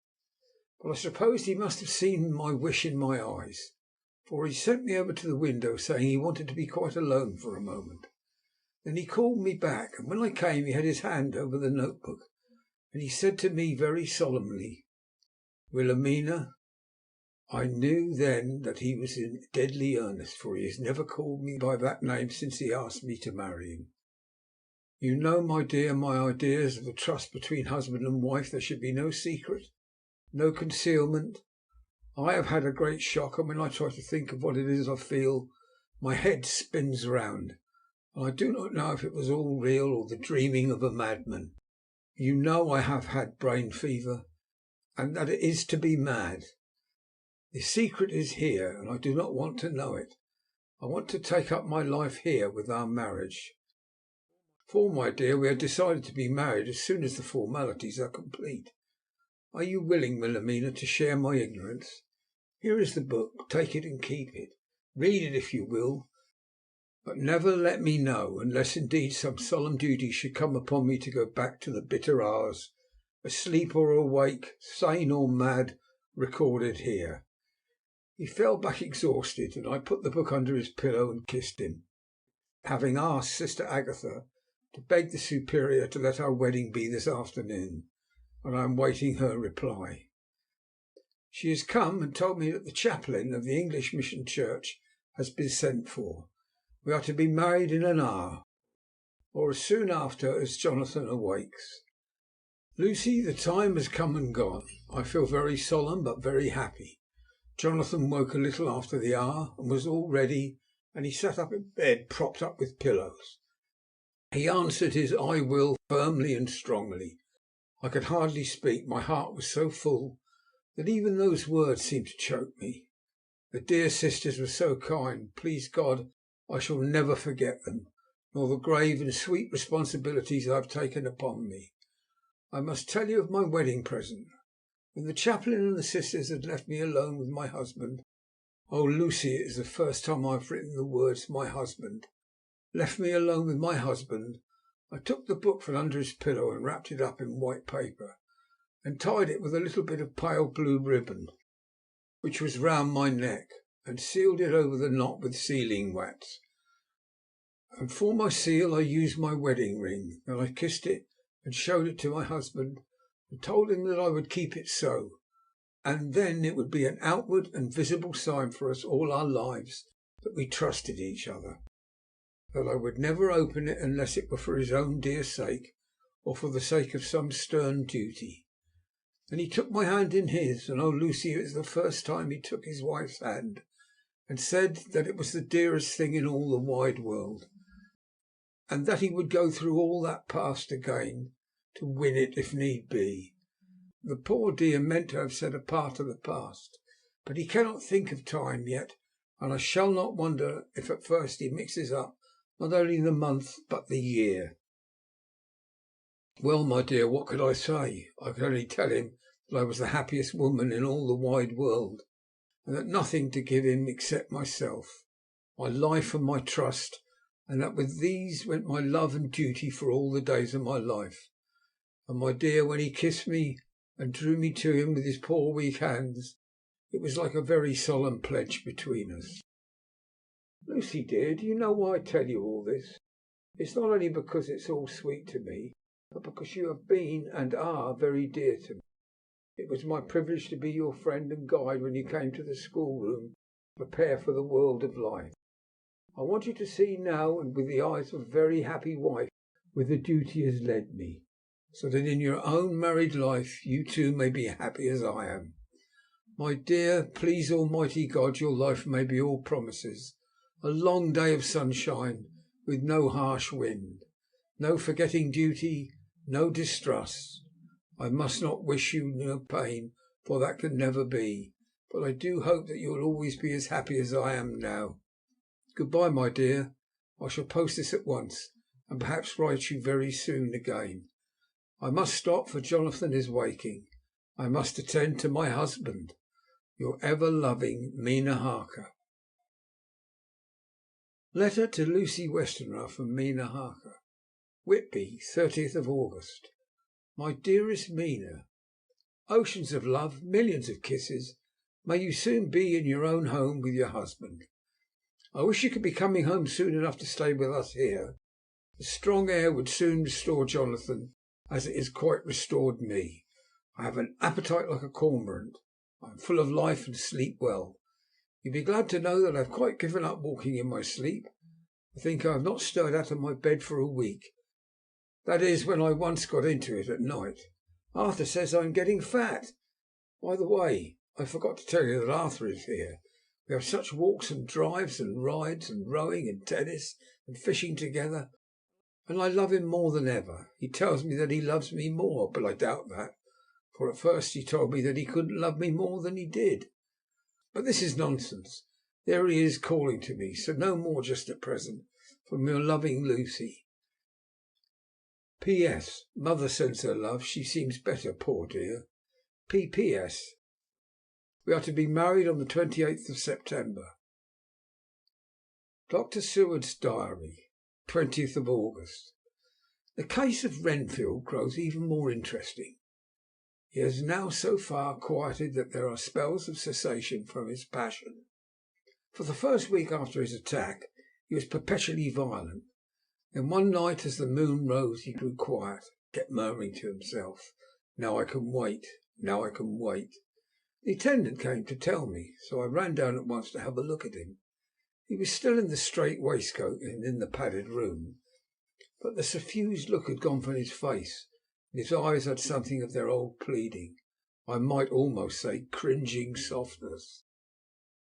S3: But I supposed he must have seen my wish in my eyes, for he sent me over to the window, saying he wanted to be quite alone for a moment. Then he called me back, and when I came he had his hand over the notebook, and he said to me very solemnly, "Wilhelmina." I knew then that he was in deadly earnest, for he has never called me by that name since he asked me to marry him. You know, my dear, my ideas of the trust between husband and wife. There should be no secret, no concealment. I have had a great shock, and when I try to think of what it is I feel, my head spins round, and I do not know if it was all real or the dreaming of a madman. You know I have had brain fever, and that it is to be mad. The secret is here, and I do not want to know it. I want to take up my life here with our marriage. For, my dear, we are decided to be married as soon as the formalities are complete. Are you willing, Wilhelmina, to share my ignorance? Here is the book. Take it and keep it. Read it if you will, but never let me know, unless indeed some solemn duty should come upon me to go back to the bitter hours, asleep or awake, sane or mad, recorded here. He fell back exhausted, and I put the book under his pillow and kissed him, having asked Sister Agatha to beg the Superior to let our wedding be this afternoon, and I am waiting her reply. She has come and told me that the chaplain of the English Mission Church has been sent for. We are to be married in an hour, or as soon after as Jonathan awakes. Lucy, the time has come and gone. I feel very solemn, but very happy. Jonathan woke a little after the hour, and was all ready, and he sat up in bed, propped up with pillows. He answered his "I will" firmly and strongly. I could hardly speak. My heart was so full that even those words seemed to choke me. The dear sisters were so kind. Please God, I shall never forget them, nor the grave and sweet responsibilities I have taken upon me. I must tell you of my wedding present. When the chaplain and the sisters had left me alone with my husband, oh, Lucy, it is the first time I have written the words "my husband," left me alone with my husband, I took the book from under his pillow and wrapped it up in white paper, and tied it with a little bit of pale blue ribbon, which was round my neck, and sealed it over the knot with sealing wax. And for my seal I used my wedding ring. Then I kissed it and showed it to my husband, and told him that I would keep it so, and then it would be an outward and visible sign for us all our lives that we trusted each other, that I would never open it unless it were for his own dear sake, or for the sake of some stern duty. Then he took my hand in his, and oh, Lucy, it was the first time he took his wife's hand, and said that it was the dearest thing in all the wide world, and that he would go through all that past again to win it if need be. The poor dear meant to have said a part of the past, but he cannot think of time yet, and I shall not wonder if at first he mixes up
S1: not only the month but the year. Well, my dear, what could I say? I could only tell him that I was the happiest woman in all the wide world, and that nothing to give him except myself, my life and my trust, and that with these went my love and duty for all the days of my life. And, my dear, when he kissed me and drew me to him with his poor weak hands, it was like a very solemn pledge between us. Lucy, dear, do you know why I tell you all this? It's not only because it's all sweet to me, but because you have been and are very dear to me. It was my privilege to be your friend and guide when you came to the schoolroom to prepare for the world of life. I want you to see now, and with the eyes of a very happy wife, whither duty has led me, so that in your own married life you too may be happy as I am. My dear, please Almighty God, your life may be all promises, a long day of sunshine with no harsh wind, no forgetting duty, no distrust. I must not wish you no pain, for that can never be, but I do hope that you will always be as happy as I am now. Goodbye, my dear. I shall post this at once, and perhaps write you very soon again. I must stop, for Jonathan is waking. I must attend to my husband. Your ever-loving Mina Harker. Letter to Lucy Westenra from Mina Harker. Whitby, 30th of August. My dearest Mina, oceans of love, millions of kisses. May you soon be in your own home with your husband. I wish you could be coming home soon enough to stay with us here. The strong air would soon restore Jonathan, as it has quite restored me. I have an appetite like a cormorant. I am full of life and sleep well. You'll be glad to know that I have quite given up walking in my sleep. I think I have not stirred out of my bed for a week. That is, when I once got into it at night. Arthur says I am getting fat. By the way, I forgot to tell you that Arthur is here. We have such walks and drives and rides and rowing and tennis and fishing together, and I love him more than ever. He tells me that he loves me more, but I doubt that, for at first he told me that he couldn't love me more than he did. But this is nonsense. There he is calling to me, so no more just at present. From your loving Lucy. P.S. Mother sends her love. She seems better, poor dear. P.P.S. We are to be married on the 28th of September. Dr. Seward's diary, 20th of August. The case of Renfield grows even more interesting. He has now so far quieted that there are spells of cessation from his passion. For the first week after his attack he was perpetually violent. Then one night, as the moon rose, he grew quiet, kept murmuring to himself, "Now I can wait, now I can wait." The attendant came to tell me, so I ran down at once to have a look at him. He was still in the strait waistcoat and in the padded room, but the suffused look had gone from his face, and his eyes had something of their old pleading, I might almost say cringing softness.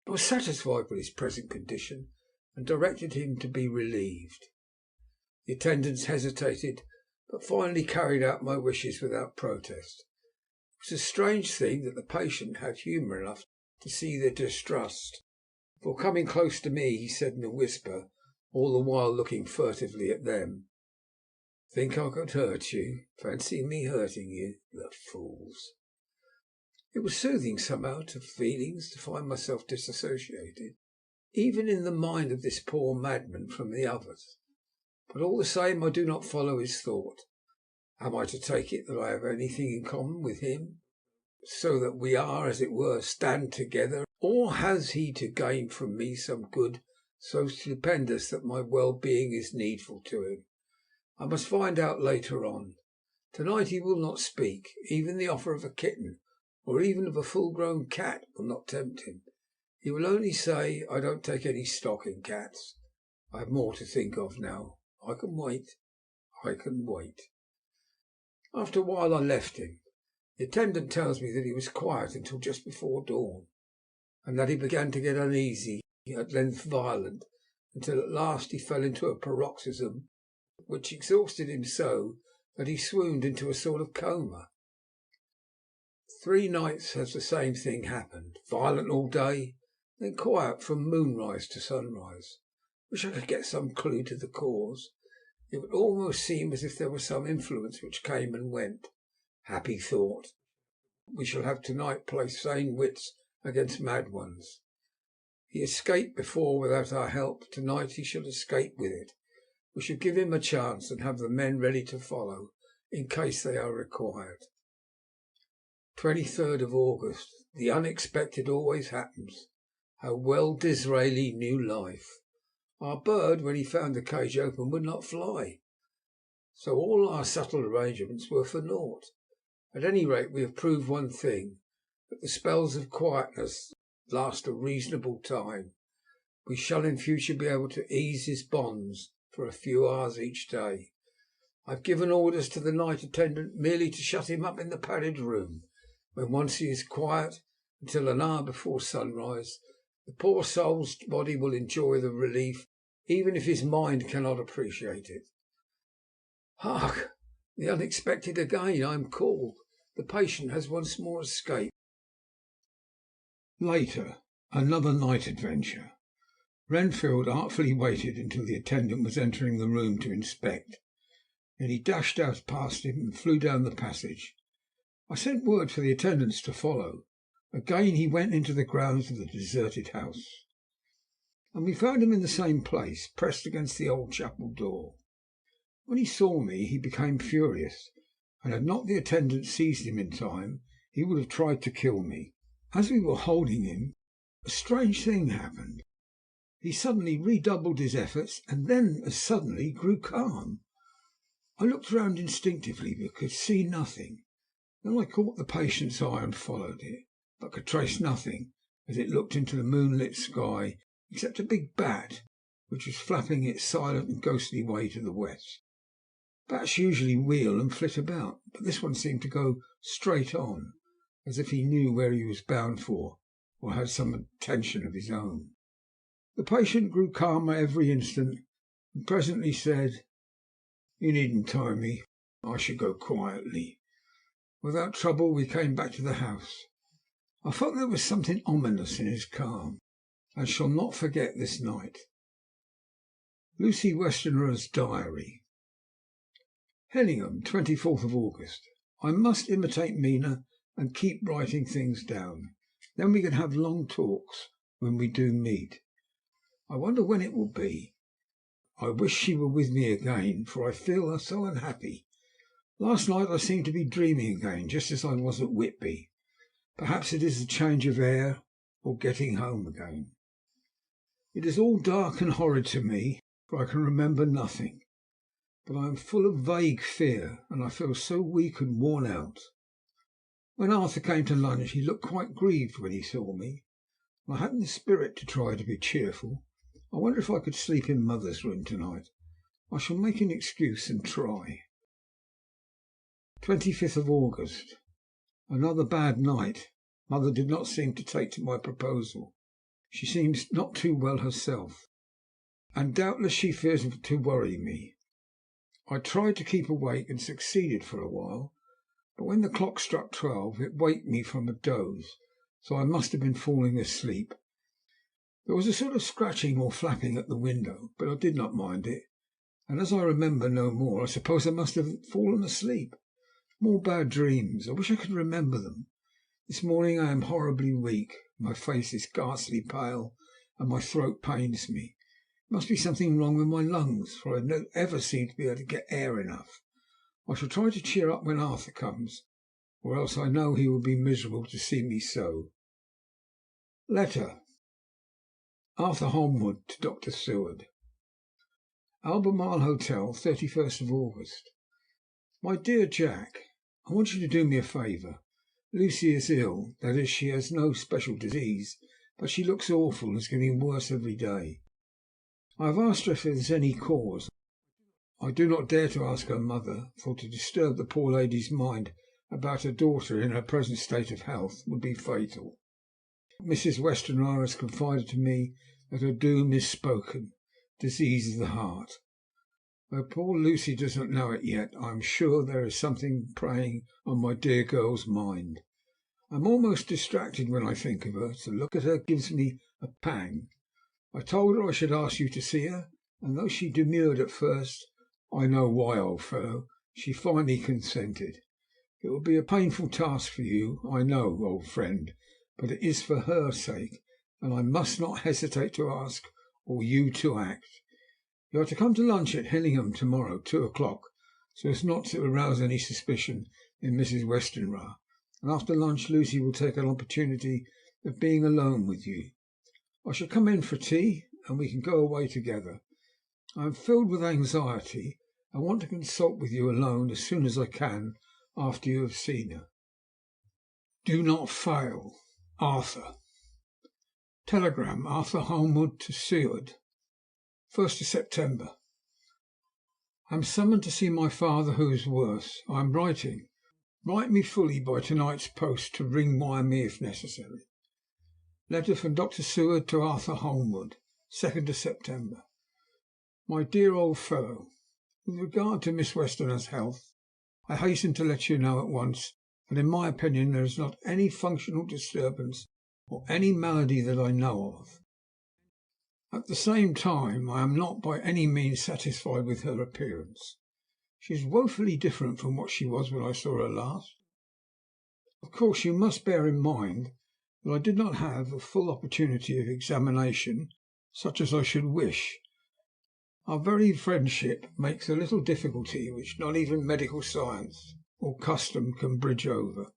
S1: I was satisfied with his present condition, and directed him to be relieved. The attendants hesitated, but finally carried out my wishes without protest. It was a strange thing that the patient had humour enough to see their distrust, for coming close to me he said in a whisper, all the while looking furtively at them, "Think I could hurt you? Fancy me hurting you? The fools!" It was soothing somehow to feelings to find myself disassociated, even in the mind of this poor madman, from the others. But all the same I do not follow his thought. Am I to take it that I have anything in common with him, so that we are, as it were, stand together, or has he to gain from me some good so stupendous that my well-being is needful to him? I must find out later on. Tonight he will not speak. Even the offer of a kitten, or even of a full-grown cat, will not tempt him. He will only say, "I don't take any stock in cats. I have more to think of now. I can wait. I can wait." After a while I left him. The attendant tells me that he was quiet until just before dawn, and that he began to get uneasy, at length violent, until at last he fell into a paroxysm which exhausted him so that he swooned into a sort of coma. 3 nights has the same thing happened, violent all day, then quiet from moonrise to sunrise.
S3: Wish I could get some clue to the cause. It would almost seem as if there was some influence which came and went. Happy thought. We shall have tonight place sane wits against mad ones. He escaped before without our help. Tonight he shall escape with it. We shall give him a chance and have the men ready to follow in case they are required. 23rd of August. The unexpected always happens. How well Disraeli knew life. Our bird, when he found the cage open, would not fly. So all our subtle arrangements were for naught. At any rate, we have proved one thing, that the spells of quietness last a reasonable time. We shall in future be able to ease his bonds for a few hours each day. I've given orders to the night attendant merely to shut him up in the padded room. When once he is quiet, until an hour before sunrise, the poor soul's body will enjoy the relief, even if his mind cannot appreciate it. Hark! The unexpected again. I am called. The patient has once more escaped.
S1: Later, another night adventure. Renfield artfully waited until the attendant was entering the room to inspect. Then he dashed out past him and flew down the passage. I sent word for the attendants to follow. Again he went into the grounds of the deserted house, and we found him in the same place, pressed against the old chapel door. When he saw me he became furious, and had not the attendant seized him in time, he would have tried to kill me. As we were holding him, a strange thing happened. He suddenly redoubled his efforts, and then as suddenly grew calm. I looked round instinctively, but could see nothing. Then I caught the patient's eye and followed it, but could trace nothing as it looked into the moonlit sky except a big bat which was flapping its silent and ghostly way to the west. Bats usually wheel and flit about, but this one seemed to go straight on, as if he knew where he was bound for, or had some intention of his own. The patient grew calmer every instant, and presently said, "You needn't tie me. I should go quietly." Without trouble we came back to the house. I felt there was something ominous in his calm, and shall not forget this night. Lucy Westenra's diary. Hellingham, 24th of August. I must imitate Mina and keep writing things down. Then we can have long talks when we do meet. I wonder when it will be. I wish she were with me again, for I feel so unhappy. Last night I seemed to be dreaming again, just as I was at Whitby. Perhaps it is the change of air, or getting home again. It is all dark and horrid to me, for I can remember nothing. But I am full of vague fear, and I feel so weak and worn out. When Arthur came to lunch he looked quite grieved when he saw me. I hadn't the spirit to try to be cheerful. I wonder if I could sleep in Mother's room tonight. I shall make an excuse and try. 25th of August. Another bad night. Mother did not seem to take to my proposal. She seems not too well herself, and doubtless she fears to worry me. I tried to keep awake and succeeded for a while, but when the clock struck 12 it waked me from a doze, so I must have been falling asleep. There was a sort of scratching or flapping at the window, but I did not mind it, and as I remember no more, I suppose I must have fallen asleep. More bad dreams. I wish I could remember them. This morning I am horribly weak. My face is ghastly pale, and my throat pains me. It must be something wrong with my lungs, for I never seem to be able to get air enough. I shall try to cheer up when Arthur comes, or else I know he will be miserable to see me so. Letter. Arthur Holmwood to Dr. Seward. Albemarle Hotel, 31st of August. My dear Jack, I want you to do me a favour. Lucy is ill. That is, she has no special disease, but she looks awful and is getting worse every day. I have asked her if there is any cause. I do not dare to ask her mother, for to disturb the poor lady's mind about her daughter in her present state of health would be fatal. Mrs. Westenra has confided to me that her doom is spoken, disease of the heart. Though poor Lucy does not know it yet, I am sure there is something preying on my dear girl's mind. I am almost distracted when I think of her. To look at her gives me a pang.
S3: I told her I should ask you to see her, and though she demurred at first, I know why, old fellow, she finally consented. It will be a painful task for you, I know, old friend, but it is for her sake, and I must not hesitate to ask, or you to act. You are to come to lunch at Hillingham tomorrow, 2 o'clock, so as not to arouse any suspicion in Mrs. Westenra, and after lunch Lucy will take an opportunity of being alone with you. I shall come in for tea, and we can go away together. I am filled with anxiety, and want to consult with you alone as soon as I can after you have seen her. Do not fail. Arthur. Telegram, Arthur Holmwood to Seward, 1st of September. I am summoned to see my father, who is worse. I am writing. Write me fully by tonight's post to ring-wire me if necessary. Letter from Dr. Seward to Arthur Holmwood, 2nd of September. My dear old fellow, with regard to Miss Westenra's health, I hasten to let you know at once that in my opinion there is not any functional disturbance or any malady that I know of. At the same time, I am not by any means satisfied with her appearance. She is woefully different from what she was when I saw her last. Of course, you must bear in mind that I did not have a full opportunity of examination such as I should wish. Our very friendship makes a little difficulty which not even medical science or custom can bridge over.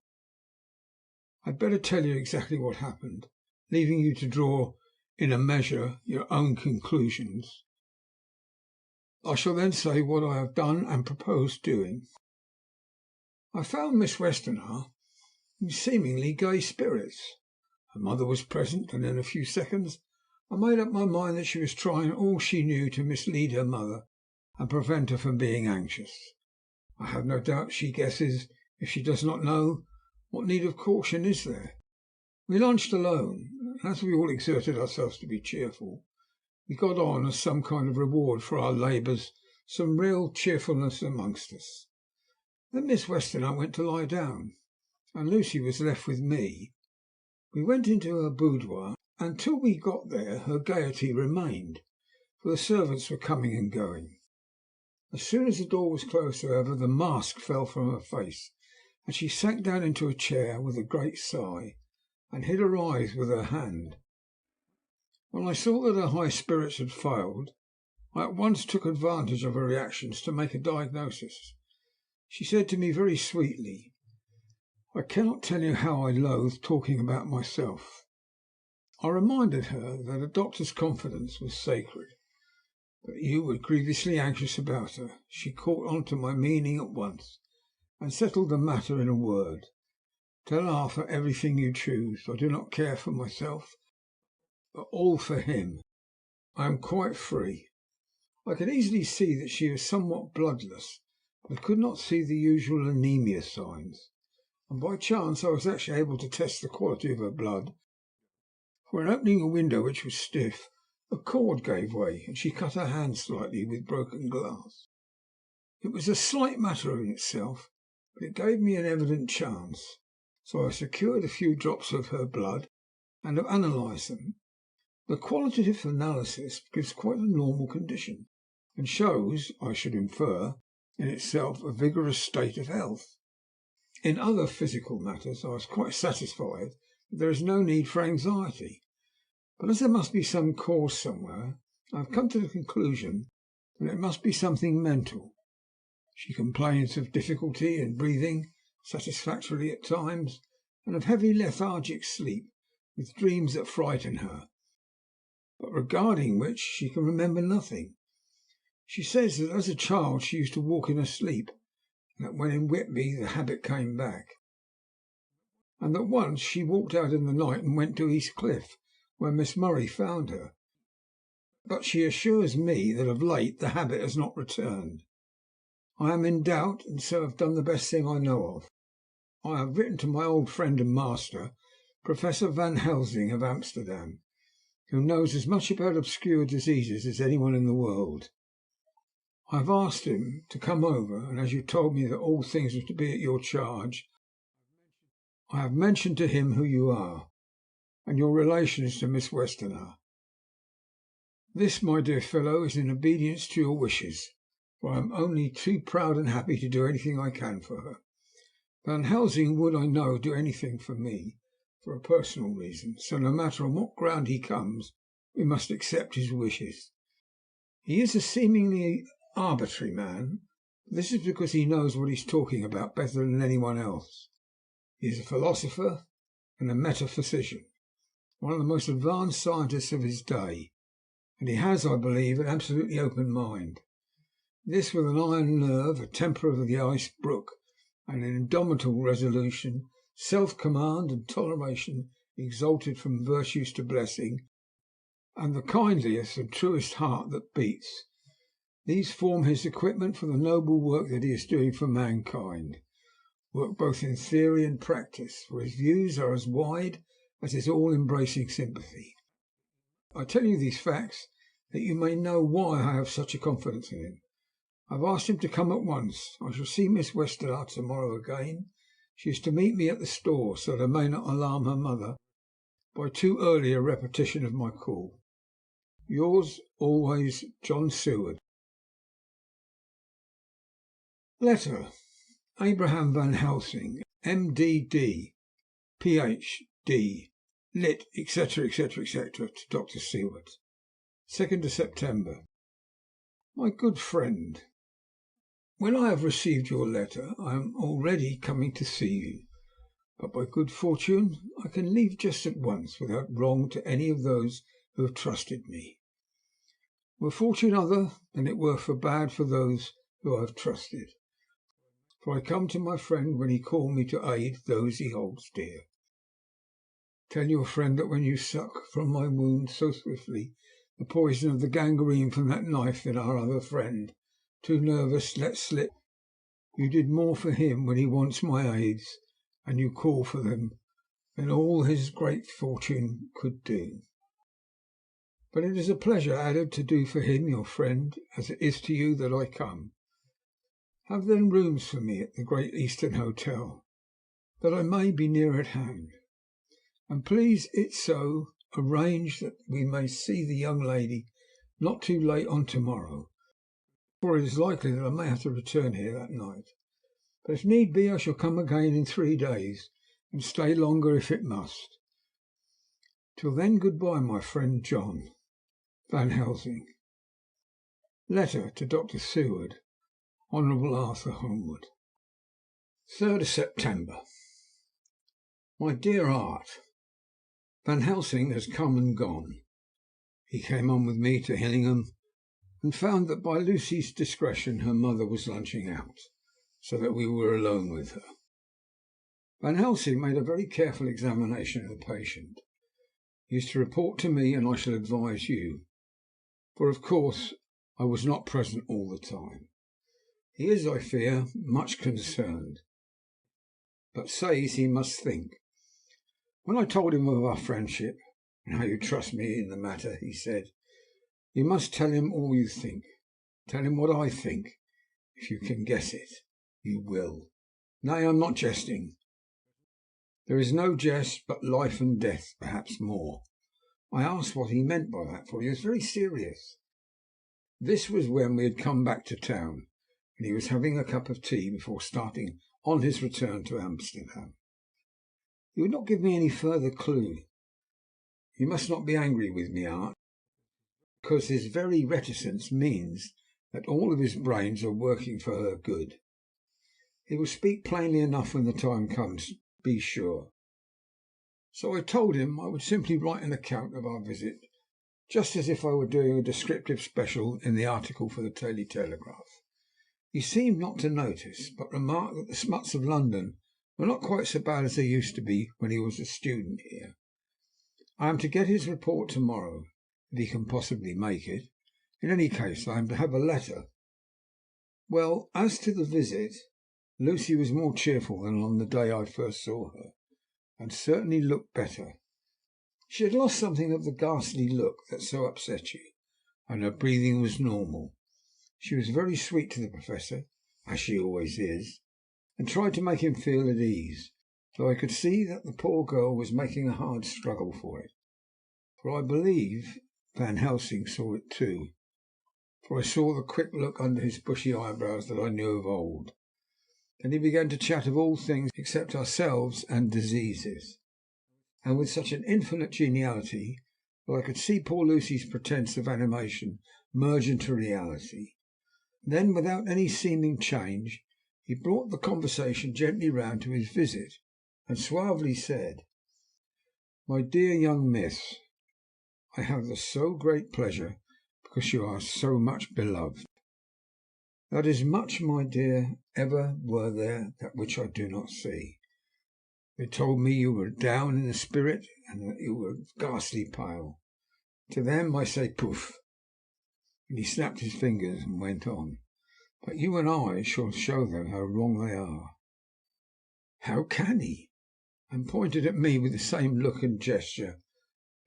S3: I had better tell you exactly what happened, leaving you to draw, in a measure, your own conclusions. I shall then say what I have done and propose doing. I found Miss Westenra in seemingly gay spirits. Her mother was present, and in a few seconds I made up my mind that she was trying all she knew to mislead her mother and prevent her from being anxious. I have no doubt she guesses, if she does not know, what need of caution is there. We lunched alone, and as we all exerted ourselves to be cheerful, we got on, as some kind of reward for our labours, some real cheerfulness amongst us. Then Miss Westenra went to lie down, and Lucy was left with me. We went into her boudoir, and till we got there her gaiety remained, for the servants were coming and going. As soon as the door was closed, however, the mask fell from her face, and she sank down into a chair with a great sigh, and hid her eyes with her hand. When I saw that her high spirits had failed, I at once took advantage of her reactions to make a diagnosis. She said to me very sweetly, "I cannot tell you how I loathe talking about myself." I reminded her that a doctor's confidence was sacred, but you were grievously anxious about her. She caught on to my meaning at once, and settled the matter in a word. "Tell Arthur everything you choose. I do not care for myself, but all for him. I am quite free." I could easily see that she was somewhat bloodless, but I could not see the usual anemia signs, and by chance I was actually able to test the quality of her blood, for in opening a window which was stiff, a cord gave way, and she cut her hand slightly with broken glass. It was a slight matter in itself, but it gave me an evident chance, so I secured a few drops of her blood and have analysed them. The qualitative analysis gives quite a normal condition, and shows, I should infer, in itself a vigorous state of health. In other physical matters I was quite satisfied that there is no need for anxiety, but as there must be some cause somewhere, I have come to the conclusion that it must be something mental. She complains of difficulty in breathing satisfactorily at times, and of heavy lethargic sleep, with dreams that frighten her, but regarding which she can remember nothing. She says that as a child she used to walk in her sleep, and that when in Whitby the habit came back, and that once she walked out in the night and went to East Cliff, where Miss Murray found her. But she assures me that of late the habit has not returned. I am in doubt, and so have done the best thing I know of. I have written to my old friend and master, Professor Van Helsing of Amsterdam, who knows as much about obscure diseases as anyone in the world. I have asked him to come over, and as you told me that all things were to be at your charge, I have mentioned to him who you are, and your relations to Miss Westenra.
S1: This, my dear fellow, is in obedience to your wishes, for I am only too proud and happy to do anything I can for her. Van Helsing would, I know, do anything for me, for a personal reason, so no matter on what ground he comes, we must accept his wishes. He is a seemingly arbitrary man, but this is because he knows what he is talking about better than anyone else. He is a philosopher and a metaphysician, one of the most advanced scientists of his day, and he has, I believe, an absolutely open mind. This, with an iron nerve, a temper of the ice brook, and an indomitable resolution, self-command and toleration exalted from virtues to blessing, and the kindliest and truest heart that beats. These form his equipment for the noble work that he is doing for mankind, work both in theory and practice, for his views are as wide as his all-embracing sympathy. I tell you these facts that you may know why I have such a confidence in him. I have asked him to come at once. I shall see Miss Westerner tomorrow again. She is to meet me at the store, so that I may not alarm her mother by too early a repetition of my call. Yours always, John Seward. Letter. Abraham Van Helsing, M.D.D., Ph.D., Lit., etc., etc., etc., to Dr. Seward. 2nd of September. My good friend, when I have received your letter, I am already coming to see you, but by good fortune I can leave just at once without wrong to any of those who have trusted me. Were fortune other, then it were for bad for those who I have trusted, for I come to my friend when he call me to aid those he holds dear. Tell your friend that when you suck from my wound so swiftly the poison of the gangrene from that knife that our other friend, too nervous, let slip, you did more for him when he wants my aids, and you call for them, than all his great fortune could do. But it is a pleasure added to do for him, your friend, as it is to you, that I come. Have then rooms for me at the Great Eastern Hotel, that I may be near at hand. And please it so arrange that we may see the young lady not too late on tomorrow, for it is likely that I may have to return here that night. But if need be, I shall come again in 3 days, and stay longer if it must. Till then, good-bye, my friend John Van Helsing. Letter to Dr. Seward, Honourable Arthur Holmwood. 3rd of September. My dear Art, Van Helsing has come and gone. He came on with me to Hillingham, and found that by Lucy's discretion her mother was lunching out, so that we were alone with her. Van Helsing made a very careful examination of the patient. He is to report to me, and I shall advise you, for of course I was not present all the time. He is, I fear, much concerned, but says he must think. When I told him of our friendship, and how you trust me in the matter, he said, "You must tell him all you think. Tell him what I think. If you can guess it, you will." Nay, I am not jesting. There is no jest, but life and death, perhaps more. I asked what he meant by that, for he was very serious. This was when we had come back to town, and he was having a cup of tea before starting on his return to Amsterdam. He would not give me any further clue. You must not be angry with me, Art, because his very reticence means that all of his brains are working for her good. He will speak plainly enough when the time comes, be sure. So I told him I would simply write an account of our visit, just as if I were doing a descriptive special in the article for the Daily Telegraph. He seemed not to notice, but remarked that the smuts of London were not quite so bad as they used to be when he was a student here. I am to get his report tomorrow, if he can possibly make it. In any case, I am to have a letter. Well, as to the visit, Lucy was more cheerful than on the day I first saw her, and certainly looked better. She had lost something of the ghastly look that so upset you, and her breathing was normal. She was very sweet to the Professor, as she always is, and tried to make him feel at ease, though I could see that the poor girl was making a hard struggle for it. For I believe Van Helsing saw it too, for I saw the quick look under his bushy eyebrows that I knew of old. Then he began to chat of all things except ourselves and diseases, and with such an infinite geniality that I could see poor Lucy's pretence of animation merge into reality. Then, without any seeming change, he brought the conversation gently round to his visit, and suavely said, "My dear young miss, I have the so great pleasure because you are so much beloved. That is much, my dear. Ever were there that which I do not see. They told me you were down in the spirit and that you were ghastly pale. To them I say poof," and he snapped his fingers and went on. "But you and I shall show them how wrong they are." "How can he?" and pointed at me with the same look and gesture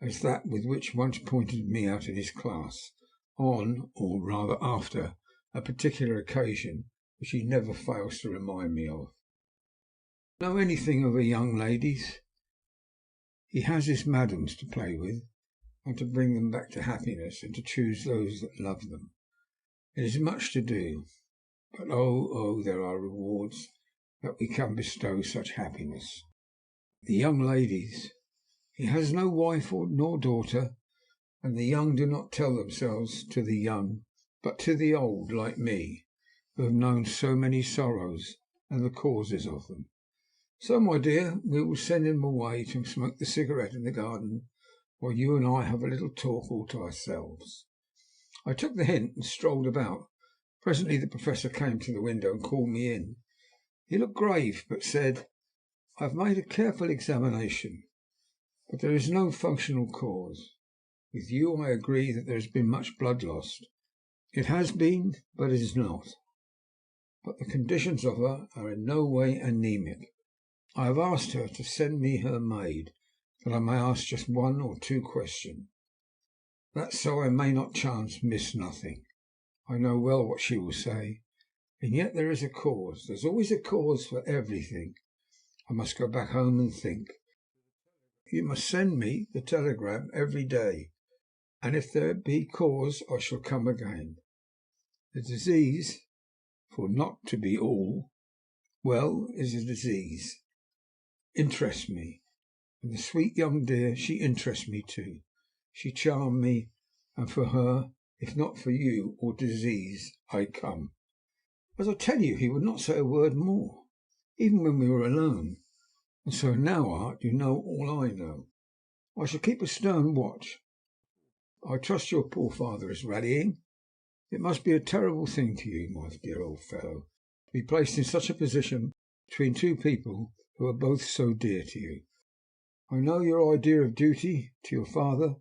S1: as that with which once pointed me out in his class, on, or rather after, a particular occasion which he never fails to remind me of. "Know anything of a young ladies? He has his madams to play with, and to bring them back to happiness, and to choose those that love them. It is much to do, but oh, there are rewards that we can bestow such happiness. The young ladies, he has no wife nor daughter, and the young do not tell themselves to the young, but to the old, like me, who have known so many sorrows and the causes of them. So, my dear, we will send him away to smoke the cigarette in the garden, while you and I have a little talk all to ourselves." I took the hint and strolled about. Presently the Professor came to the window and called me in. He looked grave, but said, "I have made a careful examination, but there is no functional cause. With you I agree that there has been much blood lost. It has been, but it is not. But the conditions of her are in no way anemic. I have asked her to send me her maid, that I may ask just one or two questions. That so I may not chance miss nothing. I know well what she will say, and yet there is a cause. There's always a cause for everything. I must go back home and think. You must send me the telegram every day, and if there be cause I shall come again. The disease, for not to be all, well, is a disease, interests me, and the sweet young dear, she interests me too. She charmed me, and for her, if not for you or disease, I come. As I tell you, he would not say a word more, even when we were alone. And so now, Art, you know all I know. I shall keep a stern watch. I trust your poor father is rallying. It must be a terrible thing to you, my dear old fellow, to be placed in such a position between two people who are both so dear to you. I know your idea of duty to your father,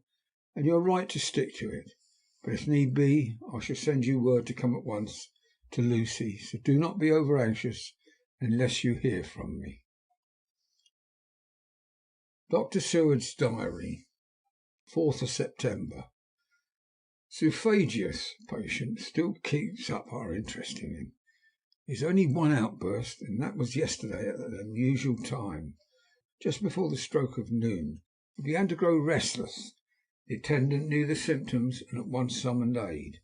S1: and you are right to stick to it. But if need be, I shall send you word to come at once to Lucy, so do not be over anxious unless you hear from me." Dr. Seward's Diary, 4th of September. Zoophagus patient still keeps up our interest in him. There's only one outburst, and that was yesterday at an unusual time, just before the stroke of noon. He began to grow restless. The attendant knew the symptoms and at once summoned aid.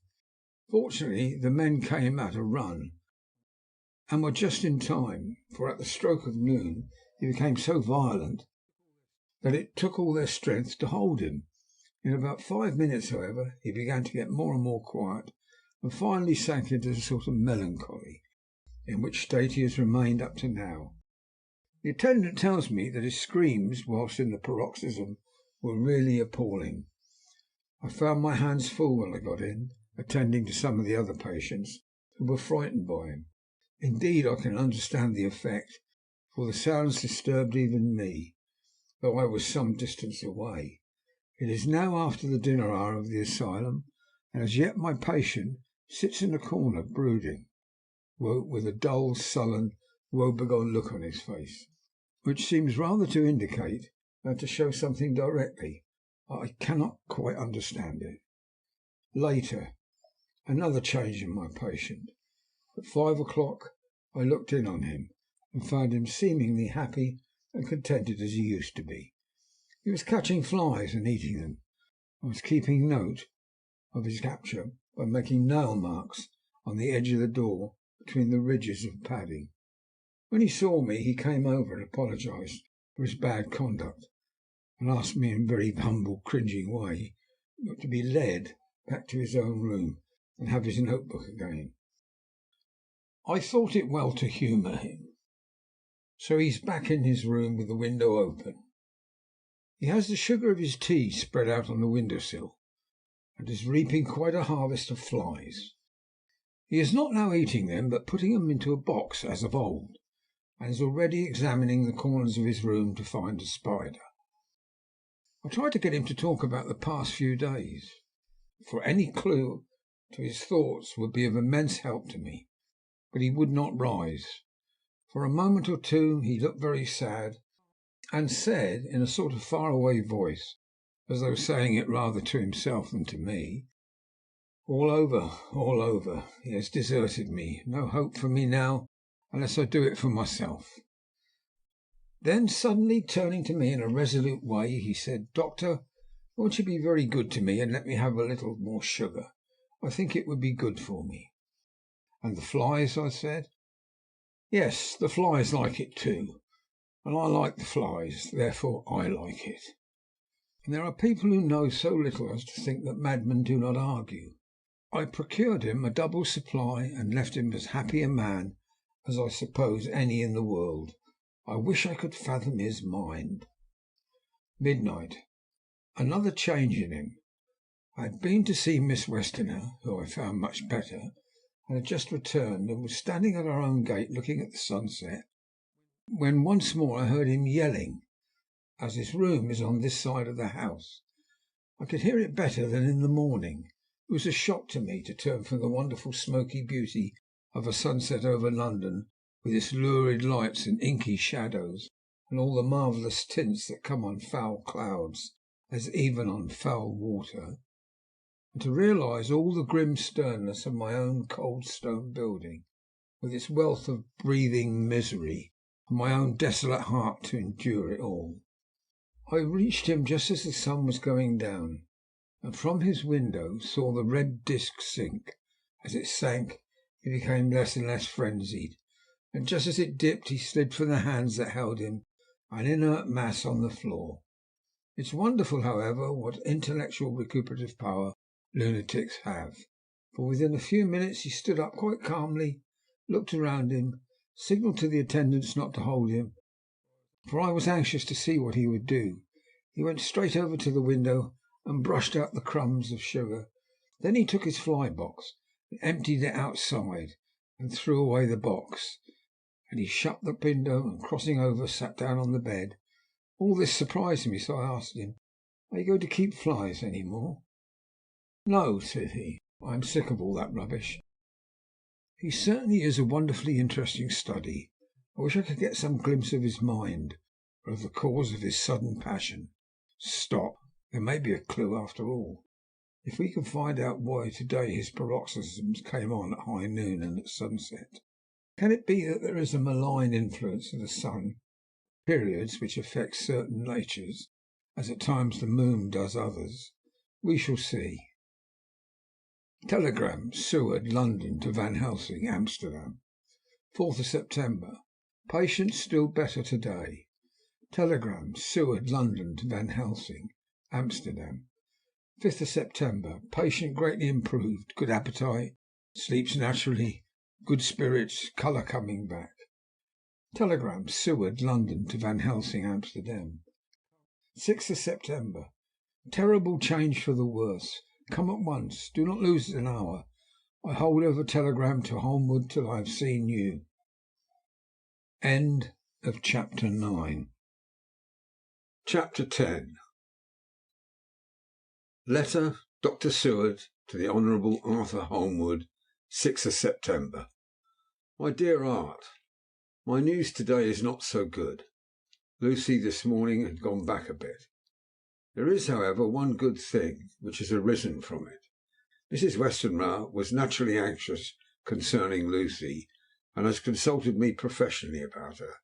S1: Fortunately, the men came at a run, and were just in time, for at the stroke of noon he became so violent that it took all their strength to hold him. In about 5 minutes, however, he began to get more and more quiet, and finally sank into a sort of melancholy, in which state he has remained up to now. The attendant tells me that his screams, whilst in the paroxysm, were really appalling. I found my hands full when I got in, attending to some of the other patients who were frightened by him. Indeed, I can understand the effect, for the sounds disturbed even me, though I was some distance away. It is now after the dinner hour of the asylum, and as yet my patient sits in a corner brooding, with a dull, sullen, woebegone look on his face, which seems rather to indicate than to show something directly. I cannot quite understand it. Later, another change in my patient. At 5 o'clock I looked in on him, and found him seemingly happy and contented as he used to be. He was catching flies and eating them, I was keeping note of his capture by making nail marks on the edge of the door between the ridges of padding. When he saw me, he came over and apologized for his bad conduct, and asked me in a very humble, cringing way to be led back to his own room and have his notebook again. I thought it well to humour him, so he's back in his room with the window open. He has the sugar of his tea spread out on the window-sill, and is reaping quite a harvest of flies. He is not now eating them, but putting them into a box as of old, and is already examining the corners of his room to find a spider. I tried to get him to talk about the past few days, for any clue to his thoughts would be of immense help to me, but he would not rise. For a moment or two he looked very sad, and said in a sort of far-away voice, as though saying it rather to himself than to me, "All over, all over. He has deserted me. No hope for me now, unless I do it for myself." Then suddenly turning to me in a resolute way, he said, "Doctor, won't you be very good to me and let me have a little more sugar? I think it would be good for me." "And the flies?" I said. "Yes, the flies like it too, and I like the flies, therefore I like it. And there are people who know so little as to think that madmen do not argue." I procured him a double supply, and left him as happy a man as I suppose any in the world. I wish I could fathom his mind. Midnight. Another change in him. I had been to see Miss Westerner, who I found much better, and had just returned, and was standing at our own gate looking at the sunset, when once more I heard him yelling. As his room is on this side of the house, I could hear it better than in the morning. It was a shock to me to turn from the wonderful smoky beauty of a sunset over London, with its lurid lights and inky shadows, and all the marvellous tints that come on foul clouds, as even on foul water, and to realize all the grim sternness of my own cold stone building, with its wealth of breathing misery, and my own desolate heart to endure it all. I reached him just as the sun was going down, and from his window saw the red disk sink. As it sank, he became less and less frenzied, and just as it dipped, he slid from the hands that held him, an inert mass on the floor. It's wonderful, however, what intellectual recuperative power lunatics have, for within a few minutes he stood up quite calmly, looked around him, signalled to the attendants not to hold him, for I was anxious to see what he would do. He went straight over to the window and brushed out the crumbs of sugar. Then he took his fly box and emptied it outside, and threw away the box. And he shut the window, and crossing over, sat down on the bed. All this surprised me, so I asked him, "Are you going to keep flies any more?" "No," said he, "I am sick of all that rubbish." He certainly is a wonderfully interesting study. I wish I could get some glimpse of his mind, or of the cause of his sudden passion. Stop! There may be a clue after all. If we can find out why to-day his paroxysms came on at high noon and at sunset. Can it be that there is a malign influence of the sun, periods which affects certain natures, as at times the moon does others? We shall see. Telegram, Seward, London, to Van Helsing, Amsterdam. 4th September. Patient still better to-day. Telegram, Seward, London, to Van Helsing, Amsterdam. 5th September. Patient greatly improved. Good appetite. Sleeps naturally. Good spirits. Colour coming back. Telegram, Seward, London, to Van Helsing, Amsterdam. 6th September. Terrible change for the worse. Come at once. Do not lose an hour. I hold over telegram to Holmwood till I have seen you. End of chapter 9. Chapter 10. Letter, Dr. Seward, to the Honourable Arthur Holmwood, 6th September. My dear Art, my news to-day is not so good. Lucy this morning had gone back a bit. There is, however, one good thing which has arisen from it. Mrs. Westenra was naturally anxious concerning Lucy, and has consulted me professionally about her.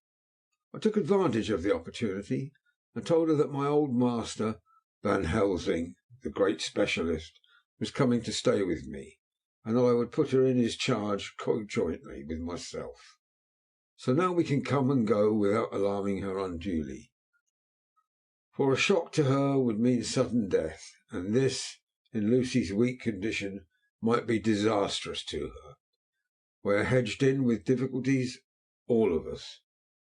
S1: I took advantage of the opportunity, and told her that my old master
S2: Van Helsing, the great specialist, was coming to stay with me, and I would put her in his charge conjointly with myself. So now we can come and go without alarming her unduly, for a shock to her would mean sudden death, and this, in Lucy's weak condition, might be disastrous to her. We're hedged in with difficulties, all of us,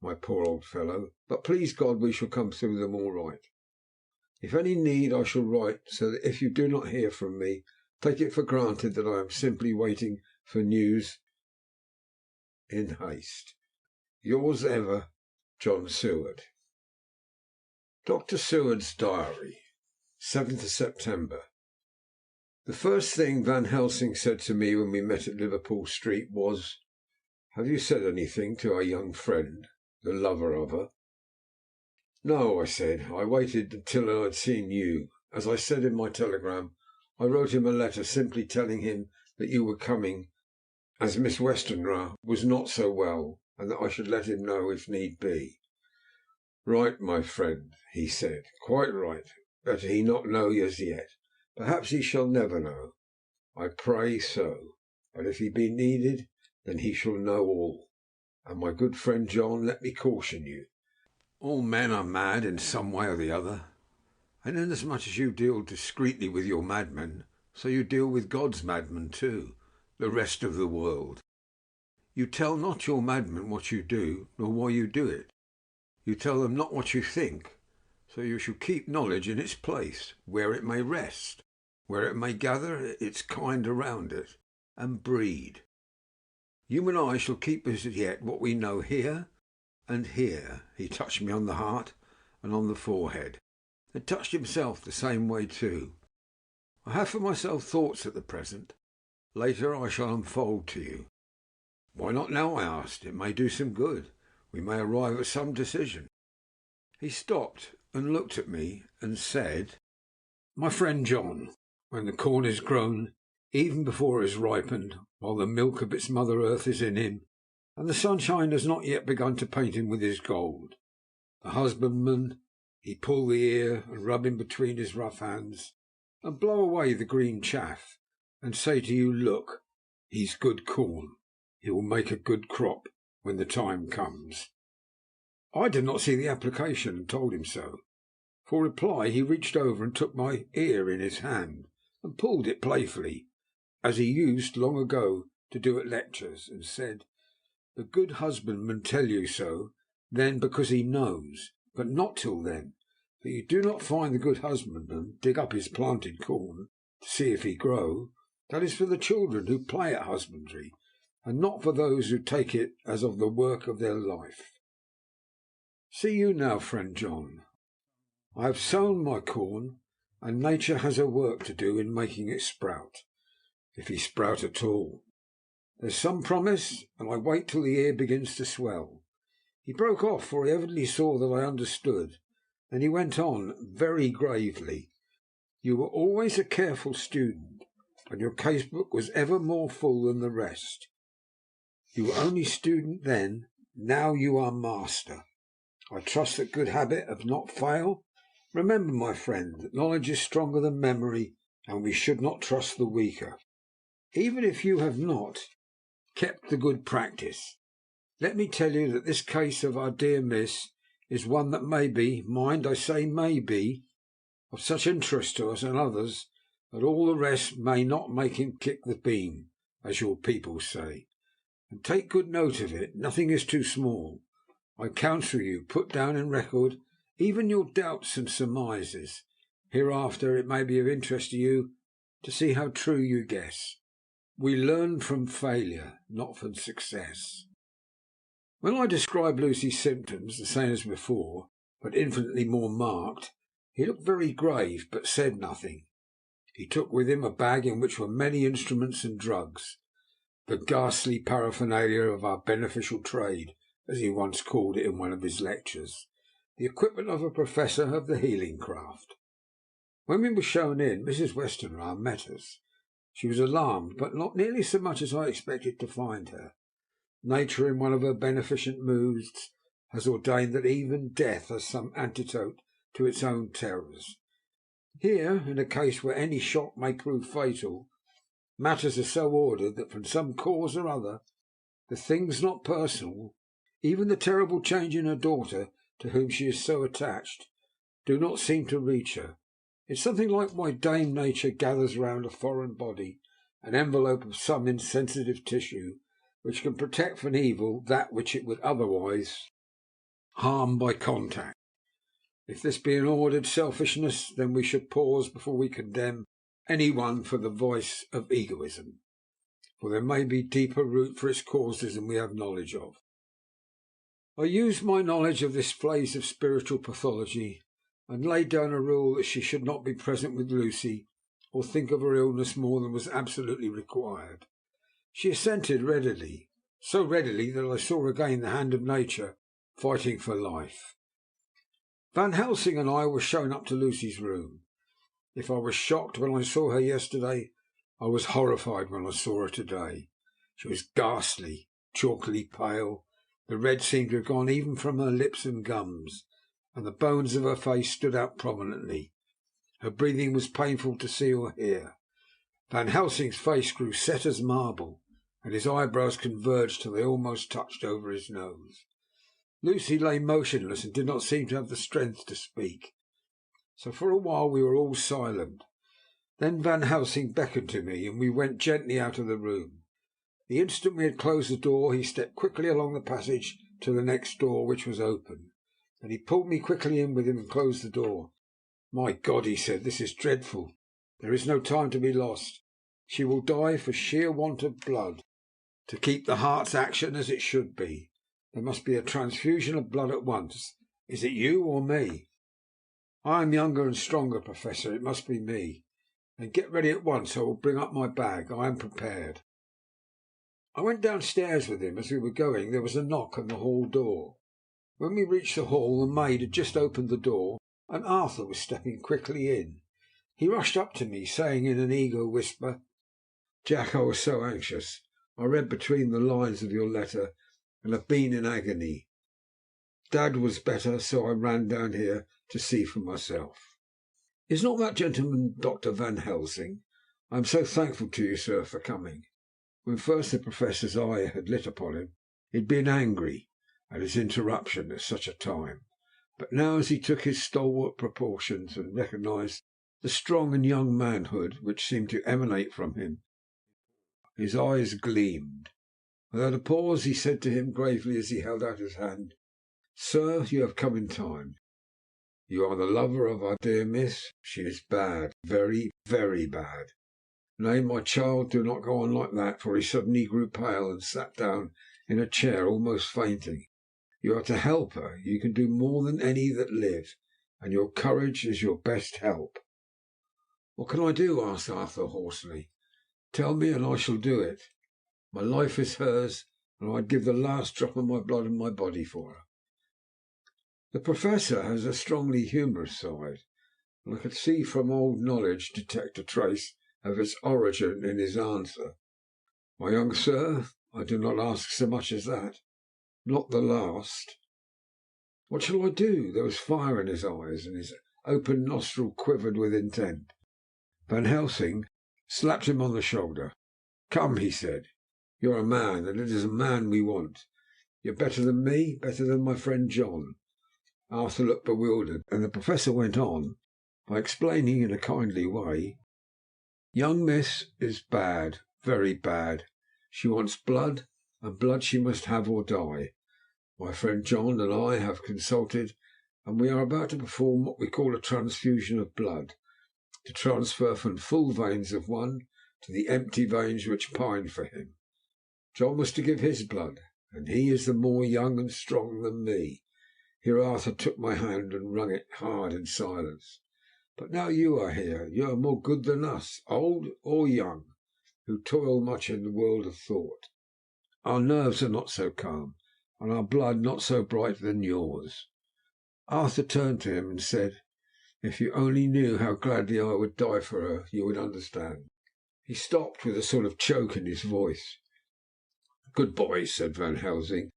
S2: my poor old fellow, but please God we shall come through them all right. If any need, I shall write, so that if you do not hear from me, take it for granted that I am simply waiting for news in haste. Yours ever, John Seward. Dr. Seward's Diary, 7th of September. The first thing Van Helsing said to me when we met at Liverpool Street was, "Have you said anything to our young friend, the lover of her?" "No," I said. "I waited until I had seen you. As I said in my telegram, I wrote him a letter simply telling him that you were coming, as Miss Westenra was not so well, and that I should let him know if need be." "Right, my friend," he said. "Quite right. Better he not know as yet. Perhaps he shall never know. I pray so. But if he be needed, then he shall know all. And, my good friend John, let me caution you. All men are mad in some way or the other, and inasmuch as you deal discreetly with your madmen, so you deal with God's madmen too, the rest of the world. You tell not your madmen what you do, nor why you do it. You tell them not what you think, so you shall keep knowledge in its place, where it may rest, where it may gather its kind around it, and breed. You and I shall keep as yet what we know here, and here." He touched me on the heart and on the forehead, and touched himself the same way too. "I have for myself thoughts at the present. Later I shall unfold to you." "Why not now?" I asked. "It may do some good. We may arrive at some decision." He stopped and looked at me and said, "My friend John, when the corn is grown, even before it has ripened, while the milk of its mother earth is in him, and the sunshine has not yet begun to paint him with his gold, the husbandman, he pull the ear and rub him between his rough hands, and blow away the green chaff, and say to you, 'Look, he's good corn. He will make a good crop when the time comes.'" I did not see the application, and told him so. For reply he reached over and took my ear in his hand, and pulled it playfully, as he used long ago to do at lectures, and said, "The good husbandman tell you so, then because he knows, but not till then. For you do not find the good husbandman dig up his planted corn to see if he grow. That is for the children who play at husbandry, and not for those who take it as of the work of their life. See you now, friend John, I have sown my corn, and nature has her work to do in making it sprout, if he sprout at all. There's some promise, and I wait till the ear begins to swell." He broke off, for he evidently saw that I understood. Then he went on very gravely, "You were always a careful student, and your casebook was ever more full than the rest. You were only student then, now you are master. I trust that good habit have not failed. Remember, my friend, that knowledge is stronger than memory, and we should not trust the weaker. Even if you have not kept the good practice, let me tell you that this case of our dear Miss is one that may be, mind I say may be, of such interest to us and others that all the rest may not make him kick the beam, as your people say. And take good note of it, nothing is too small. I counsel you, put down in record even your doubts and surmises. Hereafter it may be of interest to you to see how true you guess. We learn from failure, not from success." When I described Lucy's symptoms, the same as before, but infinitely more marked, he looked very grave, but said nothing. He took with him a bag in which were many instruments and drugs, the ghastly paraphernalia of our beneficial trade, as he once called it in one of his lectures, the equipment of a professor of the healing craft. When we were shown in, Mrs. Westenra met us. She was alarmed, but not nearly so much as I expected to find her. Nature, in one of her beneficent moods, has ordained that even death has some antidote to its own terrors. Here, in a case where any shock may prove fatal, matters are so ordered that from some cause or other, the things not personal, even the terrible change in her daughter, to whom she is so attached, do not seem to reach her. It's something like why Dame Nature gathers round a foreign body an envelope of some insensitive tissue which can protect from evil that which it would otherwise harm by contact. If this be an ordered selfishness, then we should pause before we condemn any one for the voice of egoism, for there may be deeper root for its causes than we have knowledge of. I used my knowledge of this phase of spiritual pathology, and laid down a rule that she should not be present with Lucy or think of her illness more than was absolutely required. She assented readily, so readily that I saw again the hand of nature fighting for life. Van Helsing and I were shown up to Lucy's room. If I was shocked when I saw her yesterday, I was horrified when I saw her today. She was ghastly, chalkily pale. The red seemed to have gone even from her lips and gums, and the bones of her face stood out prominently. Her breathing was painful to see or hear. Van Helsing's face grew set as marble, and his eyebrows converged till they almost touched over his nose. Lucy lay motionless and did not seem to have the strength to speak. So for a while we were all silent. Then Van Helsing beckoned to me, and we went gently out of the room. The instant we had closed the door, he stepped quickly along the passage to the next door, which was open. Then he pulled me quickly in with him and closed the door. "My God," he said, "this is dreadful. There is no time to be lost. She will die for sheer want of blood. To keep the heart's action as it should be, there must be a transfusion of blood at once. Is it you or me?" "I am younger and stronger, Professor. It must be me." "Then get ready at once. I will bring up my bag. I am prepared." I went downstairs with him. As we were going, there was a knock on the hall door. When we reached the hall, the maid had just opened the door, and Arthur was stepping quickly in. He rushed up to me, saying in an eager whisper, "Jack, I was so anxious. I read between the lines of your letter, and have been in agony. Dad was better, so I ran down here to see for myself." "Is not that gentleman Dr. Van Helsing? I am so thankful to you, sir, for coming." When first the Professor's eye had lit upon him, he had been angry at his interruption at such a time. But now, as he took his stalwart proportions and recognized the strong and young manhood which seemed to emanate from him, his eyes gleamed. Without a pause, he said to him gravely as he held out his hand, "Sir, you have come in time. You are the lover of our dear Miss. She is bad, very, very bad. Nay, my child, do not go on like that," for he suddenly grew pale and sat down in a chair, almost fainting. "You are to help her. You can do more than any that live, and your courage is your best help." "What can I do?" asked Arthur hoarsely. "Tell me, and I shall do it. My life is hers, and I'd give the last drop of my blood in my body for her." The Professor has a strongly humorous side, and I could see from old knowledge detect a trace of its origin in his answer. "My young sir, I do not ask so much as that. Not the last." "What shall I do?" There was fire in his eyes, and his open nostril quivered with intent. Van Helsing slapped him on the shoulder. "Come," he said. "You are a man, and it is a man we want. You are better than me, better than my friend John." Arthur looked bewildered, and the Professor went on by explaining in a kindly way. "Young Miss is bad, very bad. She wants blood, and blood she must have or die. My friend John and I have consulted, and we are about to perform what we call a transfusion of blood, to transfer from full veins of one to the empty veins which pine for him. John was to give his blood, and he is the more young and strong than me." Here Arthur took my hand and wrung it hard in silence. "But now you are here, you are more good than us, old or young, who toil much in the world of thought. Our nerves are not so calm, and our blood not so bright than yours." Arthur turned to him and said, "If you only knew how gladly I would die for her, you would understand." He stopped with a sort of choke in his voice. "Good boy," said Van Helsing.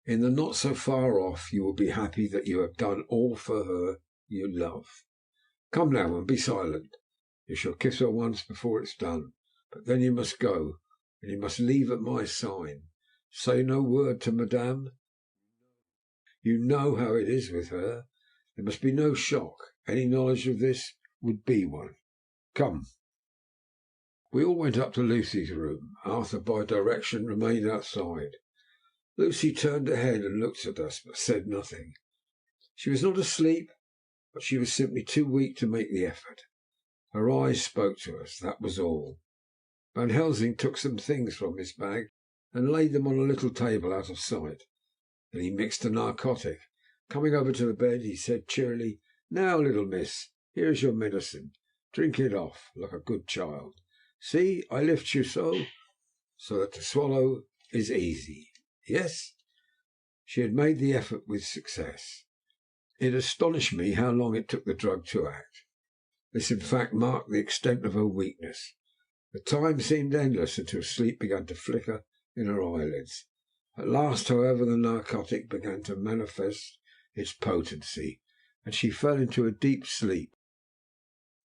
S2: "In the not so far off you will be happy that you have done all for her you love."
S1: Come now, and be silent. You shall kiss her once before it's done, but then you must go, and you must leave at my sign. Say no word to Madame. You know how it is with her. There must be no shock. Any knowledge of this would be one. Come." We all went up to Lucy's room. Arthur, by direction, remained outside. Lucy turned her head and looked at us, but said nothing. She was not asleep, but she was simply too weak to make the effort. Her eyes spoke to us, that was all. Van Helsing took some things from his bag and laid them on a little table out of sight. Then he mixed a narcotic. Coming over to the bed, he said cheerily, "Now, little miss, here is your medicine. Drink it off, like a good child. See, I lift you so that to swallow is easy. Yes?" She had made the effort with success. It astonished me how long it took the drug to act. This, in fact, marked the extent of her weakness. The time seemed endless until sleep began to flicker in her eyelids. At last, however, the narcotic began to manifest its potency, and she fell into a deep sleep.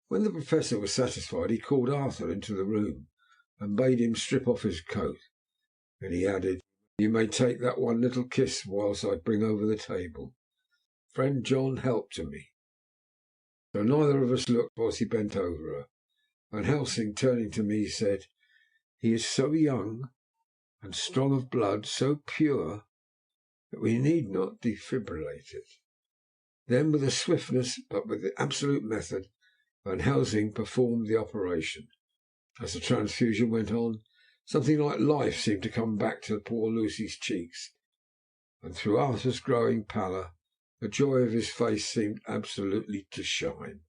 S1: When the Professor was satisfied, he called Arthur into the room and bade him strip off his coat. Then he added, "You may take that one little kiss whilst I bring over the table. Friend John helped to me." So neither of us looked whilst he bent over her. Van Helsing, turning to me, said, "He is so young and strong of blood, so pure, that we need not defibrillate it." Then, with a swiftness but with absolute method, Van Helsing performed the operation. As the transfusion went on, something like life seemed to come back to poor Lucy's cheeks, and through Arthur's growing pallor the joy of his face seemed absolutely to shine.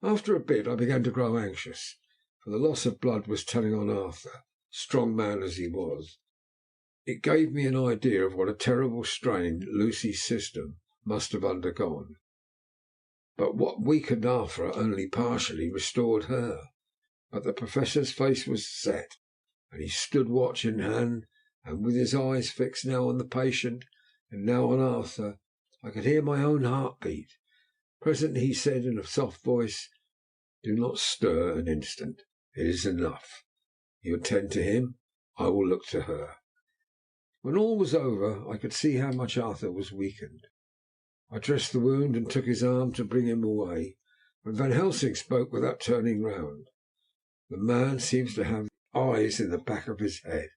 S1: After a bit I began to grow anxious, for the loss of blood was telling on Arthur, strong man as he was. It gave me an idea of what a terrible strain Lucy's system must have undergone. But what weakened Arthur only partially restored her. But the Professor's face was set, and he stood watch in hand, and with his eyes fixed now on the patient and now on Arthur, I could hear my own heart beat. Presently he said in a soft voice, "Do not stir an instant. It is enough. You attend to him. I will look to her." When all was over, I could see how much Arthur was weakened. I dressed the wound and took his arm to bring him away, when Van Helsing spoke without turning round. "The man seems to have eyes in the back of his head.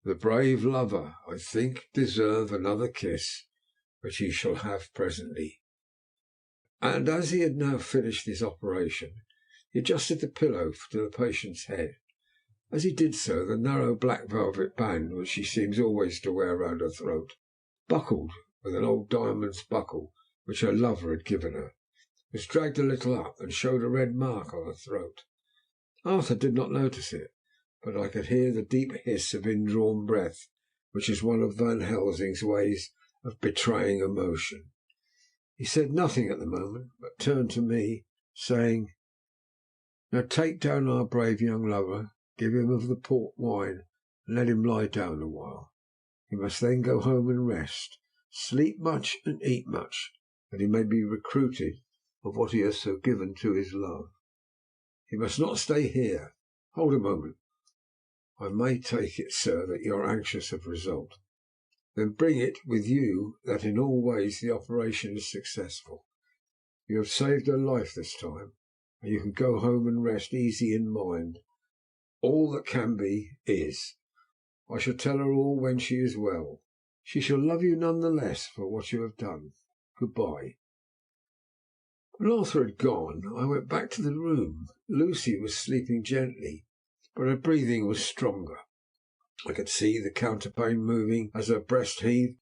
S1: The brave lover, I think, deserve another kiss, which he shall have presently." And as he had now finished his operation, he adjusted the pillow to the patient's head. As he did so, the narrow black velvet band, which she seems always to wear round her throat, buckled with an old diamond's buckle which her lover had given her, was dragged a little up and showed a red mark on her throat. Arthur did not notice it, but I could hear the deep hiss of indrawn breath, which is one of Van Helsing's ways of betraying emotion. He said nothing at the moment, but turned to me, saying, "Now take down our brave young lover, give him of the port wine, and let him lie down a while. He must then go home and rest, sleep much and eat much, that he may be recruited of what he has so given to his love. He must not stay here. Hold a moment. I may take it, sir, that you are anxious of result. Then bring it with you that in all ways the operation is successful. You have saved her life this time, and you can go home and rest easy in mind. All that can be is. I shall tell her all when she is well. She shall love you none the less for what you have done. Good-bye." When Arthur had gone, I went back to the room. Lucy was sleeping gently, but her breathing was stronger. I could see the counterpane moving as her breast heaved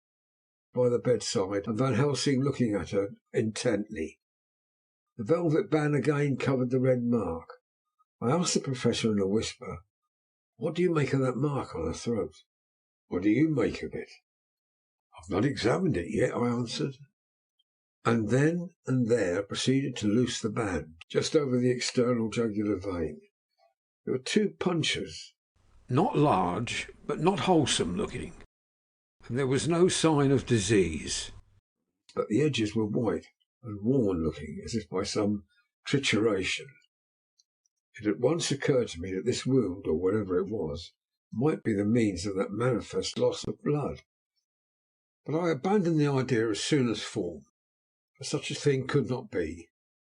S1: by the bedside, and Van Helsing looking at her intently. The velvet band again covered the red mark. I asked the Professor in a whisper, "What do you make of that mark on her throat?" "What do you make of it?" "I've not examined it yet," I answered, and then and there proceeded to loose the band just over the external jugular vein. There were two punctures, not large, but not wholesome looking, and there was no sign of disease, but the edges were white. and worn-looking, as if by some trituration. It at once occurred to me that this wound, or whatever it was, might be the means of that manifest loss of blood. But I abandoned the idea as soon as formed, for such a thing could not be.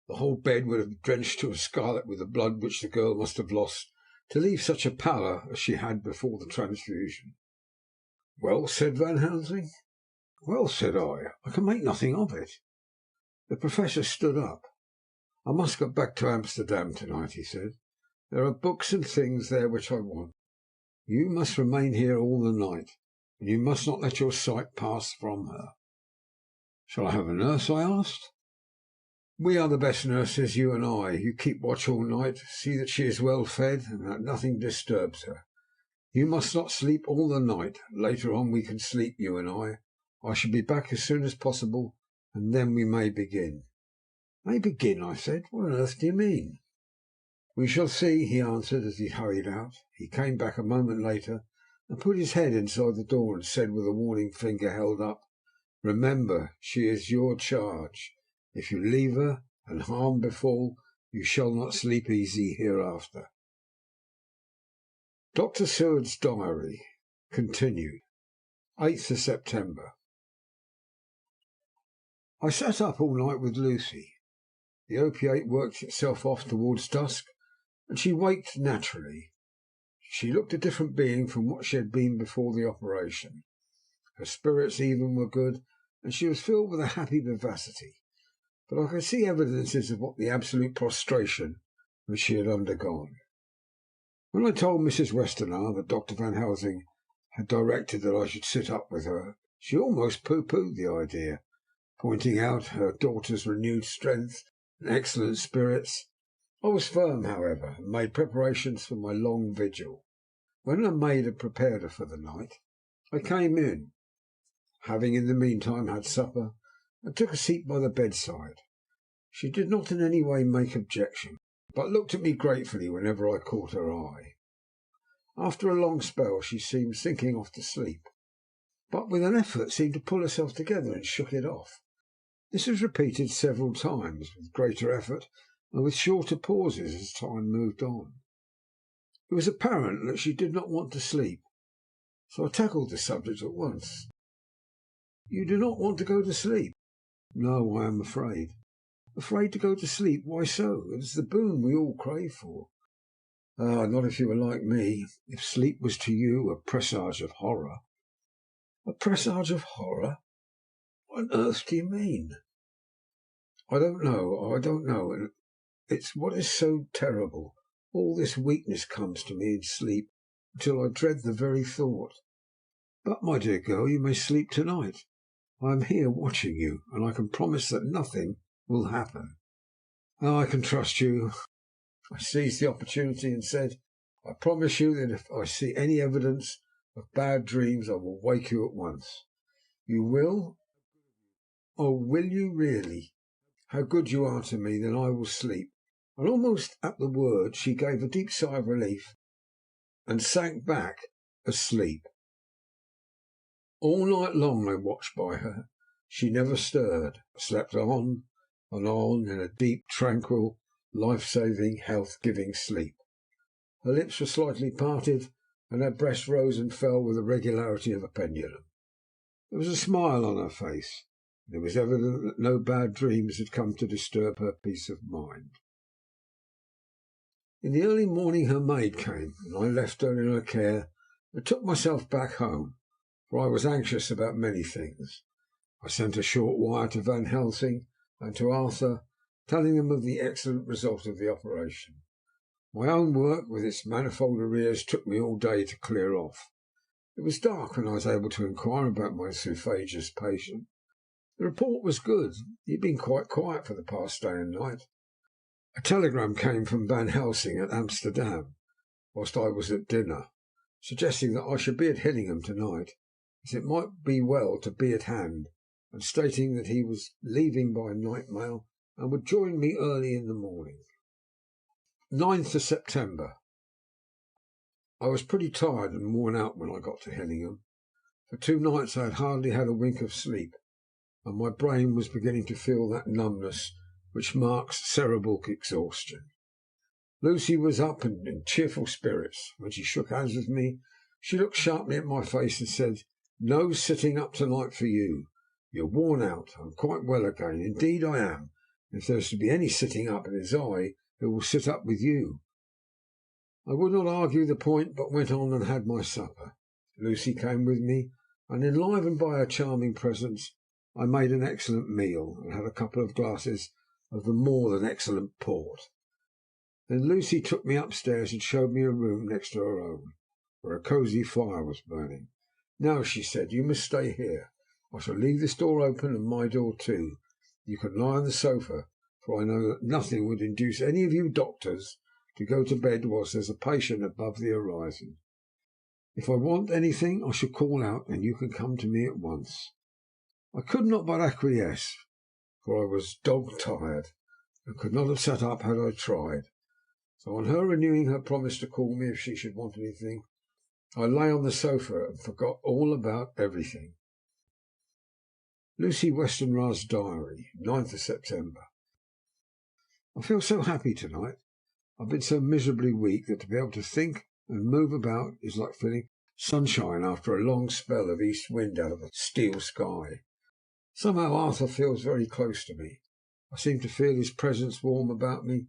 S1: The whole bed would have drenched to a scarlet with the blood which the girl must have lost to leave such a pallor as she had before the transfusion. "Well?" said Van Helsing. "Well," said I can make nothing of it." The Professor stood up. "I must go back to Amsterdam tonight," he said. "There are books and things there which I want. You must remain here all the night, and you must not let your sight pass from her." "Shall I have a nurse?" I asked. "We are the best nurses, you and I. You keep watch all night, see that she is well fed, and that nothing disturbs her. You must not sleep all the night. Later on we can sleep, you and I. I shall be back as soon as possible, and then we may begin." "May begin?" I said. "What on earth do you mean?" "We shall see," he answered as he hurried out. He came back a moment later and put his head inside the door and said, with a warning finger held up, "Remember, she is your charge. If you leave her, and harm befall, you shall not sleep easy hereafter." Dr. Seward's Diary continued. 8th of September. I sat up all night with Lucy. The opiate worked itself off towards dusk, and she waked naturally. She looked a different being from what she had been before the operation. Her spirits even were good, and she was filled with a happy vivacity. But I could see evidences of what the absolute prostration which she had undergone. When I told Mrs. Westerner that Dr. Van Helsing had directed that I should sit up with her, she almost pooh-poohed the idea, pointing out her daughter's renewed strength and excellent spirits. I was firm, however, and made preparations for my long vigil. When her maid had prepared her for the night, I came in, having in the meantime had supper, and took a seat by the bedside. She did not in any way make objection, but looked at me gratefully whenever I caught her eye. After a long spell she seemed sinking off to sleep, but with an effort seemed to pull herself together and shook it off. This was repeated several times, with greater effort and with shorter pauses as time moved on. It was apparent that she did not want to sleep, so I tackled the subject at once. "You do not want to go to sleep?" "No, I am afraid." "Afraid to go to sleep? Why so? It is the boon we all crave for." "Ah, not if you were like me. If sleep was to you a presage of horror." "A presage of horror? What on earth do you mean?" I don't know. And it's what is so terrible. All this weakness comes to me in sleep, until I dread the very thought." "But, my dear girl, you may sleep to night. I am here watching you, and I can promise that nothing will happen." "Oh, I can trust you." I seized the opportunity and said, "I promise you that if I see any evidence of bad dreams I will wake you at once." "You will? Oh, will you really? How good you are to me! Then I will sleep." And almost at the word she gave a deep sigh of relief and sank back asleep. All night long I watched by her. She never stirred, but slept on and on in a deep, tranquil, life-saving, health-giving sleep. Her lips were slightly parted, and her breast rose and fell with the regularity of a pendulum. There was a smile on her face, and it was evident that no bad dreams had come to disturb her peace of mind. In the early morning her maid came, and I left her in her care and took myself back home, for I was anxious about many things. I sent a short wire to Van Helsing and to Arthur, telling them of the excellent result of the operation. My own work, with its manifold arrears, took me all day to clear off. It was dark when I was able to inquire about my Zoophagus patient. The report was good. He had been quite quiet for the past day and night. A telegram came from Van Helsing at Amsterdam, whilst I was at dinner, suggesting that I should be at Hillingham tonight, as it might be well to be at hand, and stating that he was leaving by night mail and would join me early in the morning. 9th of September. I was pretty tired and worn out when I got to Hillingham. For 2 nights I had hardly had a wink of sleep. and my brain was beginning to feel that numbness which marks cerebral exhaustion. Lucy was up and in cheerful spirits. When she shook hands with me, she looked sharply at my face and said, "No sitting up tonight for you. You're worn out. I'm quite well again. Indeed I am. If there is to be any sitting up, it is I who will sit up with you." I would not argue the point, but went on and had my supper. Lucy came with me, and enlivened by her charming presence, I made an excellent meal, and had a couple of glasses of the more than excellent port. Then Lucy took me upstairs and showed me a room next to her own, where a cosy fire was burning. "Now," she said, "you must stay here. I shall leave this door open, and my door too. You can lie on the sofa, for I know that nothing would induce any of you doctors to go to bed whilst there is a patient above the horizon. If I want anything, I shall call out, and you can come to me at once." I could not but acquiesce, for I was dog-tired, and could not have sat up had I tried. So on her renewing her promise to call me if she should want anything, I lay on the sofa and forgot all about everything. Lucy Westenra's diary, 9th of September. I feel so happy tonight. I've been so miserably weak that to be able to think and move about is like feeling sunshine after a long spell of east wind out of a steel sky. Somehow Arthur feels very close to me. I seem to feel his presence warm about me.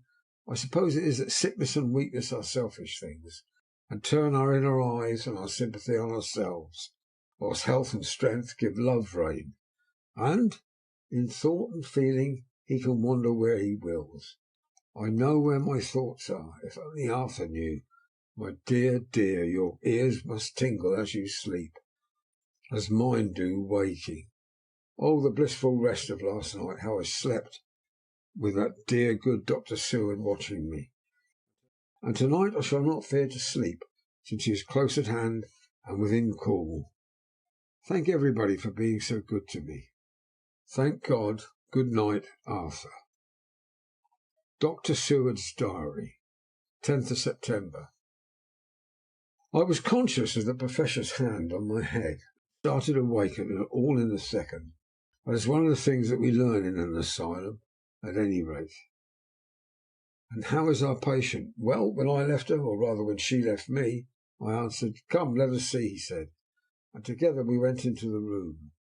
S1: I suppose it is that sickness and weakness are selfish things, and turn our inner eyes and our sympathy on ourselves, whilst health and strength give love rein, and in thought and feeling he can wander where he wills. I know where my thoughts are. If only Arthur knew. My dear, dear, your ears must tingle as you sleep, as mine do waking. Oh, the blissful rest of last night, how I slept with that dear good Dr. Seward watching me. And tonight I shall not fear to sleep, since he is close at hand and within call. Thank everybody for being so good to me. Thank God. Good night, Arthur. Dr. Seward's diary, 10th of September. I was conscious of the professor's hand on my head, started awake and all in a second. That is one of the things that we learn in an asylum, at any rate. "And how is our patient?" "Well, when I left her, or rather when she left me," I answered. "Come, let us see," he said, and together we went into the room.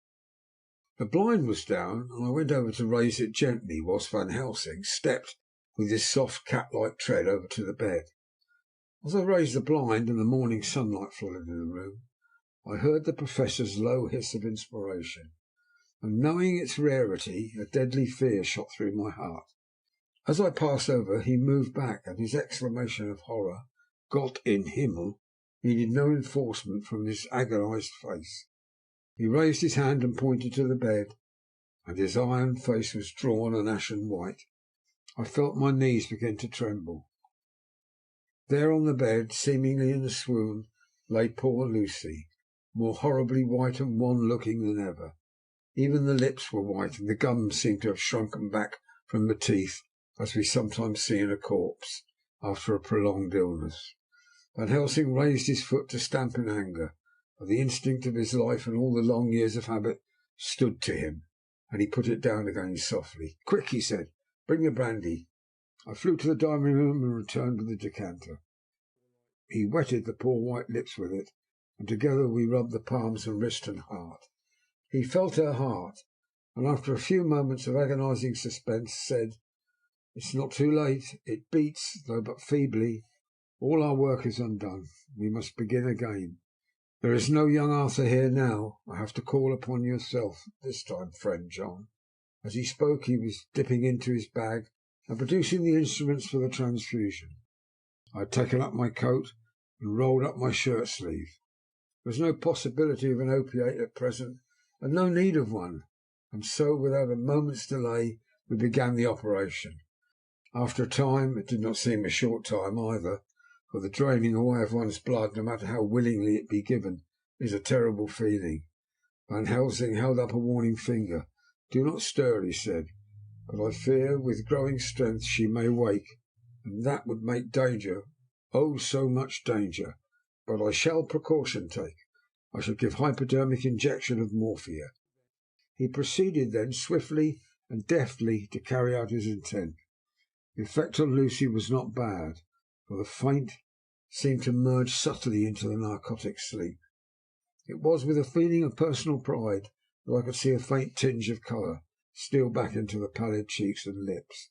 S1: The blind was down, and I went over to raise it gently, whilst Van Helsing stepped with his soft cat-like tread over to the bed. As I raised the blind and the morning sunlight flooded in the room, I heard the Professor's low hiss of inspiration, and knowing its rarity, a deadly fear shot through my heart. As I passed over, he moved back, and his exclamation of horror, "Gott in Himmel," needed no enforcement from his agonized face. He raised his hand and pointed to the bed, and his iron face was drawn and ashen white. I felt my knees begin to tremble. There on the bed, seemingly in a swoon, lay poor Lucy, more horribly white and wan-looking than ever. Even the lips were white, and the gums seemed to have shrunken back from the teeth, as we sometimes see in a corpse after a prolonged illness. Van Helsing raised his foot to stamp in anger, but the instinct of his life and all the long years of habit stood to him, and he put it down again softly. "Quick," he said, "bring the brandy." I flew to the dining room and returned with the decanter. He wetted the poor white lips with it, and together we rubbed the palms and wrist and heart. He felt her heart, and after a few moments of agonizing suspense, said, "It's not too late. It beats, though but feebly. All our work is undone. We must begin again. There is no young Arthur here now. I have to call upon yourself this time, friend John." As he spoke, he was dipping into his bag and producing the instruments for the transfusion. I had taken up my coat and rolled up my shirt sleeve. There was no possibility of an opiate at present, and no need of one, and so, without a moment's delay, we began the operation. After a time, it did not seem a short time either, for the draining away of one's blood, no matter how willingly it be given, is a terrible feeling. Van Helsing held up a warning finger. "Do not stir," he said, "but I fear with growing strength she may wake, and that would make danger, oh, so much danger. But I shall precaution take. I shall give hypodermic injection of morphia."
S2: He proceeded then swiftly and deftly to carry out his intent. The effect on Lucy was not bad, for the faint seemed to merge subtly into the narcotic sleep. It was with a feeling of personal pride that I could see a faint tinge of colour steal back into the pallid cheeks and lips.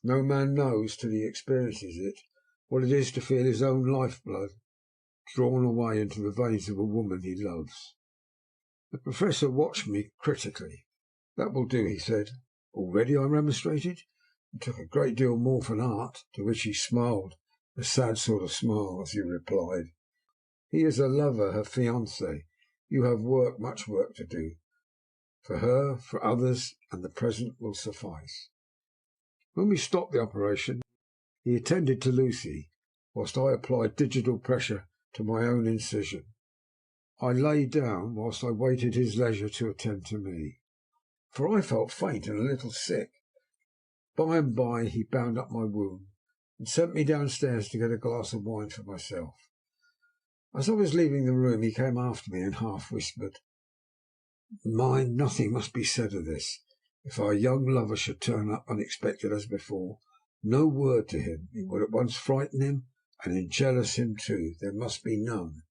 S2: No man knows, till he experiences it, what it is to feel his own life-blood drawn away into the veins of a woman he loves. The Professor watched me critically. "That will do," he said. "Already?" I remonstrated. "It took a great deal more for an art," to which he smiled a sad sort of smile as he replied, "He is a lover, her fiancé. You have work, much work to do. For her, for others, and the present will suffice." When we stopped the operation, he attended to Lucy, whilst I applied digital pressure to my own incision. I lay down whilst I waited his leisure to attend to me, for I felt faint and a little sick. By and by he bound up my wound, and sent me downstairs to get a glass of wine for myself. As I was leaving the room he came after me and half whispered, "Mind, nothing must be said of this. If our young lover should turn up unexpected as before, no word to him. It would at once frighten him and enjealous him too. There must be none."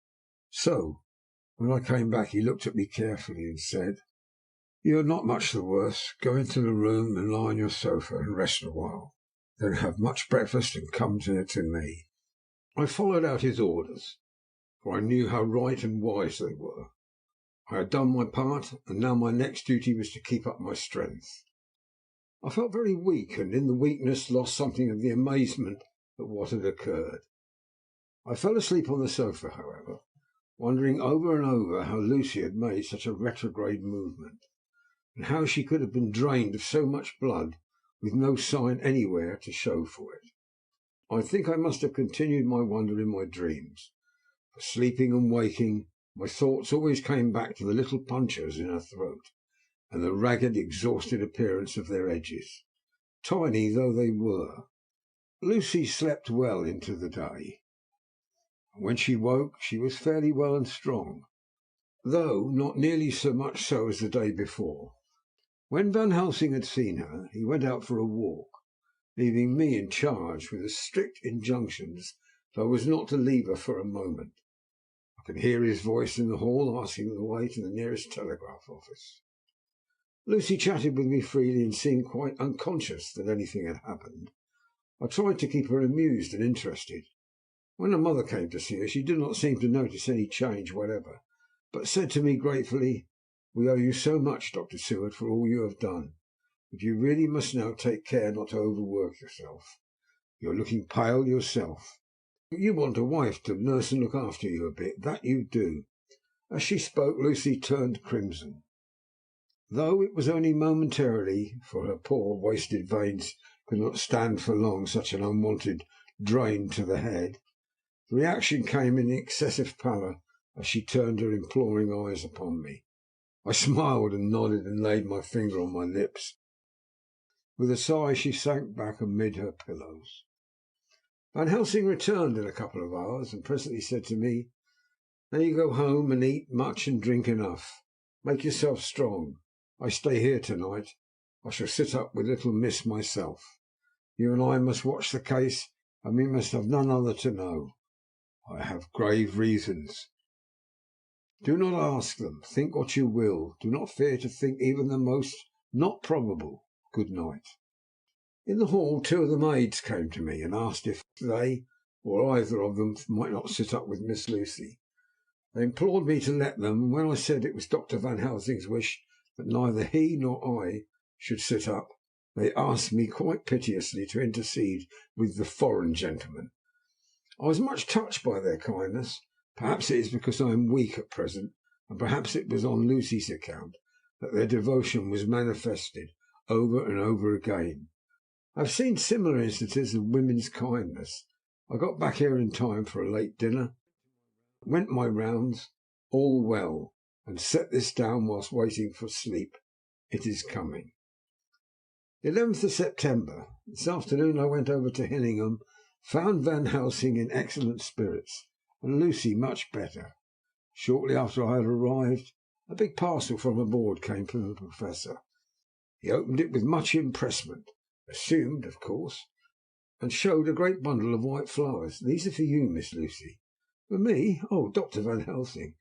S2: So, when I came back, he looked at me carefully and said, "You are not much the worse. Go into the room and lie on your sofa and rest a while. Then have much breakfast and come to me." I followed out his orders, for I knew how right and wise they were. I had done my part, and now my next duty was to keep up my strength. I felt very weak, and in the weakness lost something of the amazement at what had occurred. I fell asleep on the sofa, however, wondering over and over how Lucy had made such a retrograde movement, and how she could have been drained of so much blood with no sign anywhere to show for it. I think I must have continued my wonder in my dreams, for sleeping and waking my thoughts always came back to the little punctures in her throat, and the ragged, exhausted appearance of their edges, tiny though they were. Lucy slept well into the day, and when she woke she was fairly well and strong, though not nearly so much so as the day before. When Van Helsing had seen her, he went out for a walk, leaving me in charge with the strict injunctions that I was not to leave her for a moment. I could hear his voice in the hall asking the way to the nearest telegraph office. Lucy chatted with me freely and seemed quite unconscious that anything had happened. I tried to keep her amused and interested. When her mother came to see her, she did not seem to notice any change whatever, but said to me gratefully, "We owe you so much, Dr. Seward, for all you have done. But you really must now take care not to overwork yourself. You are looking pale yourself. You want a wife to nurse and look after you a bit, that you do." As she spoke, Lucy turned crimson, though it was only momentarily, for her poor wasted veins could not stand for long such an unwanted drain to the head. The reaction came in the excessive pallor as she turned her imploring eyes upon me. I smiled and nodded and laid my finger on my lips. With a sigh she sank back amid her pillows. Van Helsing returned in a couple of hours, and presently said to me, "Now you go home and eat much and drink enough. Make yourself strong. I stay here tonight. I shall sit up with little Miss myself. You and I must watch the case, and we must have none other to know. I have grave reasons. Do not ask them. Think what you will. Do not fear to think even the most not probable. Good night." In the hall 2 of the maids came to me and asked if they or either of them might not sit up with Miss Lucy. They implored me to let them, and when I said it was Dr. Van Helsing's wish that neither he nor I should sit up, they asked me quite piteously to intercede with the foreign gentleman. I was much touched by their kindness. Perhaps it is because I am weak at present, and perhaps it was on Lucy's account, that their devotion was manifested over and over again. I have seen similar instances of women's kindness. I got back here in time for a late dinner, went my rounds, all well, and set this down whilst waiting for sleep. It is coming. 11th of September. This afternoon I went over to Hillingham, found Van Helsing in excellent spirits, and Lucy much better. Shortly after I had arrived, A big parcel from aboard came from the Professor. He opened it with much impressment, assumed, of course, and showed a great bundle of white flowers. "These are for you, Miss Lucy." "For me? Oh, Dr. Van Helsing."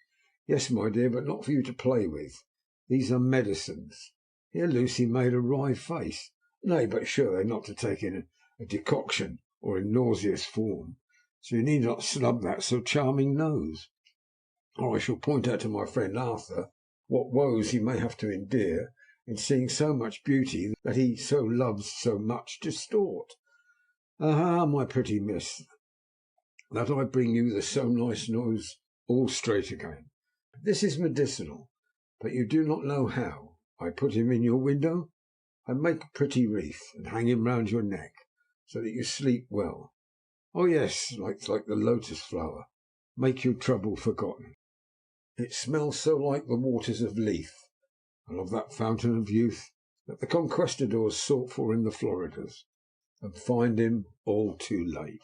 S2: "Yes, my dear, but not for you to play with. These are medicines." Here Lucy made a wry face. "Nay, but sure they're not to take in a decoction or in nauseous form, so you need not snub that so charming nose. Or I shall point out to my friend Arthur what woes he may have to endure in seeing so much beauty that he so loves so much distort. Aha, my pretty miss, that I bring you the so nice nose all straight again. This is medicinal, but you do not know how. I put him in your window. I make a pretty wreath and hang him round your neck, so that you sleep well. Oh yes, like the lotus flower, make your trouble forgotten. It smells so like the waters of Lethe, and of that fountain of youth that the conquistadors sought for in the Floridas, and find him all too late."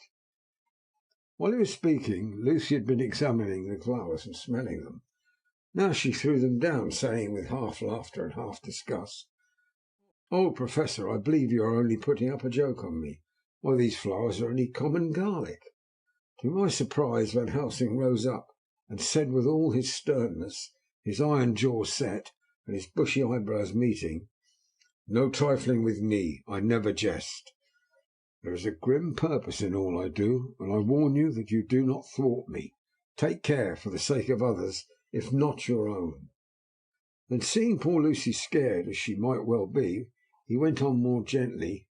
S2: While he was speaking, Lucy had been examining the flowers and smelling them. Now she threw them down, saying with half laughter and half disgust, "Oh, Professor, I believe you are only putting up a joke on me. Why, these flowers are only common garlic." To my surprise, Van Helsing rose up and said with all his sternness, his iron jaw set, and his bushy eyebrows meeting, "No trifling with me. I never jest. There is a grim purpose in all I do, and I warn you that you do not thwart me. Take care, for the sake of others, if not your own." Then, seeing poor Lucy scared, as she might well be, he went on more gently,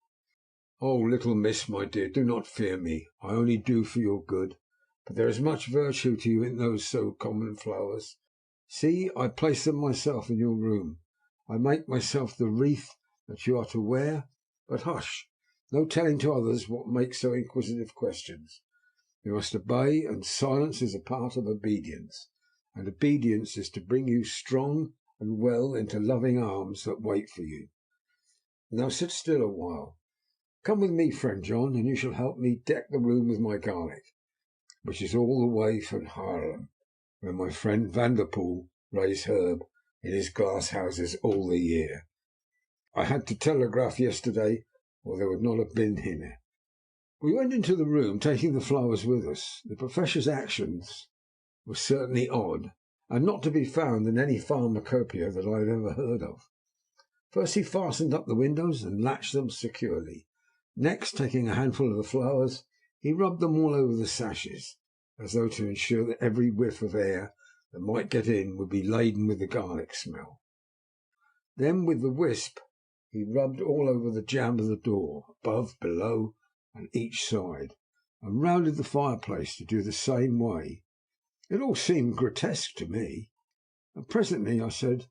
S2: "Oh, little miss, my dear, do not fear me. I only do for your good. But there is much virtue to you in those so common flowers. See, I place them myself in your room. I make myself the wreath that you are to wear. But hush, no telling to others what makes so inquisitive questions. You must obey, and silence is a part of obedience, and obedience is to bring you strong and well into loving arms that wait for you. Now sit still a while. Come with me, friend John, and you shall help me deck the room with my garlic, which is all the way from Haarlem, where my friend Vanderpool raised herb in his glass houses all the year. I had to telegraph yesterday, or there would not have been him." We went into the room, taking the flowers with us. The Professor's actions were certainly odd, and not to be found in any pharmacopoeia that I had ever heard of. First he fastened up the windows and latched them securely. Next, taking a handful of the flowers, he rubbed them all over the sashes, as though to ensure that every whiff of air that might get in would be laden with the garlic smell. Then with the wisp he rubbed all over the jamb of the door, above, below, and each side, and rounded the fireplace to do the same way. It all seemed grotesque to me, and presently I said,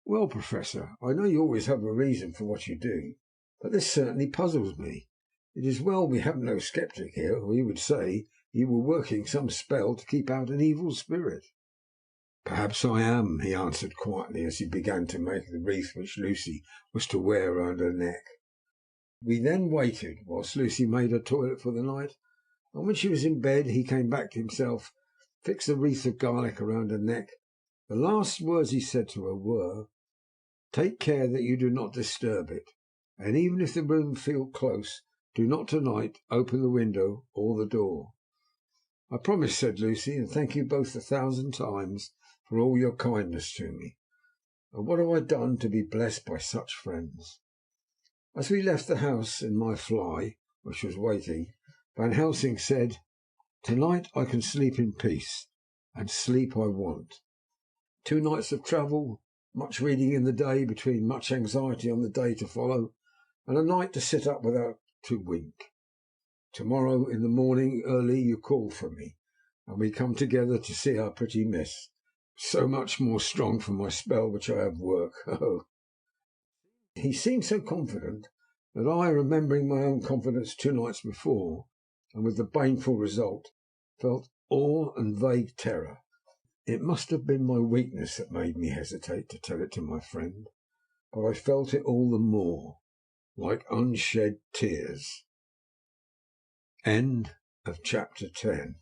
S2: "Well, Professor, I know you always have a reason for what you do, but this certainly puzzles me. It is well we have no sceptic here, or he would say you were working some spell to keep out an evil spirit." "Perhaps I am," he answered quietly, as he began to make the wreath which Lucy was to wear round her neck. We then waited whilst Lucy made her toilet for the night, and when she was in bed he came back to himself, fixed the wreath of garlic around her neck. The last words he said to her were, "Take care that you do not disturb it, and even if the room feel close, do not tonight open the window or the door." "I promise," said Lucy, "and thank you both 1,000 times for all your kindness to me. And what have I done to be blessed by such friends?" As we left the house in my fly, which was waiting, Van Helsing said, "Tonight I can sleep in peace, and sleep I want. 2 nights of travel, much reading in the day, between much anxiety on the day to follow, and a night to sit up without to wink. Tomorrow in the morning early you call for me, and we come together to see our pretty miss, so much more strong for my spell which I have work. Oh!" He seemed so confident that I, remembering my own confidence 2 nights before, and with the baneful result, felt awe and vague terror. It must have been my weakness that made me hesitate to tell it to my friend, but I felt it all the more, like unshed tears. End of chapter 10.